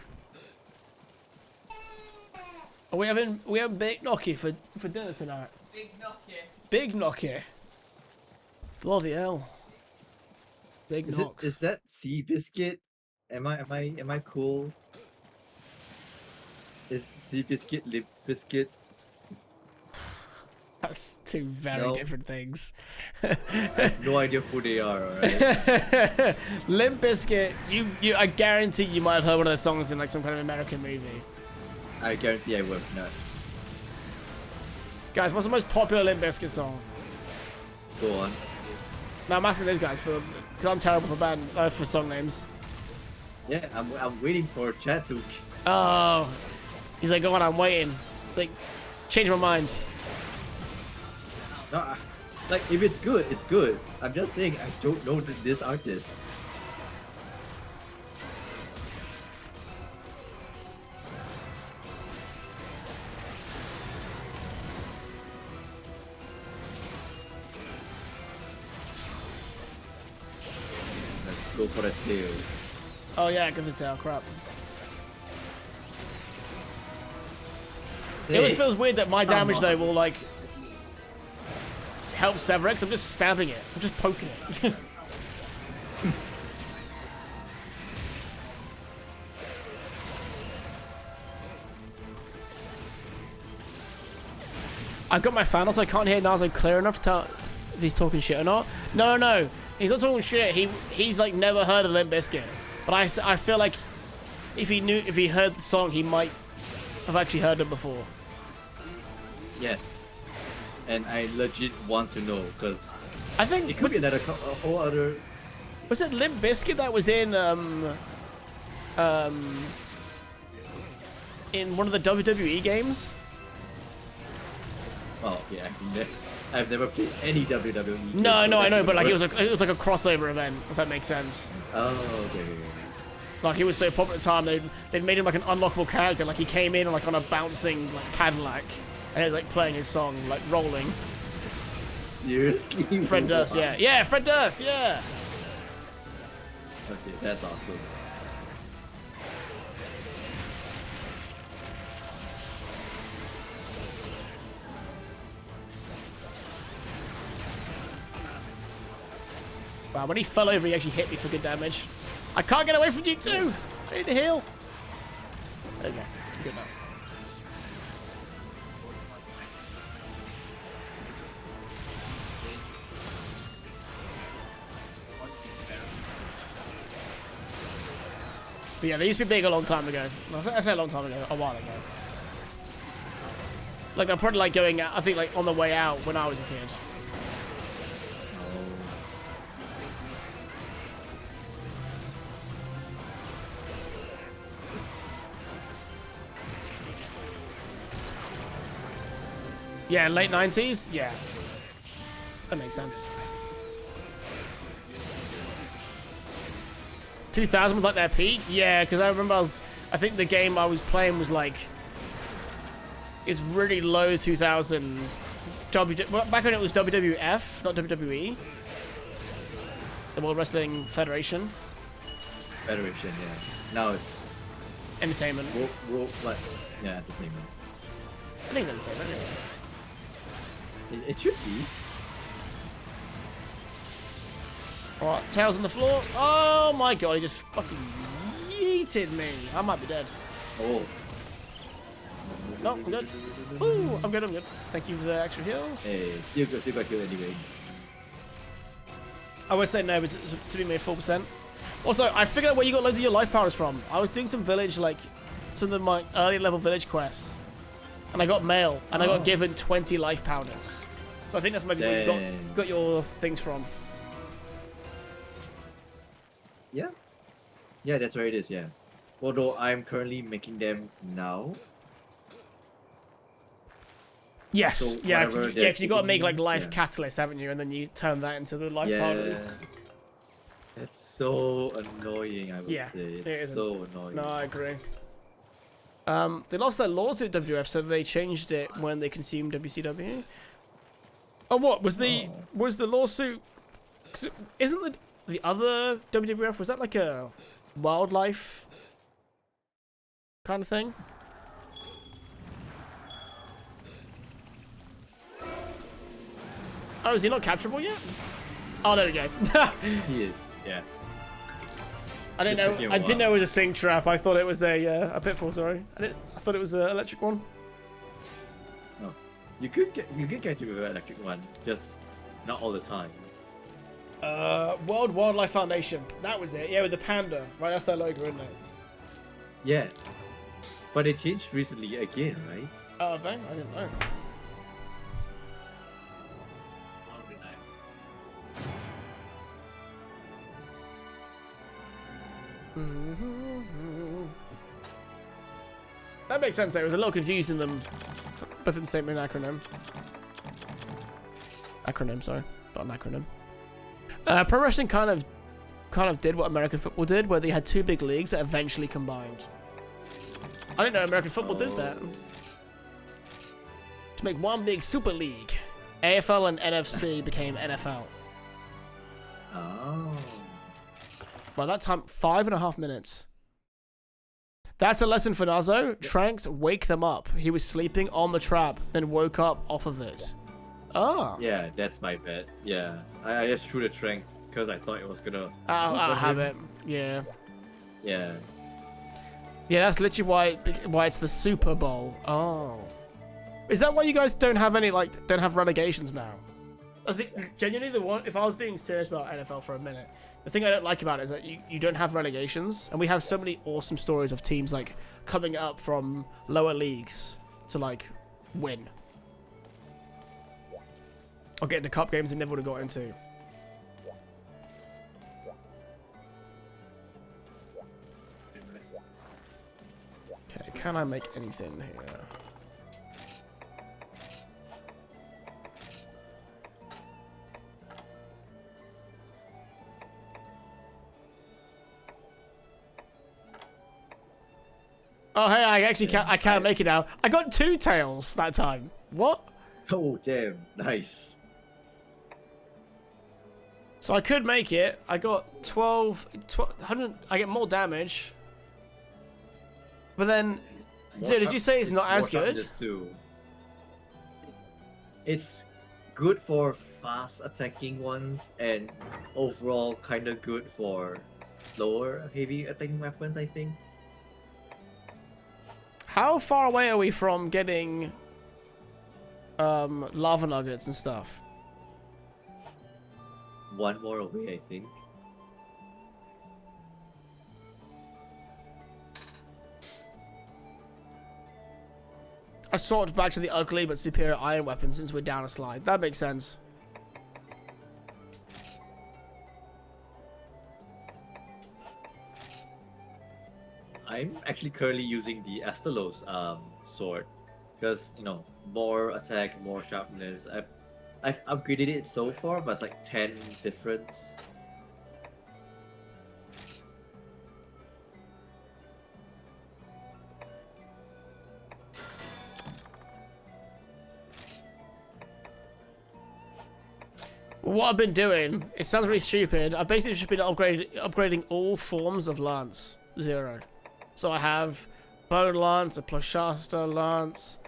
Are we having Big Gnocchi for dinner tonight? Big gnocchi. Big Gnocchi. Bloody hell. Big Knock. Is that Sea Biscuit? Am I cool? Is Sea Biscuit Lip Biscuit? That's two very No. different things. I have no idea who they are. Alright. Limp Bizkit, I guarantee you might have heard one of their songs in like some kind of American movie. I guarantee I would not. Guys, what's the most popular Limp Bizkit song? Go on. Now I'm asking those guys because I'm terrible for song names. Yeah, I'm waiting for Chad to. Oh, he's like, go on, I'm waiting. Like, change my mind. No, like if it's good, it's good. I'm just saying I don't know this artist. Let's go for the tail. Oh yeah, give it a tail. Crap. It always feels weird that my damage on. though will like help Severex. I'm just stabbing it. I'm just poking it. I've got my fan on, so I can't hear Nazo clear enough to tell if he's talking shit or not. No, he's not talking shit. He's like never heard of Limp Bizkit, but I feel like if he heard the song, he might have actually heard it before. Yes, and I legit want to know because I think it could be that a whole other. was it Limp Bizkit that was in one of the WWE games? Oh yeah, I've never played any WWE. game, No, so I know, that's but like even it was like a crossover event, if that makes sense. Oh, okay. Like he was so popular at the time, they'd made him like an unlockable character. Like he came in like on a bouncing like Cadillac, and he was like playing his song, like rolling. Seriously? Fred Durst, yeah, Fred Durst, yeah. Okay, that's awesome. Wow, when he fell over, he actually hit me for good damage. I can't get away from you too. I need to heal. Okay, good enough. But yeah, they used to be big a long time ago. I say a long time ago, a while ago. Like they're probably like going out, I think like on the way out when I was a kid. Yeah, late 90s? Yeah. That makes sense. 2000 was like their peak? Yeah, because I remember I think the game I was playing was like, it's really low 2000. Well, back when it was WWF, not WWE. The World Wrestling Federation. Federation, yeah. Now it's Entertainment. like, yeah, entertainment. I think entertainment, anyway. It should be. Alright, tails on the floor. Oh my god, he just fucking yeeted me. I might be dead. Oh. No, I'm good. Ooh, I'm good. Thank you for the extra heals. Hey, still got killed anyway. I would say no, but to be made 4%. Also, I figured out where you got loads of your life powders from. I was doing some village, like, some of my early level village quests. And I got mail, and I got given 20 life powders. So I think that's maybe where you got your things from. Yeah. Yeah, that's where it is, yeah. Although I'm currently making them now. Yes, So yeah, whatever because they're you got to make like giving life you- catalyst, haven't you? And then you turn that into the life Yeah. powders. It's so annoying, I would Yeah, say. it It's isn't. so annoying. No, I agree. They lost their lawsuit, WF, so they changed it when they consumed WCW. Oh, what was the lawsuit? 'Cause isn't the other WWF, was that like a wildlife kind of thing? Oh, is he not capturable yet? Oh, there we go. He is. Yeah. I didn't Just took him know. a I didn't know while. it was a sink trap. I thought it was a pitfall. Sorry, I thought it was an electric one. No. You could catch it with an electric one, just not all the time. World Wildlife Foundation. That was it. Yeah, with the panda. Right, that's their logo, isn't it? Yeah. But it changed recently again, right? Oh, have they? I didn't know. That makes sense. Though. It was a little confusing them, both in the same acronym. Acronym, sorry, not an acronym. Pro wrestling kind of did what American football did, where they had two big leagues that eventually combined. I didn't know American football did that. To make one big super league, AFL and NFC became NFL. Oh. By that time, 5.5 minutes. That's a lesson for Nazo. Tranks, wake them up. He was sleeping on the trap, then woke up off of it. Ah. Yeah, that's my bet. Yeah. I just threw the trank because I thought it was gonna. I'll for have him. it. Yeah. Yeah. Yeah, that's literally why it's the Super Bowl. Oh. Is that why you guys don't have any, don't have relegations now? Is it genuinely the one, if I was being serious about NFL for a minute, the thing I don't like about it is that you don't have relegations, and we have so many awesome stories of teams, coming up from lower leagues to, win. Or get into cup games they never would have got into. Okay, can I make anything here? Oh, hey, I can't make it now. I got 2 tails that time. What? Oh, damn. Nice. So I could make it. I got 100. I get more damage. But then, dude, did you say it's not as good? Too. It's good for fast attacking ones and overall kind of good for slower heavy attacking weapons, I think. How far away are we from getting lava nuggets and stuff? One more away, I think. I sorted back to the ugly but superior iron weapon since we're down a slide. That makes sense. I'm actually currently using the Astalos sword because more attack, more sharpness. I've upgraded it so far, but it's like 10 difference. What I've been doing, it sounds really stupid. I've basically just been upgrading all forms of Lance 0. So I have Bone Lance, a Plashasta Lance,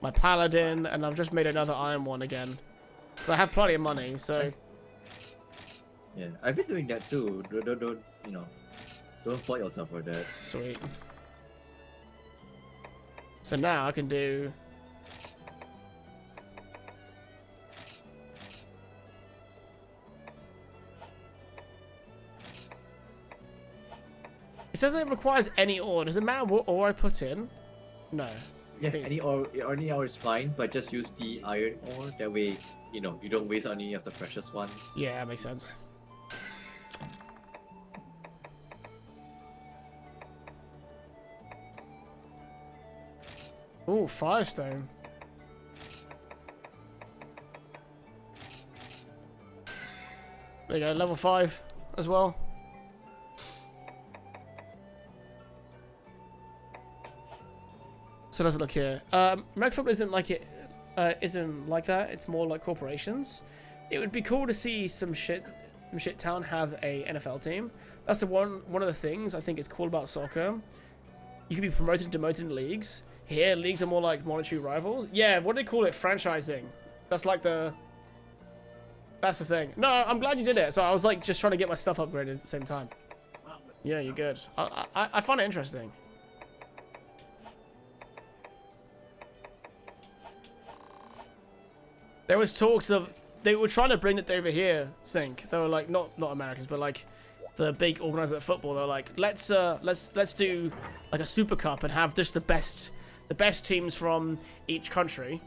my Paladin, and I've just made another Iron one again. So I have plenty of money, so... Yeah, I've been doing that too. Don't fault yourself for that. Sweet. So now I can do... It says it requires any ore. Does it matter what ore I put in? No. Yeah, any ore is fine, but just use the iron ore. That way, you don't waste any of the precious ones. Yeah, that makes sense. Ooh, Firestone. There you go, level 5 as well. So let's look here. American football isn't like it. Isn't like that. It's more like corporations. It would be cool to see some shit town have a NFL team. That's the one of the things I think is cool about soccer. You can be promoted and demoted in leagues. Here, leagues are more like monetary rivals. Yeah, what do they call it? Franchising. That's like the. That's the thing. No, I'm glad you did it. So I was like just trying to get my stuff upgraded at the same time. Yeah, you're good. I find it interesting. There was talks of they were trying to bring it over here, Sync. They were like not Americans, but like the big organizer of football. They're like, let's do like a Super Cup and have just the best teams from each country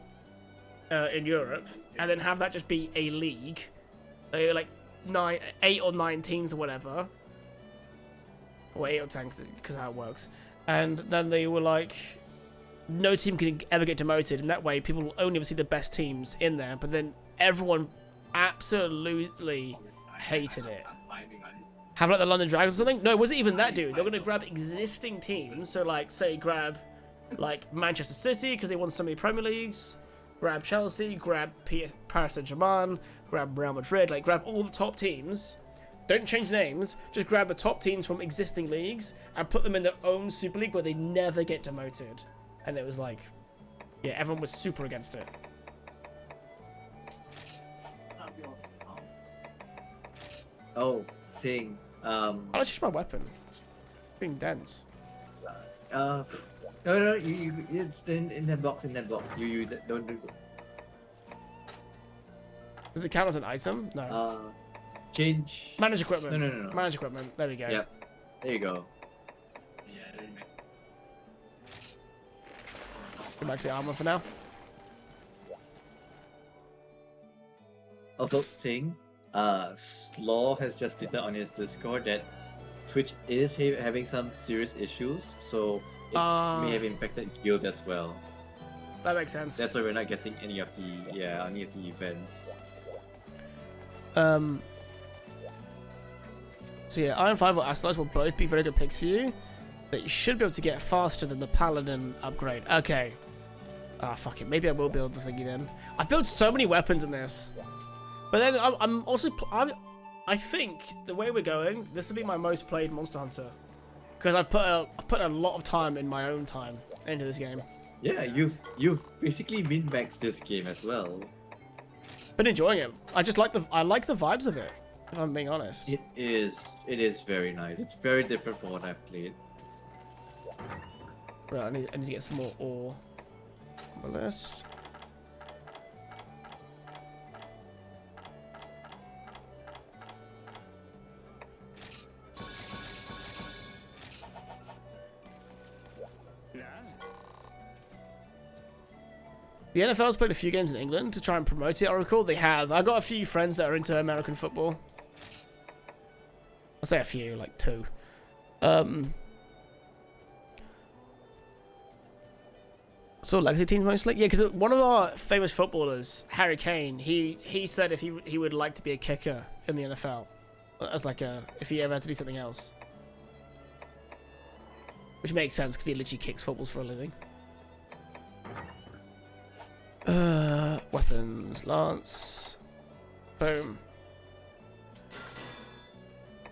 in Europe, and then have that just be a league, like 8 or 9 teams or whatever, or 8 or 10 because how it works. And then they were like, no team can ever get demoted, and that way people will only ever see the best teams in there. But then everyone absolutely hated it. Have like the London Dragons or something? No, it wasn't even that, dude. They're gonna grab existing teams. So like, say, grab like Manchester City because they won so many Premier Leagues. Grab Chelsea. Grab Paris Saint-Germain. Grab Real Madrid. Like, grab all the top teams. Don't change names. Just grab the top teams from existing leagues and put them in their own Super League where they never get demoted. And it was like, yeah, everyone was super against it. Oh, Ting. I just use my weapon. It's being dense. No, it's in that box. You don't do. Does it count as an item? No. Change. Manage equipment. No. Manage equipment. There we go. Yep. There you go. Go back to the armor for now. Also, Ting, Slaw has just stated on his Discord that Twitch is having some serious issues, so it may have impacted Guild as well. That makes sense. That's why we're not getting any of the events. So yeah, Iron 5 or Astralize will both be very good picks for you, but you should be able to get faster than the Paladin upgrade. Okay. Ah, fuck it. Maybe I will build the thingy then. I've built so many weapons in this, but then I'm also I think the way we're going, this will be my most played Monster Hunter, because I've put a lot of time in my own time into this game. Yeah, you've basically min-maxed this game as well. Been enjoying it. I just like the vibes of it, if I'm being honest. It is very nice. It's very different from what I've played. Right, I need to get some more ore on the list. The NFL's played a few games in England to try and promote it. I recall they have. I got a few friends that are into American football. I'll say a few, like 2. So legacy teams mostly, yeah. Because one of our famous footballers, Harry Kane, he said if he would like to be a kicker in the NFL, as like if he ever had to do something else, which makes sense because he literally kicks footballs for a living. Weapons, lance, boom,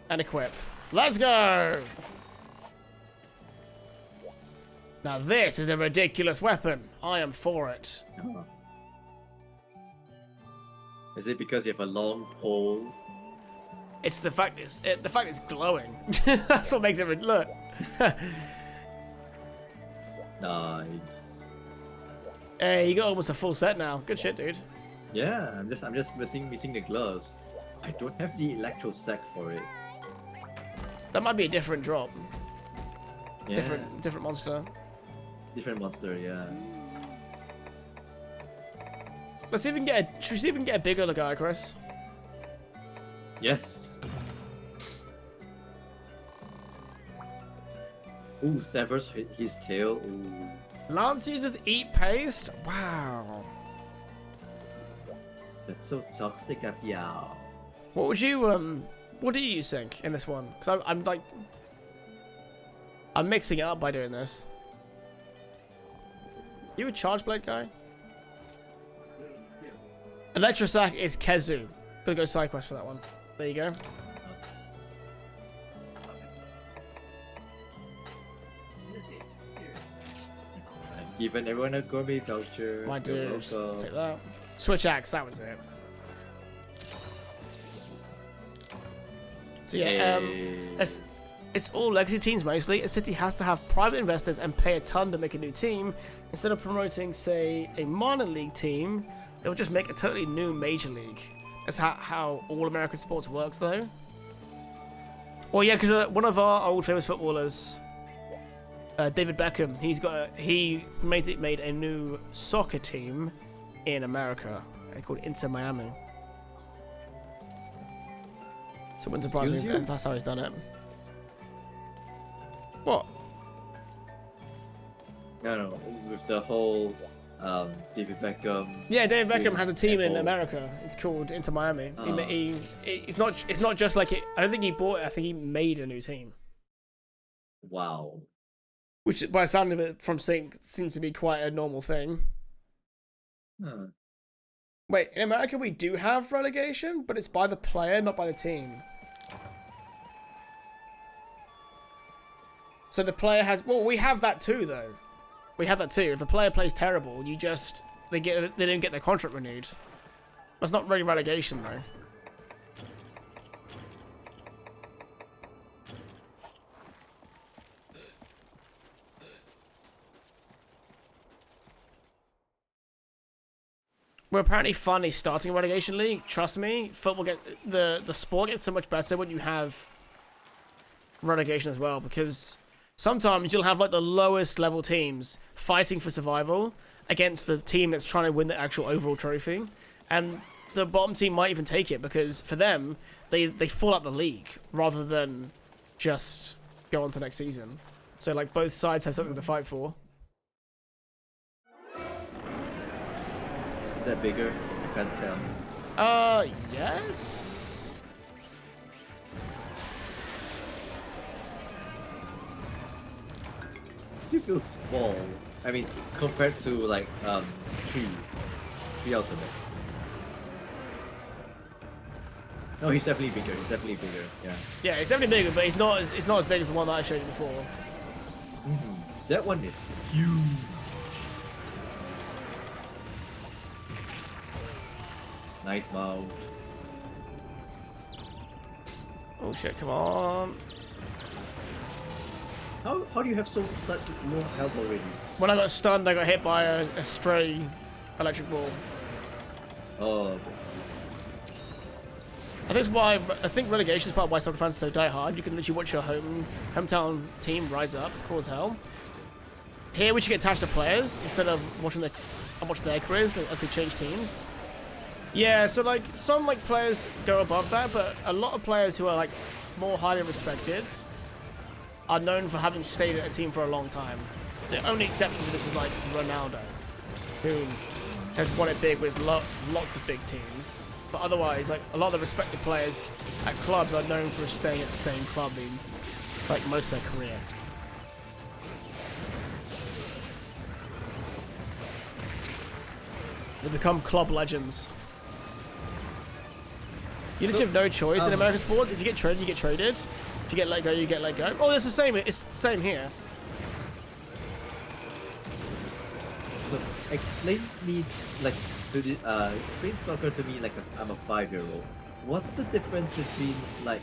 and equip. Let's go! Now this is a ridiculous weapon. I am for it. Oh. Is it because you have a long pole? It's the fact it's glowing. That's what makes it look. Nice. Hey, you got almost a full set now. Good shit, dude. Yeah, I'm just missing the gloves. I don't have the electro sack for it. That might be a different drop. Yeah. Different monster. Different monster, yeah. Let's see if we can get should we see if we can get a bigger guy, Chris? Yes. Ooh, severs his tail. Ooh. Lance uses eat paste? Wow. That's so toxic of y'all. What would you what do you think in this one? Because I'm like, I'm mixing it up by doing this. You a charge blade guy? Electrosac is Kezu. Gonna go side quest for that one. There you go. Giving everyone a gourmet culture. My You're dude. welcome. Take that. Switch axe, that was it. So yeah, Hey. it's all legacy teams mostly. A city has to have private investors and pay a ton to make a new team. Instead of promoting, say, a minor league team, they'll just make a totally new major league. That's how all American sports works, though. Well, yeah, because one of our old famous footballers, David Beckham, he made a new soccer team in America called Inter Miami. So it wouldn't surprise me Excuse if that's how he's done it. What? No, with the whole David Beckham. Yeah, David Beckham has a team in Oh. America. It's called Inter Miami. Oh. It's not just like it. I don't think he bought it. I think he made a new team, Wow. which by the sound of it from saying seems to be quite a normal thing. Huh. Wait, in America we do have relegation, but it's by the player, not by the team. So the player has. Well, we have that too, though. We have that too. If a player plays terrible, they didn't get their contract renewed. That's not really relegation, though. We're apparently finally starting a relegation league. Trust me, the sport gets so much better when you have relegation as well, because sometimes you'll have like the lowest level teams fighting for survival against the team that's trying to win the actual overall trophy, and the bottom team might even take it because for them they fall out the league rather than just go on to next season. So like both sides have something to fight for. Is that bigger? I can't tell. Yes. Still feels small. I mean, compared to like Tree Ultimate. No, he's definitely bigger. He's definitely bigger. Yeah. Yeah, it's definitely bigger, but it's not as big as the one that I showed you before. That one is huge. Nice mount. Oh shit, come on. How do you have such low health already? When I got stunned, I got hit by a stray electric ball. Oh, okay. I think relegation is part of why soccer fans are so diehard. You can literally watch your hometown team rise up. It's cool as hell. Here we should get attached to players instead of watching their careers as they change teams. Yeah, so like some like players go above that, but a lot of players who are like more highly respected are known for having stayed at a team for a long time. The only exception to this is like Ronaldo, who has won it big with lots of big teams. But otherwise, like a lot of the respected players at clubs are known for staying at the same club in like most of their career. They become club legends. You literally have no choice in American sports. If you get traded, you get traded. If you get let go, you get let go. Oh, it's the same. It's the same here. So explain me like explain soccer to me like I'm a 5-year-old. What's the difference between like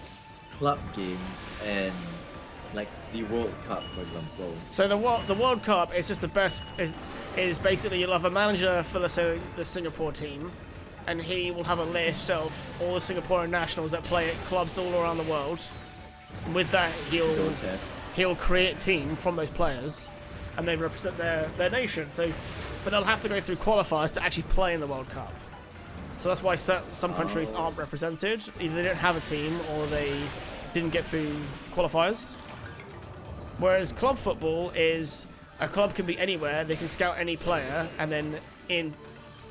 club games and like the World Cup, for example? So the World Cup is just the best. Is basically you'll have a manager for let's say the Singapore team, and he will have a list of all the Singaporean nationals that play at clubs all around the world. And with that, he'll create a team from those players, and they represent their nation. So, but they'll have to go through qualifiers to actually play in the World Cup. So that's why some countries aren't represented. Either they don't have a team or they didn't get through qualifiers. Whereas club football is a club can be anywhere. They can scout any player, and then in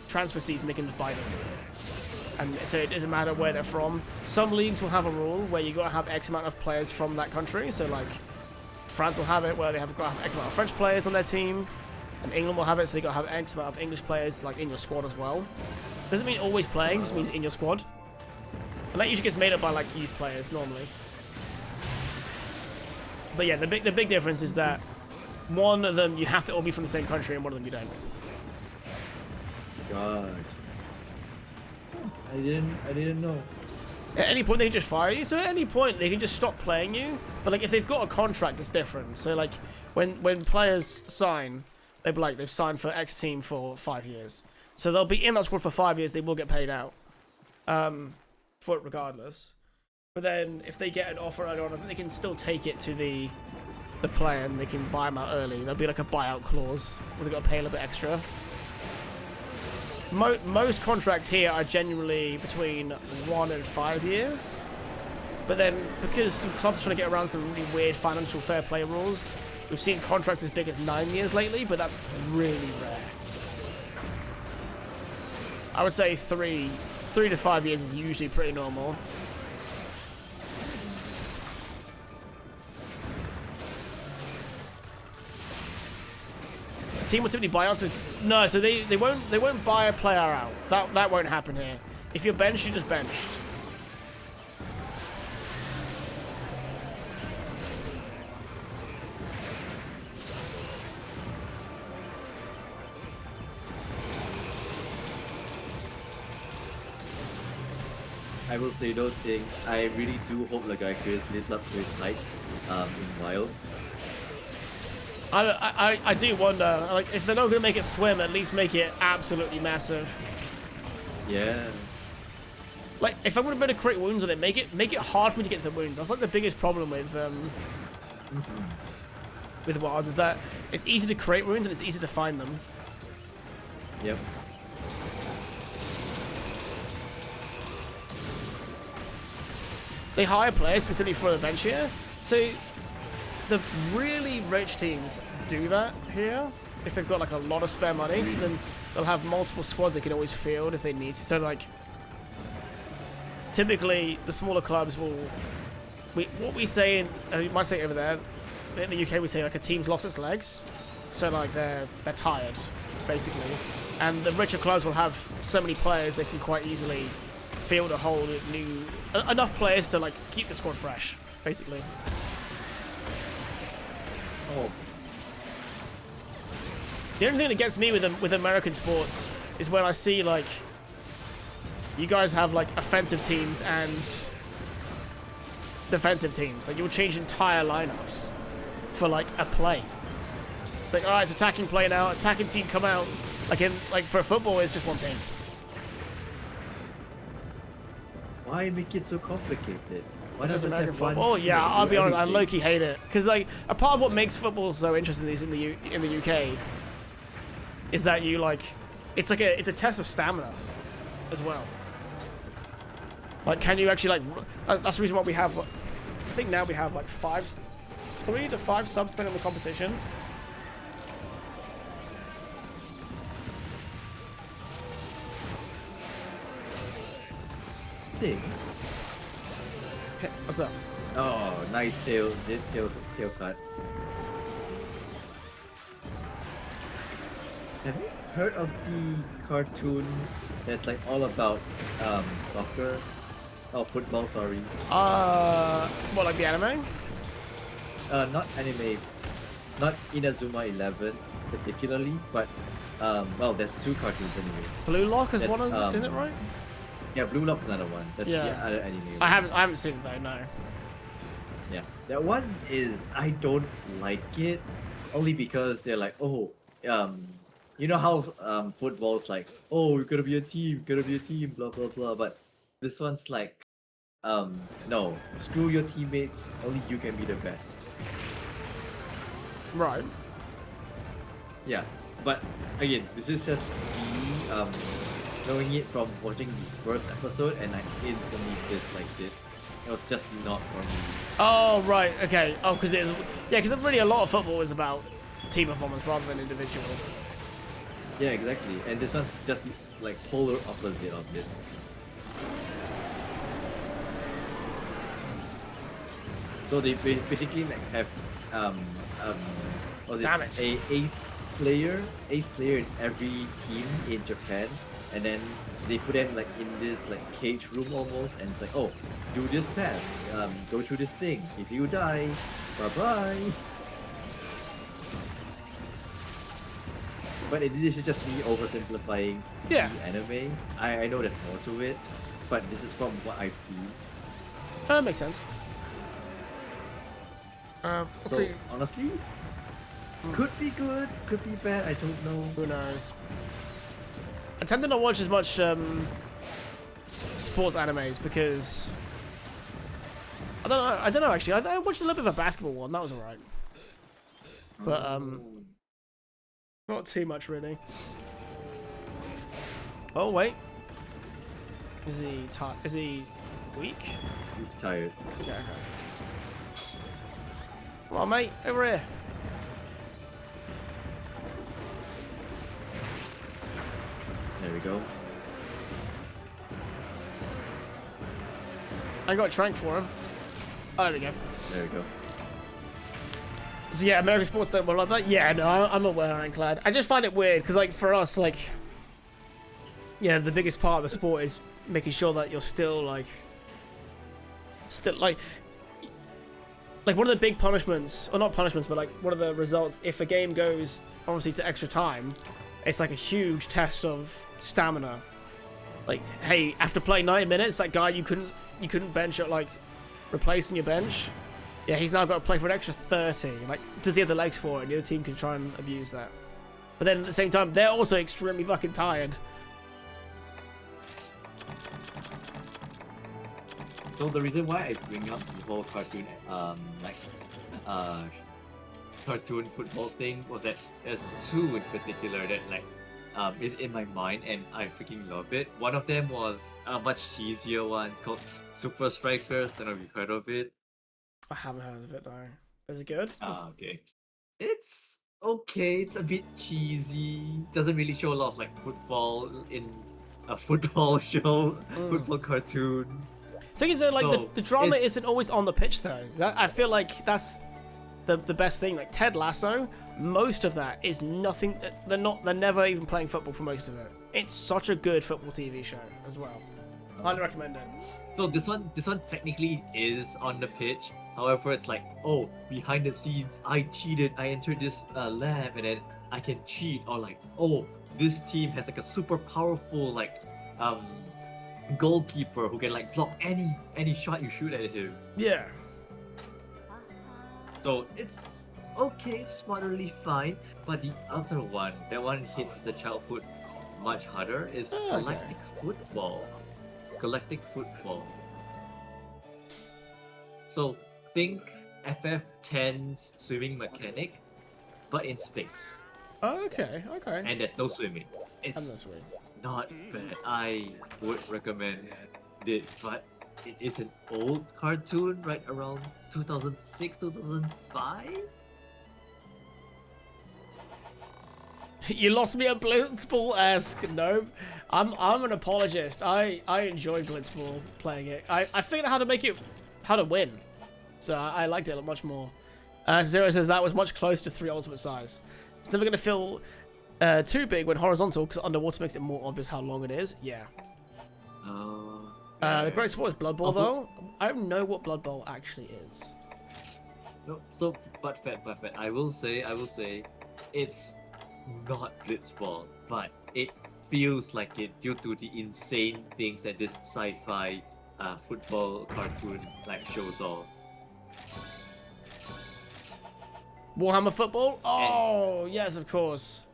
transfer season they can just buy them. and so it doesn't matter where they're from. Some leagues will have a rule where you got to have X amount of players from that country. So like France will have it where they have got to have X amount of French players on their team, and England will have it so they got to have X amount of English players like in your squad as well. Doesn't mean always playing, just means in your squad. And that usually gets made up by like youth players normally. But yeah, the big difference is that one of them you have to all be from the same country, and one of them you don't. God. I didn't know. At any point they can just fire you. So at any point they can just stop playing you. But like if they've got a contract, it's different. So like when players sign, they'll be like they've signed for X team for 5 years. So they'll be in that squad for 5 years. They will get paid out for it regardless. But then if they get an offer early on, I think they can still take it to the player and they can buy them out early. There'll be like a buyout clause where they've got to pay a little bit extra. Most contracts here are generally between 1 and 5 years. But then because some clubs are trying to get around some really weird financial fair play rules, we've seen contracts as big as 9 years lately, but that's really rare. I would say 3 to 5 years is usually pretty normal. A team will typically buy out. No, so they won't buy a player out. That won't happen here. If you're benched, you're just benched. I will say though, Ting, I really do hope Lagiacrus lives up to his hype in Wilds. I do wonder, like, if they're not going to make it swim, at least make it absolutely massive. Yeah. Like, if I'm going to be able to create wounds on it, make it hard for me to get to the wounds. That's like the biggest problem with Wilds, is that it's easy to create wounds and it's easy to find them. Yep. They hire players specifically for the bench here, so the really rich teams do that here if they've got like a lot of spare money. So then they'll have multiple squads they can always field if they need to. So like, typically the smaller clubs will, what we say you might say over there in the UK, we say like a team's lost its legs, so like they're tired basically, and the richer clubs will have so many players they can quite easily field a whole new enough players to like keep the squad fresh basically. Oh. The only thing that gets me with American sports is when I see like you guys have like offensive teams and defensive teams. Like you'll change entire lineups for like a play. Like, alright, it's attacking play now, attacking team come out. Like for football it's just one team. Why make it so complicated? Why It's not just just American have one football. team Yeah, that can I'll do be honest, I everything? low-key hate it. Because like a part of what makes football so interesting in the UK is that you like it's a test of stamina as well. Like, can you actually like that's the reason why we have, I think now we have like 3 to 5 subs depending on the competition. Thing. What's up? Oh, nice tail cut. Have you heard of the cartoon that's like all about soccer? Oh, football, sorry. What, like the anime? Not anime, not Inazuma 11 particularly, but well, there's 2 cartoons anyway. Blue Lock is That's, one of isn't it right? Yeah, Blue Lock's another one. That's Yeah. the other anime. I haven't seen it though, no. Yeah, that one is, I don't like it only because they're like, oh, you know how football's like, oh, you gotta be a team, blah blah blah. But this one's like, no, screw your teammates. Only you can be the best. Right. Yeah, but again, this is just me knowing it from watching the first episode, and I instantly disliked it. It was just not for me. Oh, right, okay. Oh, because it is, yeah, because really a lot of football is about team performance rather than individual. Yeah, exactly. And this one's just like polar opposite of it. So they basically like have what was Damn it? it. A ace player in every team in Japan, and then they put them like in this like cage room almost, and it's like, oh, do this task, go through this thing. If you die, bye bye. But this is just me oversimplifying Yeah. the anime. I know there's more to it, but this is from what I've seen. That makes sense. Let's So see. honestly, could be good, could be bad. I don't know. Who knows? I tend to not watch as much sports animes because I don't know actually. I watched a little bit of a basketball one. That was alright, but not too much really. Oh wait, is he Is he weak? He's tired. Okay. Come on, mate, over here. There we go. I got a trank for him. Oh, there we go. There we go. So yeah, American sports don't work like that. Yeah, no, I'm aware, Ironclad. I just find it weird because, like, for us, like, yeah, the biggest part of the sport is making sure that you're still like one of the big punishments, or not punishments, but like one of the results, if a game goes obviously to extra time, it's like a huge test of stamina. Like, hey, after playing 90 minutes, that guy you couldn't bench at, like, replacing your bench, yeah, he's now got to play for an extra 30. Like, does he have the legs for it? And the other team can try and abuse that. But then at the same time, they're also extremely fucking tired. So the reason why I bring up the whole cartoon, cartoon football thing was that there's two in particular that is in my mind and I freaking love it. One of them was a much cheesier one. It's called Super Strikers. Don't know if you've heard of it. I haven't heard of it though. Is it good? Okay. It's okay. It's a bit cheesy. Doesn't really show a lot of like football in a football show, football cartoon. Thing is that like So, the drama it's- isn't always on the pitch though. I feel like that's the best thing. Like Ted Lasso, most of that is nothing. They're never even playing football for most of it. It's such a good football TV show as well. Highly recommend it. So this one technically is on the pitch. However, it's like, oh, behind the scenes, I cheated. I entered this lab and then I can cheat, or like, oh, this team has like a super powerful like goalkeeper who can like block any shot you shoot at him. Yeah. So it's okay, it's moderately fine. But the other one, that one hits the childhood much harder, is Oh, okay. Galactic Football. Galactic Football. So think FF10's swimming mechanic, but in space. Oh, okay. Okay. And there's no swimming. And It's that's weird. not bad. I would recommend it, but it is an old cartoon, right around 2006, 2005? You lost me at Blitzball-esque. No, I'm an apologist. I enjoy Blitzball playing it. I figured out how to win, so I liked it much more. Zero says that was much closer to 3 ultimate size. It's never gonna feel too big when horizontal, because underwater makes it more obvious how long it is. Yeah. The great sport is Blood Bowl Also- though. I don't know what Blood Bowl actually is. No, so but I will say, it's not Blitzball, but it feels like it due to the insane things that this sci-fi football cartoon like shows off. Warhammer Football? Oh, yes, of course.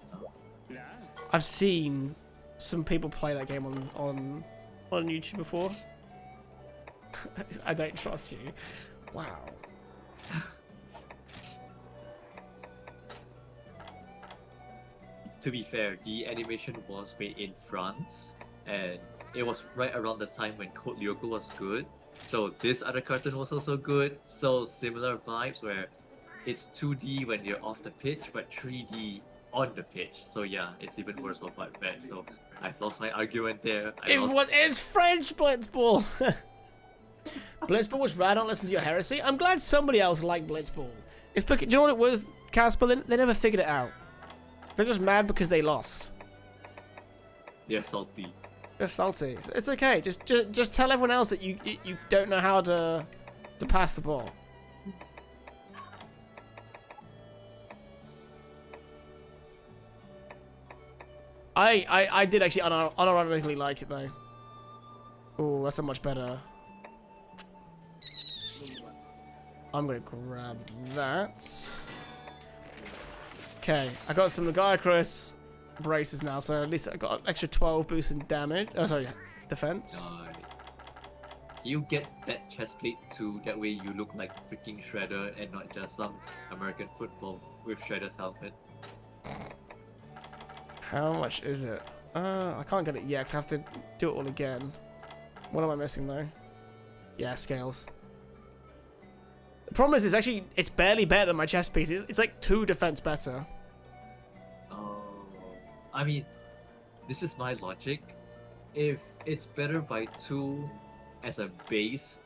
I've seen some people play that game on YouTube before. I don't trust you. Wow. To be fair, the animation was made in France, and it was right around the time when Code Lyoko was good. So this other cartoon was also good. So similar vibes where it's 2D when you're off the pitch, but 3D on the pitch. So yeah, it's even worse for Fight Back. So I've lost my argument there. It's French Blitzball. Blitzball was rad. Don't listen to your heresy. I'm glad somebody else liked Blitzball. It's because, do you know what it was, Casper? They never figured it out. They're just mad because they lost. They're salty. They're salty. It's okay. Just tell everyone else that you don't know how to pass the ball. I did actually unironically like it though. Oh, that's a much better. I'm gonna grab that. Okay, I got some Nagaiacrus braces now, so at least I got an extra 12 boost in damage. Oh, sorry, defense. You get that chest plate too. That way you look like freaking Shredder and not just some American football with Shredder's helmet. How much is it? I can't get it yet. I have to do it all again. What am I missing though? Yeah, scales. The problem is, it's barely better than my chest piece. It's like 2 defense better. Oh, I mean, this is my logic. If it's better by 2 as a base.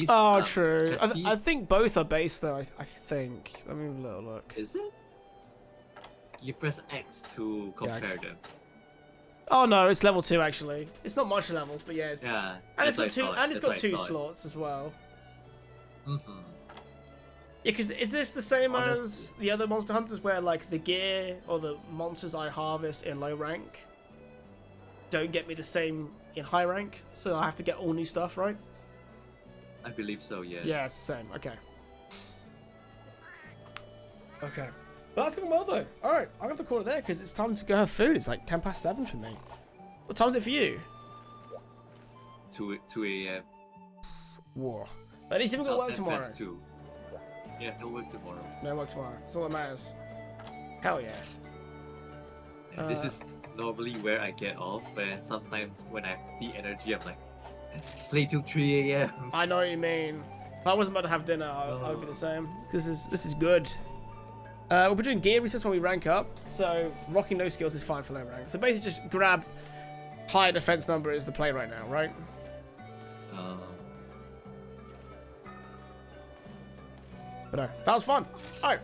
Oh, true. chest piece, I think both are base though. I think. Let me have a little look. is it? You press X to compare them. Oh no, it's level 2 actually. It's not much levels, but yeah. Yeah, And it's got that's what I two. thought, And it's that's got what I 2 thought. slots as well. Mm-hmm. Yeah, because is this the same as Honestly. the other Monster Hunters where like the gear or the monsters I harvest in low rank don't get me the same in high rank, so I have to get all new stuff, right? I believe so, yeah. Yeah, it's the same. Okay. Okay. Well, that's going well though. All right, I'm gonna call it there because it's time to go have food. It's like 7:10 for me. What time is it for you? 2 a.m. Whoa. At least you haven't got work 10 tomorrow. past 2. Yeah, no work tomorrow. No work tomorrow. That's all that matters. Hell yeah. And this is normally where I get off, but sometimes when I have the energy, I'm like, let's play till 3 a.m. I know what you mean. If I wasn't about to have dinner, I would be the same. This is good. We'll be doing gear resets when we rank up, so rocking no skills is fine for low rank. So basically just grab higher defense number is the play right now, right? But no, that was fun. Alright,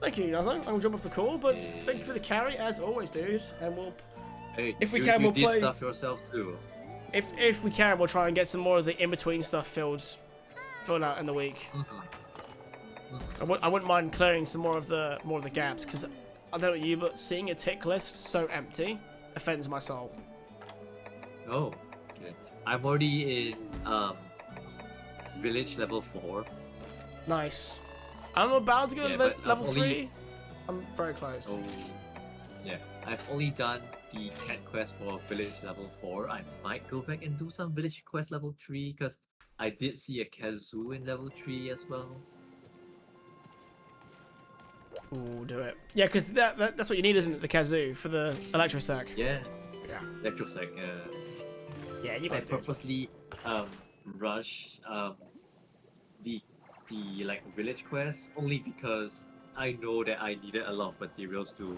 thank you, Nazlo. I'm gonna jump off the call, but thank you for the carry as always, dude. And we'll, Hey, if we you, can, you we'll did play. stuff yourself too. If we can, we'll try and get some more of the in-between stuff filled out in the week. I wouldn't mind clearing some more of the gaps, because I don't know about you, but seeing a tick list so empty offends my soul. Oh, okay. I'm already in village level 4. Nice. I'm about to go Yeah, to but I've level only- 3. I'm very close. Oh, yeah. I've only done the cat quest for village level 4. I might go back and do some village quest level 3 because I did see a kazoo in level 3 as well. Ooh, do it. Yeah, because that's what you need, isn't it? The kazoo for the electrosec. Yeah, Yeah. electrosec. Yeah, you I got to do it. purposely rush the like village quest only because I know that I needed a lot of materials to